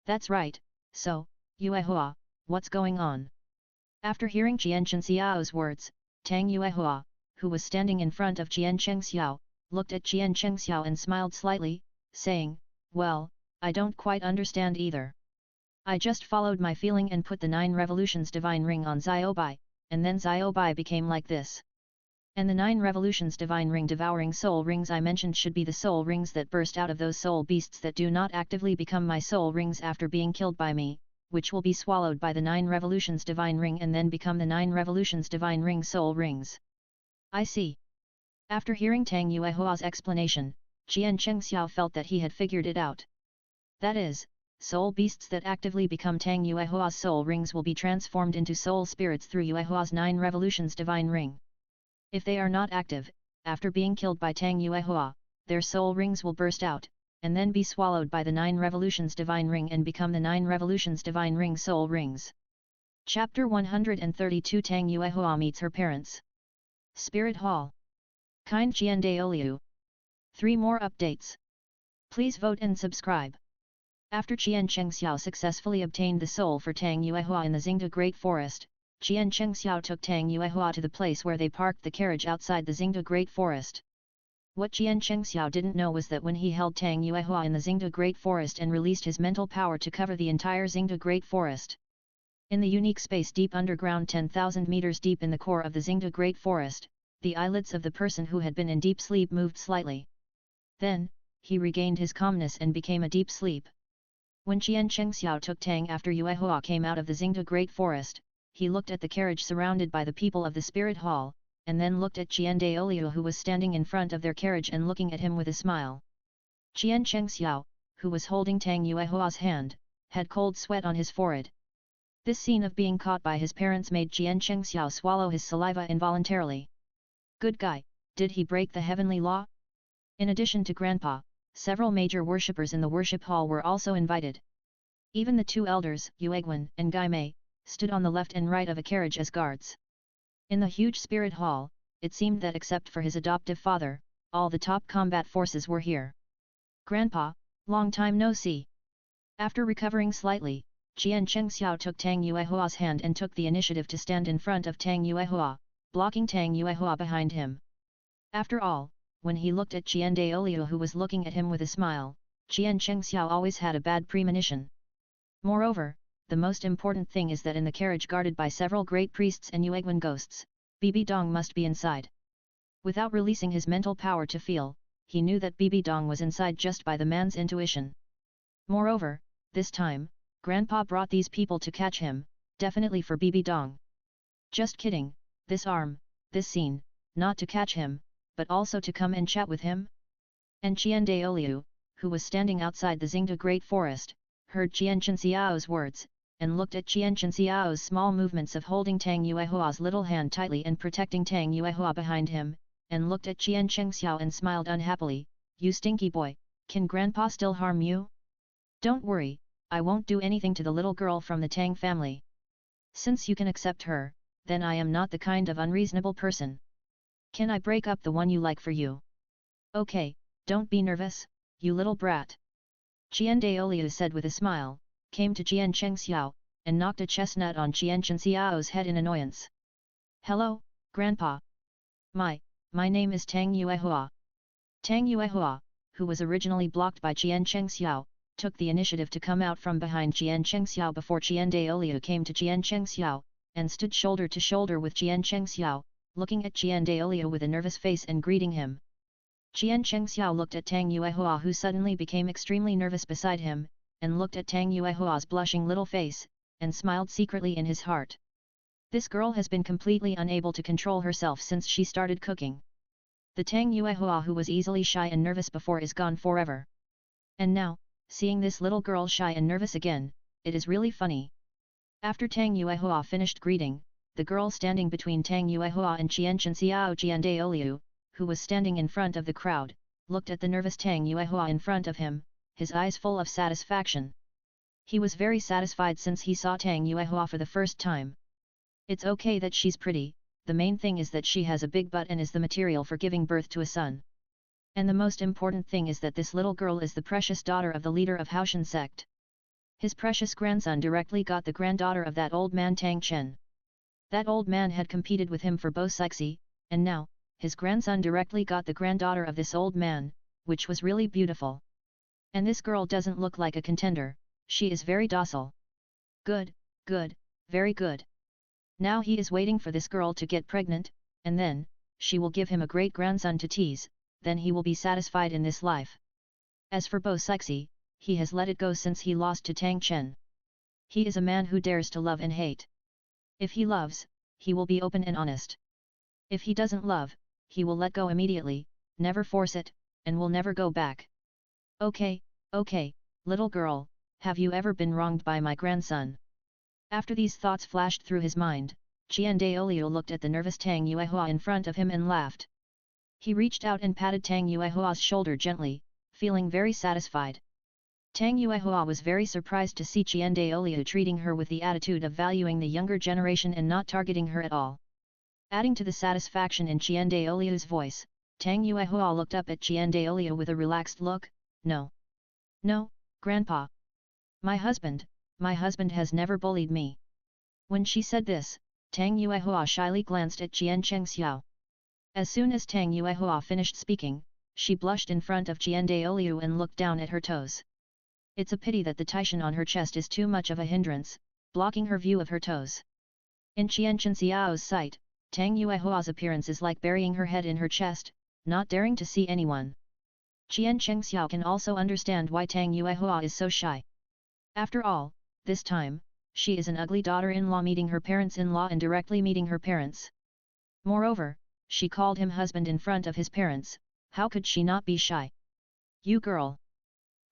That's right, so, Yuehua, what's going on? After hearing Jian Chenxiao's words, Tang Yuehua, who was standing in front of Jian Chengxiao, looked at Jian Chengxiao and smiled slightly, saying, well, I don't quite understand either. I just followed my feeling and put the 9 revolutions divine ring on Ziobai, and then Ziobai became like this. And the 9 revolutions divine ring devouring soul rings I mentioned should be the soul rings that burst out of those soul beasts that do not actively become my soul rings after being killed by me, which will be swallowed by the 9 revolutions divine ring and then become the 9 revolutions divine ring soul rings. I see. After hearing Tang Yuehua's explanation, Jian Chengxiao felt that he had figured it out. That is, soul beasts that actively become Tang Yuehua's soul rings will be transformed into soul spirits through Yuehua's 9 revolutions divine ring. If they are not active, after being killed by Tang Yuehua, their soul rings will burst out, and then be swallowed by the 9 revolutions divine ring and become the 9 revolutions divine ring soul rings. Chapter 132 Tang Yuehua meets her parents. Spirit Hall. Kind Jian Daoliu. 3 more updates. Please vote and subscribe. After Jian Chengxiao successfully obtained the soul for Tang Yuehua in the Xingde Great Forest, Jian Chengxiao took Tang Yuehua to the place where they parked the carriage outside the Xingde Great Forest. What Jian Chengxiao didn't know was that when he held Tang Yuehua in the Xingde Great Forest and released his mental power to cover the entire Xingde Great Forest. In the unique space deep underground 10,000 meters deep in the core of the Xingde Great Forest, the eyelids of the person who had been in deep sleep moved slightly. Then, he regained his calmness and became a deep sleep. When Jian Chengxiao took Tang after Yuehua came out of the Xingde Great Forest, he looked at the carriage surrounded by the people of the Spirit Hall, and then looked at Jian Daoliu who was standing in front of their carriage and looking at him with a smile. Jian Chengxiao, who was holding Tang Yuehua's hand, had cold sweat on his forehead. This scene of being caught by his parents made Jian Chengxiao swallow his saliva involuntarily. Good guy, did he break the heavenly law? In addition to Grandpa, several major worshippers in the worship hall were also invited. Even the 2 elders, Yueguan and Gai Mei, stood on the left and right of a carriage as guards. In the huge spirit hall, it seemed that except for his adoptive father, all the top combat forces were here. Grandpa, long time no see. After recovering slightly, Jian Chengxiao took Tang Yuehua's hand and took the initiative to stand in front of Tang Yuehua, blocking Tang Yuehua behind him. After all, when he looked at Jian Daoliu who was looking at him with a smile, Jian Chengxiao always had a bad premonition. Moreover, the most important thing is that in the carriage guarded by several great priests and Yueguan ghosts, Bibi Dong must be inside. Without releasing his mental power to feel, he knew that Bibi Dong was inside just by the man's intuition. Moreover, this time, Grandpa brought these people to catch him, definitely for Bibi Dong. Just kidding, this scene, not to catch him, but also to come and chat with him? And Jian Daoliu, who was standing outside the Xingde Great Forest, heard Jian Chenxiao's words, and looked at Jian Chenxiao's small movements of holding Tang Yuehua's little hand tightly and protecting Tang Yuehua behind him, and looked at Jian Chengxiao and smiled unhappily. You stinky boy, can grandpa still harm you? Don't worry, I won't do anything to the little girl from the Tang family. Since you can accept her, then I am not the kind of unreasonable person. Can I break up the one you like for you? Okay, don't be nervous, you little brat. Qian Daoliu said with a smile, came to Jian Chengxiao, and knocked a chestnut on Jian Chenxiao's head in annoyance. Hello, Grandpa. My name is Tang Yuehua. Tang Yuehua, who was originally blocked by Jian Chengxiao, took the initiative to come out from behind Jian Chengxiao before Qian Daoliu came to Jian Chengxiao, and stood shoulder to shoulder with Jian Chengxiao, looking at Qian Daoliu with a nervous face and greeting him. Jian Chengxiao looked at Tang Yuehua, who suddenly became extremely nervous beside him, and looked at Tang Yuehua's blushing little face, and smiled secretly in his heart. This girl has been completely unable to control herself since she started cooking. The Tang Yuehua who was easily shy and nervous before is gone forever. And now, seeing this little girl shy and nervous again, it is really funny. After Tang Yuehua finished greeting, the girl standing between Tang Yuehua and Qian Chenxiao Jian Daoliu, who was standing in front of the crowd, looked at the nervous Tang Yuehua in front of him, his eyes full of satisfaction. He was very satisfied since he saw Tang Yuehua for the first time. It's okay that she's pretty, the main thing is that she has a big butt and is the material for giving birth to a son. And the most important thing is that this little girl is the precious daughter of the leader of Haoshan sect. His precious grandson directly got the granddaughter of that old man Tang Chen. That old man had competed with him for Bo Sixi, and now, his grandson directly got the granddaughter of this old man, which was really beautiful. And this girl doesn't look like a contender, she is very docile. Good, very good. Now he is waiting for this girl to get pregnant, and then, she will give him a great grandson to tease, then he will be satisfied in this life. As for Bo Sixi, he has let it go since he lost to Tang Chen. He is a man who dares to love and hate. If he loves, he will be open and honest. If he doesn't love, he will let go immediately, never force it, and will never go back. Okay, little girl, have you ever been wronged by my grandson? After these thoughts flashed through his mind, Qian Daoliu looked at the nervous Tang Yuehua in front of him and laughed. He reached out and patted Tang Yuehua's shoulder gently, feeling very satisfied. Tang Yuehua was very surprised to see Qian Daoliu treating her with the attitude of valuing the younger generation and not targeting her at all. Adding to the satisfaction in Qian Daoliu's voice, Tang Yuehua looked up at Qian Daoliu with a relaxed look. No, Grandpa. My husband has never bullied me. When she said this, Tang Yuehua shyly glanced at Jian Chengxiao. As soon as Tang Yuehua finished speaking, she blushed in front of Qian Daoliu and looked down at her toes. It's a pity that the taishan on her chest is too much of a hindrance, blocking her view of her toes. In Qian Chenxiao's sight, Tang Yuehua's appearance is like burying her head in her chest, not daring to see anyone. Qian Chengxiao can also understand why Tang Yuehua is so shy. After all, this time, she is an ugly daughter-in-law meeting her parents-in-law and directly meeting her parents. Moreover, she called him husband in front of his parents, how could she not be shy? You girl!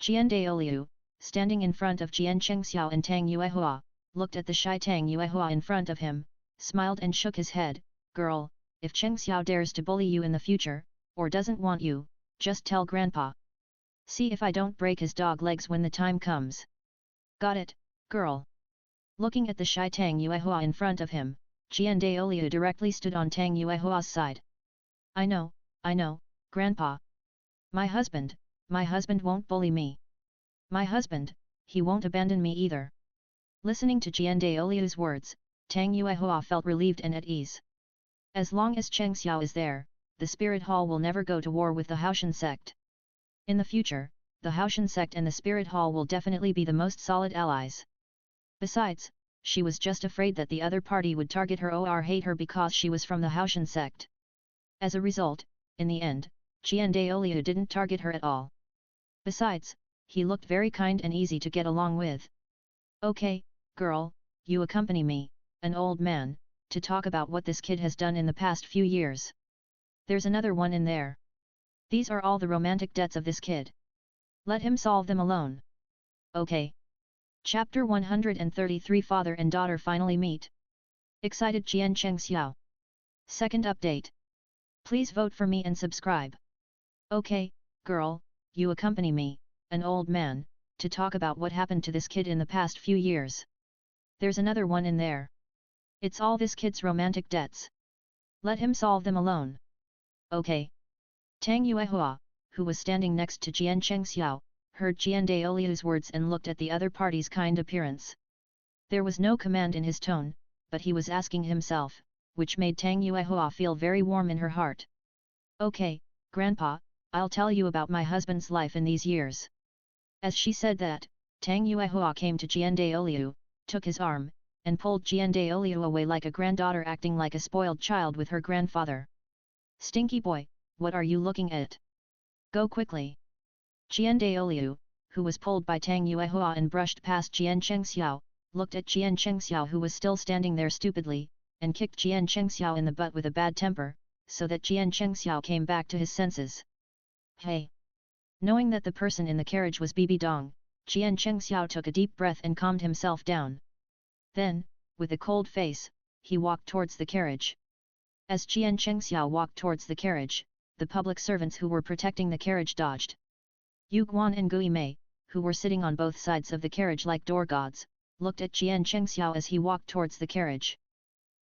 Qian Daoliu, standing in front of Jian Chengxiao and Tang Yuehua, looked at the shy Tang Yuehua in front of him, smiled and shook his head. Girl, if Chengxiao dares to bully you in the future, or doesn't want you, just tell Grandpa. See if I don't break his dog legs when the time comes. Got it, girl? Looking at the shy Tang Yuehua in front of him, Qian Daoliu directly stood on Tang Yuehua's side. I know, Grandpa. My husband won't bully me. My husband, he won't abandon me either. Listening to Qian Daoliu's words, Tang Yuehua felt relieved and at ease. As long as Chengxiao is there, the Spirit Hall will never go to war with the Haoshan sect. In the future, the Haoshan sect and the Spirit Hall will definitely be the most solid allies. Besides, she was just afraid that the other party would target her or hate her because she was from the Haoshan sect. As a result, in the end, Qian Daoliu didn't target her at all. Besides, he looked very kind and easy to get along with. Okay, girl, you accompany me, an old man, to talk about what this kid has done in the past few years. There's another one in there. These are all the romantic debts of this kid. Let him solve them alone. Okay. Chapter 133 Father and daughter finally meet. Excited Jian Chengxiao. Second update. Please vote for me and subscribe. Okay, Girl, you accompany me, an old man, to talk about what happened to this kid in the past few years. There's another one in there. It's all this kid's romantic debts. Let him solve them alone. Okay. Tang Yuehua, who was standing next to Jian Chengxiao, heard Jian Daoliu's words and looked at the other party's kind appearance. There was no command in his tone, but he was asking himself, which made Tang Yuehua feel very warm in her heart. Okay, Grandpa, I'll tell you about my husband's life in these years. As she said that, Tang Yuehua came to Jian Daoliu, took his arm, and pulled Jian Daoliu away like a granddaughter acting like a spoiled child with her grandfather. Stinky boy, what are you looking at? Go quickly. Jian Daoliu, who was pulled by Tang Yuehua and brushed past Jian Chengxiao, looked at Jian Chengxiao who was still standing there stupidly, and kicked Jian Chengxiao in the butt with a bad temper, so that Jian Chengxiao came back to his senses. Hey! Knowing that the person in the carriage was Bibi Dong, Jian Chengxiao took a deep breath and calmed himself down. Then, with a cold face, he walked towards the carriage. As Jian Chengxiao walked towards the carriage, the public servants who were protecting the carriage dodged. Yu Guan and Gui Mei, who were sitting on both sides of the carriage like door gods, looked at Jian Chengxiao as he walked towards the carriage.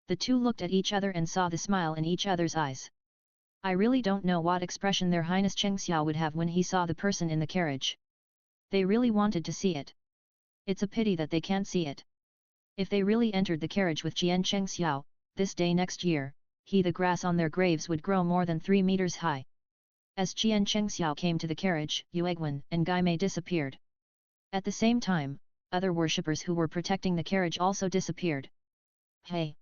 The two looked at each other and saw the smile in each other's eyes. I really don't know what expression their Highness Chengxiao would have when he saw the person in the carriage. They really wanted to see it. It's a pity that they can't see it. If they really entered the carriage with Jian Chengxiao, this day next year, the grass on their graves would grow more than 3 meters high. As Jian Chengxiao came to the carriage, Yueguan and Gai Mei disappeared. At the same time, other worshippers who were protecting the carriage also disappeared. Hey!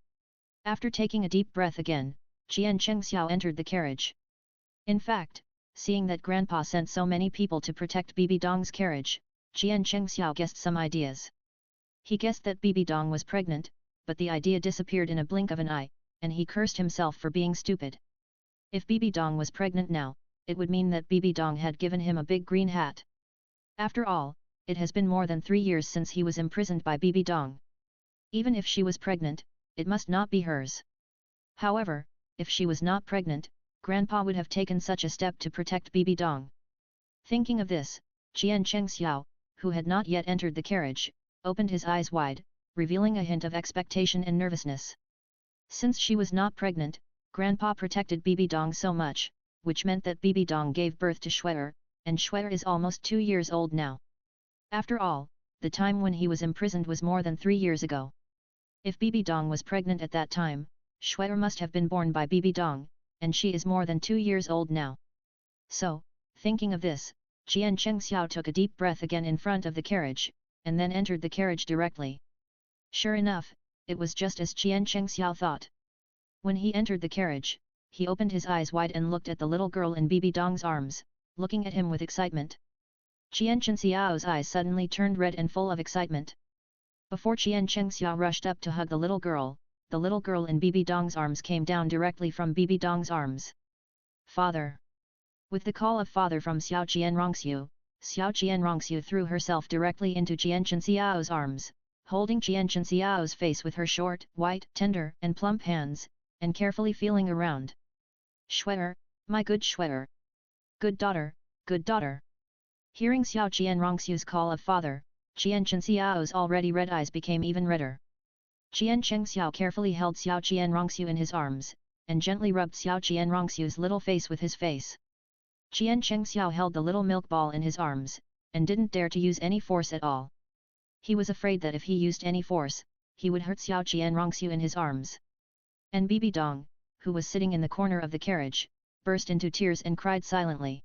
After taking a deep breath again, Jian Chengxiao entered the carriage. In fact, seeing that Grandpa sent so many people to protect Bibi Dong's carriage, Jian Chengxiao guessed some ideas. He guessed that Bibi Dong was pregnant, but the idea disappeared in a blink of an eye, and he cursed himself for being stupid. If Bibi Dong was pregnant now, it would mean that Bibi Dong had given him a big green hat. After all, it has been more than 3 years since he was imprisoned by Bibi Dong. Even if she was pregnant, it must not be hers. However, if she was not pregnant, Grandpa would have taken such a step to protect Bibi Dong. Thinking of this, Jian Chengxiao, who had not yet entered the carriage, opened his eyes wide, revealing a hint of expectation and nervousness. Since she was not pregnant, Grandpa protected Bibi Dong so much, which meant that Bibi Dong gave birth to Shuer, and Shuer is almost 2 years old now. After all, the time when he was imprisoned was more than 3 years ago. If Bibi Dong was pregnant at that time, Shuer must have been born by Bibi Dong, and she is more than 2 years old now. So, thinking of this, Jian Chengxiao took a deep breath again in front of the carriage, and then entered the carriage directly. Sure enough, it was just as Jian Chengxiao thought. When he entered the carriage, he opened his eyes wide and looked at the little girl in Bibi Dong's arms, looking at him with excitement. Jian Chengxiao's eyes suddenly turned red and full of excitement. Before Jian Chengxiao rushed up to hug the little girl in Bibi Dong's arms came down directly from Bibi Dong's arms. Father! With the call of father from Xiao Jianrongxiu threw herself directly into Jian Chengxiao's arms, holding Jian Chengxiao's face with her short, white, tender, and plump hands, and carefully feeling around. Shuer, my good Shuer! Good daughter, good daughter! Hearing Xiao Jianrongxiu's call of father, Jian Chengxiao's already red eyes became even redder. Jian Chengxiao carefully held Xiao Jianrongxiu in his arms, and gently rubbed Xiao Jianrongxiu's little face with his face. Jian Chengxiao held the little milk ball in his arms, and didn't dare to use any force at all. He was afraid that if he used any force, he would hurt Xiao Jianrongxiu in his arms. And Bibi Dong, who was sitting in the corner of the carriage, burst into tears and cried silently.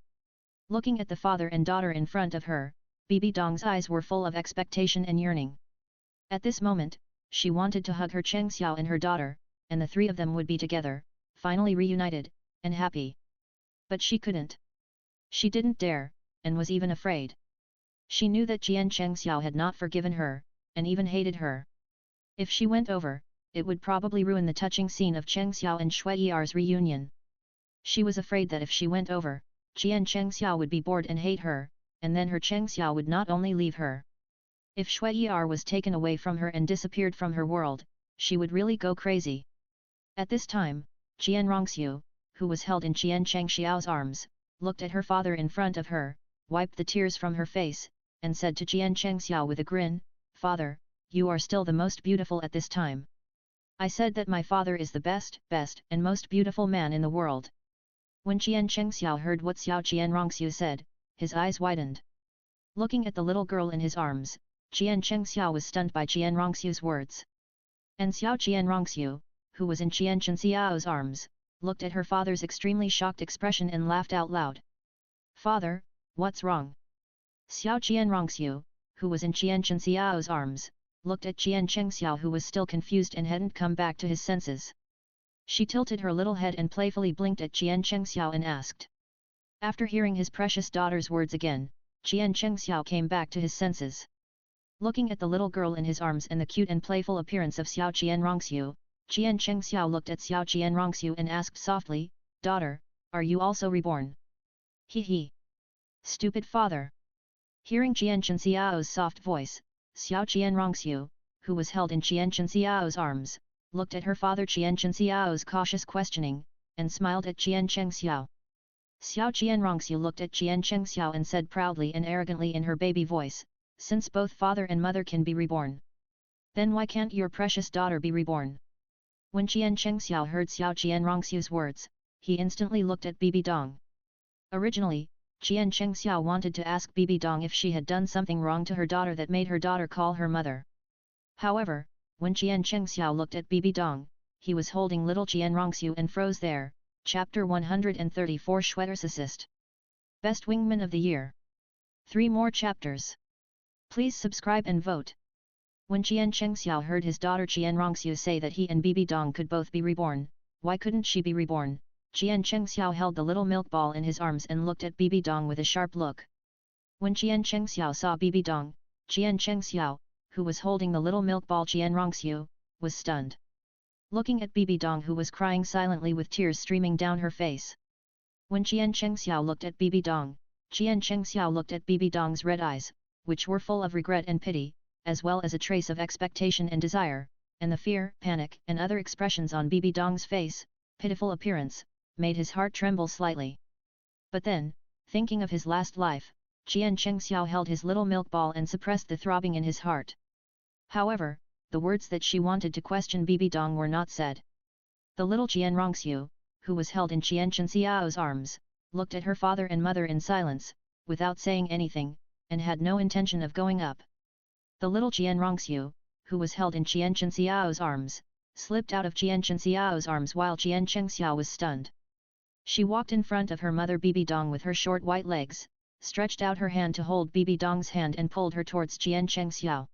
Looking at the father and daughter in front of her, Bibi Dong's eyes were full of expectation and yearning. At this moment, she wanted to hug her Chengxiao and her daughter, and the 3 of them would be together, finally reunited, and happy. But she couldn't. She didn't dare, and was even afraid. She knew that Jian Chengxiao had not forgiven her, and even hated her. If she went over, it would probably ruin the touching scene of Chengxiao and Shui'er's reunion. She was afraid that if she went over, Jian Chengxiao would be bored and hate her, and then her Chengxiao would not only leave her. If Shui'er was taken away from her and disappeared from her world, she would really go crazy. At this time, Jianrongxiu, who was held in Jian Chengxiao's arms, looked at her father in front of her, wiped the tears from her face, and said to Jian Chengxiao with a grin, "Father, you are still the most beautiful at this time. I said that my father is the best and most beautiful man in the world." When Jian Chengxiao heard what Xiao Qianrongxiu said, his eyes widened. Looking at the little girl in his arms, Jian Chengxiao was stunned by Qianrongxiu's words. And Xiao Qianrongxiu, who was in Jian Chengxiao's arms, looked at her father's extremely shocked expression and laughed out loud. "Father, what's wrong?" Xiao Qianrongxiu, who was in Jian Chengxiao's arms, looked at Jian Chengxiao who was still confused and hadn't come back to his senses. She tilted her little head and playfully blinked at Jian Chengxiao and asked. After hearing his precious daughter's words again, Jian Chengxiao came back to his senses. Looking at the little girl in his arms and the cute and playful appearance of Xiao Qianrongxiu, Jian Chengxiao looked at Xiao Qianrongxiu and asked softly, "Daughter, are you also reborn?" "He he. Stupid father." Hearing Jian Chengxiao's soft voice, Xiao Qianrongxiu, who was held in Jian Chengxiao's arms, looked at her father Jian Chengxiao's cautious questioning, and smiled at Jian Chengxiao. Xiao Qianrongxiu looked at Jian Chengxiao and said proudly and arrogantly in her baby voice, "Since both father and mother can be reborn, then why can't your precious daughter be reborn?" When Jian Chengxiao heard Xiao Qianrongxiu's words, he instantly looked at Bibi Dong. Originally, Jian Chengxiao wanted to ask Bibi Dong if she had done something wrong to her daughter that made her daughter call her mother. However, when Jian Chengxiao looked at Bibi Dong, he was holding little Qianrongxiu and froze there. Chapter 134 Schwetter's Assist. Best Wingman of the Year. 3 more chapters. Please subscribe and vote. When Jian Chengxiao heard his daughter Qianrongxiu say that he and Bibi Dong could both be reborn, why couldn't she be reborn? Jian Chengxiao held the little milk ball in his arms and looked at Bibi Dong with a sharp look. When Jian Chengxiao saw Bibi Dong, Jian Chengxiao, who was holding the little milk ball Qianrongxiu, was stunned. Looking at Bibi Dong who was crying silently with tears streaming down her face. When Jian Chengxiao looked at Bibi Dong, Jian Chengxiao looked at Bibi Dong's red eyes, which were full of regret and pity, as well as a trace of expectation and desire, and the fear, panic and other expressions on Bibi Dong's face, pitiful appearance, made his heart tremble slightly. But then, thinking of his last life, Jian Chengxiao held his little milk ball and suppressed the throbbing in his heart. However, the words that she wanted to question Bibi Dong were not said. The little Qianrongxiu, who was held in Jian Chengxiao's arms, looked at her father and mother in silence, without saying anything, and had no intention of going up. The little Qianrongxiu, who was held in Jian Chengxiao's arms, slipped out of Jian Chengxiao's arms while Jian Chengxiao was stunned. She walked in front of her mother Bibi Dong with her short white legs, stretched out her hand to hold Bibi Dong's hand and pulled her towards Jian Chengxiao.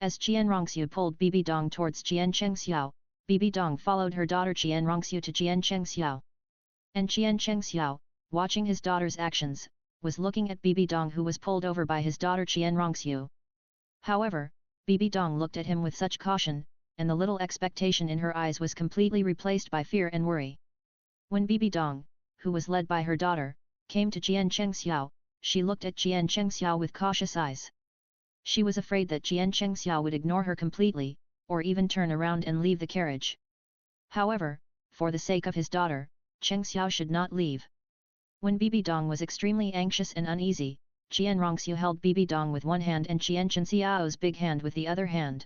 As Qianrongxiu pulled Bibi Dong towards Jian Chengxiao, Bibi Dong followed her daughter Qianrongxiu to Jian Chengxiao. And Jian Chengxiao, watching his daughter's actions, was looking at Bibi Dong who was pulled over by his daughter Qianrongxiu. However, Bibi Dong looked at him with such caution, and the little expectation in her eyes was completely replaced by fear and worry. When Bibi Dong, who was led by her daughter, came to Jian Chengxiao, she looked at Jian Chengxiao with cautious eyes. She was afraid that Jian Chengxiao would ignore her completely, or even turn around and leave the carriage. However, for the sake of his daughter, Chengxiao should not leave. When Bibi Dong was extremely anxious and uneasy, Qianrongxiu held Bibi Dong with one hand and Jian Chengxiao's big hand with the other hand.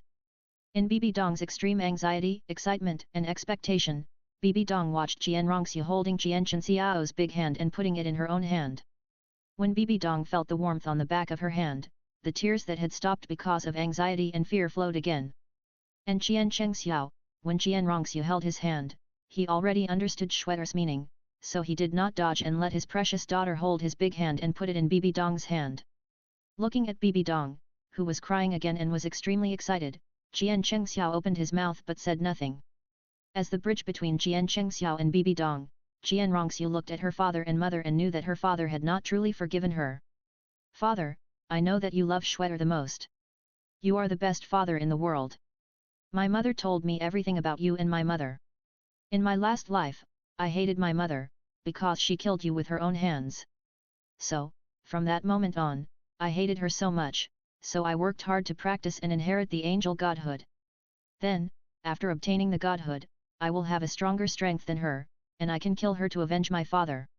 In Bibi Dong's extreme anxiety, excitement and expectation, Bibi Dong watched Qianrongxiu holding Jian Chengxiao's big hand and putting it in her own hand. When Bibi Dong felt the warmth on the back of her hand, the tears that had stopped because of anxiety and fear flowed again. And Jian Chengxiao, when Qianrongxiu held his hand, he already understood Schwetter's meaning, so he did not dodge and let his precious daughter hold his big hand and put it in Bibi Dong's hand. Looking at Bibi Dong, who was crying again and was extremely excited, Jian Chengxiao opened his mouth but said nothing. As the bridge between Jian Chengxiao and Bibi Dong, Qianrongxiu looked at her father and mother and knew that her father had not truly forgiven her. "Father, I know that you love Schwetter the most. You are the best father in the world. My mother told me everything about you and my mother. In my last life, I hated my mother, because she killed you with her own hands. So, from that moment on, I hated her so much, so I worked hard to practice and inherit the angel godhood. Then, after obtaining the godhood, I will have a stronger strength than her, and I can kill her to avenge my father."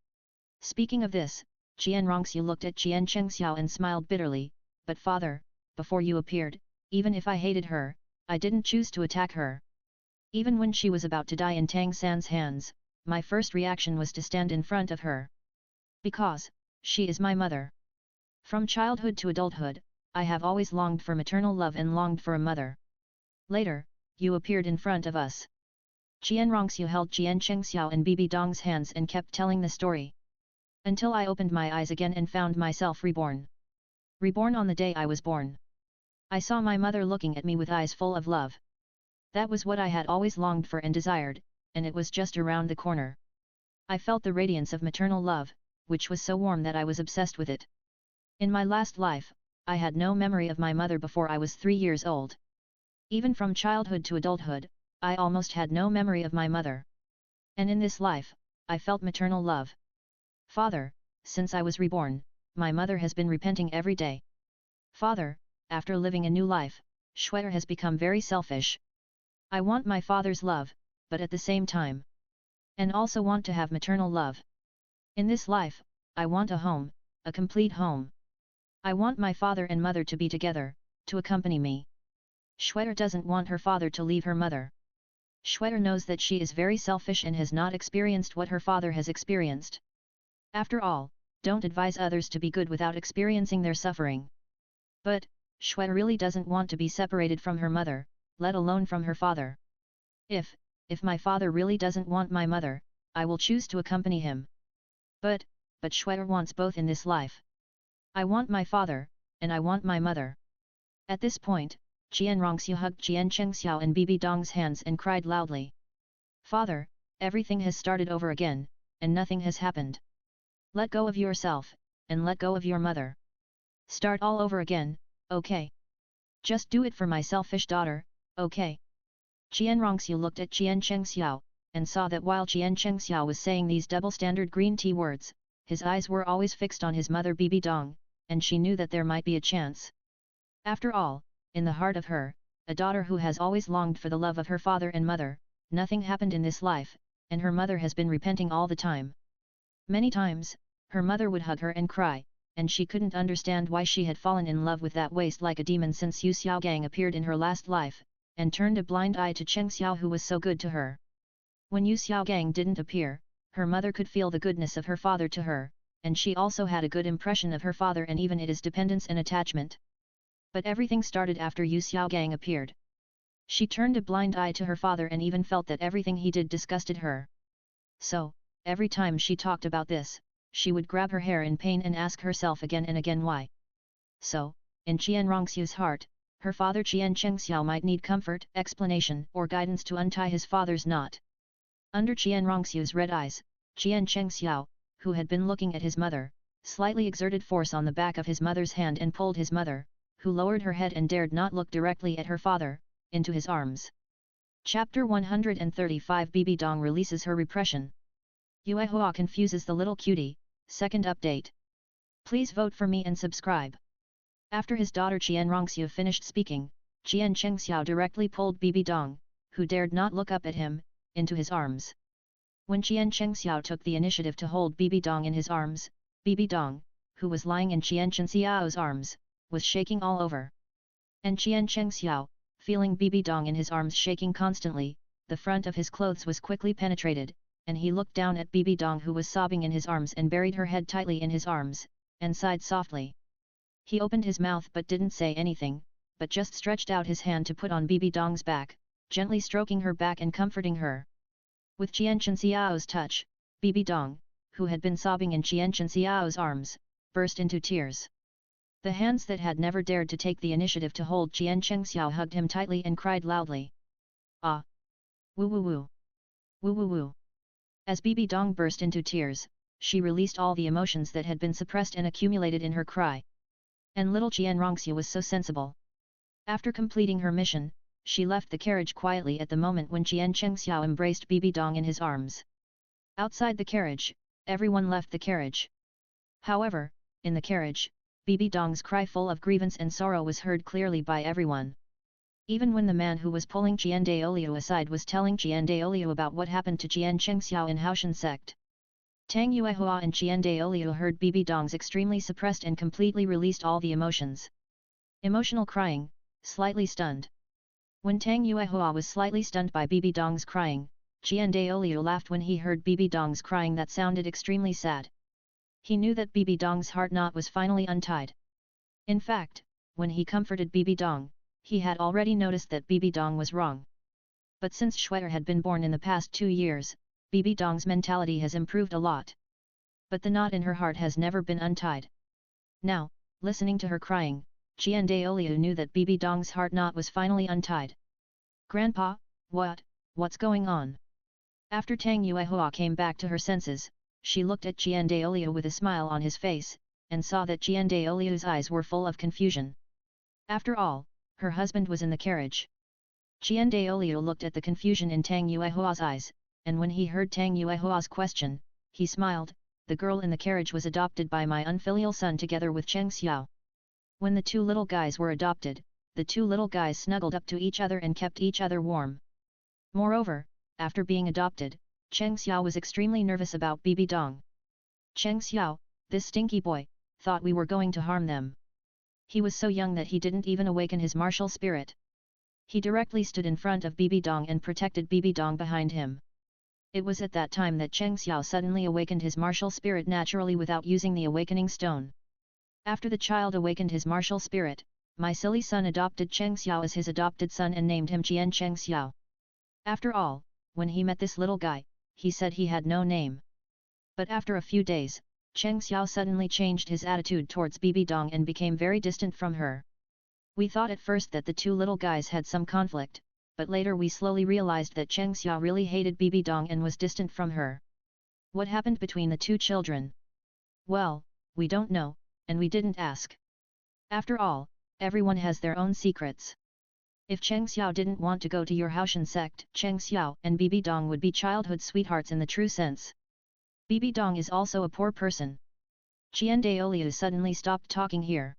Speaking of this, Jian Rongxiu looked at Jian Chengxiao and smiled bitterly, but father, before you appeared, even if I hated her, I didn't choose to attack her. Even when she was about to die in Tang San's hands, my first reaction was to stand in front of her. Because, she is my mother. From childhood to adulthood, I have always longed for maternal love and longed for a mother. Later, you appeared in front of us. Jian Rongxiu held Jian Chengxiao and Bibi Dong's hands and kept telling the story. Until I opened my eyes again and found myself reborn. Reborn on the day I was born. I saw my mother looking at me with eyes full of love. That was what I had always longed for and desired, and it was just around the corner. I felt the radiance of maternal love, which was so warm that I was obsessed with it. In my last life, I had no memory of my mother before I was 3 years old. Even from childhood to adulthood, I almost had no memory of my mother. And in this life, I felt maternal love. Father, since I was reborn, my mother has been repenting every day. Father, after living a new life, Shue'er has become very selfish. I want my father's love, but at the same time, and also want to have maternal love. In this life, I want a home, a complete home. I want my father and mother to be together, to accompany me. Shue'er doesn't want her father to leave her mother. Shue'er knows that she is very selfish and has not experienced what her father has experienced. After all, don't advise others to be good without experiencing their suffering. But, Shue'er really doesn't want to be separated from her mother, let alone from her father. If my father really doesn't want my mother, I will choose to accompany him. But Shue'er wants both in this life. I want my father, and I want my mother. At this point, Jian Rongxiu hugged Jian Chengxiao and Bibi Dong's hands and cried loudly. Father, everything has started over again, and nothing has happened. Let go of yourself, and let go of your mother. Start all over again, okay? Just do it for my selfish daughter, okay? Jian Rongxiu looked at Jian Chengxiao, and saw that while Jian Chengxiao was saying these double-standard green tea words, his eyes were always fixed on his mother Bibi Dong, and she knew that there might be a chance. After all, in the heart of her, a daughter who has always longed for the love of her father and mother, nothing happened in this life, and her mother has been repenting all the time. Many times, her mother would hug her and cry, and she couldn't understand why she had fallen in love with that waist like a demon since Yu Xiaogang appeared in her last life, and turned a blind eye to Cheng Xiao who was so good to her. When Yu Xiaogang didn't appear, her mother could feel the goodness of her father to her, and she also had a good impression of her father and even his dependence and attachment. But everything started after Yu Xiaogang appeared. She turned a blind eye to her father and even felt that everything he did disgusted her. So, every time she talked about this, she would grab her hair in pain and ask herself again and again why. So, in Jian Rongxiu's heart, her father Jian Chengxiao might need comfort, explanation, or guidance to untie his father's knot. Under Jian Rongxiu's red eyes, Jian Chengxiao, who had been looking at his mother, slightly exerted force on the back of his mother's hand and pulled his mother, who lowered her head and dared not look directly at her father, into his arms. Chapter 135 Bibi Dong releases her repression. Yuua confuses the little cutie, second update. Please vote for me and subscribe. After his daughter Jian Rongxiu finished speaking, Jian Chengxiao directly pulled Bibi Dong, who dared not look up at him, into his arms. When Jian Chengxiao took the initiative to hold Bibi Dong in his arms, Bibi Dong, who was lying in Jian Chengxiao's arms, was shaking all over. And Jian Chengxiao, feeling Bibi Dong in his arms shaking constantly, the front of his clothes was quickly penetrated, and he looked down at Bibi Dong who was sobbing in his arms and buried her head tightly in his arms, and sighed softly. He opened his mouth but didn't say anything, but just stretched out his hand to put on Bibi Dong's back, gently stroking her back and comforting her. With Jian Chengxiao's touch, Bibi Dong, who had been sobbing in Jian Chengxiao's arms, burst into tears. The hands that had never dared to take the initiative to hold Jian Chengxiao hugged him tightly and cried loudly. Ah! Woo woo woo! Woo woo woo! As Bibi Dong burst into tears, she released all the emotions that had been suppressed and accumulated in her cry. And little Jian Rongxiu was so sensible. After completing her mission, she left the carriage quietly at the moment when Jian Chengxiao embraced Bibi Dong in his arms. Outside the carriage, everyone left the carriage. However, in the carriage, Bibi Dong's cry full of grievance and sorrow was heard clearly by everyone. Even when the man who was pulling Jian Daoliu aside was telling Jian Daoliu about what happened to Jian Chengxiao in Haoshan sect. Tang Yuehua and Qian Daoliu heard Bibi Dong's extremely suppressed and completely released all the emotions. Emotional crying, slightly stunned. When Tang Yuehua was slightly stunned by Bibi Dong's crying, Qian Daoliu laughed when he heard Bibi Dong's crying that sounded extremely sad. He knew that Bibi Dong's heart knot was finally untied. In fact, when he comforted Bibi Dong, he had already noticed that Bibi Dong was wrong. But since Shui'er had been born in the past 2 years, Bibi Dong's mentality has improved a lot. But the knot in her heart has never been untied. Now, listening to her crying, Qian Daoliu knew that Bibi Dong's heart knot was finally untied. Grandpa, what's going on? After Tang Yuehua came back to her senses, she looked at Qian Daoliu with a smile on his face, and saw that Qian Daoliu's eyes were full of confusion. After all, her husband was in the carriage. Qian Daoliu looked at the confusion in Tang Yuehua's eyes, and when he heard Tang Yuehua's question, he smiled. The girl in the carriage was adopted by my unfilial son together with Cheng Xiao. When the 2 little guys were adopted, the 2 little guys snuggled up to each other and kept each other warm. Moreover, after being adopted, Cheng Xiao was extremely nervous about Bibi Dong. Cheng Xiao, this stinky boy, thought we were going to harm them. He was so young that he didn't even awaken his martial spirit. He directly stood in front of Bibi Dong and protected Bibi Dong behind him. It was at that time that Cheng Xiao suddenly awakened his martial spirit naturally without using the awakening stone. After the child awakened his martial spirit, my silly son adopted Cheng Xiao as his adopted son and named him Jian Cheng Xiao. After all, when he met this little guy, he said he had no name. But after a few days, Cheng Xiao suddenly changed his attitude towards Bibi Dong and became very distant from her. We thought at first that the 2 little guys had some conflict, but later we slowly realized that Cheng Xiao really hated Bibi Dong and was distant from her. What happened between the 2 children? Well, we don't know, and we didn't ask. After all, everyone has their own secrets. If Cheng Xiao didn't want to go to your Haoshan sect, Cheng Xiao and Bibi Dong would be childhood sweethearts in the true sense. Bibi Dong is also a poor person. Qian Daoliu suddenly stopped talking here.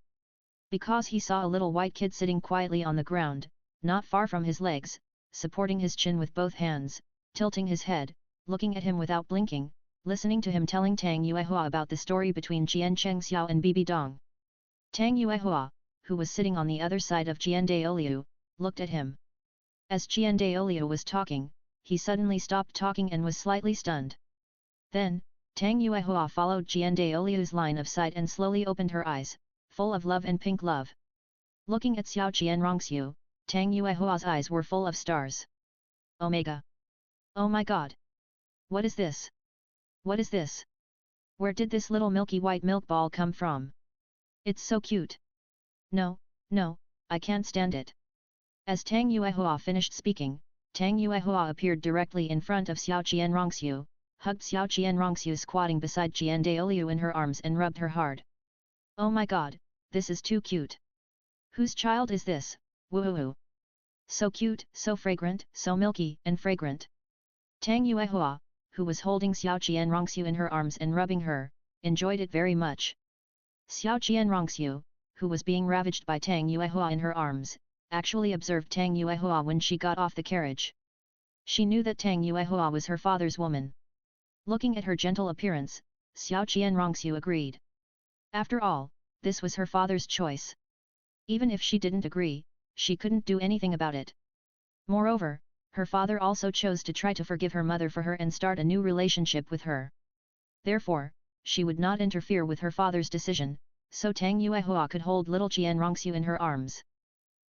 Because he saw a little white kid sitting quietly on the ground, not far from his legs, supporting his chin with both hands, tilting his head, looking at him without blinking, listening to him telling Tang Yuehua about the story between Jian Cheng Xiao and Bibi Dong. Tang Yuehua, who was sitting on the other side of Qian Daoliu, looked at him. As Qian Daoliu was talking, he suddenly stopped talking and was slightly stunned. Then, Tang Yuehua followed Qian Daoliu's line of sight and slowly opened her eyes, full of love and pink love. Looking at Xiao Qian Rongxiu, Tang Yuehua's eyes were full of stars. Omega! Oh my god! What is this? What is this? Where did this little milky white milk ball come from? It's so cute! No, I can't stand it. As Tang Yuehua finished speaking, Tang Yuehua appeared directly in front of Xiao Qian Rongxiu, hugged Xiao Qian Rongxiu squatting beside Qian Daoliu in her arms and rubbed her hard. Oh my god, this is too cute! Whose child is this? Woohoo! So cute, so fragrant, so milky and fragrant. Tang Yuehua, who was holding Xiao Qian Rongxiu in her arms and rubbing her, enjoyed it very much. Xiao Qian Rongxiu, who was being ravaged by Tang Yuehua in her arms, actually observed Tang Yuehua when she got off the carriage. She knew that Tang Yuehua was her father's woman. Looking at her gentle appearance, Xiao Qian Rongxiu agreed. After all, this was her father's choice. Even if she didn't agree, she couldn't do anything about it. Moreover, her father also chose to try to forgive her mother for her and start a new relationship with her. Therefore, she would not interfere with her father's decision, so Tang Yuehua could hold little Qian Rongxiu in her arms.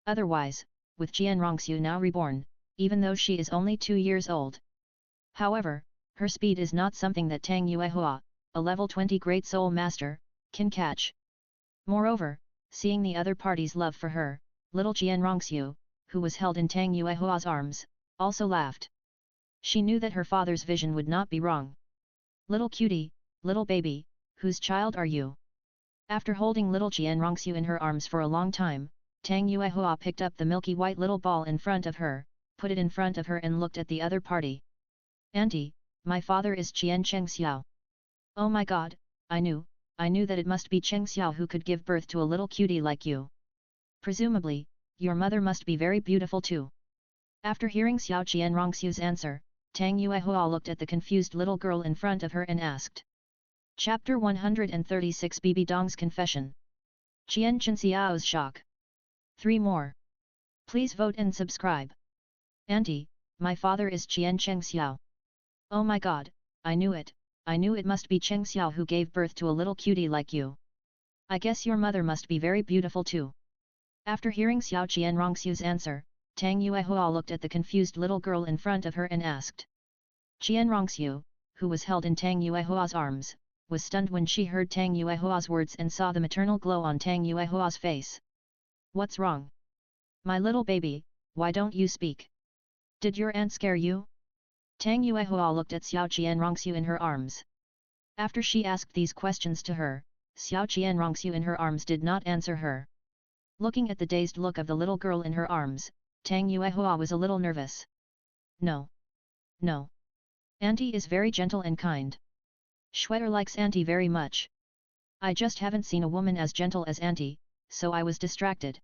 Otherwise, with Qian Rongxiu now reborn, even though she is only 2 years old. However, her speed is not something that Tang Yuehua, a level 20 Great Soul Master, can catch. Moreover, seeing the other party's love for her, little Qian Rongxiu, who was held in Tang Yuehua's arms, also laughed. She knew that her father's vision would not be wrong. Little cutie, little baby, whose child are you? After holding little Qian Rongxiu in her arms for a long time, Tang Yuehua picked up the milky white little ball in front of her, put it in front of her and looked at the other party. Auntie, my father is Jian Cheng Xiao. Oh my god, I knew that it must be Cheng Xiao who could give birth to a little cutie like you. Presumably, your mother must be very beautiful too. After hearing Xiao Qian Rongxiu's answer, Tang Yuehua looked at the confused little girl in front of her and asked. Chapter 136 Bibi Dong's Confession. Qian Chenxiao's Shock. 3 more. Please vote and subscribe. Auntie, my father is Qian Chenxiao. Oh my god, I knew it must be Chenxiao who gave birth to a little cutie like you. I guess your mother must be very beautiful too. After hearing Xiao Qian Rongxiu's answer, Tang Yuehua looked at the confused little girl in front of her and asked. Qian Rongxiu, who was held in Tang Yuehua's arms, was stunned when she heard Tang Yuehua's words and saw the maternal glow on Tang Yuehua's face. What's wrong? My little baby, why don't you speak? Did your aunt scare you? Tang Yuehua looked at Xiao Qian Rongxiu in her arms. After she asked these questions to her, Xiao Qian Rongxiu in her arms did not answer her. Looking at the dazed look of the little girl in her arms, Tang Yuehua was a little nervous. No. No. Auntie is very gentle and kind. Schwetter likes Auntie very much. I just haven't seen a woman as gentle as Auntie, so I was distracted.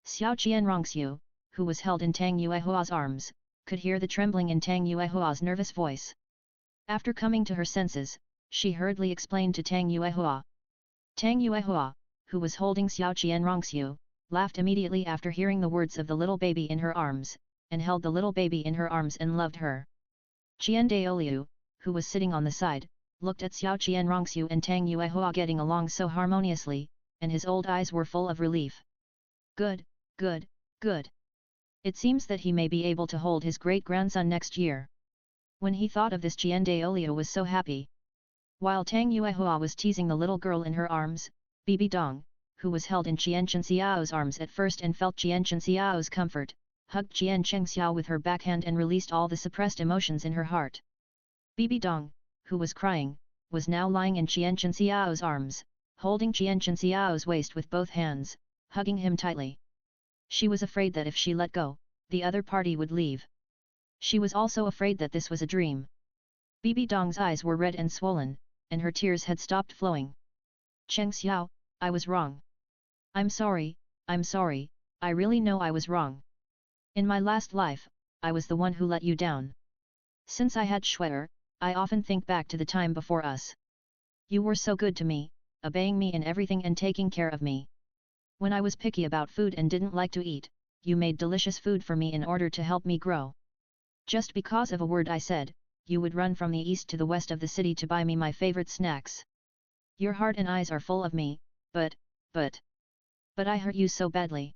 Xiao Qian Rongxiu, who was held in Tang Yuehua's arms, could hear the trembling in Tang Yuehua's nervous voice. After coming to her senses, she hurriedly explained to Tang Yuehua. Tang Yuehua, who was holding Xiao Qian Rongxiu, laughed immediately after hearing the words of the little baby in her arms, and held the little baby in her arms and loved her. Qian Daoliu, who was sitting on the side, looked at Xiao Qian Rongxiu and Tang Yuehua getting along so harmoniously, and his old eyes were full of relief. Good, good, good. It seems that he may be able to hold his great-grandson next year. When he thought of this, Qian Daoliu was so happy. While Tang Yuehua was teasing the little girl in her arms, Bibi Dong, who was held in Qian Chenxiao's arms at first and felt Qian Chenxiao's comfort, hugged Qian Chenxiao with her backhand and released all the suppressed emotions in her heart. Bibi Dong, who was crying, was now lying in Qian Chenxiao's arms, holding Qian Chenxiao's waist with both hands, hugging him tightly. She was afraid that if she let go, the other party would leave. She was also afraid that this was a dream. Bibi Dong's eyes were red and swollen, and her tears had stopped flowing. Chenxiao, I was wrong. I'm sorry, I really know I was wrong. In my last life, I was the one who let you down. Since I had Schwetter, I often think back to the time before us. You were so good to me, obeying me in everything and taking care of me. When I was picky about food and didn't like to eat, you made delicious food for me in order to help me grow. Just because of a word I said, you would run from the east to the west of the city to buy me my favorite snacks. Your heart and eyes are full of me, but I hurt you so badly.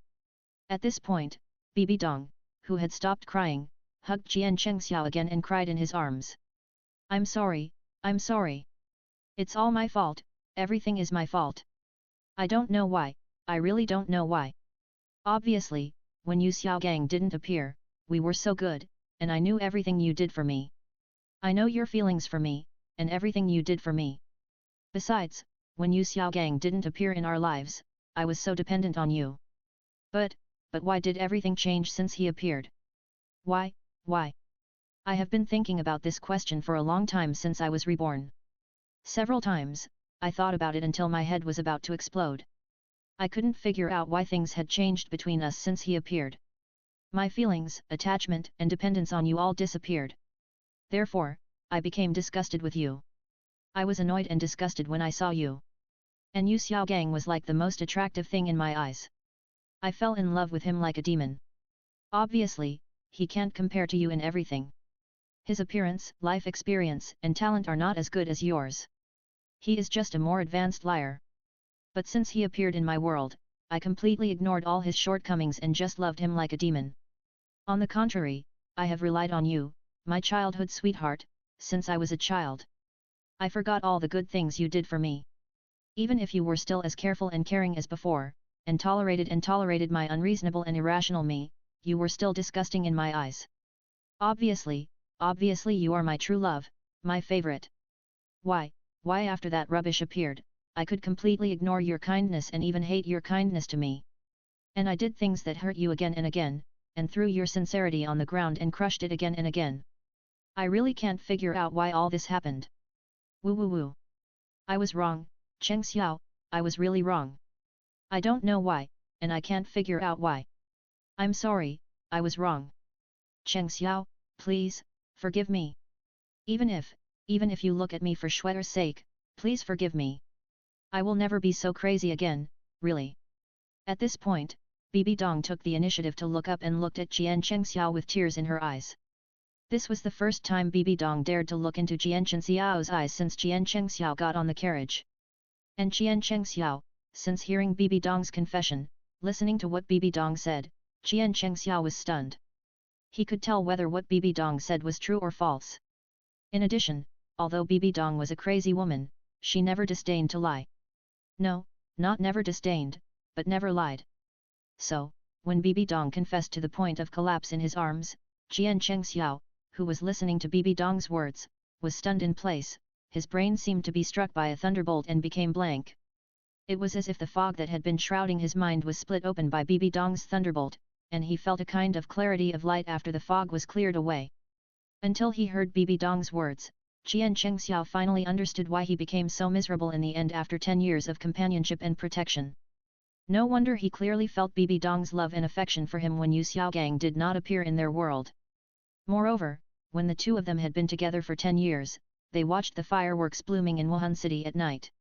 At this point, Bibi Dong, who had stopped crying, hugged Qian Chenxiao again and cried in his arms. I'm sorry. It's all my fault, everything is my fault. I don't know why, I really don't know why. Obviously, when Yu Xiaogang didn't appear, we were so good, and I knew everything you did for me. I know your feelings for me, and everything you did for me. Besides, when Yu Xiaogang didn't appear in our lives, I was so dependent on you. But why did everything change since he appeared? Why? I have been thinking about this question for a long time since I was reborn. Several times, I thought about it until my head was about to explode. I couldn't figure out why things had changed between us since he appeared. My feelings, attachment and dependence on you all disappeared. Therefore, I became disgusted with you. I was annoyed and disgusted when I saw you. And Yu Xiaogang was like the most attractive thing in my eyes. I fell in love with him like a demon. Obviously, he can't compare to you in everything. His appearance, life experience and talent are not as good as yours. He is just a more advanced liar. But since he appeared in my world, I completely ignored all his shortcomings and just loved him like a demon. On the contrary, I have relied on you, my childhood sweetheart, since I was a child. I forgot all the good things you did for me. Even if you were still as careful and caring as before, and tolerated my unreasonable and irrational me, you were still disgusting in my eyes. Obviously you are my true love, my favorite. Why after that rubbish appeared, I could completely ignore your kindness and even hate your kindness to me. And I did things that hurt you again and again, and threw your sincerity on the ground and crushed it again and again. I really can't figure out why all this happened. Woo. I was wrong, Chenxiao, I was really wrong. I don't know why, and I can't figure out why. I'm sorry, I was wrong. Chenxiao, please, forgive me. Even if you look at me for Schwetter's sake, Please forgive me. I will never be so crazy again, really. At this point, Bibi Dong took the initiative to look up and looked at Jian Chengxiao with tears in her eyes. This was the first time Bibi Dong dared to look into Jian Chengxiao's eyes since Jian Chengxiao got on the carriage. And Jian Chengxiao, since hearing Bibi Dong's confession, listening to what Bibi Dong said, Jian Chengxiao was stunned. He could tell whether what Bibi Dong said was true or false. In addition, although Bibi Dong was a crazy woman, she never disdained to lie. No, not never disdained, but never lied. So, when Bibi Dong confessed to the point of collapse in his arms, Jian Chengxiao, who was listening to Bibi Dong's words, was stunned in place. His brain seemed to be struck by a thunderbolt and became blank. It was as if the fog that had been shrouding his mind was split open by Bibi Dong's thunderbolt, and he felt a kind of clarity of light after the fog was cleared away. Until he heard Bibi Dong's words, Jian Chengxiao finally understood why he became so miserable in the end after 10 years of companionship and protection. No wonder he clearly felt Bibi Dong's love and affection for him when Yu Xiaogang did not appear in their world. Moreover, when the two of them had been together for 10 years, they watched the fireworks blooming in Wuhan City at night.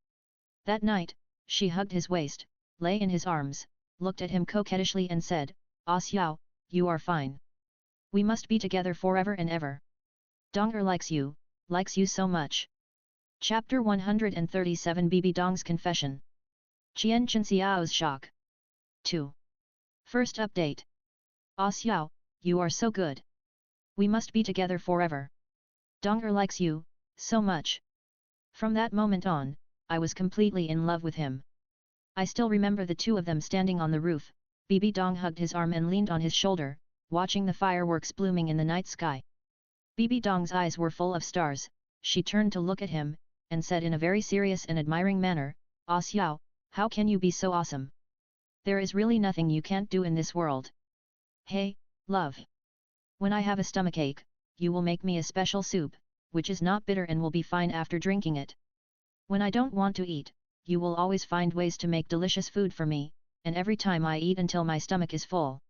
That night, she hugged his waist, lay in his arms, looked at him coquettishly and said, "Ah Xiao, you are fine. We must be together forever and ever. Donger likes you so much." Chapter 137 Bibi Dong's Confession. Jian Chenxiao's Shock. 2. First update. "Ah Xiao, you are so good. We must be together forever. Donger likes you so much." From that moment on, I was completely in love with him. I still remember the two of them standing on the roof. Bibi Dong hugged his arm and leaned on his shoulder, watching the fireworks blooming in the night sky. Bibi Dong's eyes were full of stars. She turned to look at him, and said in a very serious and admiring manner, "Ah Xiao, how can you be so awesome? There is really nothing you can't do in this world. Hey, love. When I have a stomachache, you will make me a special soup, which is not bitter and will be fine after drinking it. When I don't want to eat, you will always find ways to make delicious food for me, and every time I eat until my stomach is full.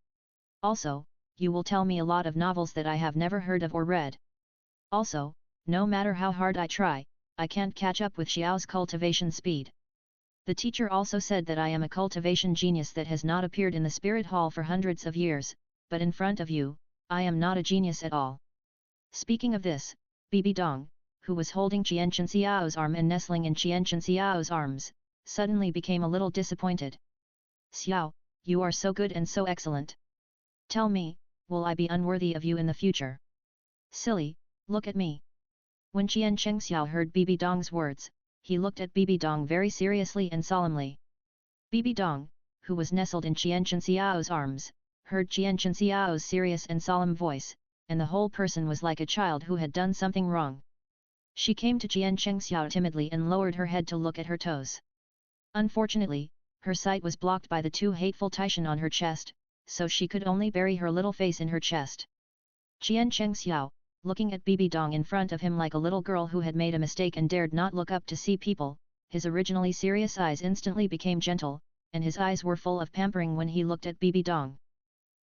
Also, you will tell me a lot of novels that I have never heard of or read. Also, no matter how hard I try, I can't catch up with Xiao's cultivation speed. The teacher also said that I am a cultivation genius that has not appeared in the spirit hall for hundreds of years, but in front of you, I am not a genius at all." Speaking of this, Bibi Dong, who was holding Jian Chenxiao's arm and nestling in Jian Chenxiao's arms, suddenly became a little disappointed. "Xiao, you are so good and so excellent. Tell me, will I be unworthy of you in the future? Silly, look at me." When Jian Chengxiao heard Bibi Dong's words, he looked at Bibi Dong very seriously and solemnly. Bibi Dong, who was nestled in Jian Chenxiao's arms, heard Jian Chenxiao's serious and solemn voice, and the whole person was like a child who had done something wrong. She came to Jian Chengxiao timidly and lowered her head to look at her toes. Unfortunately, her sight was blocked by the two hateful Taishan on her chest, so she could only bury her little face in her chest. Jian Chengxiao, looking at Bibi Dong in front of him like a little girl who had made a mistake and dared not look up to see people, his originally serious eyes instantly became gentle, and his eyes were full of pampering when he looked at Bibi Dong.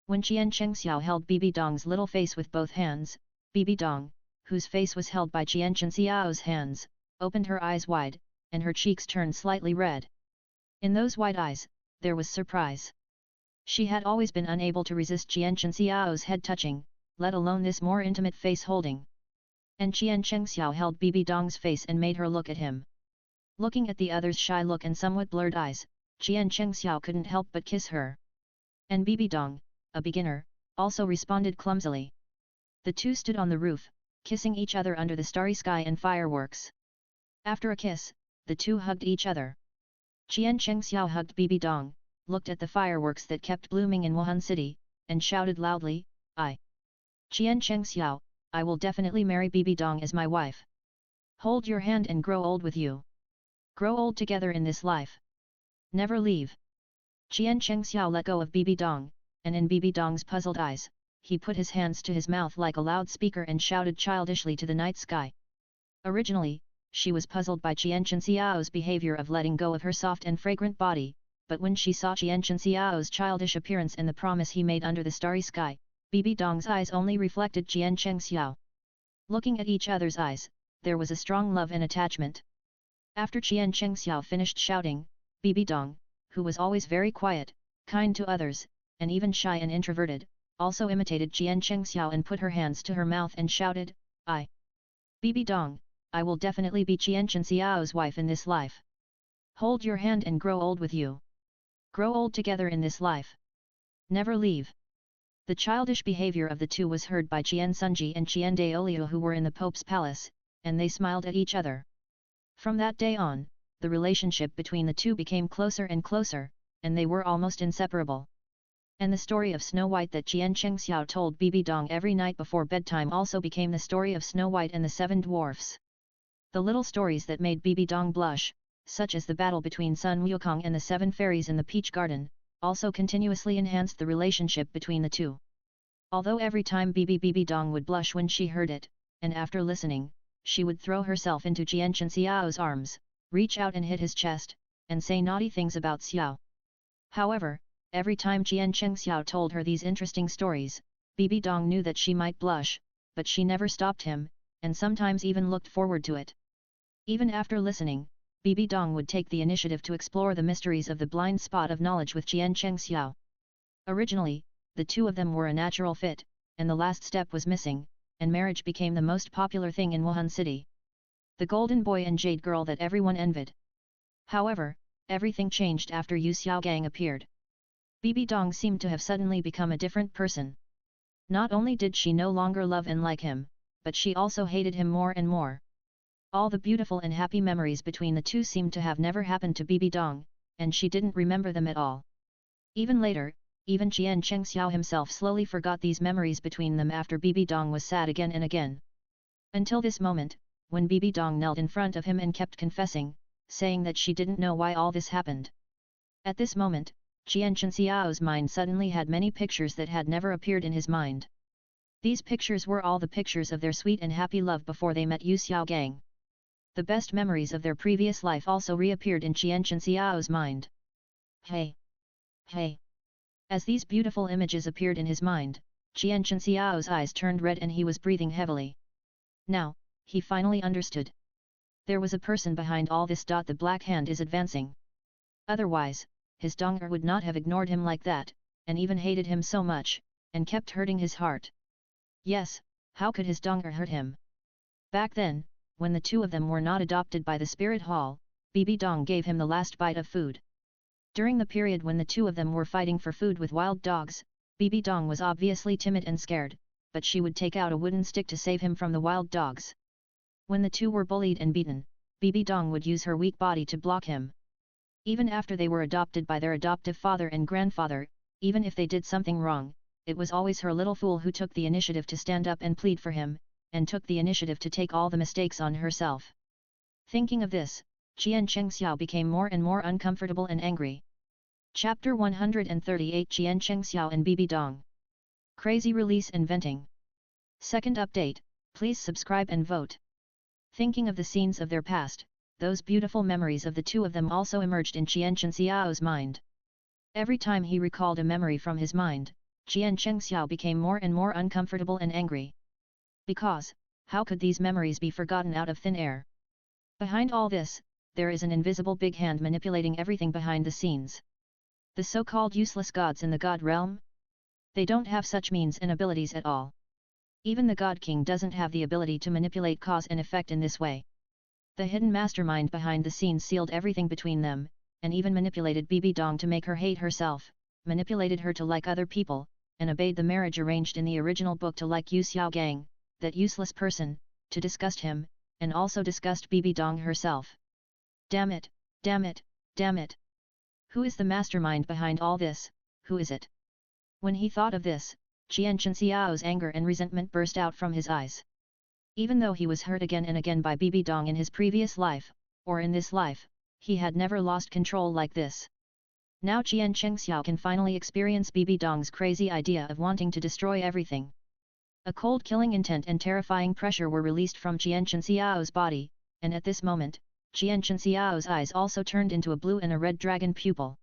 When Jian Chengxiao held Bibi Dong's little face with both hands, Bibi Dong, whose face was held by Jian Chenxiao's hands, opened her eyes wide, and her cheeks turned slightly red. In those wide eyes, there was surprise. She had always been unable to resist Jian Chenxiao's head touching, let alone this more intimate face holding. And Jian Chengxiao held Bibi Dong's face and made her look at him. Looking at the other's shy look and somewhat blurred eyes, Jian Chengxiao couldn't help but kiss her. And Bibi Dong, a beginner, also responded clumsily. The two stood on the roof, kissing each other under the starry sky and fireworks. After a kiss, the two hugged each other. Jian Chengxiao hugged Bibi Dong, looked at the fireworks that kept blooming in Wuhan City, and shouted loudly, "Jian Chengxiao, I will definitely marry Bibi Dong as my wife. Hold your hand and grow old with you. Grow old together in this life. Never leave." Jian Chengxiao let go of Bibi Dong, and in Bibi Dong's puzzled eyes, he put his hands to his mouth like a loudspeaker and shouted childishly to the night sky. Originally, she was puzzled by Jian Chenxiao's behavior of letting go of her soft and fragrant body, but when she saw Jian Chenxiao's childish appearance and the promise he made under the starry sky, Bibi Dong's eyes only reflected Jian Chengxiao. Looking at each other's eyes, there was a strong love and attachment. After Qian Chengxiao finished shouting, Bibi Dong, who was always very quiet, kind to others, and even shy and introverted, also imitated Qian Chengxiao and put her hands to her mouth and shouted, Bibi Dong, I will definitely be Qian Chengxiao's wife in this life. Hold your hand and grow old with you. Grow old together in this life. Never leave. The childish behavior of the two was heard by Qian Sunji and Qian Daoliu who were in the Pope's palace, and they smiled at each other. From that day on, the relationship between the two became closer and closer, and they were almost inseparable. And the story of Snow White that Qian Chengxiao told Bibi Dong every night before bedtime also became the story of Snow White and the Seven Dwarfs. The little stories that made Bibi Dong blush, such as the battle between Sun Wukong and the Seven Fairies in the Peach Garden, also continuously enhanced the relationship between the two. Although every time Bibi Dong would blush when she heard it, and after listening, she would throw herself into Qian Chengxiao's arms, reach out and hit his chest, and say naughty things about Xiao. However, every time Qian Chengxiao told her these interesting stories, Bibi Dong knew that she might blush, but she never stopped him, and sometimes even looked forward to it. Even after listening, Bibi Dong would take the initiative to explore the mysteries of the blind spot of knowledge with Qian Chengxiao. Originally, the two of them were a natural fit, and the last step was missing, and marriage became the most popular thing in Wuhan City. The golden boy and jade girl that everyone envied. However, everything changed after Yu Xiaogang appeared. Bibi Dong seemed to have suddenly become a different person. Not only did she no longer love and like him, but she also hated him more and more. All the beautiful and happy memories between the two seemed to have never happened to Bibi Dong, and she didn't remember them at all. Even later, even Qian Chengxiao himself slowly forgot these memories between them after Bibi Dong was sad again and again. Until this moment, when Bibi Dong knelt in front of him and kept confessing, saying that she didn't know why all this happened. At this moment, Qian Chengxiao's mind suddenly had many pictures that had never appeared in his mind. These pictures were all the pictures of their sweet and happy love before they met Yu Xiaogang. The best memories of their previous life also reappeared in Qian Chengxiao's mind. Hey! Hey! As these beautiful images appeared in his mind, Qian Chengxiao's eyes turned red and he was breathing heavily. Now, he finally understood. There was a person behind all this. The black hand is advancing. Otherwise, his donger would not have ignored him like that, and even hated him so much, and kept hurting his heart. Yes, how could his donger hurt him? Back then, when the two of them were not adopted by the spirit hall, Bibi Dong gave him the last bite of food. During the period when the two of them were fighting for food with wild dogs, Bibi Dong was obviously timid and scared, but she would take out a wooden stick to save him from the wild dogs. When the two were bullied and beaten, Bibi Dong would use her weak body to block him. Even after they were adopted by their adoptive father and grandfather, even if they did something wrong, it was always her little fool who took the initiative to stand up and plead for him, and took the initiative to take all the mistakes on herself. Thinking of this, Qian Chengxiao became more and more uncomfortable and angry. Chapter 138 Qian Chengxiao and Bibi Dong. Crazy release and venting. Second update, please subscribe and vote. Thinking of the scenes of their past, those beautiful memories of the two of them also emerged in Qian Chengxiao's mind. Every time he recalled a memory from his mind, Qian Chengxiao became more and more uncomfortable and angry. Because, how could these memories be forgotten out of thin air? Behind all this, there is an invisible big hand manipulating everything behind the scenes. The so-called useless gods in the god realm? They don't have such means and abilities at all. Even the God King doesn't have the ability to manipulate cause and effect in this way. The hidden mastermind behind the scenes sealed everything between them, and even manipulated Bibi Dong to make her hate herself, manipulated her to like other people, and obeyed the marriage arranged in the original book to like Yu Xiaogang, that useless person, to disgust him, and also disgust Bibi Dong herself. Damn it, damn it, damn it! Who is the mastermind behind all this, who is it? When he thought of this, Qian Chengxiao's anger and resentment burst out from his eyes. Even though he was hurt again and again by Bibi Dong in his previous life, or in this life, he had never lost control like this. Now Qian Chengxiao can finally experience Bibi Dong's crazy idea of wanting to destroy everything. A cold killing intent and terrifying pressure were released from Qian Chengxiao's body, and at this moment, Qian Chengxiao's eyes also turned into a blue and a red dragon pupil.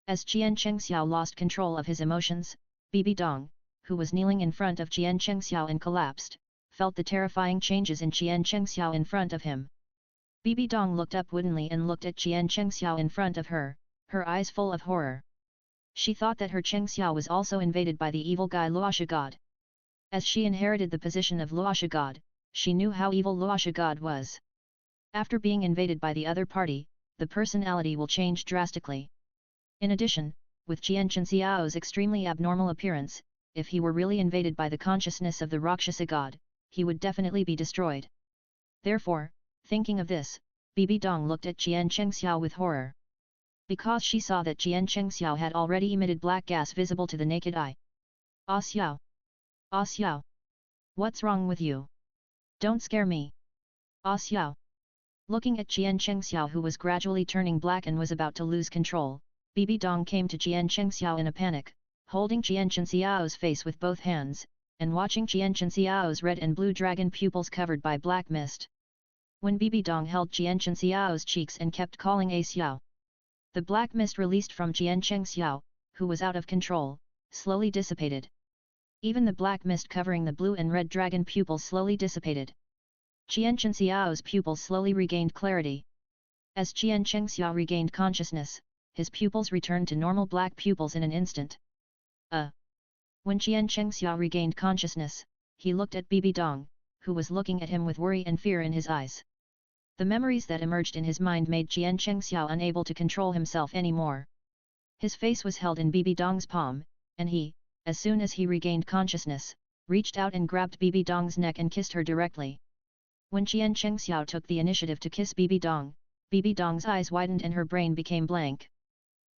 As Qian Chengxiao lost control of his emotions, Bibi Dong, who was kneeling in front of Qian Chengxiao and collapsed, felt the terrifying changes in Qian Chengxiao in front of him. Bibi Dong looked up woodenly and looked at Jian Chengxiao in front of her, her eyes full of horror. She thought that her Chengxiao was also invaded by the evil guy Luosha God. As she inherited the position of Luosha God, she knew how evil Luosha God was. After being invaded by the other party, the personality will change drastically. In addition, with Jian Chengxiao's extremely abnormal appearance, if he were really invaded by the consciousness of the Rakshasa God, he would definitely be destroyed. Therefore, thinking of this, Bibi Dong looked at Jian Chengxiao with horror. Because she saw that Jian Chengxiao had already emitted black gas visible to the naked eye. Ah Xiao! Ah Xiao! What's wrong with you? Don't scare me! Ah Xiao! Looking at Jian Chengxiao who was gradually turning black and was about to lose control, Bibi Dong came to Jian Chengxiao in a panic, holding Jian Chengxiao's face with both hands, and watching Jian Chengxiao's red and blue dragon pupils covered by black mist. When Bibi Dong held Jian Chengxiao's cheeks and kept calling A Xiao, the black mist released from Jian Chengxiao, who was out of control, slowly dissipated. Even the black mist covering the blue and red dragon pupils slowly dissipated. Jian Chengxiao's pupils slowly regained clarity. As Jian Chengxiao regained consciousness, his pupils returned to normal black pupils in an instant. When Jian Chengxiao regained consciousness, he looked at Bibi Dong, who was looking at him with worry and fear in his eyes. The memories that emerged in his mind made Jian Chengxiao unable to control himself anymore. His face was held in Bibi Dong's palm, and he, as soon as he regained consciousness, reached out and grabbed Bibi Dong's neck and kissed her directly. When Jian Chengxiao took the initiative to kiss Bibi Dong's eyes widened and her brain became blank.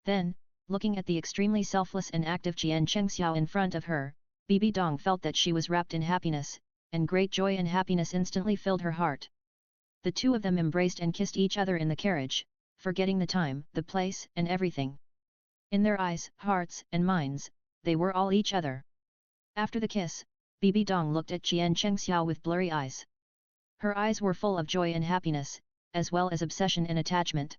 Then, looking at the extremely selfless and active Jian Chengxiao in front of her, Bibi Dong felt that she was wrapped in happiness, and great joy and happiness instantly filled her heart. The two of them embraced and kissed each other in the carriage, forgetting the time, the place, and everything. In their eyes, hearts, and minds, they were all each other. After the kiss, Bibi Dong looked at Jian Chengxiao with blurry eyes. Her eyes were full of joy and happiness, as well as obsession and attachment.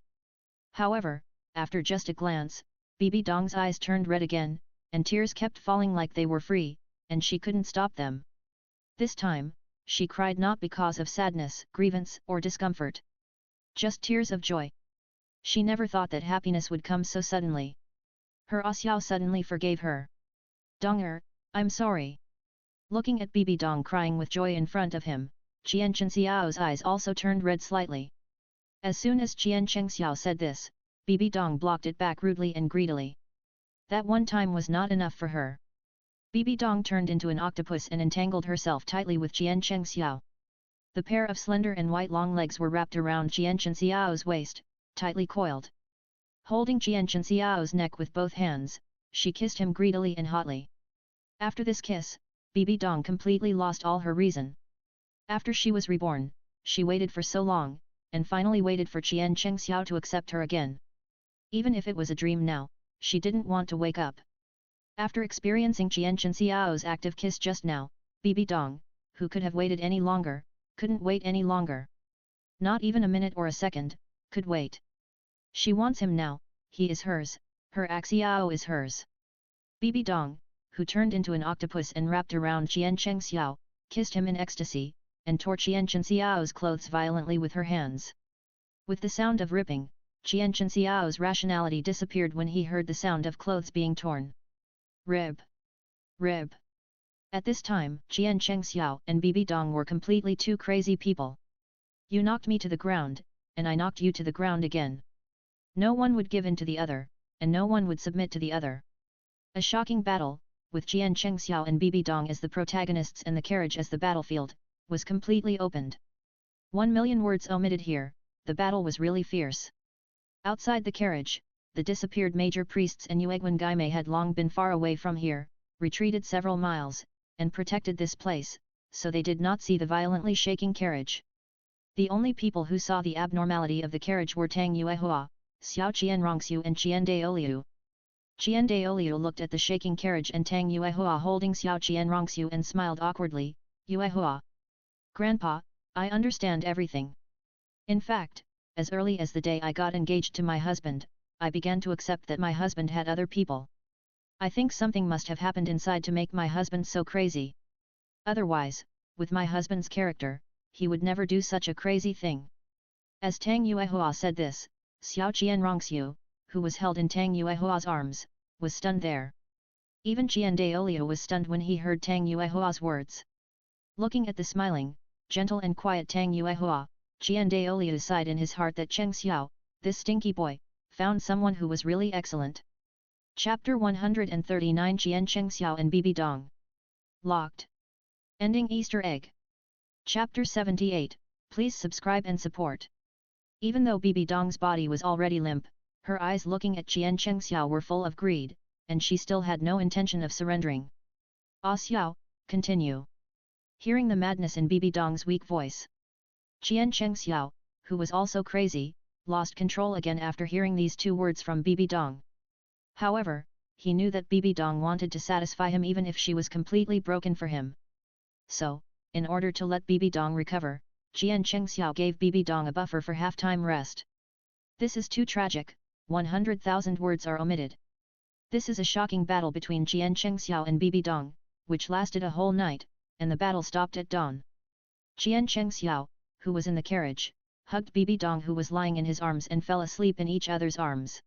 However, after just a glance, Bibi Dong's eyes turned red again, and tears kept falling like they were free, and she couldn't stop them. This time, she cried not because of sadness, grievance, or discomfort. Just tears of joy. She never thought that happiness would come so suddenly. Her Ah Xiao suddenly forgave her. Donger, I'm sorry. Looking at Bibi Dong crying with joy in front of him, Jian Chengxiao's eyes also turned red slightly. As soon as Jian Chengxiao said this, Bibi Dong blocked it back rudely and greedily. That one time was not enough for her. Bibi Dong turned into an octopus and entangled herself tightly with Jian Chengxiao. The pair of slender and white long legs were wrapped around Jian Chengxiao's waist, tightly coiled. Holding Jian Chengxiao's neck with both hands, she kissed him greedily and hotly. After this kiss, Bibi Dong completely lost all her reason. After she was reborn, she waited for so long, and finally waited for Jian Chengxiao to accept her again. Even if it was a dream now, she didn't want to wake up. After experiencing Jian Chengxiao's active kiss just now, Bibi Dong, who could have waited any longer, couldn't wait any longer. Not even a minute or a second, could wait. She wants him now, he is hers, her Xiao is hers. Bibi Dong, who turned into an octopus and wrapped around Jian Chengxiao, kissed him in ecstasy, and tore Jian Chengxiao's clothes violently with her hands. With the sound of ripping, Jian Chengxiao's rationality disappeared when he heard the sound of clothes being torn. Rib! Rib! At this time, Jian Chengxiao and Bibi Dong were completely two crazy people. You knocked me to the ground, and I knocked you to the ground again. No one would give in to the other, and no one would submit to the other. A shocking battle, with Jian Chengxiao and Bibi Dong as the protagonists and the carriage as the battlefield, was completely opened. 1,000,000 words omitted here, the battle was really fierce. Outside the carriage, the disappeared major priests and Yueguan Gaimei had long been far away from here, retreated several miles, and protected this place, so they did not see the violently shaking carriage. The only people who saw the abnormality of the carriage were Tang Yuehua, Xiao Qianrongxiu and Qian Daoliu. Qian Daoliu looked at the shaking carriage and Tang Yuehua holding Xiao Qianrongxiu and smiled awkwardly. Yuehua. Grandpa, I understand everything. In fact, as early as the day I got engaged to my husband, I began to accept that my husband had other people. I think something must have happened inside to make my husband so crazy. Otherwise, with my husband's character, he would never do such a crazy thing. As Tang Yuehua said this, Xiao Qianrongxiu, who was held in Tang Yuehua's arms, was stunned there. Even Jian Daoliu was stunned when he heard Tang Yuehua's words. Looking at the smiling, gentle and quiet Tang Yuehua, Jian Daoliu sighed in his heart that Cheng Xiao, this stinky boy, found someone who was really excellent. Chapter 139 Jian Cheng Xiao and Bibi Dong. Locked. Ending Easter egg. Chapter 78, please subscribe and support. Even though Bibi Dong's body was already limp, her eyes looking at Jian Cheng Xiao were full of greed, and she still had no intention of surrendering. Ah Xiao, continue. Hearing the madness in Bibi Dong's weak voice, Jian Cheng Xiao, who was also crazy, lost control again after hearing these two words from Bibi Dong. However, he knew that Bibi Dong wanted to satisfy him even if she was completely broken for him. So, in order to let Bibi Dong recover, Jian Cheng Xiao gave Bibi Dong a buffer for half-time rest. This is too tragic, 100,000 words are omitted. This is a shocking battle between Jian Cheng Xiao and Bibi Dong, which lasted a whole night, and the battle stopped at dawn. Jian Cheng Xiao, who was in the carriage, hugged Bibi Dong who was lying in his arms and fell asleep in each other's arms.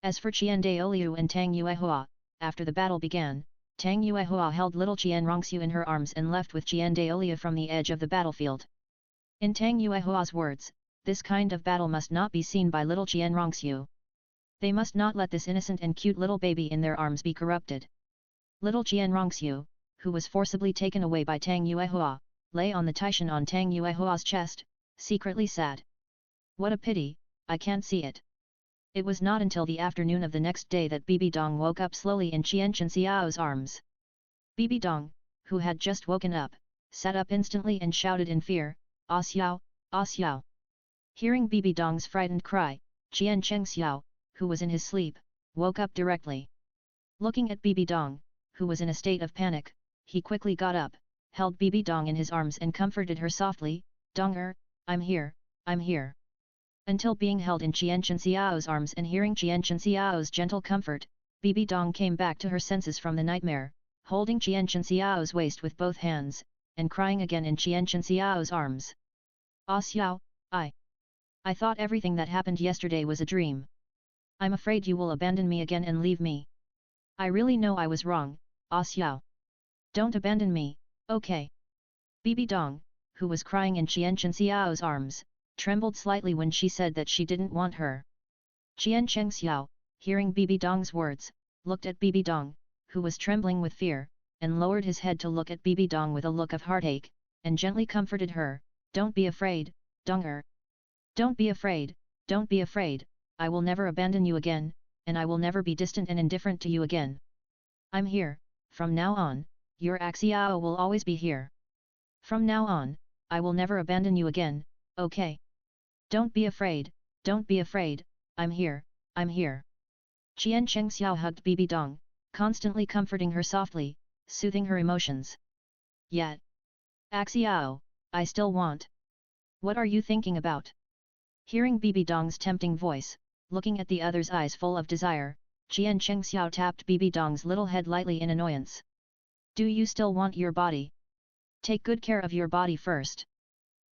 As for Jian Daoliu and Tang Yuehua, after the battle began, Tang Yuehua held little Qianrongxiu in her arms and left with Jian Daoliu from the edge of the battlefield. In Tang Yuehua's words, this kind of battle must not be seen by little Qianrongxiu. They must not let this innocent and cute little baby in their arms be corrupted. Little Qianrongxiu, who was forcibly taken away by Tang Yuehua, lay on the taishan on Tang Yuehua's chest, secretly sad. What a pity, I can't see it. It was not until the afternoon of the next day that Bibi Dong woke up slowly in Qian Xiao's arms. Bibi Dong, who had just woken up, sat up instantly and shouted in fear, Ah Xiao, Ah Xiao. Hearing Bibi Dong's frightened cry, Jian Cheng Xiao, who was in his sleep, woke up directly. Looking at Bibi Dong, who was in a state of panic, he quickly got up, held Bibi Dong in his arms and comforted her softly, Donger, I'm here, I'm here. Until being held in Jian Xiao's arms and hearing Jian Xiao's gentle comfort, Bibi Dong came back to her senses from the nightmare, holding Jian Xiao's waist with both hands, and crying again in Jian Xiao's arms. Ah Xiao, I thought everything that happened yesterday was a dream. I'm afraid you will abandon me again and leave me. I really know I was wrong, Ah Xiao. Don't abandon me, okay? Bibi Dong, who was crying in Jian Xiao's arms, trembled slightly when she said that she didn't want her. Jian Cheng Xiao, hearing Bibi Dong's words, looked at Bibi Dong, who was trembling with fear, and lowered his head to look at Bibi Dong with a look of heartache, and gently comforted her, Don't be afraid, Donger. Don't be afraid, don't be afraid, I will never abandon you again, and I will never be distant and indifferent to you again. I'm here, from now on, your Xiao will always be here. From now on, I will never abandon you again, okay? Don't be afraid, don't be afraid, I'm here, I'm here. Jian Cheng Xiao hugged Bibi Dong, constantly comforting her softly, soothing her emotions. Yet, Xiao, I still want. What are you thinking about? Hearing Bibi Dong's tempting voice, looking at the other's eyes full of desire, Jian Cheng Xiao tapped Bibi Dong's little head lightly in annoyance. Do you still want your body? Take good care of your body first.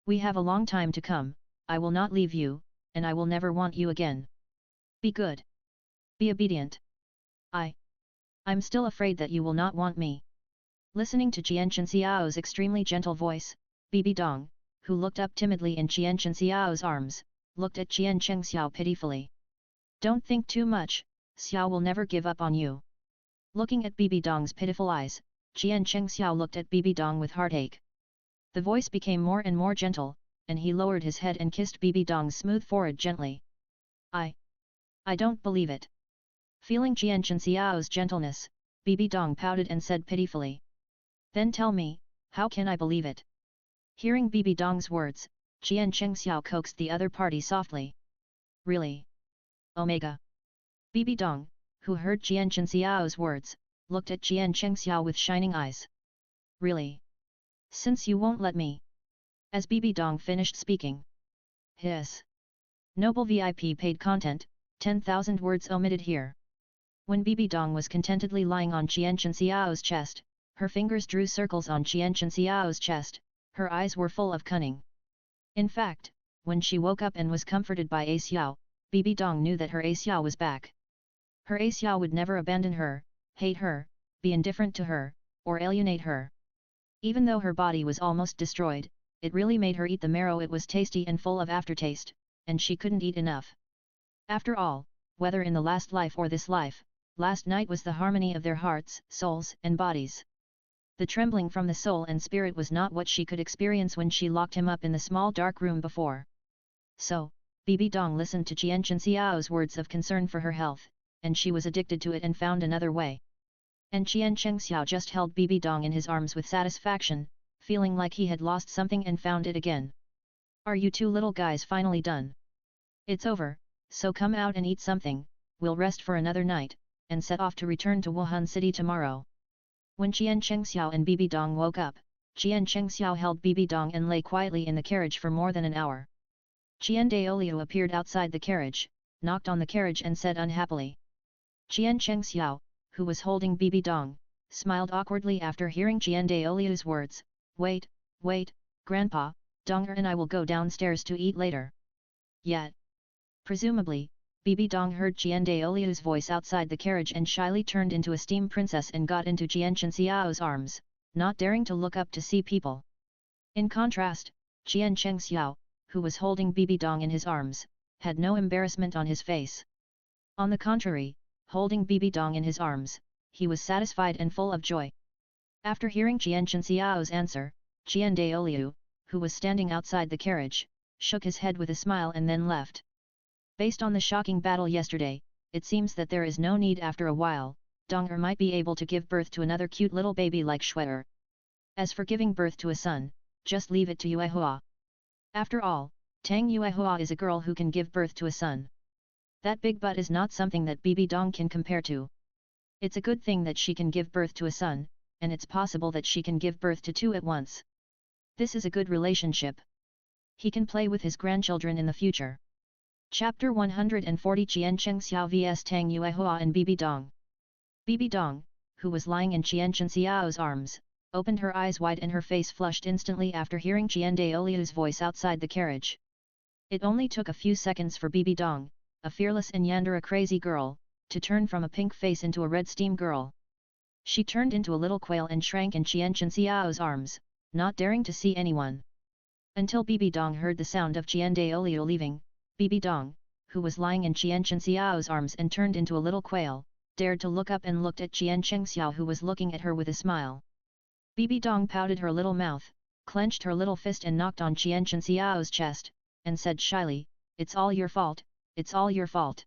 We have a long time to come, I will not leave you, and I will never want you again. Be good. Be obedient. I'm still afraid that you will not want me. Listening to Jian Xiao's extremely gentle voice, Bibi Dong, who looked up timidly in Jian Xiao's arms, looked at Jian Cheng Xiao pitifully. Don't think too much, Xiao will never give up on you. Looking at Bibi Dong's pitiful eyes, Jian Cheng Xiao looked at Bibi Dong with heartache. The voice became more and more gentle, and he lowered his head and kissed Bibi Dong's smooth forehead gently. I don't believe it. Feeling Jian Xiao's gentleness, Bibi Dong pouted and said pitifully. Then tell me, how can I believe it? Hearing Bibi Dong's words, Jian Cheng Xiao coaxed the other party softly. Really? Omega. Bibi Dong, who heard Jian Xiao's words, looked at Jian Cheng Xiao with shining eyes. Really? Since you won't let me. As Bibi Dong finished speaking. Hiss. Noble VIP paid content, 10,000 words omitted here. When Bibi Dong was contentedly lying on Jian Xiao's chest, her fingers drew circles on Jian Xiao's chest, her eyes were full of cunning. In fact, When she woke up and was comforted by A Xiao, Bibi Dong knew that her A Xiao was back. Her A Xiao would never abandon her, hate her, be indifferent to her, or alienate her. Even though her body was almost destroyed, it really made her eat the marrow. It was tasty and full of aftertaste, and she couldn't eat enough. After all, whether in the last life or this life, last night was the harmony of their hearts, souls, and bodies. The trembling from the soul and spirit was not what she could experience when she locked him up in the small dark room before. So, Bibi Dong listened to Qianchen Xiao's words of concern for her health, and she was addicted to it and found another way. And Qianchen Xiao just held Bibi Dong in his arms with satisfaction, feeling like he had lost something and found it again. Are you two little guys finally done? It's over, so come out and eat something, we'll rest for another night, and set off to return to Wuhan City tomorrow. When Qianchen Xiao and Bibi Dong woke up, Qianchen Xiao held Bibi Dong and lay quietly in the carriage for more than an hour. Douluo appeared outside the carriage, knocked on the carriage and said unhappily. Qianchen Xiao, who was holding Bibi Dong, smiled awkwardly after hearing Douluo's words, wait, Grandpa, Donger and I will go downstairs to eat later. Yet. Presumably, Bibi Dong heard Douluo's voice outside the carriage and shyly turned into a steam princess and got into Qianchen Xiao's arms, not daring to look up to see people. In contrast, Qianchen Xiao, who was holding Bibi Dong in his arms, had no embarrassment on his face. On the contrary, holding Bibi Dong in his arms, he was satisfied and full of joy. After hearing Qianchen Xiao's answer, Douluo, who was standing outside the carriage, shook his head with a smile and then left. Based on the shocking battle yesterday, it seems that there is no need. After a while, Donger might be able to give birth to another cute little baby like Shuer. As for giving birth to a son, just leave it to Yuehua. After all, Tang Yuehua is a girl who can give birth to a son. That big butt is not something that Bibi Dong can compare to. It's a good thing that she can give birth to a son, and it's possible that she can give birth to two at once. This is a good relationship. He can play with his grandchildren in the future. Chapter 140 Qianchen Xiao vs Tang Yuehua and Bibi Dong. Bibi Dong, who was lying in Qianchen Xiao's arms, opened her eyes wide and her face flushed instantly after hearing Douluo's voice outside the carriage. It only took a few seconds for Bibi Dong, a fearless and yandere crazy girl, to turn from a pink face into a red steam girl. She turned into a little quail and shrank in Qianchen Xiao's arms, not daring to see anyone. Until Bibi Dong heard the sound of Douluo leaving, Bibi Dong, who was lying in Qianchen Xiao's arms and turned into a little quail, dared to look up and looked at Qianchen Xiao who was looking at her with a smile. Bibi Dong pouted her little mouth, clenched her little fist and knocked on Qianchen Xiao's chest, and said shyly, "It's all your fault, it's all your fault.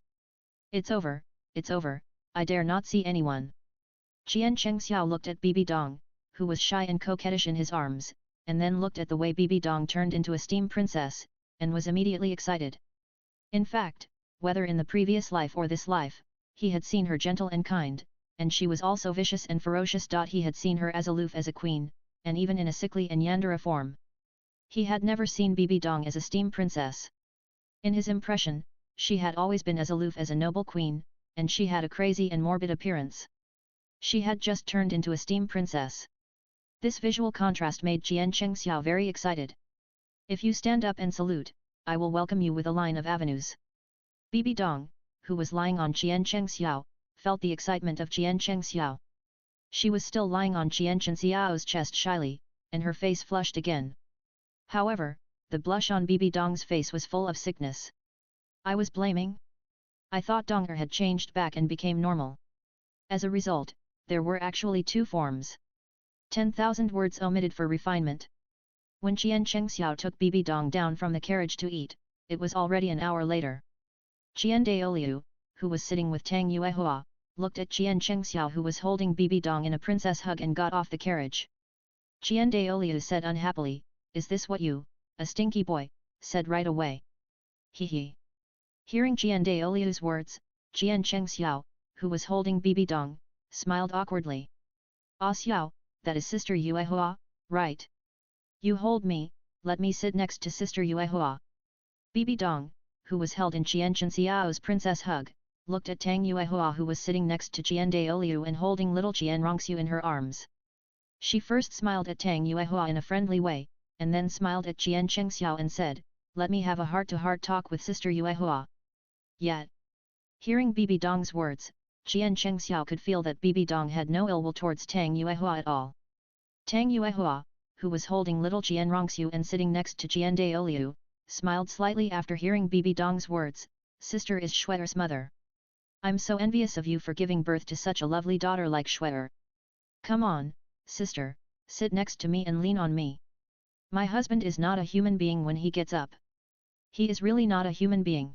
It's over, I dare not see anyone." Qianchen Xiao looked at Bibi Dong, who was shy and coquettish in his arms, and then looked at the way Bibi Dong turned into a steam princess, and was immediately excited. In fact, whether in the previous life or this life, he had seen her gentle and kind, and she was also vicious and ferocious. He had seen her as aloof as a queen, and even in a sickly and yandere form. He had never seen Bibi Dong as a steam princess. In his impression, she had always been as aloof as a noble queen, and she had a crazy and morbid appearance. She had just turned into a steam princess. This visual contrast made Qianchen Xiao very excited. "If you stand up and salute, I will welcome you with a line of avenues." Bibi Dong, who was lying on Qianchen Xiao, felt the excitement of Qianchen Xiao. She was still lying on Qianchen Xiao's chest shyly, and her face flushed again. However, the blush on Bibi Dong's face was full of sickness. "I was blaming? I thought Donger had changed back and became normal." As a result, there were actually two forms. 10,000 words omitted for refinement. When Qianchen Xiao took Bibi Dong down from the carriage to eat, it was already an hour later. Douluo, who was sitting with Tang Yuehua, looked at Qianchen Xiao who was holding Bibi Dong in a princess hug and got off the carriage. Douluo said unhappily, "Is this what you, a stinky boy, said right away?" He. Hearing Douluo's words, Qianchen Xiao, who was holding Bibi Dong, smiled awkwardly. "Ah Xiao, that is Sister Yuehua, right? You hold me, let me sit next to Sister Yuehua." Bibi Dong, who was held in Qianchen Xiao's princess hug, looked at Tang Yuehua who was sitting next to Douluo and holding little Qian Rongxiu in her arms. She first smiled at Tang Yuehua in a friendly way, and then smiled at Qianchen Xiao and said, let me have a heart-to-heart talk with Sister Yuehua. Yet, hearing Bibi Dong's words, Jian Chengxiao could feel that Bibi Dong had no ill will towards Tang Yuehua at all. Tang Yuehua, who was holding little Jian Rongxiu and sitting next to Jian Daoliu, smiled slightly after hearing Bibi Dong's words, Sister is Shue'er's mother. I'm so envious of you for giving birth to such a lovely daughter like Shue'er. Come on, sister, sit next to me and lean on me. My husband is not a human being when he gets up. He is really not a human being.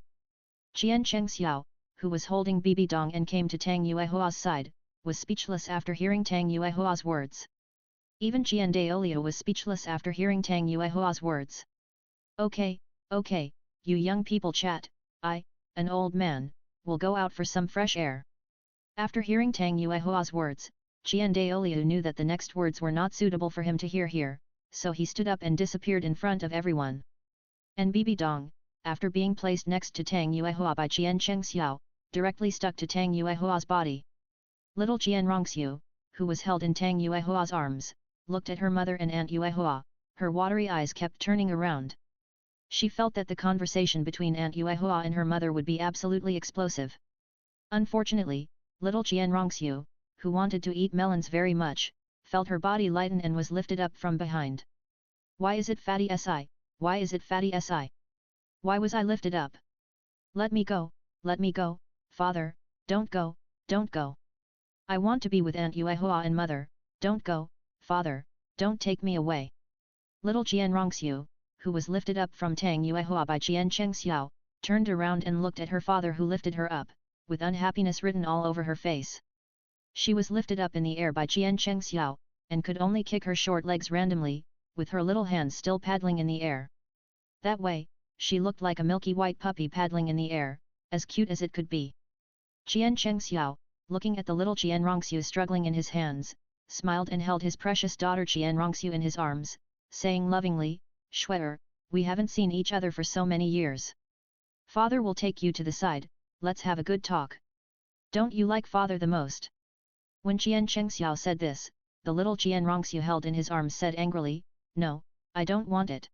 Jian Chengxiao, who was holding Bibi Dong and came to Tang Yuehua's side, was speechless after hearing Tang Yuehua's words. Even Jian Daoliu was speechless after hearing Tang Yuehua's words. Okay, you young people chat, I, an old man, will go out for some fresh air. After hearing Tang Yuehua's words, Jian Daoliu knew that the next words were not suitable for him to hear here, so he stood up and disappeared in front of everyone. And Bibi Dong, after being placed next to Tang Yuehua by Jian Chengxiao, directly stuck to Tang Yuehua's body. Little Jian Rongxiu, who was held in Tang Yuehua's arms, looked at her mother and Aunt Yuehua, her watery eyes kept turning around. She felt that the conversation between Aunt Yuehua and her mother would be absolutely explosive. Unfortunately, little Jian Rongxiu, who wanted to eat melons very much, felt her body lighten and was lifted up from behind. Why is it fatty si? Why is it fatty si? Why was I lifted up? Let me go, father, don't go, don't go. I want to be with Aunt Yuehua and mother, don't go, father, don't take me away. Little Jian Rongxiu, who was lifted up from Tang Yuehua by Jian Chengxiao, turned around and looked at her father who lifted her up, with unhappiness written all over her face. She was lifted up in the air by Jian Chengxiao, and could only kick her short legs randomly, with her little hands still paddling in the air. That way, she looked like a milky white puppy paddling in the air, as cute as it could be. Jian Chengxiao, looking at the little Jian Rongxiu struggling in his hands, smiled and held his precious daughter Jian Rongxiu in his arms, saying lovingly, Shue'er, we haven't seen each other for so many years. Father will take you to the side, let's have a good talk. Don't you like father the most? When Jian Chengxiao said this, the little Jian Rongxiu held in his arms said angrily, No, I don't want it.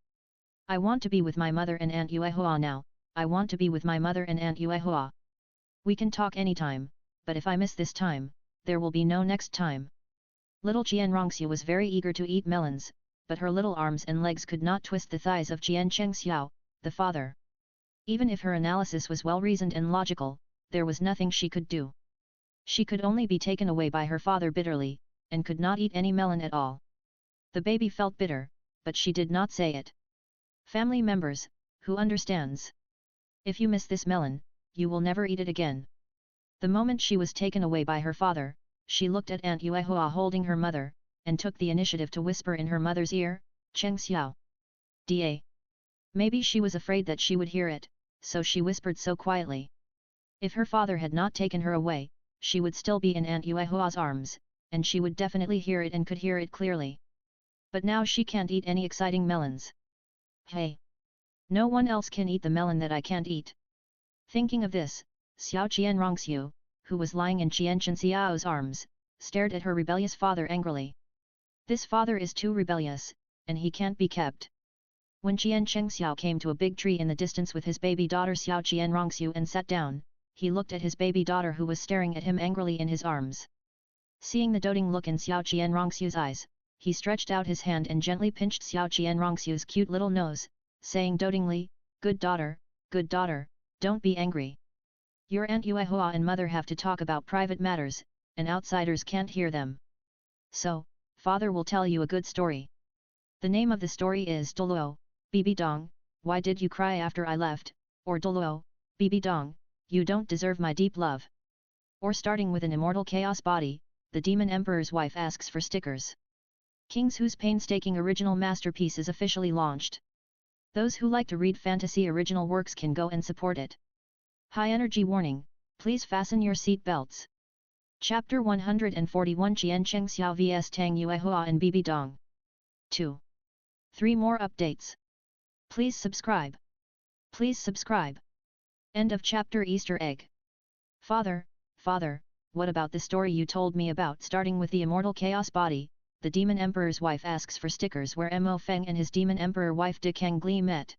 I want to be with my mother and Aunt Yuehua now, I want to be with my mother and Aunt Yuehua. We can talk anytime, but if I miss this time, there will be no next time. Little Jian Rongxiu was very eager to eat melons, but her little arms and legs could not twist the thighs of Jian Chengxiao, the father. Even if her analysis was well-reasoned and logical, there was nothing she could do. She could only be taken away by her father bitterly, and could not eat any melon at all. The baby felt bitter, but she did not say it. Family members, who understands? If you miss this melon, you will never eat it again. The moment she was taken away by her father, she looked at Aunt Yuehua holding her mother, and took the initiative to whisper in her mother's ear, Chengxiao. Da. Maybe she was afraid that she would hear it, so she whispered so quietly. If her father had not taken her away, she would still be in Aunt Yuehua's arms, and she would definitely hear it and could hear it clearly. But now she can't eat any exciting melons. Hey! No one else can eat the melon that I can't eat. Thinking of this, Xiao Jian Rongxiu, who was lying in Jian Chenxiao's arms, stared at her rebellious father angrily. This father is too rebellious, and he can't be kept. When Jian Chengxiao came to a big tree in the distance with his baby daughter Xiao Jian Rongxiu and sat down, he looked at his baby daughter who was staring at him angrily in his arms. Seeing the doting look in Xiao Jian Rongxiu's eyes, he stretched out his hand and gently pinched Xiao Jian Rongxiu's cute little nose, saying dotingly, good daughter, don't be angry. Your Aunt Yuehua and mother have to talk about private matters, and outsiders can't hear them. So, father will tell you a good story. The name of the story is Douluo Bibi Dong, Why Did You Cry After I Left, or Douluo Bibi Dong, You Don't Deserve My Deep Love. Or starting with an immortal chaos body, the demon emperor's wife asks for stickers. Kings whose painstaking original masterpiece is officially launched. Those who like to read fantasy original works can go and support it. High energy warning, please fasten your seat belts. Chapter 141 Jian Chengxiao vs Tang Yuehua and Bibi Dong. 2. 3 more updates. Please subscribe. Please subscribe. End of chapter Easter egg. Father, what about the story you told me about starting with the immortal chaos body? The demon emperor's wife asks for stickers where Mo Feng and his demon emperor wife De Kang Gli met.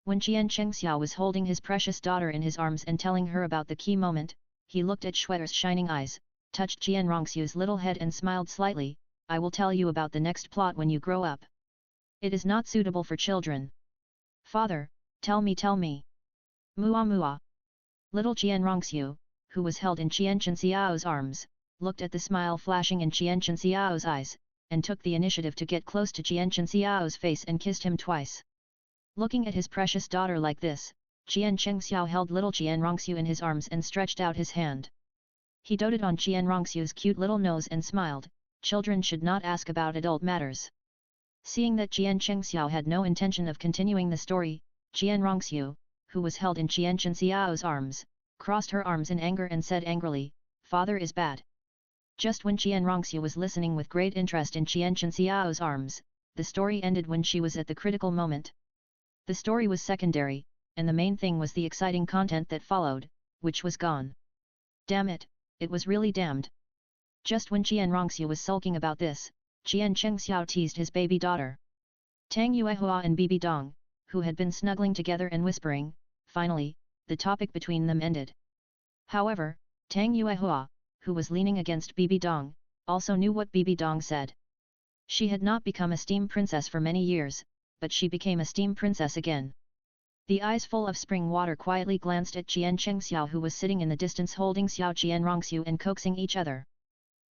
When Jian Chengxiao was holding his precious daughter in his arms and telling her about the key moment, he looked at Shue'er's shining eyes, touched Jian Rongxiu's little head and smiled slightly. I will tell you about the next plot when you grow up. It is not suitable for children. Father, tell me. Mua mua. Little Jian Rongxiu, who was held in Jian Chenxiao's arms, looked at the smile flashing in Jian Chenxiao's eyes, and took the initiative to get close to Jian Chenxiao's face and kissed him twice. Looking at his precious daughter like this, Jian Chengxiao held little Jian Rongxiu in his arms and stretched out his hand. He doted on Jian Rongxiu's cute little nose and smiled. Children should not ask about adult matters. Seeing that Jian Chengxiao had no intention of continuing the story, Jian Rongxiu, who was held in Jian Chenxiao's arms, crossed her arms in anger and said angrily, "Father is bad." Just when Jian Rongxiu was listening with great interest in Jian Chenxiao's arms, the story ended when she was at the critical moment. The story was secondary, and the main thing was the exciting content that followed, which was gone. Damn it, it was really damned. Just when Jian Rongxiu was sulking about this, Jian Chengxiao teased his baby daughter. Tang Yuehua and Bibi Dong, who had been snuggling together and whispering, finally, the topic between them ended. However, Tang Yuehua, who was leaning against Bibi Dong, also knew what Bibi Dong said. She had not become a steam princess for many years, but she became a steam princess again. The eyes full of spring water quietly glanced at Jian Chengxiao, who was sitting in the distance holding Xiao Jian Rongxiu and coaxing each other.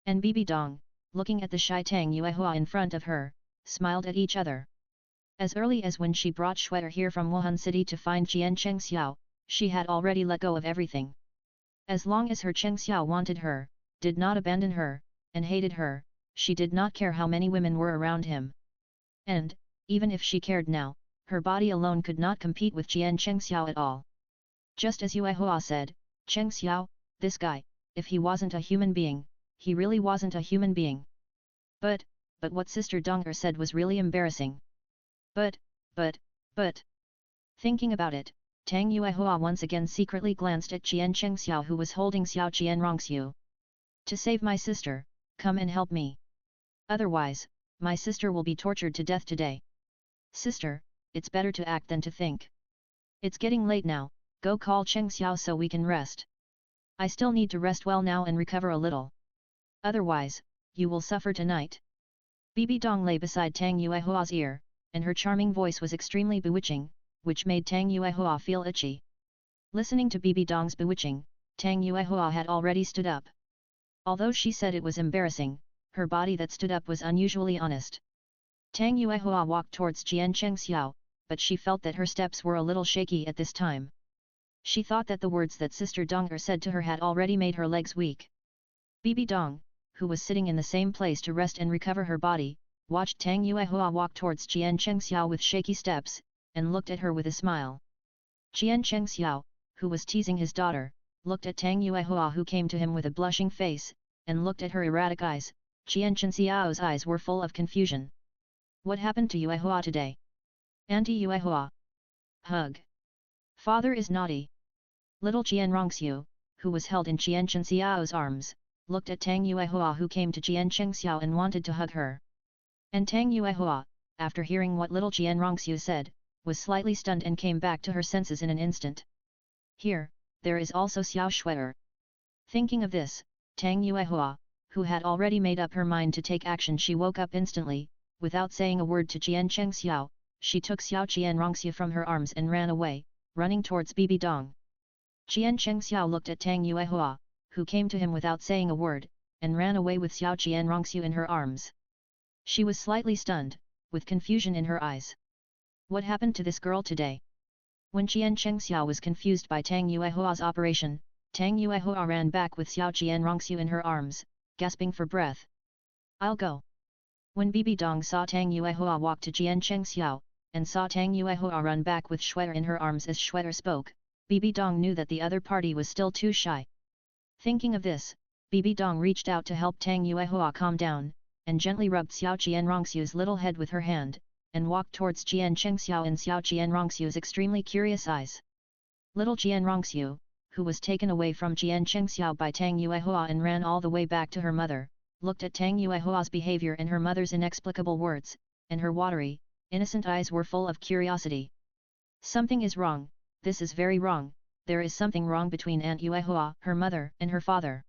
And Bibi Dong, looking at the shy Tang Yuehua in front of her, smiled at each other. As early as when she brought Shue'er here from Wuhan City to find Jian Chengxiao, she had already let go of everything. As long as her Chengxiao wanted her, did not abandon her, and hated her, she did not care how many women were around him. And, even if she cared now, her body alone could not compete with Jian Chengxiao at all. Just as Yuehua said, Chengxiao, this guy, if he wasn't a human being, he really wasn't a human being. But what Sister Donger said was really embarrassing. But. Thinking about it, Tang Yuehua once again secretly glanced at Jian Chengxiao, who was holding Xiao Jian Rongxiu. To save my sister, come and help me. Otherwise, my sister will be tortured to death today. Sister, it's better to act than to think. It's getting late now, go call Chengxiao so we can rest. I still need to rest well now and recover a little. Otherwise, you will suffer tonight. Bibi Dong lay beside Tang Yuehua's ear, and her charming voice was extremely bewitching, which made Tang Yuehua feel itchy. Listening to Bibi Dong's bewitching, Tang Yuehua had already stood up. Although she said it was embarrassing, her body that stood up was unusually honest. Tang Yuehua walked towards Jian Chengxiao, but she felt that her steps were a little shaky at this time. She thought that the words that Sister Donger said to her had already made her legs weak. Bibi Dong, who was sitting in the same place to rest and recover her body, watched Tang Yuehua walk towards Jian Chengxiao with shaky steps, and looked at her with a smile. Jian Chengxiao, who was teasing his daughter, looked at Tang Yuehua, who came to him with a blushing face, and looked at her erratic eyes. Jian Chenxiao's eyes were full of confusion. What happened to Yuehua today? Auntie Yuehua. Hug. Father is naughty. Little Jian Rongxiu, who was held in Jian Chenxiao's arms, looked at Tang Yuehua, who came to Jian Chengxiao and wanted to hug her. And Tang Yuehua, after hearing what little Jian Rongxiu said, was slightly stunned and came back to her senses in an instant. Here, there is also Xiao Shue'er. Thinking of this, Tang Yuehua, who had already made up her mind to take action, she woke up instantly. Without saying a word to Jian Chengxiao, she took Xiao Jian Rongxiu from her arms and ran away, running towards Bibi Dong. Jian Chengxiao looked at Tang Yuehua, who came to him without saying a word, and ran away with Xiao Jian Rongxiu in her arms. She was slightly stunned, with confusion in her eyes. What happened to this girl today? When Jian Chengxiao was confused by Tang Yuehua's operation, Tang Yuehua ran back with Xiao Jian Rongxiu in her arms, gasping for breath. I'll go. When Bibi Dong saw Tang Yuehua walk to Jian Chengxiao, and saw Tang Yuehua run back with Shue'er in her arms as Shue'er spoke, Bibi Dong knew that the other party was still too shy. Thinking of this, Bibi Dong reached out to help Tang Yuehua calm down, and gently rubbed Xiao Jian Rongxiu's little head with her hand, and walked towards Jian Chengxiao in Xiao Jian Rongxiu's extremely curious eyes. Little Jian Rongxiu, who was taken away from Jian Chengxiao by Tang Yuehua and ran all the way back to her mother, looked at Tang Yuehua's behavior and her mother's inexplicable words, and her watery, innocent eyes were full of curiosity. Something is wrong, this is very wrong, there is something wrong between Aunt Yuehua, her mother, and her father.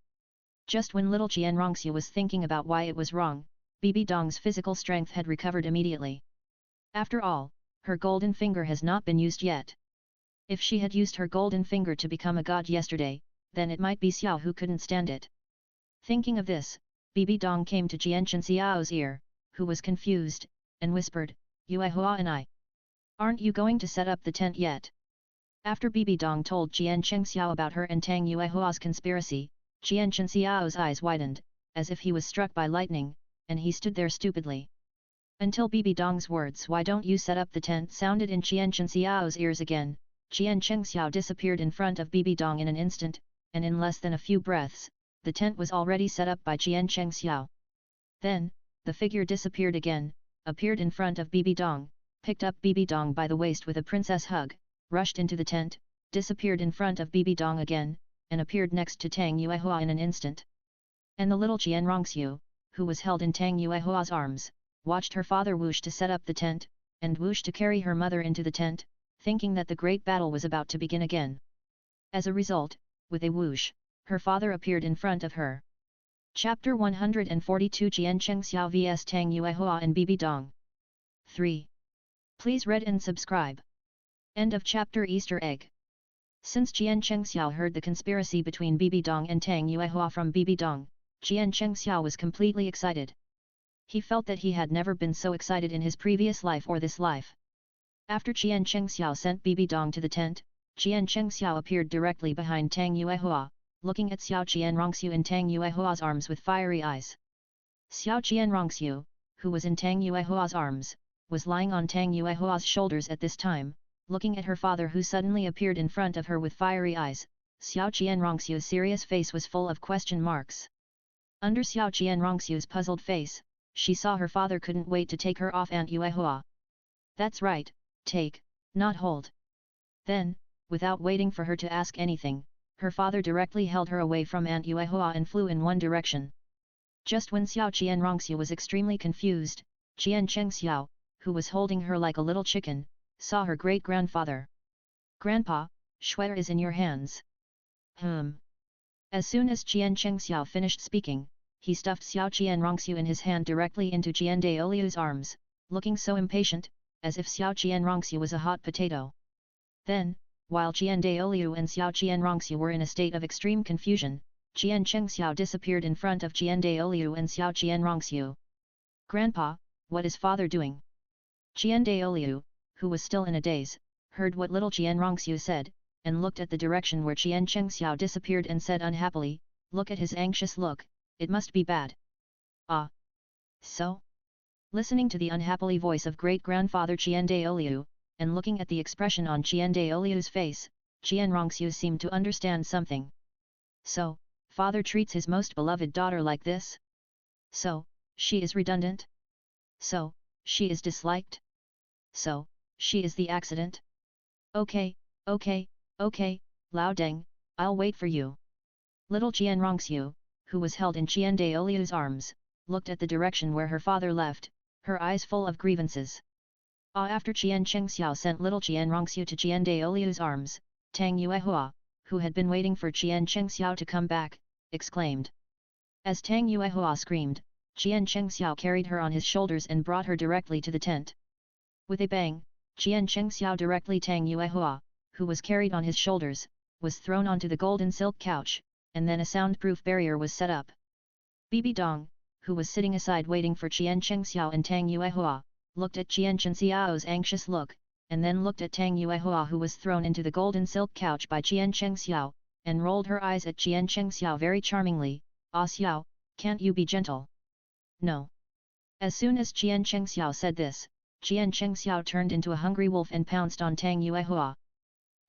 Just when little Jianrongxiu was thinking about why it was wrong, Bibi Dong's physical strength had recovered immediately. After all, her golden finger has not been used yet. If she had used her golden finger to become a god yesterday, then it might be Xiao who couldn't stand it. Thinking of this, Bibi Dong came to Jianchen Xiao's ear, who was confused, and whispered, Yuehua and I. Aren't you going to set up the tent yet? After Bibi Dong told Jianchen Xiao about her and Tang Yuehua's conspiracy, Jianchen Xiao's eyes widened, as if he was struck by lightning, and he stood there stupidly. Until Bibi Dong's words "Why don't you set up the tent" sounded in Jianchen Xiao's ears again, Jianchen Xiao disappeared in front of Bibi Dong in an instant, and in less than a few breaths, the tent was already set up by Jianchen Xiao. Then, the figure disappeared again, appeared in front of Bibi Dong, picked up Bibi Dong by the waist with a princess hug, rushed into the tent, disappeared in front of Bibi Dong again, and appeared next to Tang Yuehua in an instant. And the little Jianrongxiu, who was held in Tang Yuehua's arms, watched her father whoosh to set up the tent, and whoosh to carry her mother into the tent, thinking that the great battle was about to begin again. As a result, with a whoosh, her father appeared in front of her. Chapter 142 Jianchen Xiao vs Tang Yuehua and Bibi Dong. 3. Please read and subscribe. End of chapter. Easter egg. Since Jianchen Xiao heard the conspiracy between Bibi Dong and Tang Yuehua from Bibi Dong, Jianchen Xiao was completely excited. He felt that he had never been so excited in his previous life or this life. After Jianchen Xiao sent Bibi Dong to the tent, Jianchen Xiao appeared directly behind Tang Yuehua, looking at Xiao Jianrongxiu in Tang Yuehua's arms with fiery eyes. Xiao Jianrongxiu, who was in Tang Yuehua's arms, was lying on Tang Yuehua's shoulders at this time, looking at her father who suddenly appeared in front of her with fiery eyes. Xiao Jianrongxiu's serious face was full of question marks. Under Xiao Jianrongxiu's puzzled face, she saw her father couldn't wait to take her off Aunt Yuehua. That's right, take, not hold. Then, without waiting for her to ask anything, her father directly held her away from Aunt Yuehua and flew in one direction. Just when Xiao Jianrongxiu was extremely confused, Jianchen Xiao, who was holding her like a little chicken, saw her great-grandfather. Grandpa, Shuer is in your hands. As soon as Jianchen Xiao finished speaking, he stuffed Xiao Jianrongxiu in his hand directly into Jian Daoliu's arms, looking so impatient, as if Xiao Jianrongxiu was a hot potato. Then, while Jian Daoliu and Xiao Jianrongxiu were in a state of extreme confusion, Jianchen Xiao disappeared in front of Jian Daoliu and Xiao Jianrongxiu. Grandpa, what is father doing? Jian Daoliu, who was still in a daze, heard what little Jianrongxiu said, and looked at the direction where Jianchen Xiao disappeared and said unhappily, "Look at his anxious look, it must be bad." Ah! So? Listening to the unhappily voice of great-grandfather Jian Daoliu, and looking at the expression on Jian Daoliu's face, Jianrongxiu seemed to understand something. So, father treats his most beloved daughter like this? So, she is redundant? So, she is disliked? So, she is the accident? Okay, Lao Deng, I'll wait for you. Little Jianrongxiu, who was held in Jian Daoliu's arms, looked at the direction where her father left, her eyes full of grievances. After Jianchen Xiao sent little Jianrongxiu to Jian Daoliu's arms, Tang Yuehua, who had been waiting for Jianchen Xiao to come back, exclaimed. As Tang Yuehua screamed, Jianchen Xiao carried her on his shoulders and brought her directly to the tent. With a bang, Jianchen Xiao directly Tang Yuehua, who was carried on his shoulders, was thrown onto the golden silk couch, and then a soundproof barrier was set up. Bibi Dong, who was sitting aside waiting for Jianchen Xiao and Tang Yuehua, looked at Jianchen Xiao's anxious look, and then looked at Tang Yuehua who was thrown into the golden silk couch by Jianchen Xiao, and rolled her eyes at Jianchen Xiao very charmingly. "Ah Xiao, can't you be gentle?" "No." As soon as Jianchen Xiao said this, Jianchen Xiao turned into a hungry wolf and pounced on Tang Yuehua.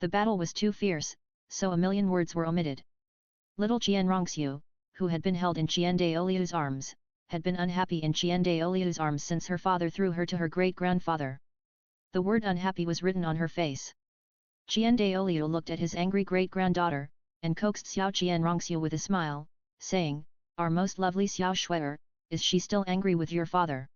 The battle was too fierce, so a million words were omitted. Little Jianrongxiu, who had been held in Jian Daoliu's arms, had been unhappy in Jian Daoliu's arms since her father threw her to her great-grandfather. The word unhappy was written on her face. Jian Daoliu looked at his angry great-granddaughter, and coaxed Xiao Jianrongxiu with a smile, saying, "Our most lovely Xiao Shuer, is she still angry with your father?"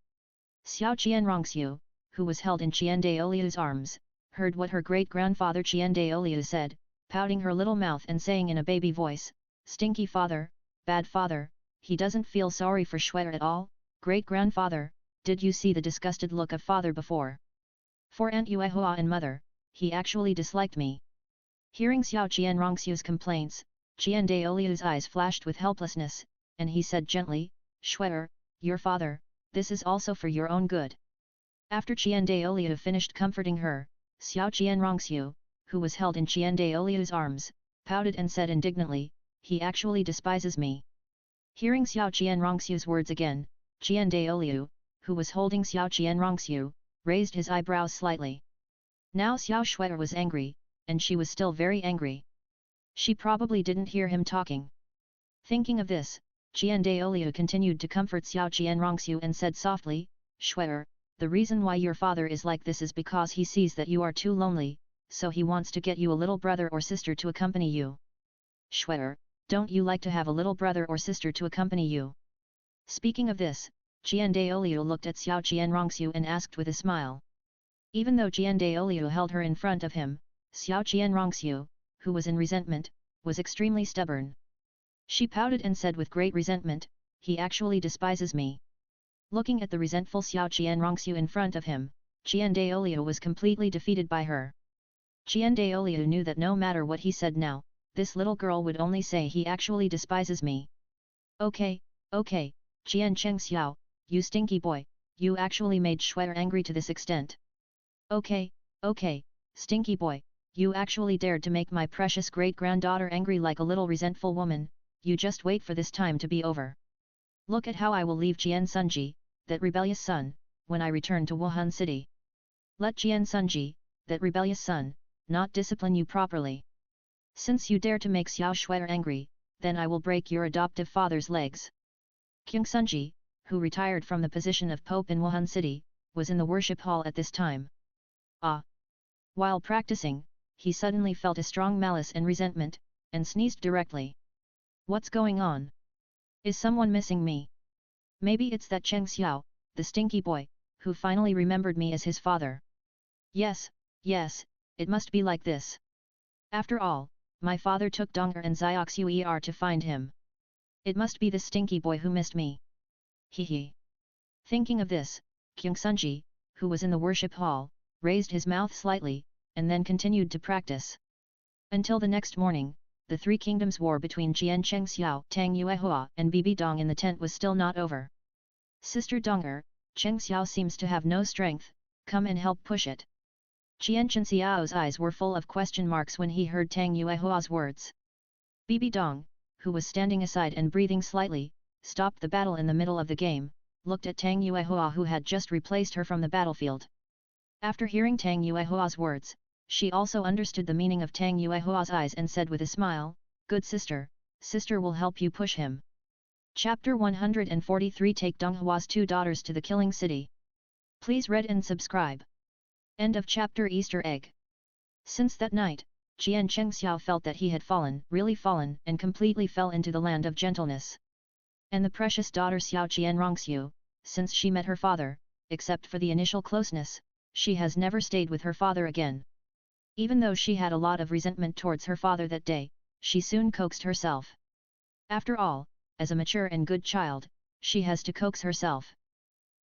Xiao Jianrongxiu, who was held in Jian Daoliu's arms, heard what her great-grandfather Qian Daoliu said, pouting her little mouth and saying in a baby voice, "Stinky father, bad father, he doesn't feel sorry for Shuer at all. Great-grandfather, did you see the disgusted look of father before? For Aunt Yuehua and mother, he actually disliked me." Hearing Xiao Qian Rongxiu's complaints, Qian Daoliu's eyes flashed with helplessness, and he said gently, "Shuer, your father, this is also for your own good." After Qian Daoliu finished comforting her, Xiao Qian Rongxiu, who was held in Qian Daoliu's arms, pouted and said indignantly, "He actually despises me." Hearing Xiao Qian Rongxiu's words again, Qian Daoliu, who was holding Xiao Qian Rongxiu, raised his eyebrows slightly. Now Xiao Shuer was angry, and she was still very angry. She probably didn't hear him talking. Thinking of this, Qian Daoliu continued to comfort Xiao Qian Rongxiu and said softly, "Shuer, the reason why your father is like this is because he sees that you are too lonely, so he wants to get you a little brother or sister to accompany you. Shuer, don't you like to have a little brother or sister to accompany you?" Speaking of this, Qian Daoliu looked at Xiao Qian Rongxiu and asked with a smile. Even though Qian Daoliu held her in front of him, Xiao Qian Rongxiu, who was in resentment, was extremely stubborn. She pouted and said with great resentment, "He actually despises me." Looking at the resentful Xiao Qian Rongxiu in front of him, Qian Daoliu was completely defeated by her. Qian Daoliu knew that no matter what he said now, this little girl would only say he actually despises me. Okay, Qian Chengxiao, you stinky boy, you actually made Shuer angry to this extent. Okay, stinky boy, you actually dared to make my precious great-granddaughter angry like a little resentful woman, you just wait for this time to be over. Look at how I will leave Jian Sunji, that rebellious son, when I return to Wuhan City. Let Jian Sunji, that rebellious son, not discipline you properly. Since you dare to make Xiao Shuer angry, then I will break your adoptive father's legs." King Sunji, who retired from the position of Pope in Wuhan City, was in the worship hall at this time. While practicing, he suddenly felt a strong malice and resentment, and sneezed directly. "What's going on? Is someone missing me? Maybe it's that Cheng Xiao, the stinky boy, who finally remembered me as his father. Yes, it must be like this. After all, my father took Donger and Zioxuer to find him. It must be the stinky boy who missed me. Hee." Thinking of this, King Sunji, who was in the worship hall, raised his mouth slightly, and then continued to practice. Until the next morning, the Three Kingdoms war between Jian Chengxiao, Tang Yuehua and Bibi Dong in the tent was still not over. "Sister Donger, Chengxiao seems to have no strength, come and help push it." Jian Chengxiao's eyes were full of question marks when he heard Tang Yuehua's words. Bibi Dong, who was standing aside and breathing slightly, stopped the battle in the middle of the game, looked at Tang Yuehua who had just replaced her from the battlefield. After hearing Tang Yuehua's words, she also understood the meaning of Tang Yuehua's eyes and said with a smile, "Good sister, sister will help you push him." Chapter 143 Take Donghua's two daughters to the killing city. Please read and subscribe. End of chapter. Easter egg. Since that night, Jian Chengxiao felt that he had fallen, really fallen, and completely fell into the land of gentleness. And the precious daughter Xiao Qian Rongxiu, since she met her father, except for the initial closeness, she has never stayed with her father again. Even though she had a lot of resentment towards her father that day, she soon coaxed herself. After all, as a mature and good child, she has to coax herself.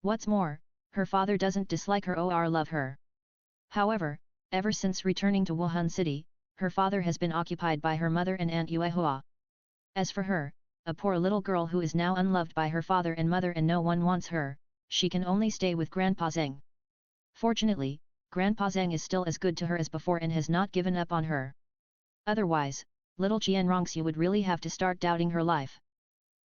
What's more, her father doesn't dislike her or love her. However, ever since returning to Wuhan City, her father has been occupied by her mother and Aunt Yuehua. As for her, a poor little girl who is now unloved by her father and mother and no one wants her, she can only stay with Grandpa Zheng. Fortunately, Grandpa Zheng is still as good to her as before and has not given up on her. Otherwise, little Jian Rongxiu would really have to start doubting her life.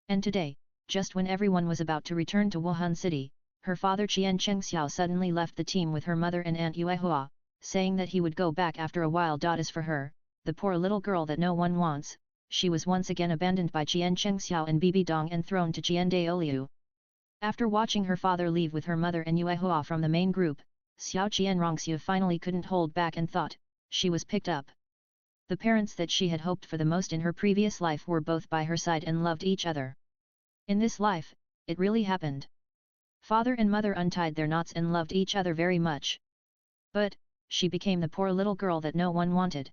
And today, just when everyone was about to return to Wuhan City, her father Qian Chengxiao suddenly left the team with her mother and Aunt Yuehua, saying that he would go back after a while. As for her, the poor little girl that no one wants, she was once again abandoned by Jian Chengxiao and Bibi Dong and thrown to Jian Daoliu. After watching her father leave with her mother and Yuehua from the main group, Xiao Qian Rongxiu finally couldn't hold back and thought, she was picked up. The parents that she had hoped for the most in her previous life were both by her side and loved each other. In this life, it really happened. Father and mother untied their knots and loved each other very much. But, she became the poor little girl that no one wanted.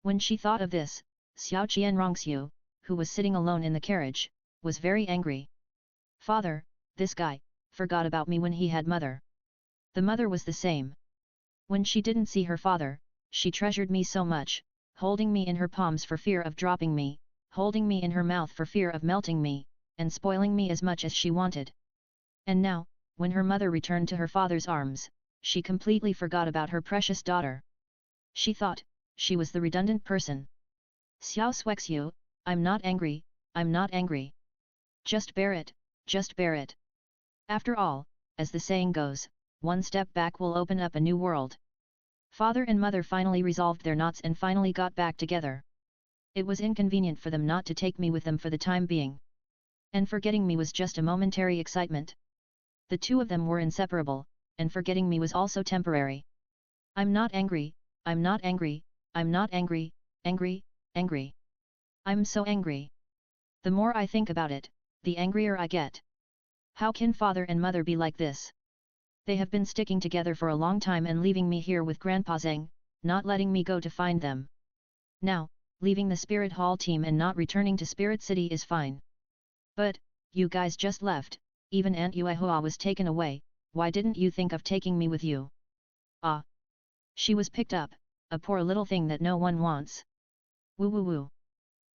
When she thought of this, Xiao Qianrongxiu, who was sitting alone in the carriage, was very angry. Father, this guy, forgot about me when he had mother. The mother was the same. When she didn't see her father, she treasured me so much, holding me in her palms for fear of dropping me, holding me in her mouth for fear of melting me, and spoiling me as much as she wanted. And now, when her mother returned to her father's arms, she completely forgot about her precious daughter. She thought, she was the redundant person. Xiao Shuexiu, I'm not angry, I'm not angry. Just bear it, just bear it. After all, as the saying goes, one step back will open up a new world. Father and mother finally resolved their knots and finally got back together. It was inconvenient for them not to take me with them for the time being. And forgetting me was just a momentary excitement. The two of them were inseparable, and forgetting me was also temporary. I'm not angry, I'm not angry, I'm not angry, angry, angry. I'm so angry. The more I think about it, the angrier I get. How can father and mother be like this? They have been sticking together for a long time and leaving me here with Grandpa Zhang, not letting me go to find them. Now, leaving the Spirit Hall team and not returning to Spirit City is fine. But, you guys just left, even Aunt Yuehua was taken away, why didn't you think of taking me with you? Ah! She was picked up, a poor little thing that no one wants. Woo woo woo.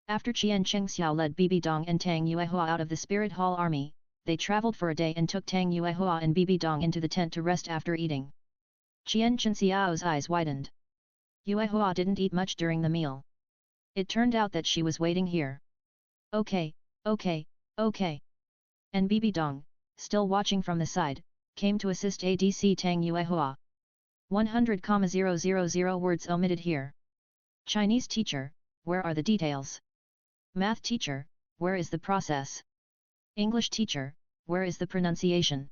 After Qian Chengxiao led Bibi Dong and Tang Yuehua out of the Spirit Hall army, they traveled for a day and took Tang Yuehua and Bibi Dong into the tent to rest after eating. Qian Chenxiao's eyes widened. Yuehua didn't eat much during the meal. It turned out that she was waiting here. Okay, okay, okay. And Bibi Dong, still watching from the side, came to assist ADC Tang Yuehua. 100,000 words omitted here. Chinese teacher, where are the details? Math teacher, where is the process? English teacher, where is the pronunciation?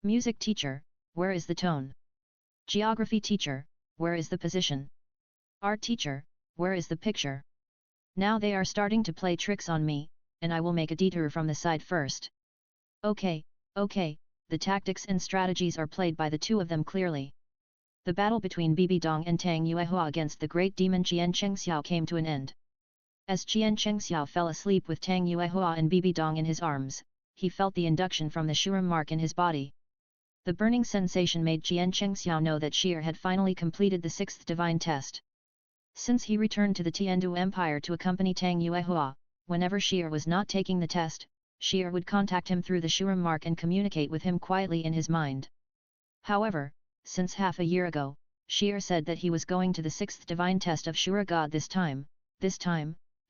Music teacher, where is the tone? Geography teacher, where is the position? Art teacher, where is the picture? Now they are starting to play tricks on me, and I will make a detour from the side first. Okay, okay, the tactics and strategies are played by the two of them clearly. The battle between Bibi Dong and Tang Yuehua against the great demon Qian Chengxiao came to an end. As Qian Chengxiao fell asleep with Tang Yuehua and Bibi Dong in his arms, he felt the induction from the Shuram mark in his body. The burning sensation made Qian Chengxiao know that Shir had finally completed the sixth divine test. Since he returned to the Tiandu Empire to accompany Tang Yuehua, whenever Shir was not taking the test, Shir would contact him through the Shuram mark and communicate with him quietly in his mind. However, since half a year ago, Shir said that he was going to the sixth divine test of Shura God this time,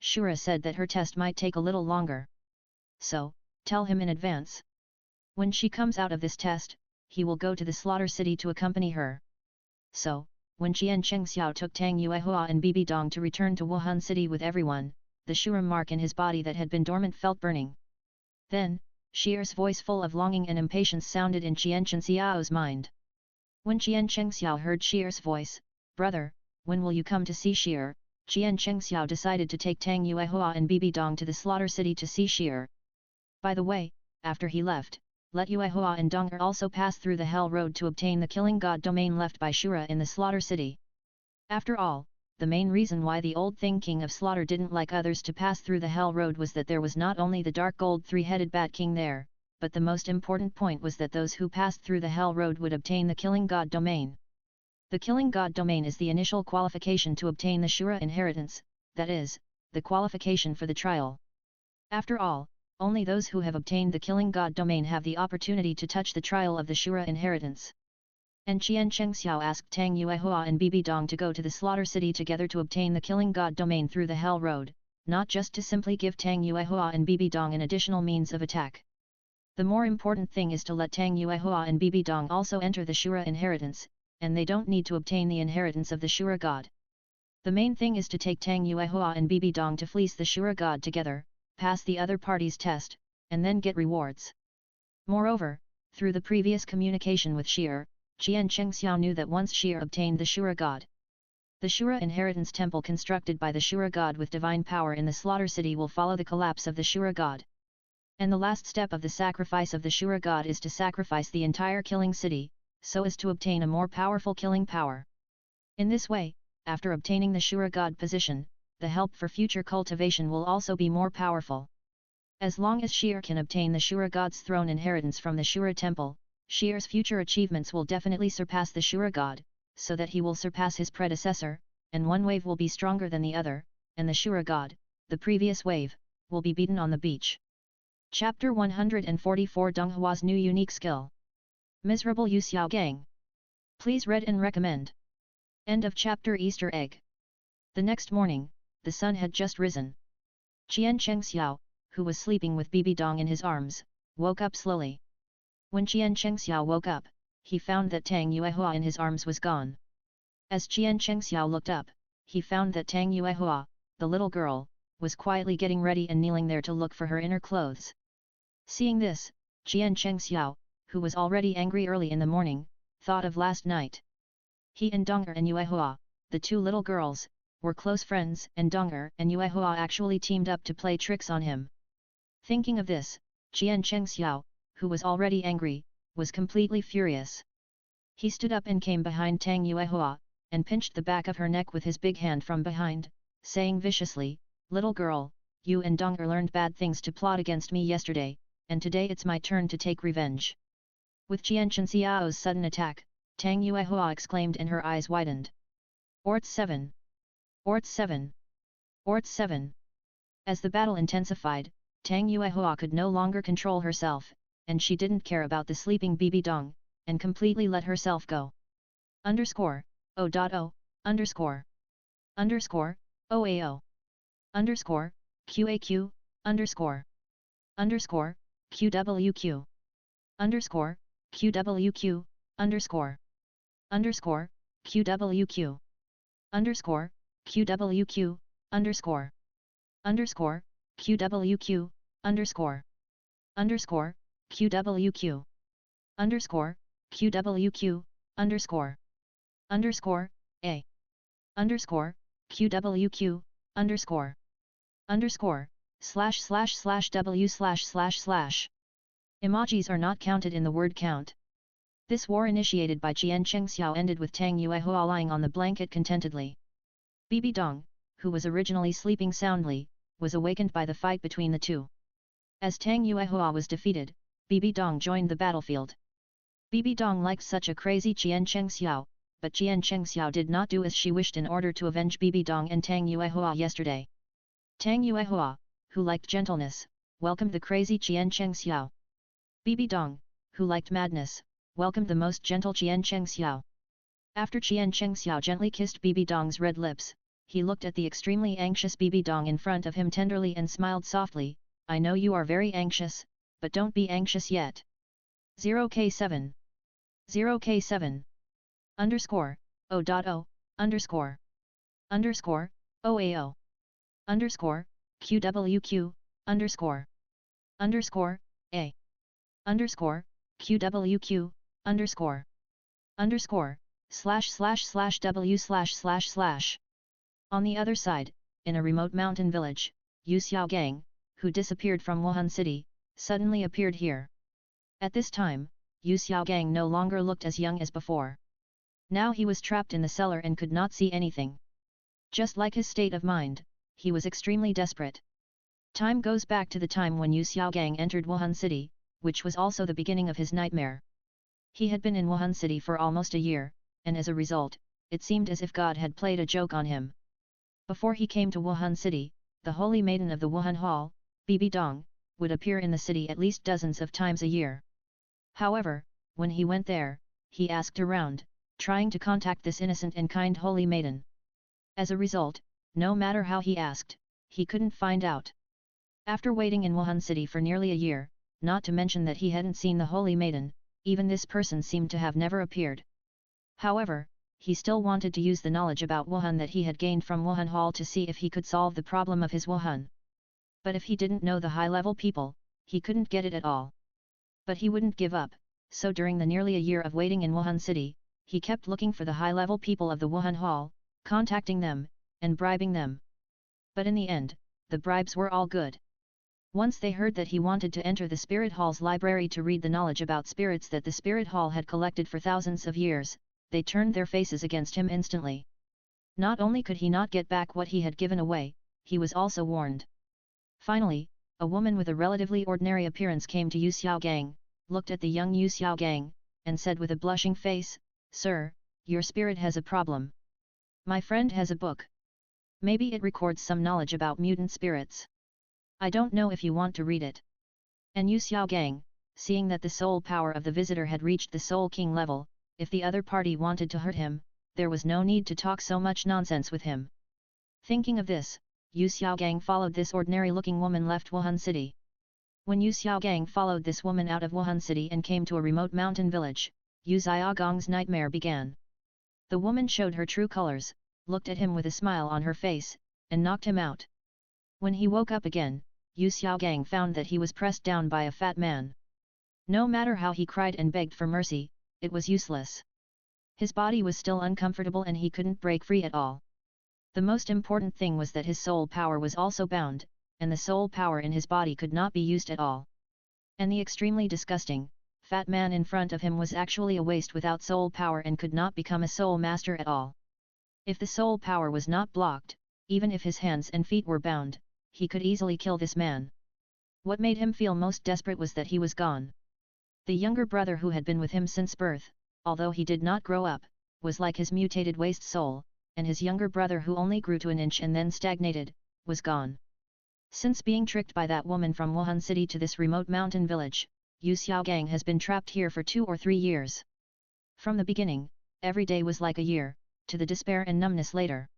Shura said that her test might take a little longer. So, tell him in advance. When she comes out of this test, he will go to the slaughter city to accompany her. So, when Qian Chengxiao took Tang Yuehua and Bibi Dong to return to Wuhan city with everyone, the Shuram mark in his body that had been dormant felt burning. Then, Shir's voice full of longing and impatience sounded in Qian Chengxiao's mind. When Qian Chengxiao heard Shir's voice, "Brother, when will you come to see Shir?" Qian Chengxiao decided to take Tang Yuehua and Bibi Dong to the slaughter city to see Shir. By the way, after he left, let Yuehua and Dong also pass through the Hell Road to obtain the Killing God domain left by Shura in the slaughter city. After all, the main reason why the old Thing King of Slaughter didn't like others to pass through the Hell Road was that there was not only the dark gold three-headed Bat King there, but the most important point was that those who passed through the Hell Road would obtain the Killing God domain. The Killing God domain is the initial qualification to obtain the Shura inheritance, that is, the qualification for the trial. After all, only those who have obtained the Killing God domain have the opportunity to touch the trial of the Shura inheritance. And Qian Chengxiao asked Tang Yuehua and Bibi Dong to go to the slaughter city together to obtain the Killing God domain through the Hell Road, not just to simply give Tang Yuehua and Bibi Dong an additional means of attack. The more important thing is to let Tang Yuehua and Bibi Dong also enter the Shura inheritance, and they don't need to obtain the inheritance of the Shura God. The main thing is to take Tang Yuehua and Bibi Dong to fleece the Shura God together, pass the other party's test, and then get rewards. Moreover, through the previous communication with Shir, Qian Chengxiao knew that once Shir obtained the Shura God, the Shura inheritance temple constructed by the Shura God with divine power in the slaughter city will follow the collapse of the Shura God. And the last step of the sacrifice of the Shura God is to sacrifice the entire killing city, so as to obtain a more powerful killing power. In this way, after obtaining the Shura God position, the help for future cultivation will also be more powerful. As long as Sheer can obtain the Shura God's throne inheritance from the Shura temple, Sheer's future achievements will definitely surpass the Shura God, so that he will surpass his predecessor, and one wave will be stronger than the other, and the Shura God, the previous wave, will be beaten on the beach. Chapter 144 Donghua's new unique skill. Miserable Yu Xiao Gang. Please read and recommend. End of chapter. Easter egg. The next morning, the sun had just risen. Qian Chengxiao, who was sleeping with Bibi Dong in his arms, woke up slowly. When Qian Chengxiao woke up, he found that Tang Yuehua in his arms was gone. As Qian Chengxiao looked up, he found that Tang Yuehua, the little girl, was quietly getting ready and kneeling there to look for her inner clothes. Seeing this, Qian Chengxiao, who was already angry early in the morning, thought of last night. He and Donger and Yuehua, the two little girls, were close friends, and Donger and Yuehua actually teamed up to play tricks on him. Thinking of this, Qian Chengxiao, who was already angry, was completely furious. He stood up and came behind Tang Yuehua, and pinched the back of her neck with his big hand from behind, saying viciously, "Little girl, you and Donger learned bad things to plot against me yesterday, and today it's my turn to take revenge." With Qian Chengxiao's sudden attack, Tang Yuehua exclaimed and her eyes widened. Ort 7. Ort 7. Ort 7. As the battle intensified, Tang Yuehua could no longer control herself, and she didn't care about the sleeping Bibi Dong, and completely let herself go. Underscore, O.O, underscore. Underscore, OAO. Underscore, QAQ, underscore. Underscore, QWQ. Underscore, QWQ, underscore. Underscore, QWQ. Underscore, QWQ, underscore. Underscore, QWQ, underscore. Underscore, QWQ. Underscore, QWQ, underscore. Underscore, A. Underscore, QWQ, underscore. Underscore, ///w//. Emojis are not counted in the word count. This war initiated by Qian Chengxiao ended with Tang Yuehua lying on the blanket contentedly. Bibi Dong, who was originally sleeping soundly, was awakened by the fight between the two. As Tang Yuehua was defeated, Bibi Dong joined the battlefield. Bibi Dong liked such a crazy Qian Chengxiao, but Qian Chengxiao did not do as she wished in order to avenge Bibi Dong and Tang Yuehua yesterday. Tang Yuehua, who liked gentleness, welcomed the crazy Qian Chengxiao. Bibi Dong, who liked madness, welcomed the most gentle Qian Chengxiao. After Qian Chengxiao gently kissed Bibi Dong's red lips, he looked at the extremely anxious Bibi Dong in front of him tenderly and smiled softly, "I know you are very anxious, but don't be anxious yet." 0K7. 0K7. Underscore, O.O, underscore. Underscore, OAO. Underscore, QWQ, underscore. Underscore, A. Underscore, QWQ, underscore. Underscore, ///w//. On the other side, in a remote mountain village, Yu Xiao Gang, who disappeared from Wuhan City, suddenly appeared here. At this time, Yu Xiao Gang no longer looked as young as before. Now he was trapped in the cellar and could not see anything. Just like his state of mind, he was extremely desperate. Time goes back to the time when Yu Xiao Gang entered Wuhan City, which was also the beginning of his nightmare. He had been in Wuhan City for almost a year, and as a result, it seemed as if God had played a joke on him. Before he came to Wuhan City, the holy maiden of the Wuhan Hall, Bibi Dong, would appear in the city at least dozens of times a year. However, when he went there, he asked around, trying to contact this innocent and kind holy maiden. As a result, no matter how he asked, he couldn't find out. After waiting in Wuhan City for nearly a year, not to mention that he hadn't seen the holy maiden, even this person seemed to have never appeared. However, he still wanted to use the knowledge about Wuhan that he had gained from Wuhan Hall to see if he could solve the problem of his Wuhan. But if he didn't know the high-level people, he couldn't get it at all. But he wouldn't give up, so during the nearly a year of waiting in Wuhan City, he kept looking for the high-level people of the Wuhan Hall, contacting them, and bribing them. But in the end, the bribes were all good. Once they heard that he wanted to enter the Spirit Hall's library to read the knowledge about spirits that the Spirit Hall had collected for thousands of years, they turned their faces against him instantly. Not only could he not get back what he had given away, he was also warned. Finally, a woman with a relatively ordinary appearance came to Yu Xiaogang, looked at the young Yu Xiaogang, and said with a blushing face, "Sir, your spirit has a problem. My friend has a book. Maybe it records some knowledge about mutant spirits. I don't know if you want to read it." And Yu Xiaogang, seeing that the soul power of the visitor had reached the Soul King level, if the other party wanted to hurt him, there was no need to talk so much nonsense with him. Thinking of this, Yu Xiaogang followed this ordinary-looking woman left Wuhan City. When Yu Xiaogang followed this woman out of Wuhan City and came to a remote mountain village, Yu Xiaogang's nightmare began. The woman showed her true colors, looked at him with a smile on her face, and knocked him out. When he woke up again, Yu Xiaogang found that he was pressed down by a fat man. No matter how he cried and begged for mercy, it was useless. His body was still uncomfortable and he couldn't break free at all. The most important thing was that his soul power was also bound, and the soul power in his body could not be used at all. And the extremely disgusting, fat man in front of him was actually a waste without soul power and could not become a soul master at all. If the soul power was not blocked, even if his hands and feet were bound, he could easily kill this man. What made him feel most desperate was that he was gone. The younger brother who had been with him since birth, although he did not grow up, was like his mutated waste soul, and his younger brother who only grew to an inch and then stagnated, was gone. Since being tricked by that woman from Wuhan City to this remote mountain village, Yu Xiaogang has been trapped here for 2 or 3 years. From the beginning, every day was like a year, to the despair and numbness later.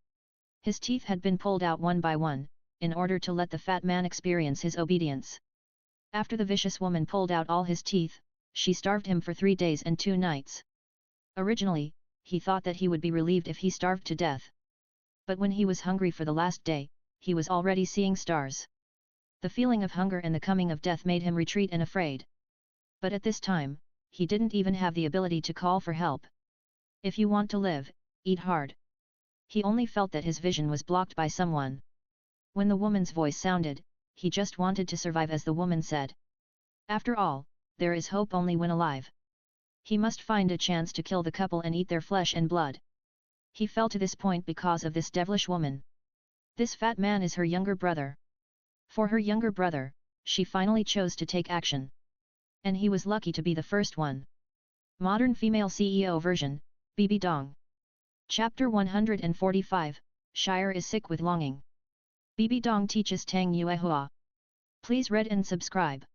His teeth had been pulled out one by one, in order to let the fat man experience his obedience. After the vicious woman pulled out all his teeth, she starved him for 3 days and 2 nights. Originally, he thought that he would be relieved if he starved to death. But when he was hungry for the last day, he was already seeing stars. The feeling of hunger and the coming of death made him retreat and afraid. But at this time, he didn't even have the ability to call for help. If you want to live, eat hard. He only felt that his vision was blocked by someone. When the woman's voice sounded, he just wanted to survive as the woman said. After all, there is hope only when alive. He must find a chance to kill the couple and eat their flesh and blood. He fell to this point because of this devilish woman. This fat man is her younger brother. For her younger brother, she finally chose to take action. And he was lucky to be the first one. Modern female CEO version, Bibi Dong. Chapter 145, Shire is sick with longing. Bibi Dong teaches Tang Yuehua. Please read and subscribe.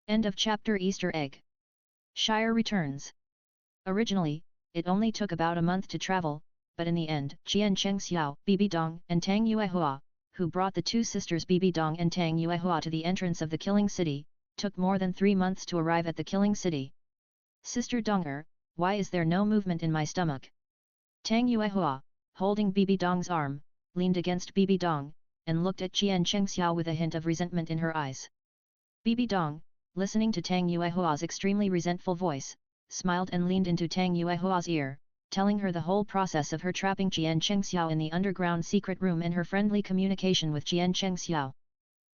End of chapter. Easter egg. Shire returns. Originally, it only took about a month to travel, but in the end, Qian Chengxiao, Bibi Dong, and Tang Yuehua, who brought the 2 sisters Bibi Dong and Tang Yuehua to the entrance of the Killing City, took more than 3 months to arrive at the Killing City. Sister Donger, why is there no movement in my stomach? Tang Yuehua, holding Bibi Dong's arm, leaned against Bibi Dong, and looked at Qian Chengxiao with a hint of resentment in her eyes. Bibi Dong, listening to Tang Yuehua's extremely resentful voice, smiled and leaned into Tang Yuehua's ear, telling her the whole process of her trapping Qian Chengxiao in the underground secret room and her friendly communication with Qian Chengxiao.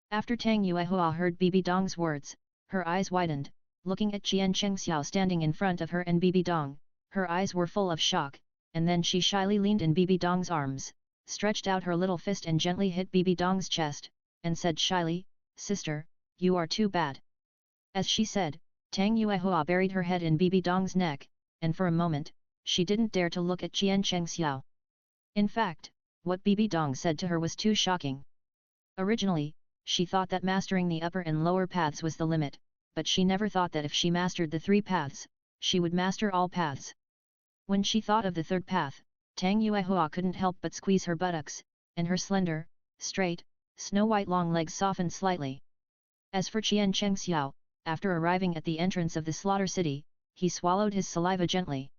After Tang Yuehua heard Bibi Dong's words, her eyes widened, looking at Qian Chengxiao standing in front of her and Bibi Dong, her eyes were full of shock, and then she shyly leaned in Bibi Dong's arms, stretched out her little fist and gently hit Bibi Dong's chest, and said shyly, "Sister, you are too bad." As she said, Tang Yuehua buried her head in Bibi Dong's neck, and for a moment, she didn't dare to look at Qian Chengxiao. In fact, what Bibi Dong said to her was too shocking. Originally, she thought that mastering the upper and lower paths was the limit, but she never thought that if she mastered the 3 paths, she would master all paths. When she thought of the 3rd path, Tang Yuehua couldn't help but squeeze her buttocks, and her slender, straight, snow-white long legs softened slightly. As for Qian Chengxiao, after arriving at the entrance of the slaughter city, he swallowed his saliva gently.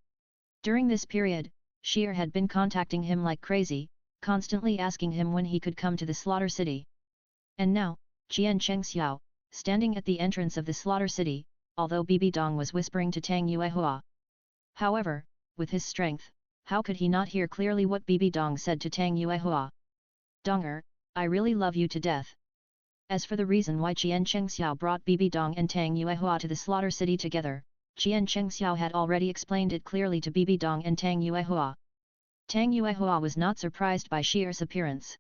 During this period, Shire had been contacting him like crazy, constantly asking him when he could come to the slaughter city. And now, Qian Chengxiao, standing at the entrance of the slaughter city, although Bibi Dong was whispering to Tang Yuehua. However, with his strength, how could he not hear clearly what Bibi Dong said to Tang Yuehua? "Donger, I really love you to death." As for the reason why Qian Chengxiao brought Bibi Dong and Tang Yuehua to the slaughter city together, Qian Chengxiao had already explained it clearly to Bibi Dong and Tang Yuehua. Tang Yuehua was not surprised by Shier's appearance.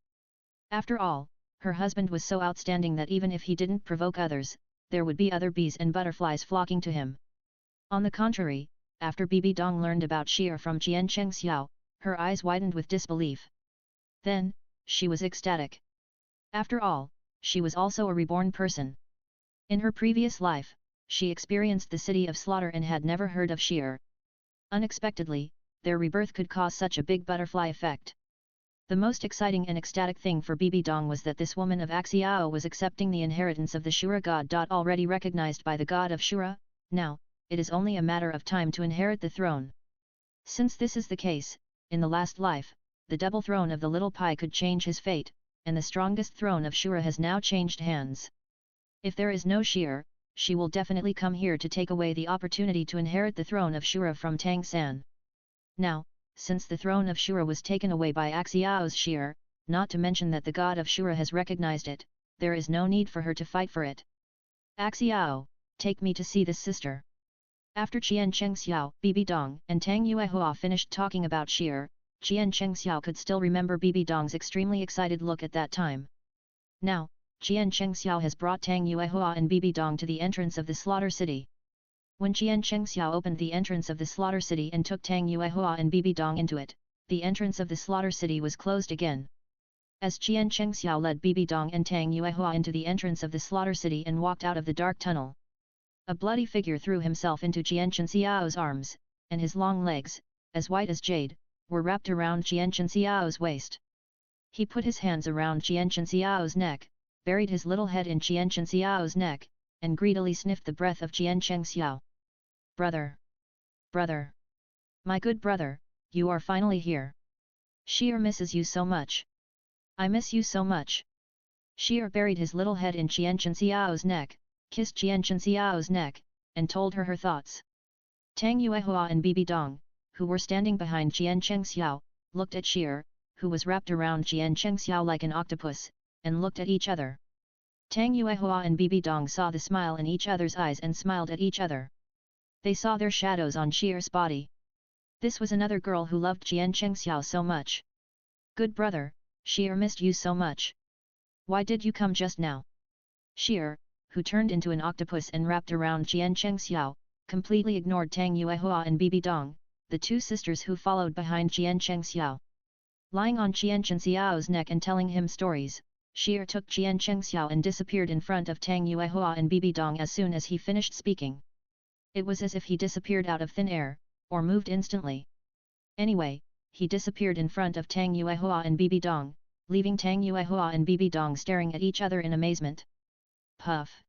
After all, her husband was so outstanding that even if he didn't provoke others, there would be other bees and butterflies flocking to him. On the contrary, after Bibi Dong learned about Xier from Qian Chengxiao, her eyes widened with disbelief. Then, she was ecstatic. After all, she was also a reborn person. In her previous life, she experienced the city of slaughter and had never heard of Xier. Unexpectedly, their rebirth could cause such a big butterfly effect. The most exciting and ecstatic thing for Bibi Dong was that this woman of Axiao was accepting the inheritance of the Shura god. Already recognized by the god of Shura, now, it is only a matter of time to inherit the throne. Since this is the case, in the last life, the double throne of the little Pai could change his fate, and the strongest throne of Shura has now changed hands. If there is no Xier, she will definitely come here to take away the opportunity to inherit the throne of Shura from Tang San. Now, since the throne of Shura was taken away by Axiao's Xier, not to mention that the god of Shura has recognized it, there is no need for her to fight for it. Axiao, take me to see this sister. After Qian Chengxiao, Bibi Dong and Tang Yuehua finished talking about Xier, Qian Chengxiao could still remember Bibi Dong's extremely excited look at that time. Now, Qian Chengxiao has brought Tang Yuehua and Bibi Dong to the entrance of the slaughter city. When Qian Chengxiao opened the entrance of the slaughter city and took Tang Yuehua and Bibi Dong into it, the entrance of the slaughter city was closed again. As Qian Chengxiao led Bibi Dong and Tang Yuehua into the entrance of the slaughter city and walked out of the dark tunnel, a bloody figure threw himself into Qian Chengxiao's arms, and his long legs, as white as jade, were wrapped around Qian Chengxiao's waist. He put his hands around Qian Chengxiao's neck, buried his little head in Qian Chengxiao's neck, and greedily sniffed the breath of Qian Chengxiao. Brother! Brother! My good brother, you are finally here. Xier misses you so much. I miss you so much. Xier buried his little head in Qian Chengxiao's neck, kissed Qian Chengxiao's neck, and told her thoughts. Tang Yuehua and Bibi Dong, who were standing behind Qian Chengxiao, looked at Xier, who was wrapped around Qian Chengxiao like an octopus, and looked at each other. Tang Yuehua and Bibi Dong saw the smile in each other's eyes and smiled at each other. They saw their shadows on Xier's body. This was another girl who loved Qian Chengxiao so much. Good brother, Xier missed you so much. Why did you come just now? Xier, who turned into an octopus and wrapped around Qian Chengxiao, completely ignored Tang Yuehua and Bibi Dong, the two sisters who followed behind Qian Chengxiao. Lying on Qian Chengxiao's neck and telling him stories, Xier took Qian Chengxiao and disappeared in front of Tang Yuehua and Bibi Dong as soon as he finished speaking. It was as if he disappeared out of thin air, or moved instantly. Anyway, he disappeared in front of Tang Yuehua and Bibi Dong, leaving Tang Yuehua and Bibi Dong staring at each other in amazement. Puff!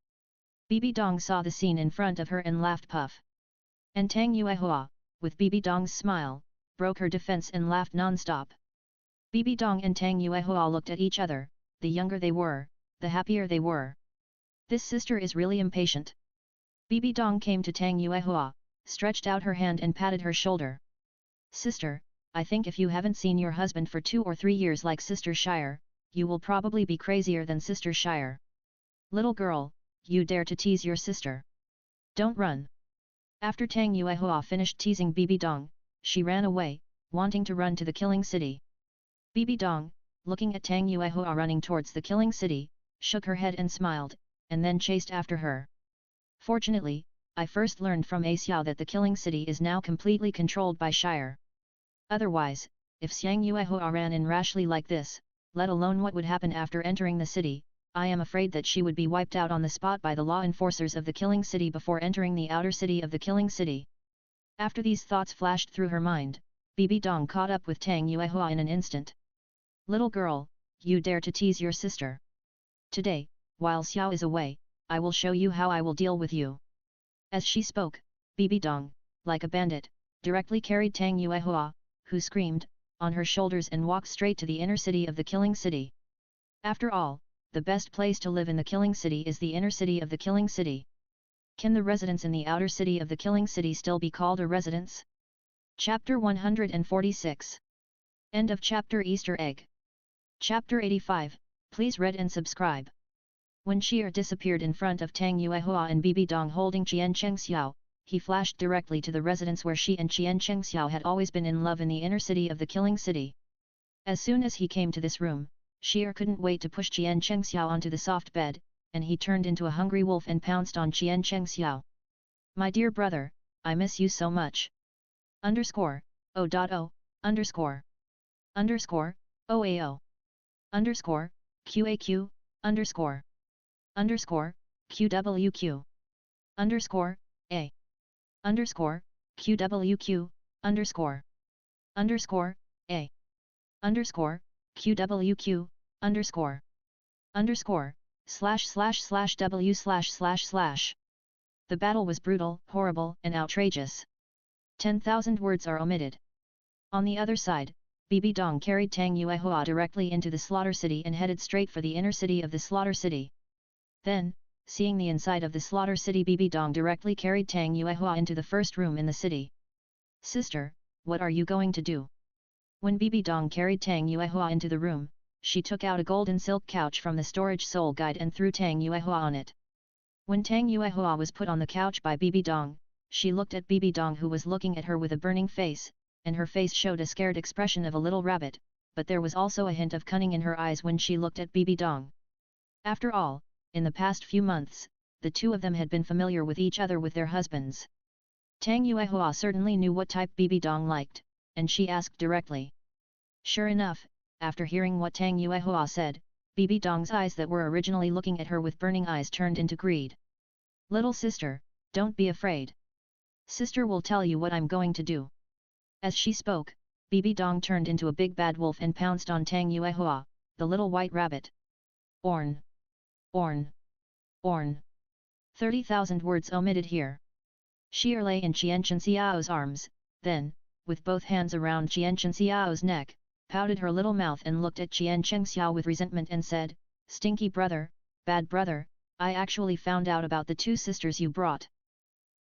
Bibi Dong saw the scene in front of her and laughed puff. And Tang Yuehua, with Bibi Dong's smile, broke her defense and laughed non-stop. Bibi Dong and Tang Yuehua looked at each other. The younger they were, the happier they were. This sister is really impatient. Bibi Dong came to Tang Yuehua, stretched out her hand and patted her shoulder. Sister, I think if you haven't seen your husband for 2 or 3 years like Sister Shire, you will probably be crazier than Sister Shire. Little girl, you dare to tease your sister. Don't run. After Tang Yuehua finished teasing Bibi Dong, she ran away, wanting to run to the killing city. Bibi Dong, looking at Tang Yuehua running towards the killing city, shook her head and smiled, and then chased after her. Fortunately, I first learned from A Xiao that the killing city is now completely controlled by Shire. Otherwise, if Xiang Yuehua ran in rashly like this, let alone what would happen after entering the city, I am afraid that she would be wiped out on the spot by the law enforcers of the killing city before entering the outer city of the killing city. After these thoughts flashed through her mind, Bibi Dong caught up with Tang Yuehua in an instant. Little girl, you dare to tease your sister. Today, while Xiao is away, I will show you how I will deal with you. As she spoke, Bibi Dong, like a bandit, directly carried Tang Yuehua, who screamed, on her shoulders and walked straight to the inner city of the killing city. After all, the best place to live in the killing city is the inner city of the killing city. Can the residence in the outer city of the killing city still be called a residence? Chapter 146. End of chapter. Easter egg. Chapter 85, please read and subscribe. When Xier disappeared in front of Tang Yuehua and Bibi Dong holding Qian Chengxiao, he flashed directly to the residence where she and Qian Chengxiao had always been in love in the inner city of the killing city. As soon as he came to this room, Xier couldn't wait to push Qian Chengxiao onto the soft bed, and he turned into a hungry wolf and pounced on Qian Chengxiao. My dear brother, I miss you so much. Underscore, O.O, underscore. Underscore, OAO. Underscore, QAQ, underscore. Underscore, QWQ. Underscore, A. Underscore, QWQ, underscore. Underscore, A. Underscore, QWQ, underscore. Underscore, ///W///. The battle was brutal, horrible, and outrageous. 10,000 words are omitted. On the other side, Bibi Dong carried Tang Yuehua directly into the slaughter city and headed straight for the inner city of the slaughter city. Then, seeing the inside of the slaughter city, Bibi Dong directly carried Tang Yuehua into the first room in the city. Sister, what are you going to do? When Bibi Dong carried Tang Yuehua into the room, she took out a golden silk couch from the storage soul guide and threw Tang Yuehua on it. When Tang Yuehua was put on the couch by Bibi Dong, she looked at Bibi Dong, who was looking at her with a burning face, and her face showed a scared expression of a little rabbit, but there was also a hint of cunning in her eyes when she looked at Bibi Dong. After all, in the past few months, the two of them had been familiar with each other with their husbands. Tang Yuehua certainly knew what type Bibi Dong liked, and she asked directly. Sure enough, after hearing what Tang Yuehua said, Bibi Dong's eyes that were originally looking at her with burning eyes turned into greed. Little sister, don't be afraid. Sister will tell you what I'm going to do. As she spoke, Bibi Dong turned into a big bad wolf and pounced on Tang Yuehua, the little white rabbit. Orn. Orn. Orn. 30,000 words omitted here. Xier lay in Qian Chenxiao's arms, then, with both hands around Qian Chenxiao's neck, pouted her little mouth and looked at Qian Chengxiao with resentment and said, Stinky brother, bad brother, I actually found out about the two sisters you brought.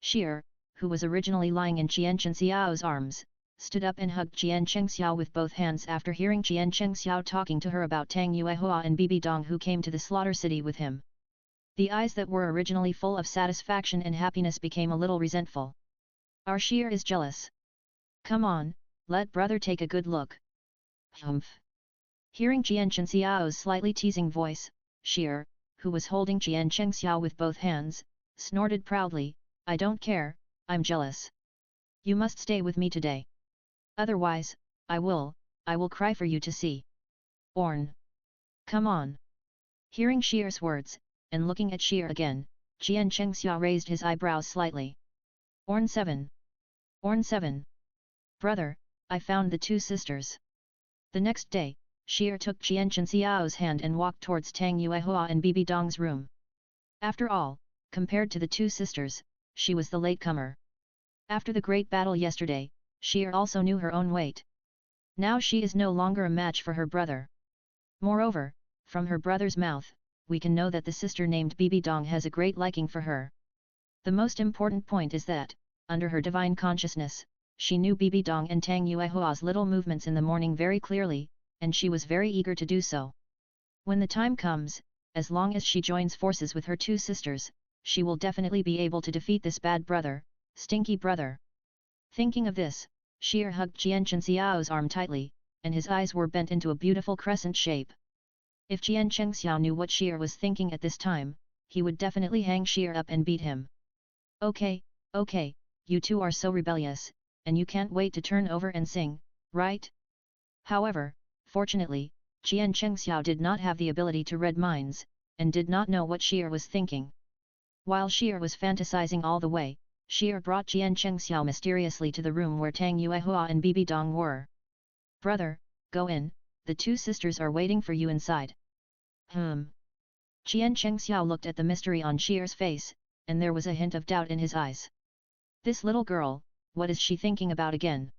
Xier, who was originally lying in Qian Chenxiao's arms, stood up and hugged Qian Chengxiao with both hands after hearing Qian Chengxiao talking to her about Tang Yuehua and Bibi Dong, who came to the slaughter city with him. The eyes that were originally full of satisfaction and happiness became a little resentful. Our Xier is jealous. Come on, let brother take a good look. Humph. Hearing Qian Chenxiao's slightly teasing voice, Xier, who was holding Qian Chengxiao with both hands, snorted proudly, I don't care, I'm jealous. You must stay with me today. Otherwise, I will cry for you to see. Orn. Come on. Hearing Xier's words, and looking at Xier again, Qian Chengxiao raised his eyebrows slightly. Orn 7. Orn 7. Brother, I found the two sisters. The next day, Xier took Qian Chenxiao's hand and walked towards Tang Yuehua and Bibi Dong's room. After all, compared to the two sisters, she was the latecomer. After the great battle yesterday, Xier also knew her own weight. Now she is no longer a match for her brother. Moreover, from her brother's mouth, we can know that the sister named Bibi Dong has a great liking for her. The most important point is that, under her divine consciousness, she knew Bibi Dong and Tang Yuehua's little movements in the morning very clearly, and she was very eager to do so. When the time comes, as long as she joins forces with her two sisters, she will definitely be able to defeat this bad brother, stinky brother. Thinking of this, Xier hugged Qian Chenxiao's arm tightly, and his eyes were bent into a beautiful crescent shape. If Qian Chengxiao knew what Xier was thinking at this time, he would definitely hang Xier up and beat him. Okay, you two are so rebellious, and you can't wait to turn over and sing, right? However, fortunately, Qian Chengxiao did not have the ability to read minds, and did not know what Xier was thinking. While Xier was fantasizing all the way, Xier brought Qian Chengxiao mysteriously to the room where Tang Yuehua and Bibi Dong were. Brother, go in, the two sisters are waiting for you inside. Qian Chengxiao looked at the mystery on Xier's face, and there was a hint of doubt in his eyes. This little girl, what is she thinking about again?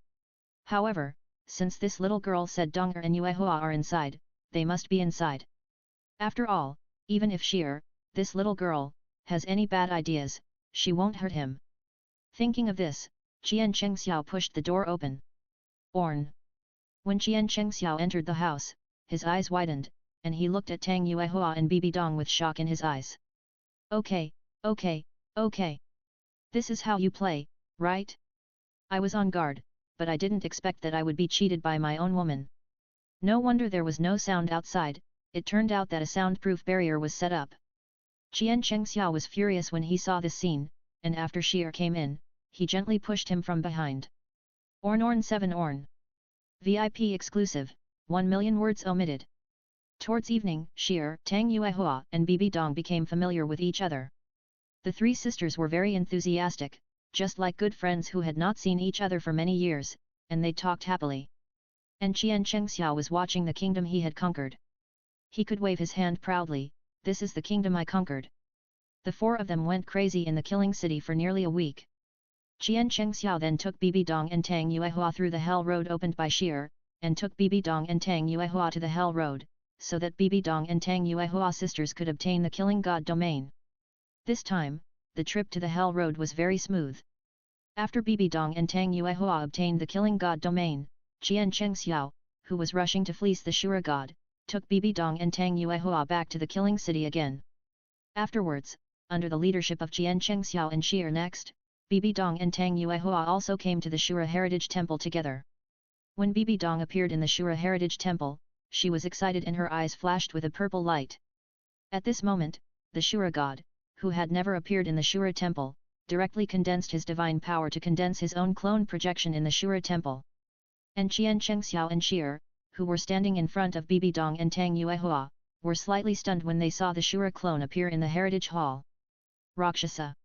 However, since this little girl said Donger and Yuehua are inside, they must be inside. After all, even if Xier, this little girl, has any bad ideas, she won't hurt him. Thinking of this, Qian Chengxiao pushed the door open. Orn. When Qian Chengxiao entered the house, his eyes widened, and he looked at Tang Yuehua and Bibi Dong with shock in his eyes. Okay. This is how you play, right? I was on guard, but I didn't expect that I would be cheated by my own woman. No wonder there was no sound outside, it turned out that a soundproof barrier was set up. Qian Chengxiao was furious when he saw this scene, and after Sheer came in, he gently pushed him from behind. Orn 7 Orn. VIP exclusive, 1 million words omitted. Towards evening, Sheer, Tang Yuehua and Bibi Dong became familiar with each other. The three sisters were very enthusiastic, just like good friends who had not seen each other for many years, and they talked happily. And Qian Chengxiao was watching the kingdom he had conquered. He could wave his hand proudly, "This is the kingdom I conquered." The four of them went crazy in the killing city for nearly a week. Qian Chengxiao then took Bibi Dong and Tang Yuehua through the Hell Road opened by Sheer, and took Bibi Dong and Tang Yuehua to the Hell Road, so that Bibi Dong and Tang Yuehua sisters could obtain the Killing God domain. This time, the trip to the Hell Road was very smooth. After Bibi Dong and Tang Yuehua obtained the Killing God domain, Qian Chengxiao, who was rushing to fleece the Shura God, took Bibi Dong and Tang Yuehua back to the Killing City again. Afterwards, under the leadership of Qian Chengxiao and Sheer next, Bibi Dong and Tang Yuehua also came to the Shura Heritage Temple together. When Bibi Dong appeared in the Shura Heritage Temple, she was excited and her eyes flashed with a purple light. At this moment, the Shura God, who had never appeared in the Shura Temple, directly condensed his divine power to condense his own clone projection in the Shura Temple. And Qian Chengxiao and Sheer, who were standing in front of Bibi Dong and Tang Yuehua, were slightly stunned when they saw the Shura clone appear in the Heritage Hall. Rakshasa.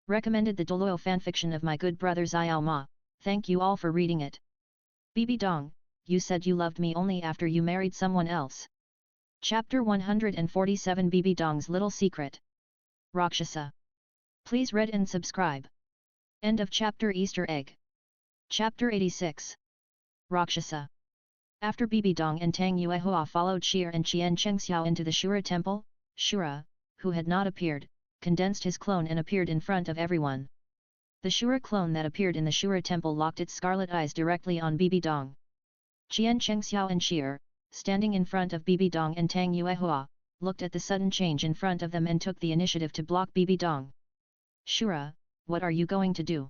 Recommended the Douluo fanfiction of my good brother Xiao Ma, thank you all for reading it. Bibi Dong, you said you loved me only after you married someone else. Chapter 147 Bibi Dong's Little Secret. Rakshasa. Please read and subscribe. End of chapter Easter egg. Chapter 86. Rakshasa. After Bibi Dong and Tang Yuehua followed Sheer and Qian Chengxiao into the Shura temple, Shura, who had not appeared, condensed his clone and appeared in front of everyone. The Shura clone that appeared in the Shura temple locked its scarlet eyes directly on Bibi Dong. Qian Chengxiao and Sheer, standing in front of Bibi Dong and Tang Yuehua, looked at the sudden change in front of them and took the initiative to block Bibi Dong. Shura, what are you going to do?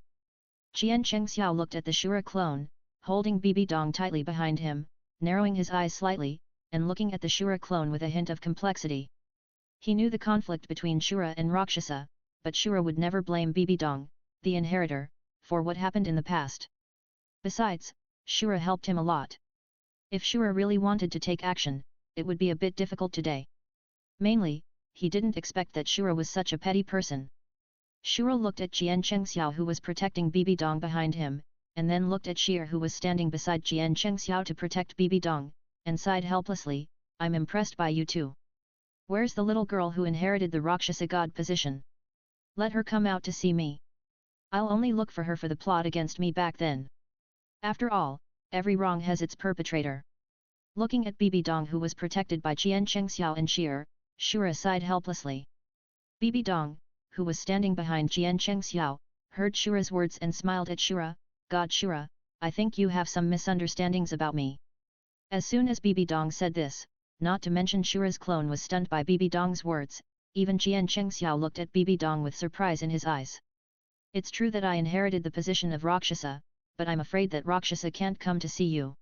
Qian Chengxiao looked at the Shura clone, holding Bibi Dong tightly behind him, narrowing his eyes slightly, and looking at the Shura clone with a hint of complexity. He knew the conflict between Shura and Rakshasa, but Shura would never blame Bibi Dong, the inheritor, for what happened in the past. Besides, Shura helped him a lot. If Shura really wanted to take action, it would be a bit difficult today. Mainly, he didn't expect that Shura was such a petty person. Shura looked at Qian Chengxiao who was protecting Bibi Dong behind him, and then looked at Sheer who was standing beside Qian Chengxiao to protect Bibi Dong, and sighed helplessly, I'm impressed by you too. Where's the little girl who inherited the Rakshasa god position? Let her come out to see me. I'll only look for her for the plot against me back then. After all, every wrong has its perpetrator. Looking at Bibi Dong who was protected by Qian Chengxiao and Sheer, Shura sighed helplessly. Bibi Dong, who was standing behind Qian Chengxiao, heard Shura's words and smiled at Shura, God Shura, I think you have some misunderstandings about me. As soon as Bibi Dong said this, not to mention Shura's clone was stunned by Bibi Dong's words, even Qian Chengxiao looked at Bibi Dong with surprise in his eyes. It's true that I inherited the position of Rakshasa, but I'm afraid that Rakshasa can't come to see you.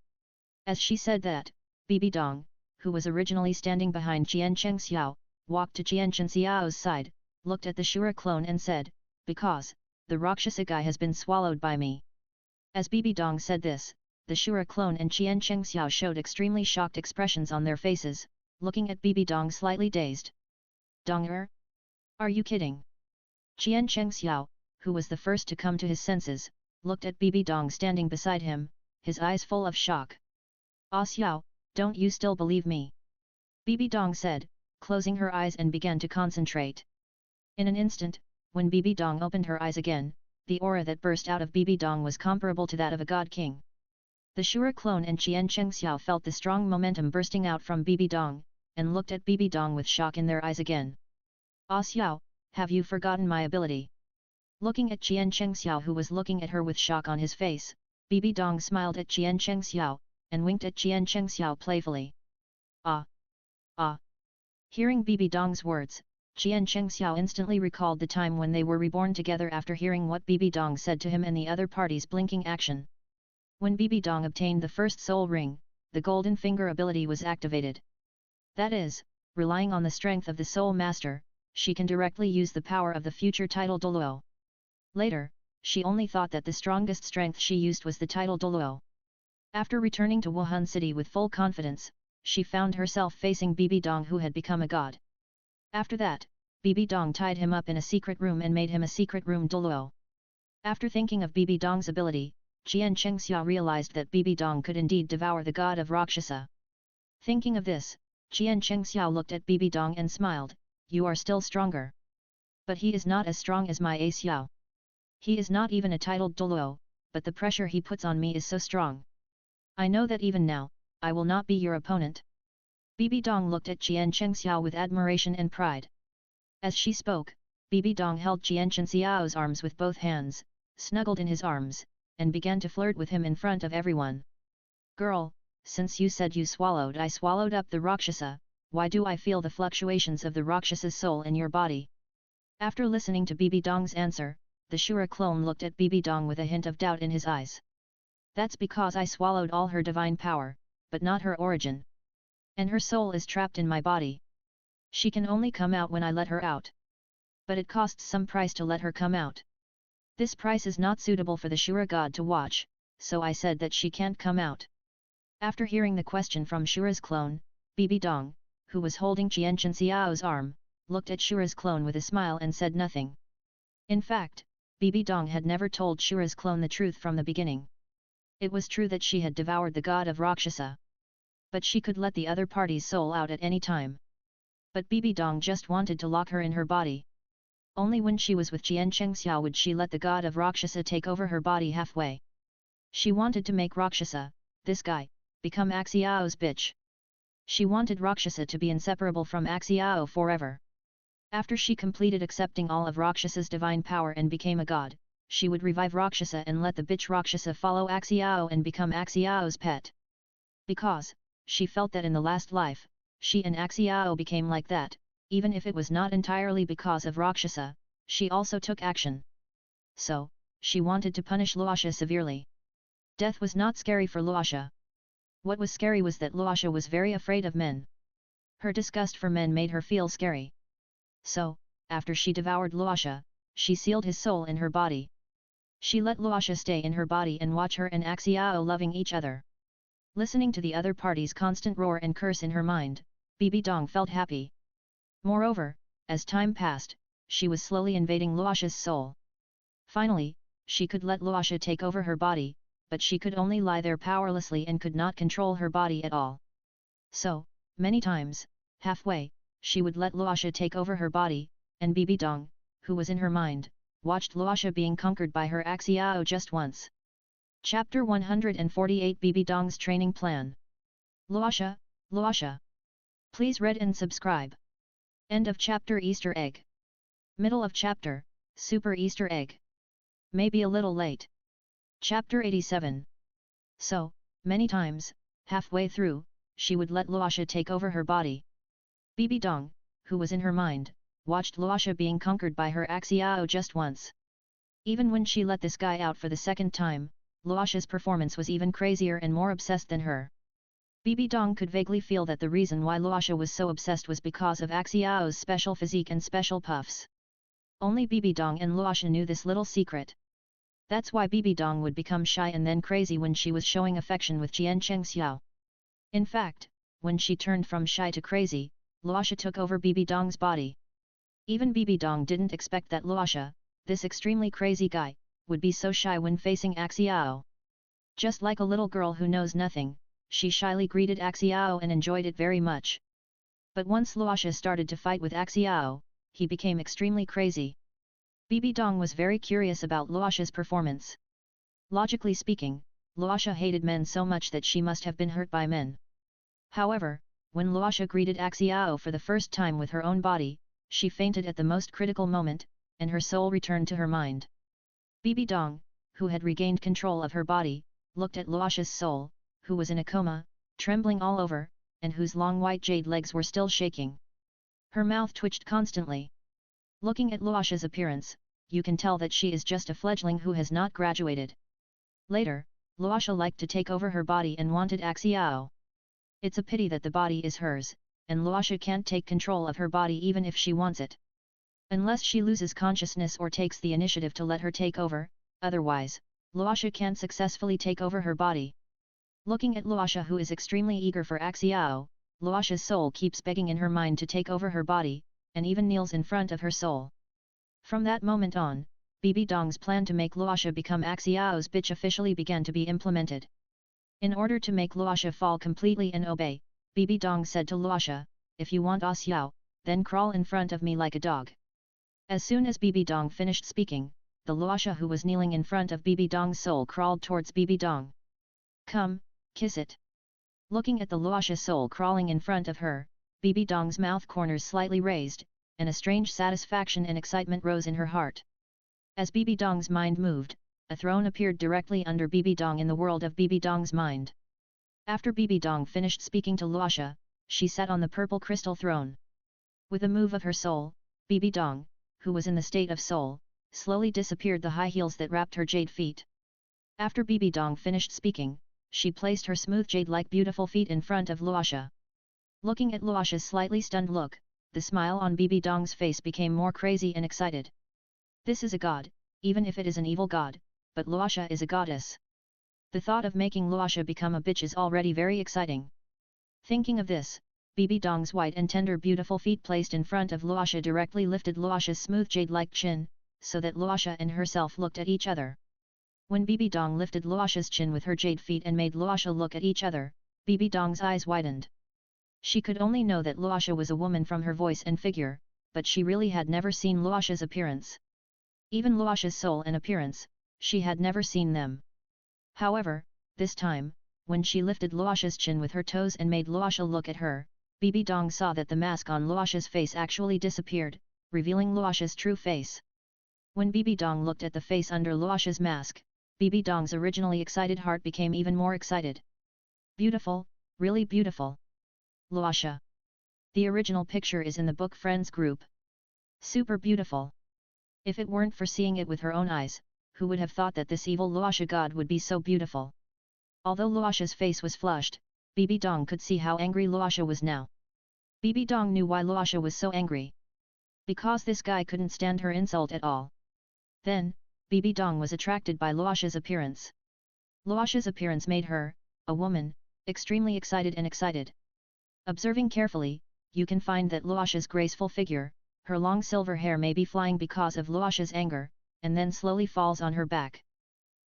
As she said that, Bibi Dong, who was originally standing behind Qian Chengxiao, walked to Qian Chengxiao's side, looked at the Shura clone and said, because, the Rakshasa guy has been swallowed by me. As Bibi Dong said this, the Shura clone and Qian Chengxiao showed extremely shocked expressions on their faces, looking at Bibi Dong slightly dazed. Donger? Are you kidding? Qian Chengxiao, who was the first to come to his senses, looked at Bibi Dong standing beside him, his eyes full of shock. Ah Xiao, don't you still believe me? Bibi Dong said, closing her eyes and began to concentrate. In an instant, when Bibi Dong opened her eyes again, the aura that burst out of Bibi Dong was comparable to that of a god king. The Shura clone and Qian Chengxiao felt the strong momentum bursting out from Bibi Dong, and looked at Bibi Dong with shock in their eyes again. Ah Xiao, have you forgotten my ability? Looking at Qian Chengxiao who was looking at her with shock on his face, Bibi Dong smiled at Qian Chengxiao, and winked at Qian Chengxiao playfully. Ah! Ah! Hearing Bibi Dong's words, Jian Chengxiao instantly recalled the time when they were reborn together after hearing what Bibi Dong said to him and the other party's blinking action. When Bibi Dong obtained the first soul ring, the golden finger ability was activated. That is, relying on the strength of the soul master, she can directly use the power of the future title Douluo. Later, she only thought that the strongest strength she used was the title Douluo. After returning to Wuhan City with full confidence, she found herself facing Bibi Dong, who had become a god. After that, Bibi Dong tied him up in a secret room and made him a secret room Douluo. After thinking of Bibi Dong's ability, Jian Chengxiao realized that Bibi Dong could indeed devour the god of Rakshasa. Thinking of this, Jian Chengxiao looked at Bibi Dong and smiled, "You are still stronger. But he is not as strong as my ace Xiao. He is not even a titled Douluo, but the pressure he puts on me is so strong. I know that even now, I will not be your opponent." Bibi Dong looked at Jian Chengxiao with admiration and pride. As she spoke, Bibi Dong held Jian Chengxiao's arms with both hands, snuggled in his arms, and began to flirt with him in front of everyone. "Girl, since you said I swallowed up the Rakshasa, why do I feel the fluctuations of the Rakshasa's soul in your body?" After listening to Bibi Dong's answer, the Shura clone looked at Bibi Dong with a hint of doubt in his eyes. "That's because I swallowed all her divine power, but not her origin. And her soul is trapped in my body. She can only come out when I let her out. But it costs some price to let her come out. This price is not suitable for the Shura god to watch, so I said that she can't come out." After hearing the question from Shura's clone, Bibi Dong, who was holding Jian Chengxiao's arm, looked at Shura's clone with a smile and said nothing. In fact, Bibi Dong had never told Shura's clone the truth from the beginning. It was true that she had devoured the god of Rakshasa. But she could let the other party's soul out at any time. But Bibi Dong just wanted to lock her in her body. Only when she was with Jian Chengxiao would she let the god of Rakshasa take over her body halfway. She wanted to make Rakshasa, this guy, become Axiao's bitch. She wanted Rakshasa to be inseparable from Axiao forever. After she completed accepting all of Rakshasa's divine power and became a god, she would revive Rakshasa and let the bitch Rakshasa follow Axiao and become Axiao's pet. Because, she felt that in the last life, she and Axiao became like that, even if it was not entirely because of Rakshasa, she also took action. So, she wanted to punish Luosha severely. Death was not scary for Luosha. What was scary was that Luosha was very afraid of men. Her disgust for men made her feel scary. So, after she devoured Luosha, she sealed his soul in her body. She let Luosha stay in her body and watch her and Axiao loving each other. Listening to the other party's constant roar and curse in her mind, Bibi Dong felt happy. Moreover, as time passed, she was slowly invading Luosha's soul. Finally, she could let Luosha take over her body, but she could only lie there powerlessly and could not control her body at all. So, many times, halfway, she would let Luosha take over her body, and Bibi Dong, who was in her mind, watched Luosha being conquered by her Axiao just once. Chapter 148 Bibi Dong's Training Plan. Luosha, Luosha. Please read and subscribe. End of chapter. Easter egg. Middle of chapter, super Easter egg. Maybe a little late. Chapter 87. So, many times, halfway through, she would let Luosha take over her body. Bibi Dong, who was in her mind, watched Luosha being conquered by her Axiao just once. Even when she let this guy out for the second time, Luosha's performance was even crazier and more obsessed than her. Bibi Dong could vaguely feel that the reason why Luosha was so obsessed was because of Axiao's special physique and special puffs. Only Bibi Dong and Luosha knew this little secret. That's why Bibi Dong would become shy and then crazy when she was showing affection with Jian Chengxiao. In fact, when she turned from shy to crazy, Luosha took over Bibi Dong's body. Even Bibi Dong didn't expect that Luosha, this extremely crazy guy, would be so shy when facing Axiao. Just like a little girl who knows nothing, she shyly greeted Axiao and enjoyed it very much. But once Luosha started to fight with Axiao, he became extremely crazy. Bibi Dong was very curious about Luosha's performance. Logically speaking, Luosha hated men so much that she must have been hurt by men. However, when Luosha greeted Axiao for the first time with her own body, she fainted at the most critical moment, and her soul returned to her mind. Bibi Dong, who had regained control of her body, looked at Luosha's soul, who was in a coma, trembling all over, and whose long white jade legs were still shaking. Her mouth twitched constantly. Looking at Luoxia's appearance, you can tell that she is just a fledgling who has not graduated. Later, Luoxia liked to take over her body and wanted Axiao. It's a pity that the body is hers, and Luoxia can't take control of her body even if she wants it. Unless she loses consciousness or takes the initiative to let her take over, otherwise, Luoxia can't successfully take over her body. Looking at Luoxia, who is extremely eager for Axiao, Luoxia's soul keeps begging in her mind to take over her body, and even kneels in front of her soul. From that moment on, Bibi Dong's plan to make Luoxia become Axiao's bitch officially began to be implemented. In order to make Luoxia fall completely and obey, Bibi Dong said to Luoxia, "If you want Xiao, then crawl in front of me like a dog." As soon as Bibi Dong finished speaking, the Luoxia who was kneeling in front of Bibi Dong's soul crawled towards Bibi Dong. "Come, kiss it." Looking at the Luoxia soul crawling in front of her, Bibi Dong's mouth corners slightly raised, and a strange satisfaction and excitement rose in her heart. As Bibi Dong's mind moved, a throne appeared directly under Bibi Dong in the world of Bibi Dong's mind. After Bibi Dong finished speaking to Luoxia, she sat on the purple crystal throne. With a move of her soul, Bibi Dong, who was in the state of soul, slowly disappeared the high heels that wrapped her jade feet. After Bibi Dong finished speaking, she placed her smooth jade-like beautiful feet in front of Luoxia. Looking at Luoxia's slightly stunned look, the smile on Bibi Dong's face became more crazy and excited. This is a god, even if it is an evil god, but Luoxia is a goddess. The thought of making Luoxia become a bitch is already very exciting. Thinking of this, Bibi Dong's white and tender beautiful feet placed in front of Luoxia directly lifted Luoxia's smooth jade-like chin, so that Luoxia and herself looked at each other. When Bibi Dong lifted Luoxia's chin with her jade feet and made Luoxia look at each other, Bibi Dong's eyes widened. She could only know that Luoxia was a woman from her voice and figure, but she really had never seen Luoxia's appearance. Even Luoxia's soul and appearance, she had never seen them. However, this time, when she lifted Luoxia's chin with her toes and made Luoxia look at her, Bibi Dong saw that the mask on Luoxia's face actually disappeared, revealing Luoxia's true face. When Bibi Dong looked at the face under Luoxia's mask, Bibi Dong's originally excited heart became even more excited. Beautiful, really beautiful. Luoxia. The original picture is in the book Friends group. Super beautiful. If it weren't for seeing it with her own eyes, who would have thought that this evil Luoxia god would be so beautiful? Although Luoxia's face was flushed, Bibi Dong could see how angry Luoxia was now. Bibi Dong knew why Luoxia was so angry. Because this guy couldn't stand her insult at all. Then, Bibi Dong was attracted by Luoxia's appearance. Luoxia's appearance made her, a woman, extremely excited and excited. Observing carefully, you can find that Luoxia's graceful figure, her long silver hair may be flying because of Luoxia's anger, and then slowly falls on her back.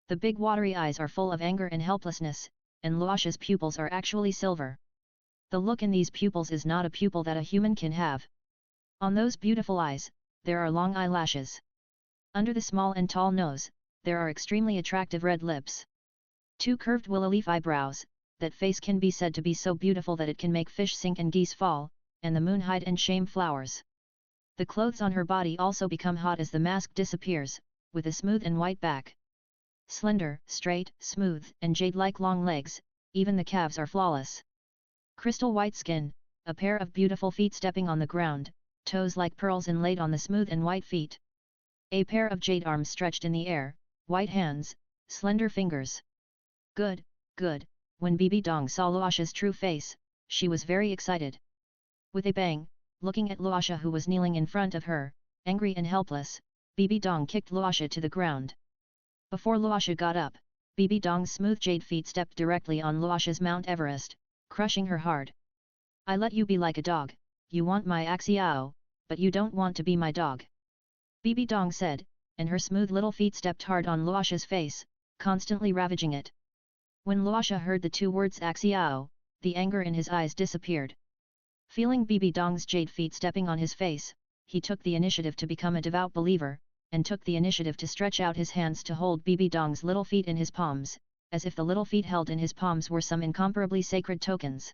The big watery eyes are full of anger and helplessness, and Luoxia's pupils are actually silver. The look in these pupils is not a pupil that a human can have. On those beautiful eyes, there are long eyelashes. Under the small and tall nose, there are extremely attractive red lips. 2 curved willow leaf eyebrows, that face can be said to be so beautiful that it can make fish sink and geese fall, and the moon hide and shame flowers. The clothes on her body also become hot as the mask disappears, with a smooth and white back. Slender, straight, smooth, and jade-like long legs, even the calves are flawless. Crystal white skin, a pair of beautiful feet stepping on the ground, toes like pearls inlaid on the smooth and white feet. A pair of jade arms stretched in the air, white hands, slender fingers. Good, good, when Bibi Dong saw Luoxia's true face, she was very excited. With a bang, looking at Luoxia who was kneeling in front of her, angry and helpless, Bibi Dong kicked Luoxia to the ground. Before Luoxia got up, Bibi Dong's smooth jade feet stepped directly on Luoxia's Mount Everest, crushing her hard. I let you be like a dog, you want my Axiao, but you don't want to be my dog. Bibi Dong said, and her smooth little feet stepped hard on Luoxia's face, constantly ravaging it. When Luoxia heard the 2 words Axiao, the anger in his eyes disappeared. Feeling Bibi Dong's jade feet stepping on his face, he took the initiative to become a devout believer, and took the initiative to stretch out his hands to hold Bibi Dong's little feet in his palms, as if the little feet held in his palms were some incomparably sacred tokens.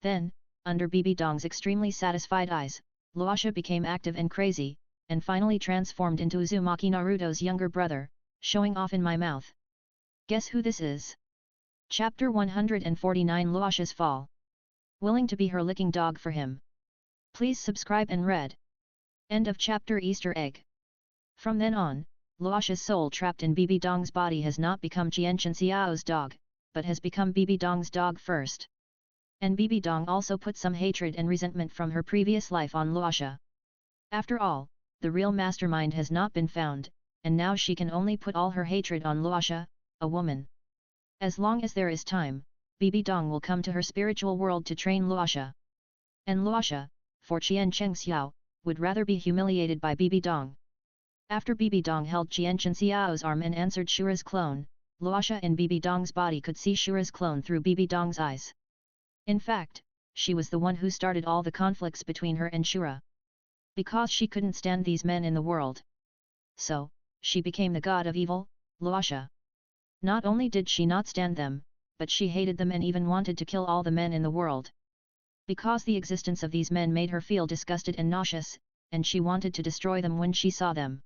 Then, under Bibi Dong's extremely satisfied eyes, Luoxia became active and crazy, and finally transformed into Uzumaki Naruto's younger brother, showing off in my mouth. Guess who this is? Chapter 149 Luoxia's Fall. Willing to be her licking dog for him. Please subscribe and read. End of chapter. Easter egg. From then on, Luoxia's soul trapped in Bibi Dong's body has not become Qianchen Xiao's dog, but has become Bibi Dong's dog first. And Bibi Dong also put some hatred and resentment from her previous life on Luoxia. After all, the real mastermind has not been found, and now she can only put all her hatred on Luoxia, a woman. As long as there is time, Bibi Dong will come to her spiritual world to train Luoxia. And Luoxia, for Qianchen Xiao, would rather be humiliated by Bibi Dong. After Bibi Dong held Qianchen Xiao's arm and answered Shura's clone, Luoxia in Bibi Dong's body could see Shura's clone through Bibi Dong's eyes. In fact, she was the one who started all the conflicts between her and Shura. Because she couldn't stand these men in the world. So, she became the god of evil, Luoxia. Not only did she not stand them, but she hated them and even wanted to kill all the men in the world. Because the existence of these men made her feel disgusted and nauseous, and she wanted to destroy them when she saw them.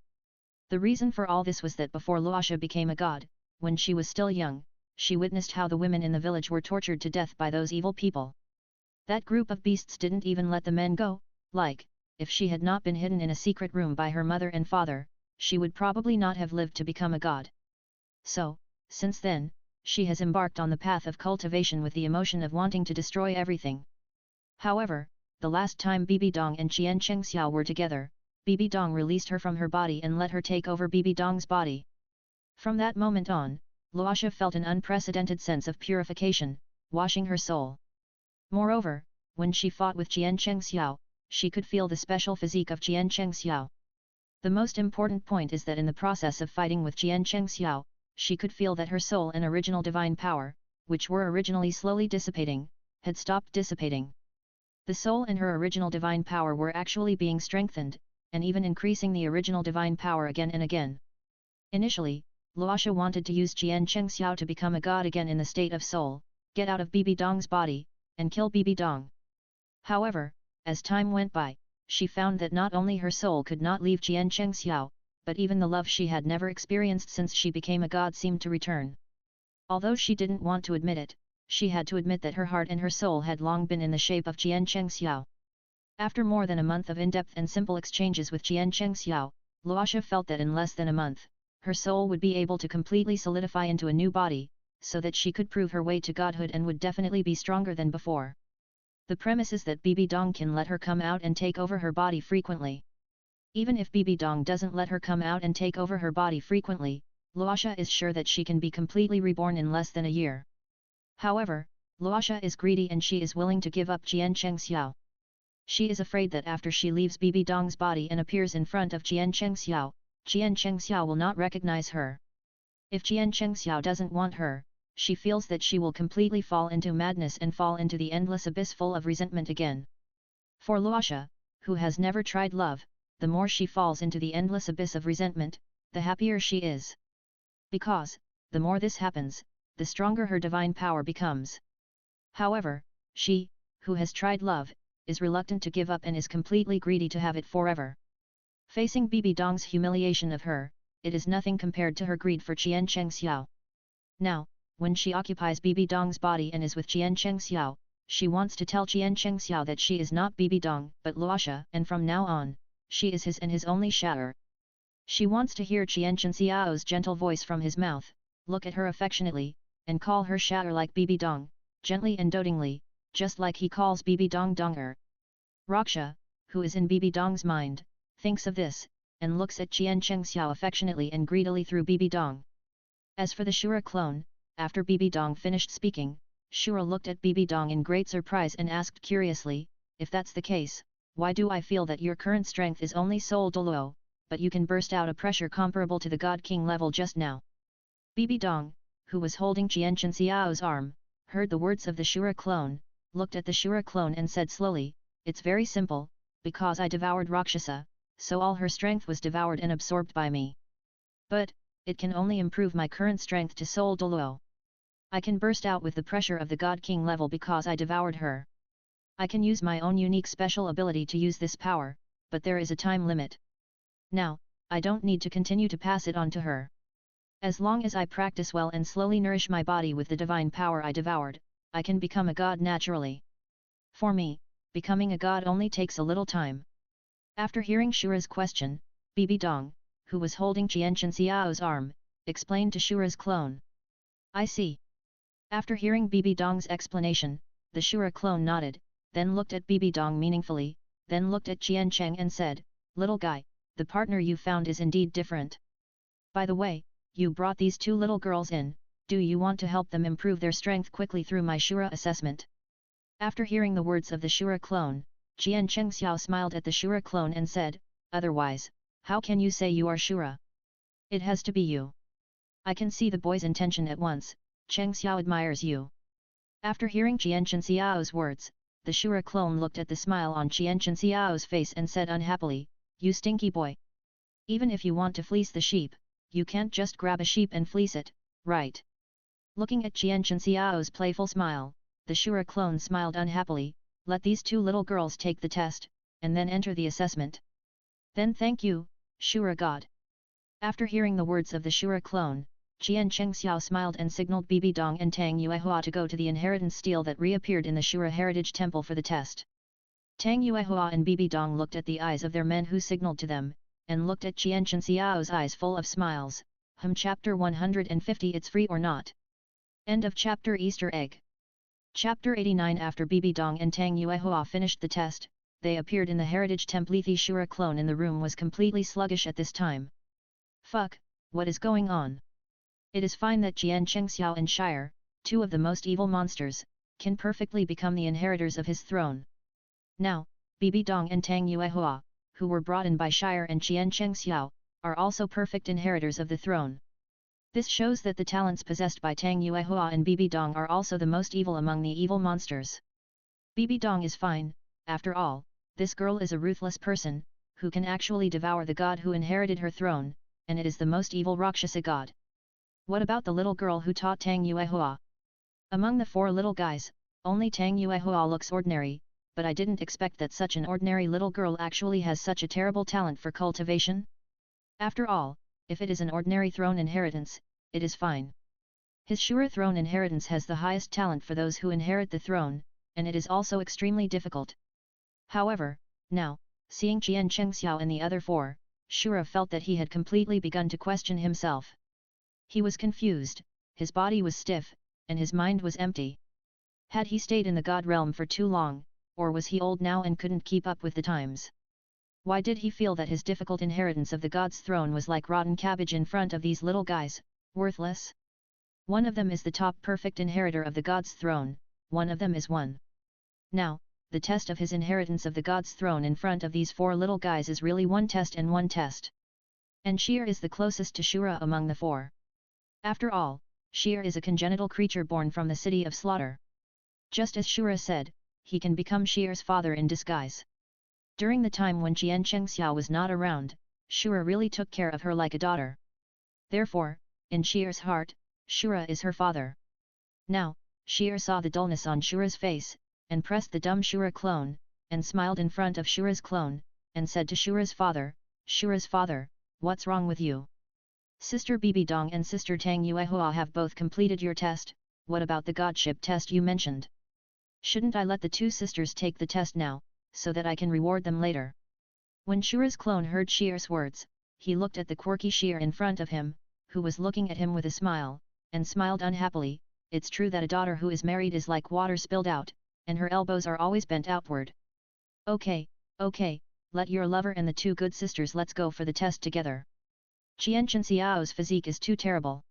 The reason for all this was that before Luoxia became a god, when she was still young, she witnessed how the women in the village were tortured to death by those evil people. That group of beasts didn't even let the men go, if she had not been hidden in a secret room by her mother and father, she would probably not have lived to become a god. So, since then, she has embarked on the path of cultivation with the emotion of wanting to destroy everything. However, the last time Bibi Dong and Qianchen Xiao were together, Bibi Dong released her from her body and let her take over Bibi Dong's body. From that moment on, Luoxia felt an unprecedented sense of purification, washing her soul. Moreover, when she fought with Qianchen Xiao, she could feel the special physique of Qianchen Xiao. The most important point is that in the process of fighting with Qianchen Xiao, she could feel that her soul and original divine power, which were originally slowly dissipating, had stopped dissipating. The soul and her original divine power were actually being strengthened, and even increasing the original divine power again and again. Initially, Luoxia wanted to use Qianchen Xiao to become a god again in the state of soul, get out of Bibi Dong's body, and kill Bibi Dong. However, as time went by, she found that not only her soul could not leave Qianchen Xiao, but even the love she had never experienced since she became a god seemed to return. Although she didn't want to admit it, she had to admit that her heart and her soul had long been in the shape of Qianchen Xiao. After more than a month of in-depth and simple exchanges with Qianchen Xiao, Luoxia felt that in less than a month, her soul would be able to completely solidify into a new body, so that she could prove her way to godhood and would definitely be stronger than before. The premise is that Bibi Dong can let her come out and take over her body frequently. Even if Bibi Dong doesn't let her come out and take over her body frequently, Luoxia is sure that she can be completely reborn in less than a year. However, Luoxia is greedy and she is willing to give up Qianchen Xiao. She is afraid that after she leaves Bibi Dong's body and appears in front of Qianchen Xiao will not recognize her. If Qianchen Xiao doesn't want her, she feels that she will completely fall into madness and fall into the endless abyss full of resentment again. For Luoxia, who has never tried love, the more she falls into the endless abyss of resentment, the happier she is. Because, the more this happens, the stronger her divine power becomes. However, she, who has tried love, is reluctant to give up and is completely greedy to have it forever. Facing Bibi Dong's humiliation of her, it is nothing compared to her greed for Qianchen Xiao. Now, when she occupies Bibi Dong's body and is with Qianchen Xiao, she wants to tell Qianchen Xiao that she is not Bibi Dong but Luoxia, and from now on, she is his and his only shatter. She wants to hear Qianchen Xiao's gentle voice from his mouth, look at her affectionately, and call her shatter like Bibi Dong, gently and dotingly, just like he calls Bibi Dong Donger. Raksha, who is in Bibi Dong's mind, thinks of this, and looks at Qianchen Xiao affectionately and greedily through Bibi Dong. As for the Shura clone, after Bibi Dong finished speaking, Shura looked at Bibi Dong in great surprise and asked curiously, if that's the case, why do I feel that your current strength is only Soul Douluo, but you can burst out a pressure comparable to the God King level just now? Bibi Dong, who was holding Qianchen Xiao's arm, heard the words of the Shura clone, looked at the Shura clone and said slowly, it's very simple, because I devoured Rakshasa, so all her strength was devoured and absorbed by me. But, it can only improve my current strength to Soul Douluo. I can burst out with the pressure of the God King level because I devoured her. I can use my own unique special ability to use this power, but there is a time limit. Now, I don't need to continue to pass it on to her. As long as I practice well and slowly nourish my body with the divine power I devoured, I can become a god naturally. For me, becoming a god only takes a little time. After hearing Shura's question, Bibi Dong, who was holding Qianchen Xiao's arm, explained to Shura's clone. I see. After hearing Bibi Dong's explanation, the Shura clone nodded, then looked at Bibi Dong meaningfully, then looked at Qiancheng and said, little guy, the partner you found is indeed different. By the way, you brought these two little girls in, do you want to help them improve their strength quickly through my Shura assessment? After hearing the words of the Shura clone, Qiancheng Xiao smiled at the Shura clone and said, otherwise, how can you say you are Shura? It has to be you. I can see the boy's intention at once, Cheng Xiao admires you. After hearing Qianchen Xiao's words, the Shura clone looked at the smile on Qianchen Xiao's face and said unhappily, you stinky boy. Even if you want to fleece the sheep, you can't just grab a sheep and fleece it, right? Looking at Qianchen Xiao's playful smile, the Shura clone smiled unhappily, let these two little girls take the test, and then enter the assessment. Then thank you, Shura god. After hearing the words of the Shura clone, Qiancheng Xiao smiled and signaled Bibi Dong and Tang Yuehua to go to the inheritance stele that reappeared in the Shura heritage temple for the test. Tang Yuehua and Bibi Dong looked at the eyes of their men who signaled to them, and looked at Qianchen Xiao's eyes full of smiles. Chapter 150 It's free or not? End of chapter Easter egg. Chapter 89 After Bibi Dong and Tang Yuehua finished the test, they appeared in the heritage temple. The Shura clone in the room was completely sluggish at this time. Fuck, what is going on? It is fine that Qiancheng Xiao and Shire, two of the most evil monsters, can perfectly become the inheritors of his throne. Now, Bibi Dong and Tang Yuehua, who were brought in by Shire and Qiancheng Xiao, are also perfect inheritors of the throne. This shows that the talents possessed by Tang Yuehua and Bibi Dong are also the most evil among the evil monsters. Bibi Dong is fine, after all, this girl is a ruthless person, who can actually devour the god who inherited her throne, and it is the most evil Rakshasa god. What about the little girl who taught Tang Yuehua? Among the four little guys, only Tang Yuehua looks ordinary, but I didn't expect that such an ordinary little girl actually has such a terrible talent for cultivation. After all, if it is an ordinary throne inheritance, it is fine. His Shura throne inheritance has the highest talent for those who inherit the throne, and it is also extremely difficult. However, now, seeing Qiancheng Xiao and the other four, Shura felt that he had completely begun to question himself. He was confused, his body was stiff, and his mind was empty. Had he stayed in the god realm for too long, or was he old now and couldn't keep up with the times? Why did he feel that his difficult inheritance of the god's throne was like rotten cabbage in front of these little guys, worthless? One of them is the top perfect inheritor of the god's throne, one of them is one. Now, the test of his inheritance of the god's throne in front of these four little guys is really one test and one test. And Shir is the closest to Shura among the four. After all, Shir is a congenital creature born from the city of slaughter. Just as Shura said, he can become Shir's father in disguise. During the time when Qiancheng Xiao was not around, Shura really took care of her like a daughter. Therefore, in Shir's heart, Shura is her father. Now, Shir saw the dullness on Shura's face, and pressed the dumb Shura clone, and smiled in front of Shura's clone, and said to Shura's father, what's wrong with you? Sister Bibi Dong and Sister Tang Yuehua have both completed your test, what about the godship test you mentioned? Shouldn't I let the two sisters take the test now, so that I can reward them later? When Shura's clone heard Shir's words, he looked at the quirky Shir in front of him, who was looking at him with a smile, and smiled unhappily. It's true that a daughter who is married is like water spilled out, and her elbows are always bent outward. Okay, let your lover and the two good sisters let's go for the test together. Qianchen Xiao's physique is too terrible.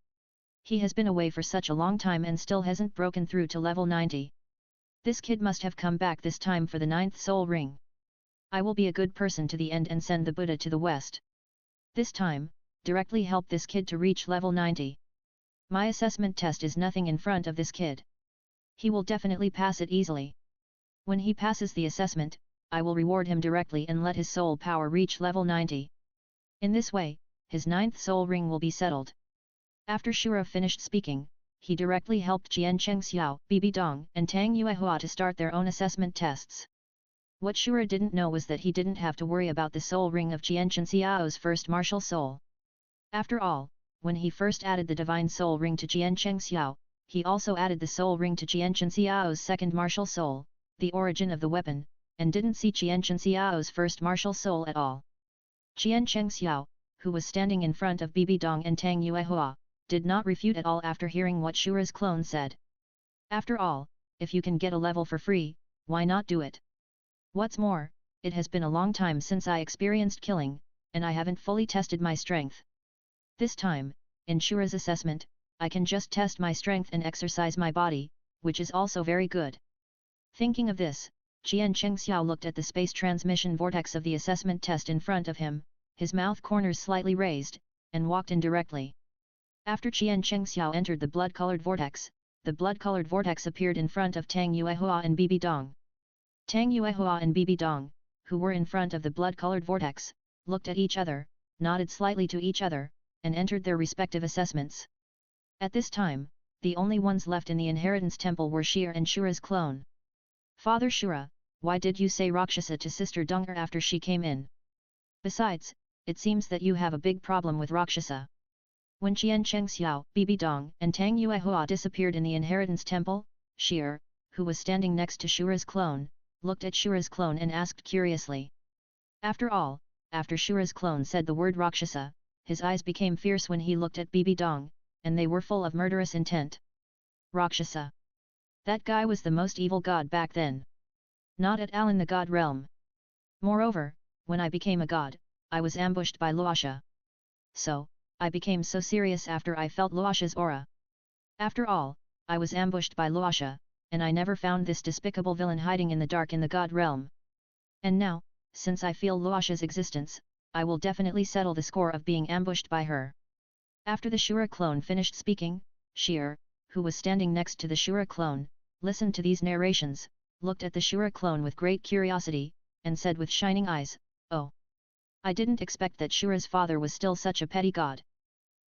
He has been away for such a long time and still hasn't broken through to level 90. This kid must have come back this time for the 9th soul ring. I will be a good person to the end and send the Buddha to the west. This time, directly help this kid to reach level 90. My assessment test is nothing in front of this kid. He will definitely pass it easily. When he passes the assessment, I will reward him directly and let his soul power reach level 90. In this way, his 9th soul ring will be settled. After Shura finished speaking, he directly helped Qiancheng Xiao, Bibi Dong and Tang Yuehua to start their own assessment tests. What Shura didn't know was that he didn't have to worry about the soul ring of Qianchen Xiao's first martial soul. After all, when he first added the divine soul ring to Qiancheng Xiao, he also added the soul ring to Qianchen Xiao's second martial soul, the origin of the weapon, and didn't see Qian Xiao's first martial soul at all. Qian Xiao, who was standing in front of Bibi Dong and Tang Yuehua, did not refute at all after hearing what Shura's clone said. After all, if you can get a level for free, why not do it? What's more, it has been a long time since I experienced killing, and I haven't fully tested my strength. This time, in Shura's assessment, I can just test my strength and exercise my body, which is also very good. Thinking of this, Qian Xiao looked at the space transmission vortex of the assessment test in front of him, his mouth corners slightly raised, and walked in directly. After Qian Xiao entered the blood-colored vortex, the blood-colored vortex appeared in front of Tang Yuehua and Bibi Dong. Tang Yuehua and Bibi Dong, who were in front of the blood-colored vortex, looked at each other, nodded slightly to each other, and entered their respective assessments. At this time, the only ones left in the inheritance temple were Shir and Shura's clone. Father Shura, why did you say Rakshasa to Sister Dong'er after she came in? Besides, it seems that you have a big problem with Rakshasa. When Qian Xiao, Bibi Dong and Tang Yuehua disappeared in the inheritance temple, Shir, who was standing next to Shura's clone, looked at Shura's clone and asked curiously. After all, after Shura's clone said the word Rakshasa, his eyes became fierce when he looked at Bibi Dong, and they were full of murderous intent. Rakshasa. That guy was the most evil god back then. Not at all in the god realm. Moreover, when I became a god, I was ambushed by Luosha. So, I became so serious after I felt Luosha's aura. After all, I was ambushed by Luosha, and I never found this despicable villain hiding in the dark in the god realm. And now, since I feel Luosha's existence, I will definitely settle the score of being ambushed by her. After the Shura clone finished speaking, Shir, who was standing next to the Shura clone, listened to these narrations, looked at the Shura clone with great curiosity, and said with shining eyes, "Oh! I didn't expect that Shura's father was still such a petty god.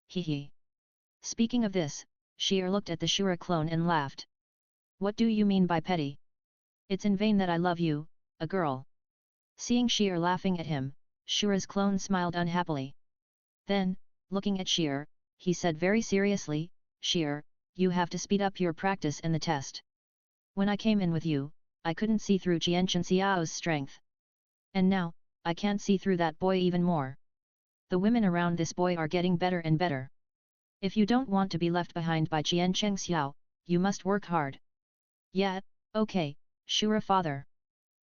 Hee." Speaking of this, Shir looked at the Shura clone and laughed. What do you mean by petty? It's in vain that I love you, a girl. Seeing Shir laughing at him, Shura's clone smiled unhappily. Then, looking at Shir, he said very seriously, "Shir, you have to speed up your practice and the test. When I came in with you, I couldn't see through Qian Xiao's strength. And now, I can't see through that boy even more. The women around this boy are getting better and better. If you don't want to be left behind by Qian Xiao, you must work hard." "Yeah, okay, Shura father.